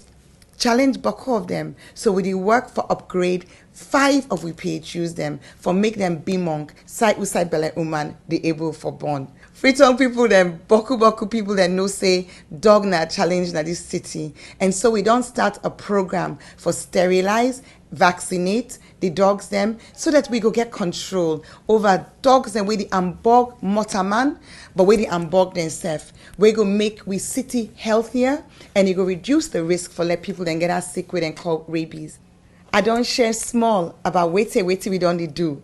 [SPEAKER 12] challenge Boko of them. So we do work for upgrade 5 of we PHUs them for make them be monk, side with side Bele Uman, the able for born. Freetown people then, Boku people that know say dog na challenge na this city. And so we don't start a program for sterilize, vaccinate the dogs them so that we go get control over dogs and we the ambog motaman, but we the ambog themselves. We go make we city healthier and it go reduce the risk for let people then get us sick with and call rabies. I don't share small about wait we don't do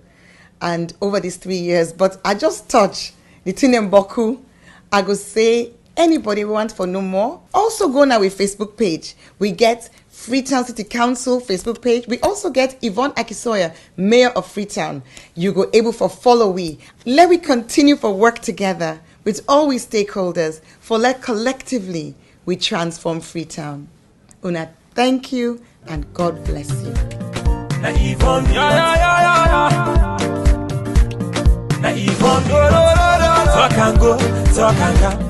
[SPEAKER 12] and over these 3 years, but I just touch the thing in Boku. I go say anybody want for no more. Also go now with Facebook page. We get Freetown City Council Facebook page. We also get Yvonne Akisoya, Mayor of Freetown. You go able for follow we. Let we continue for work together with all we stakeholders for let collectively we transform Freetown. Una, thank you and God bless you.
[SPEAKER 14] Na Yvonne, Na Yvonne, talk and go, talk and come.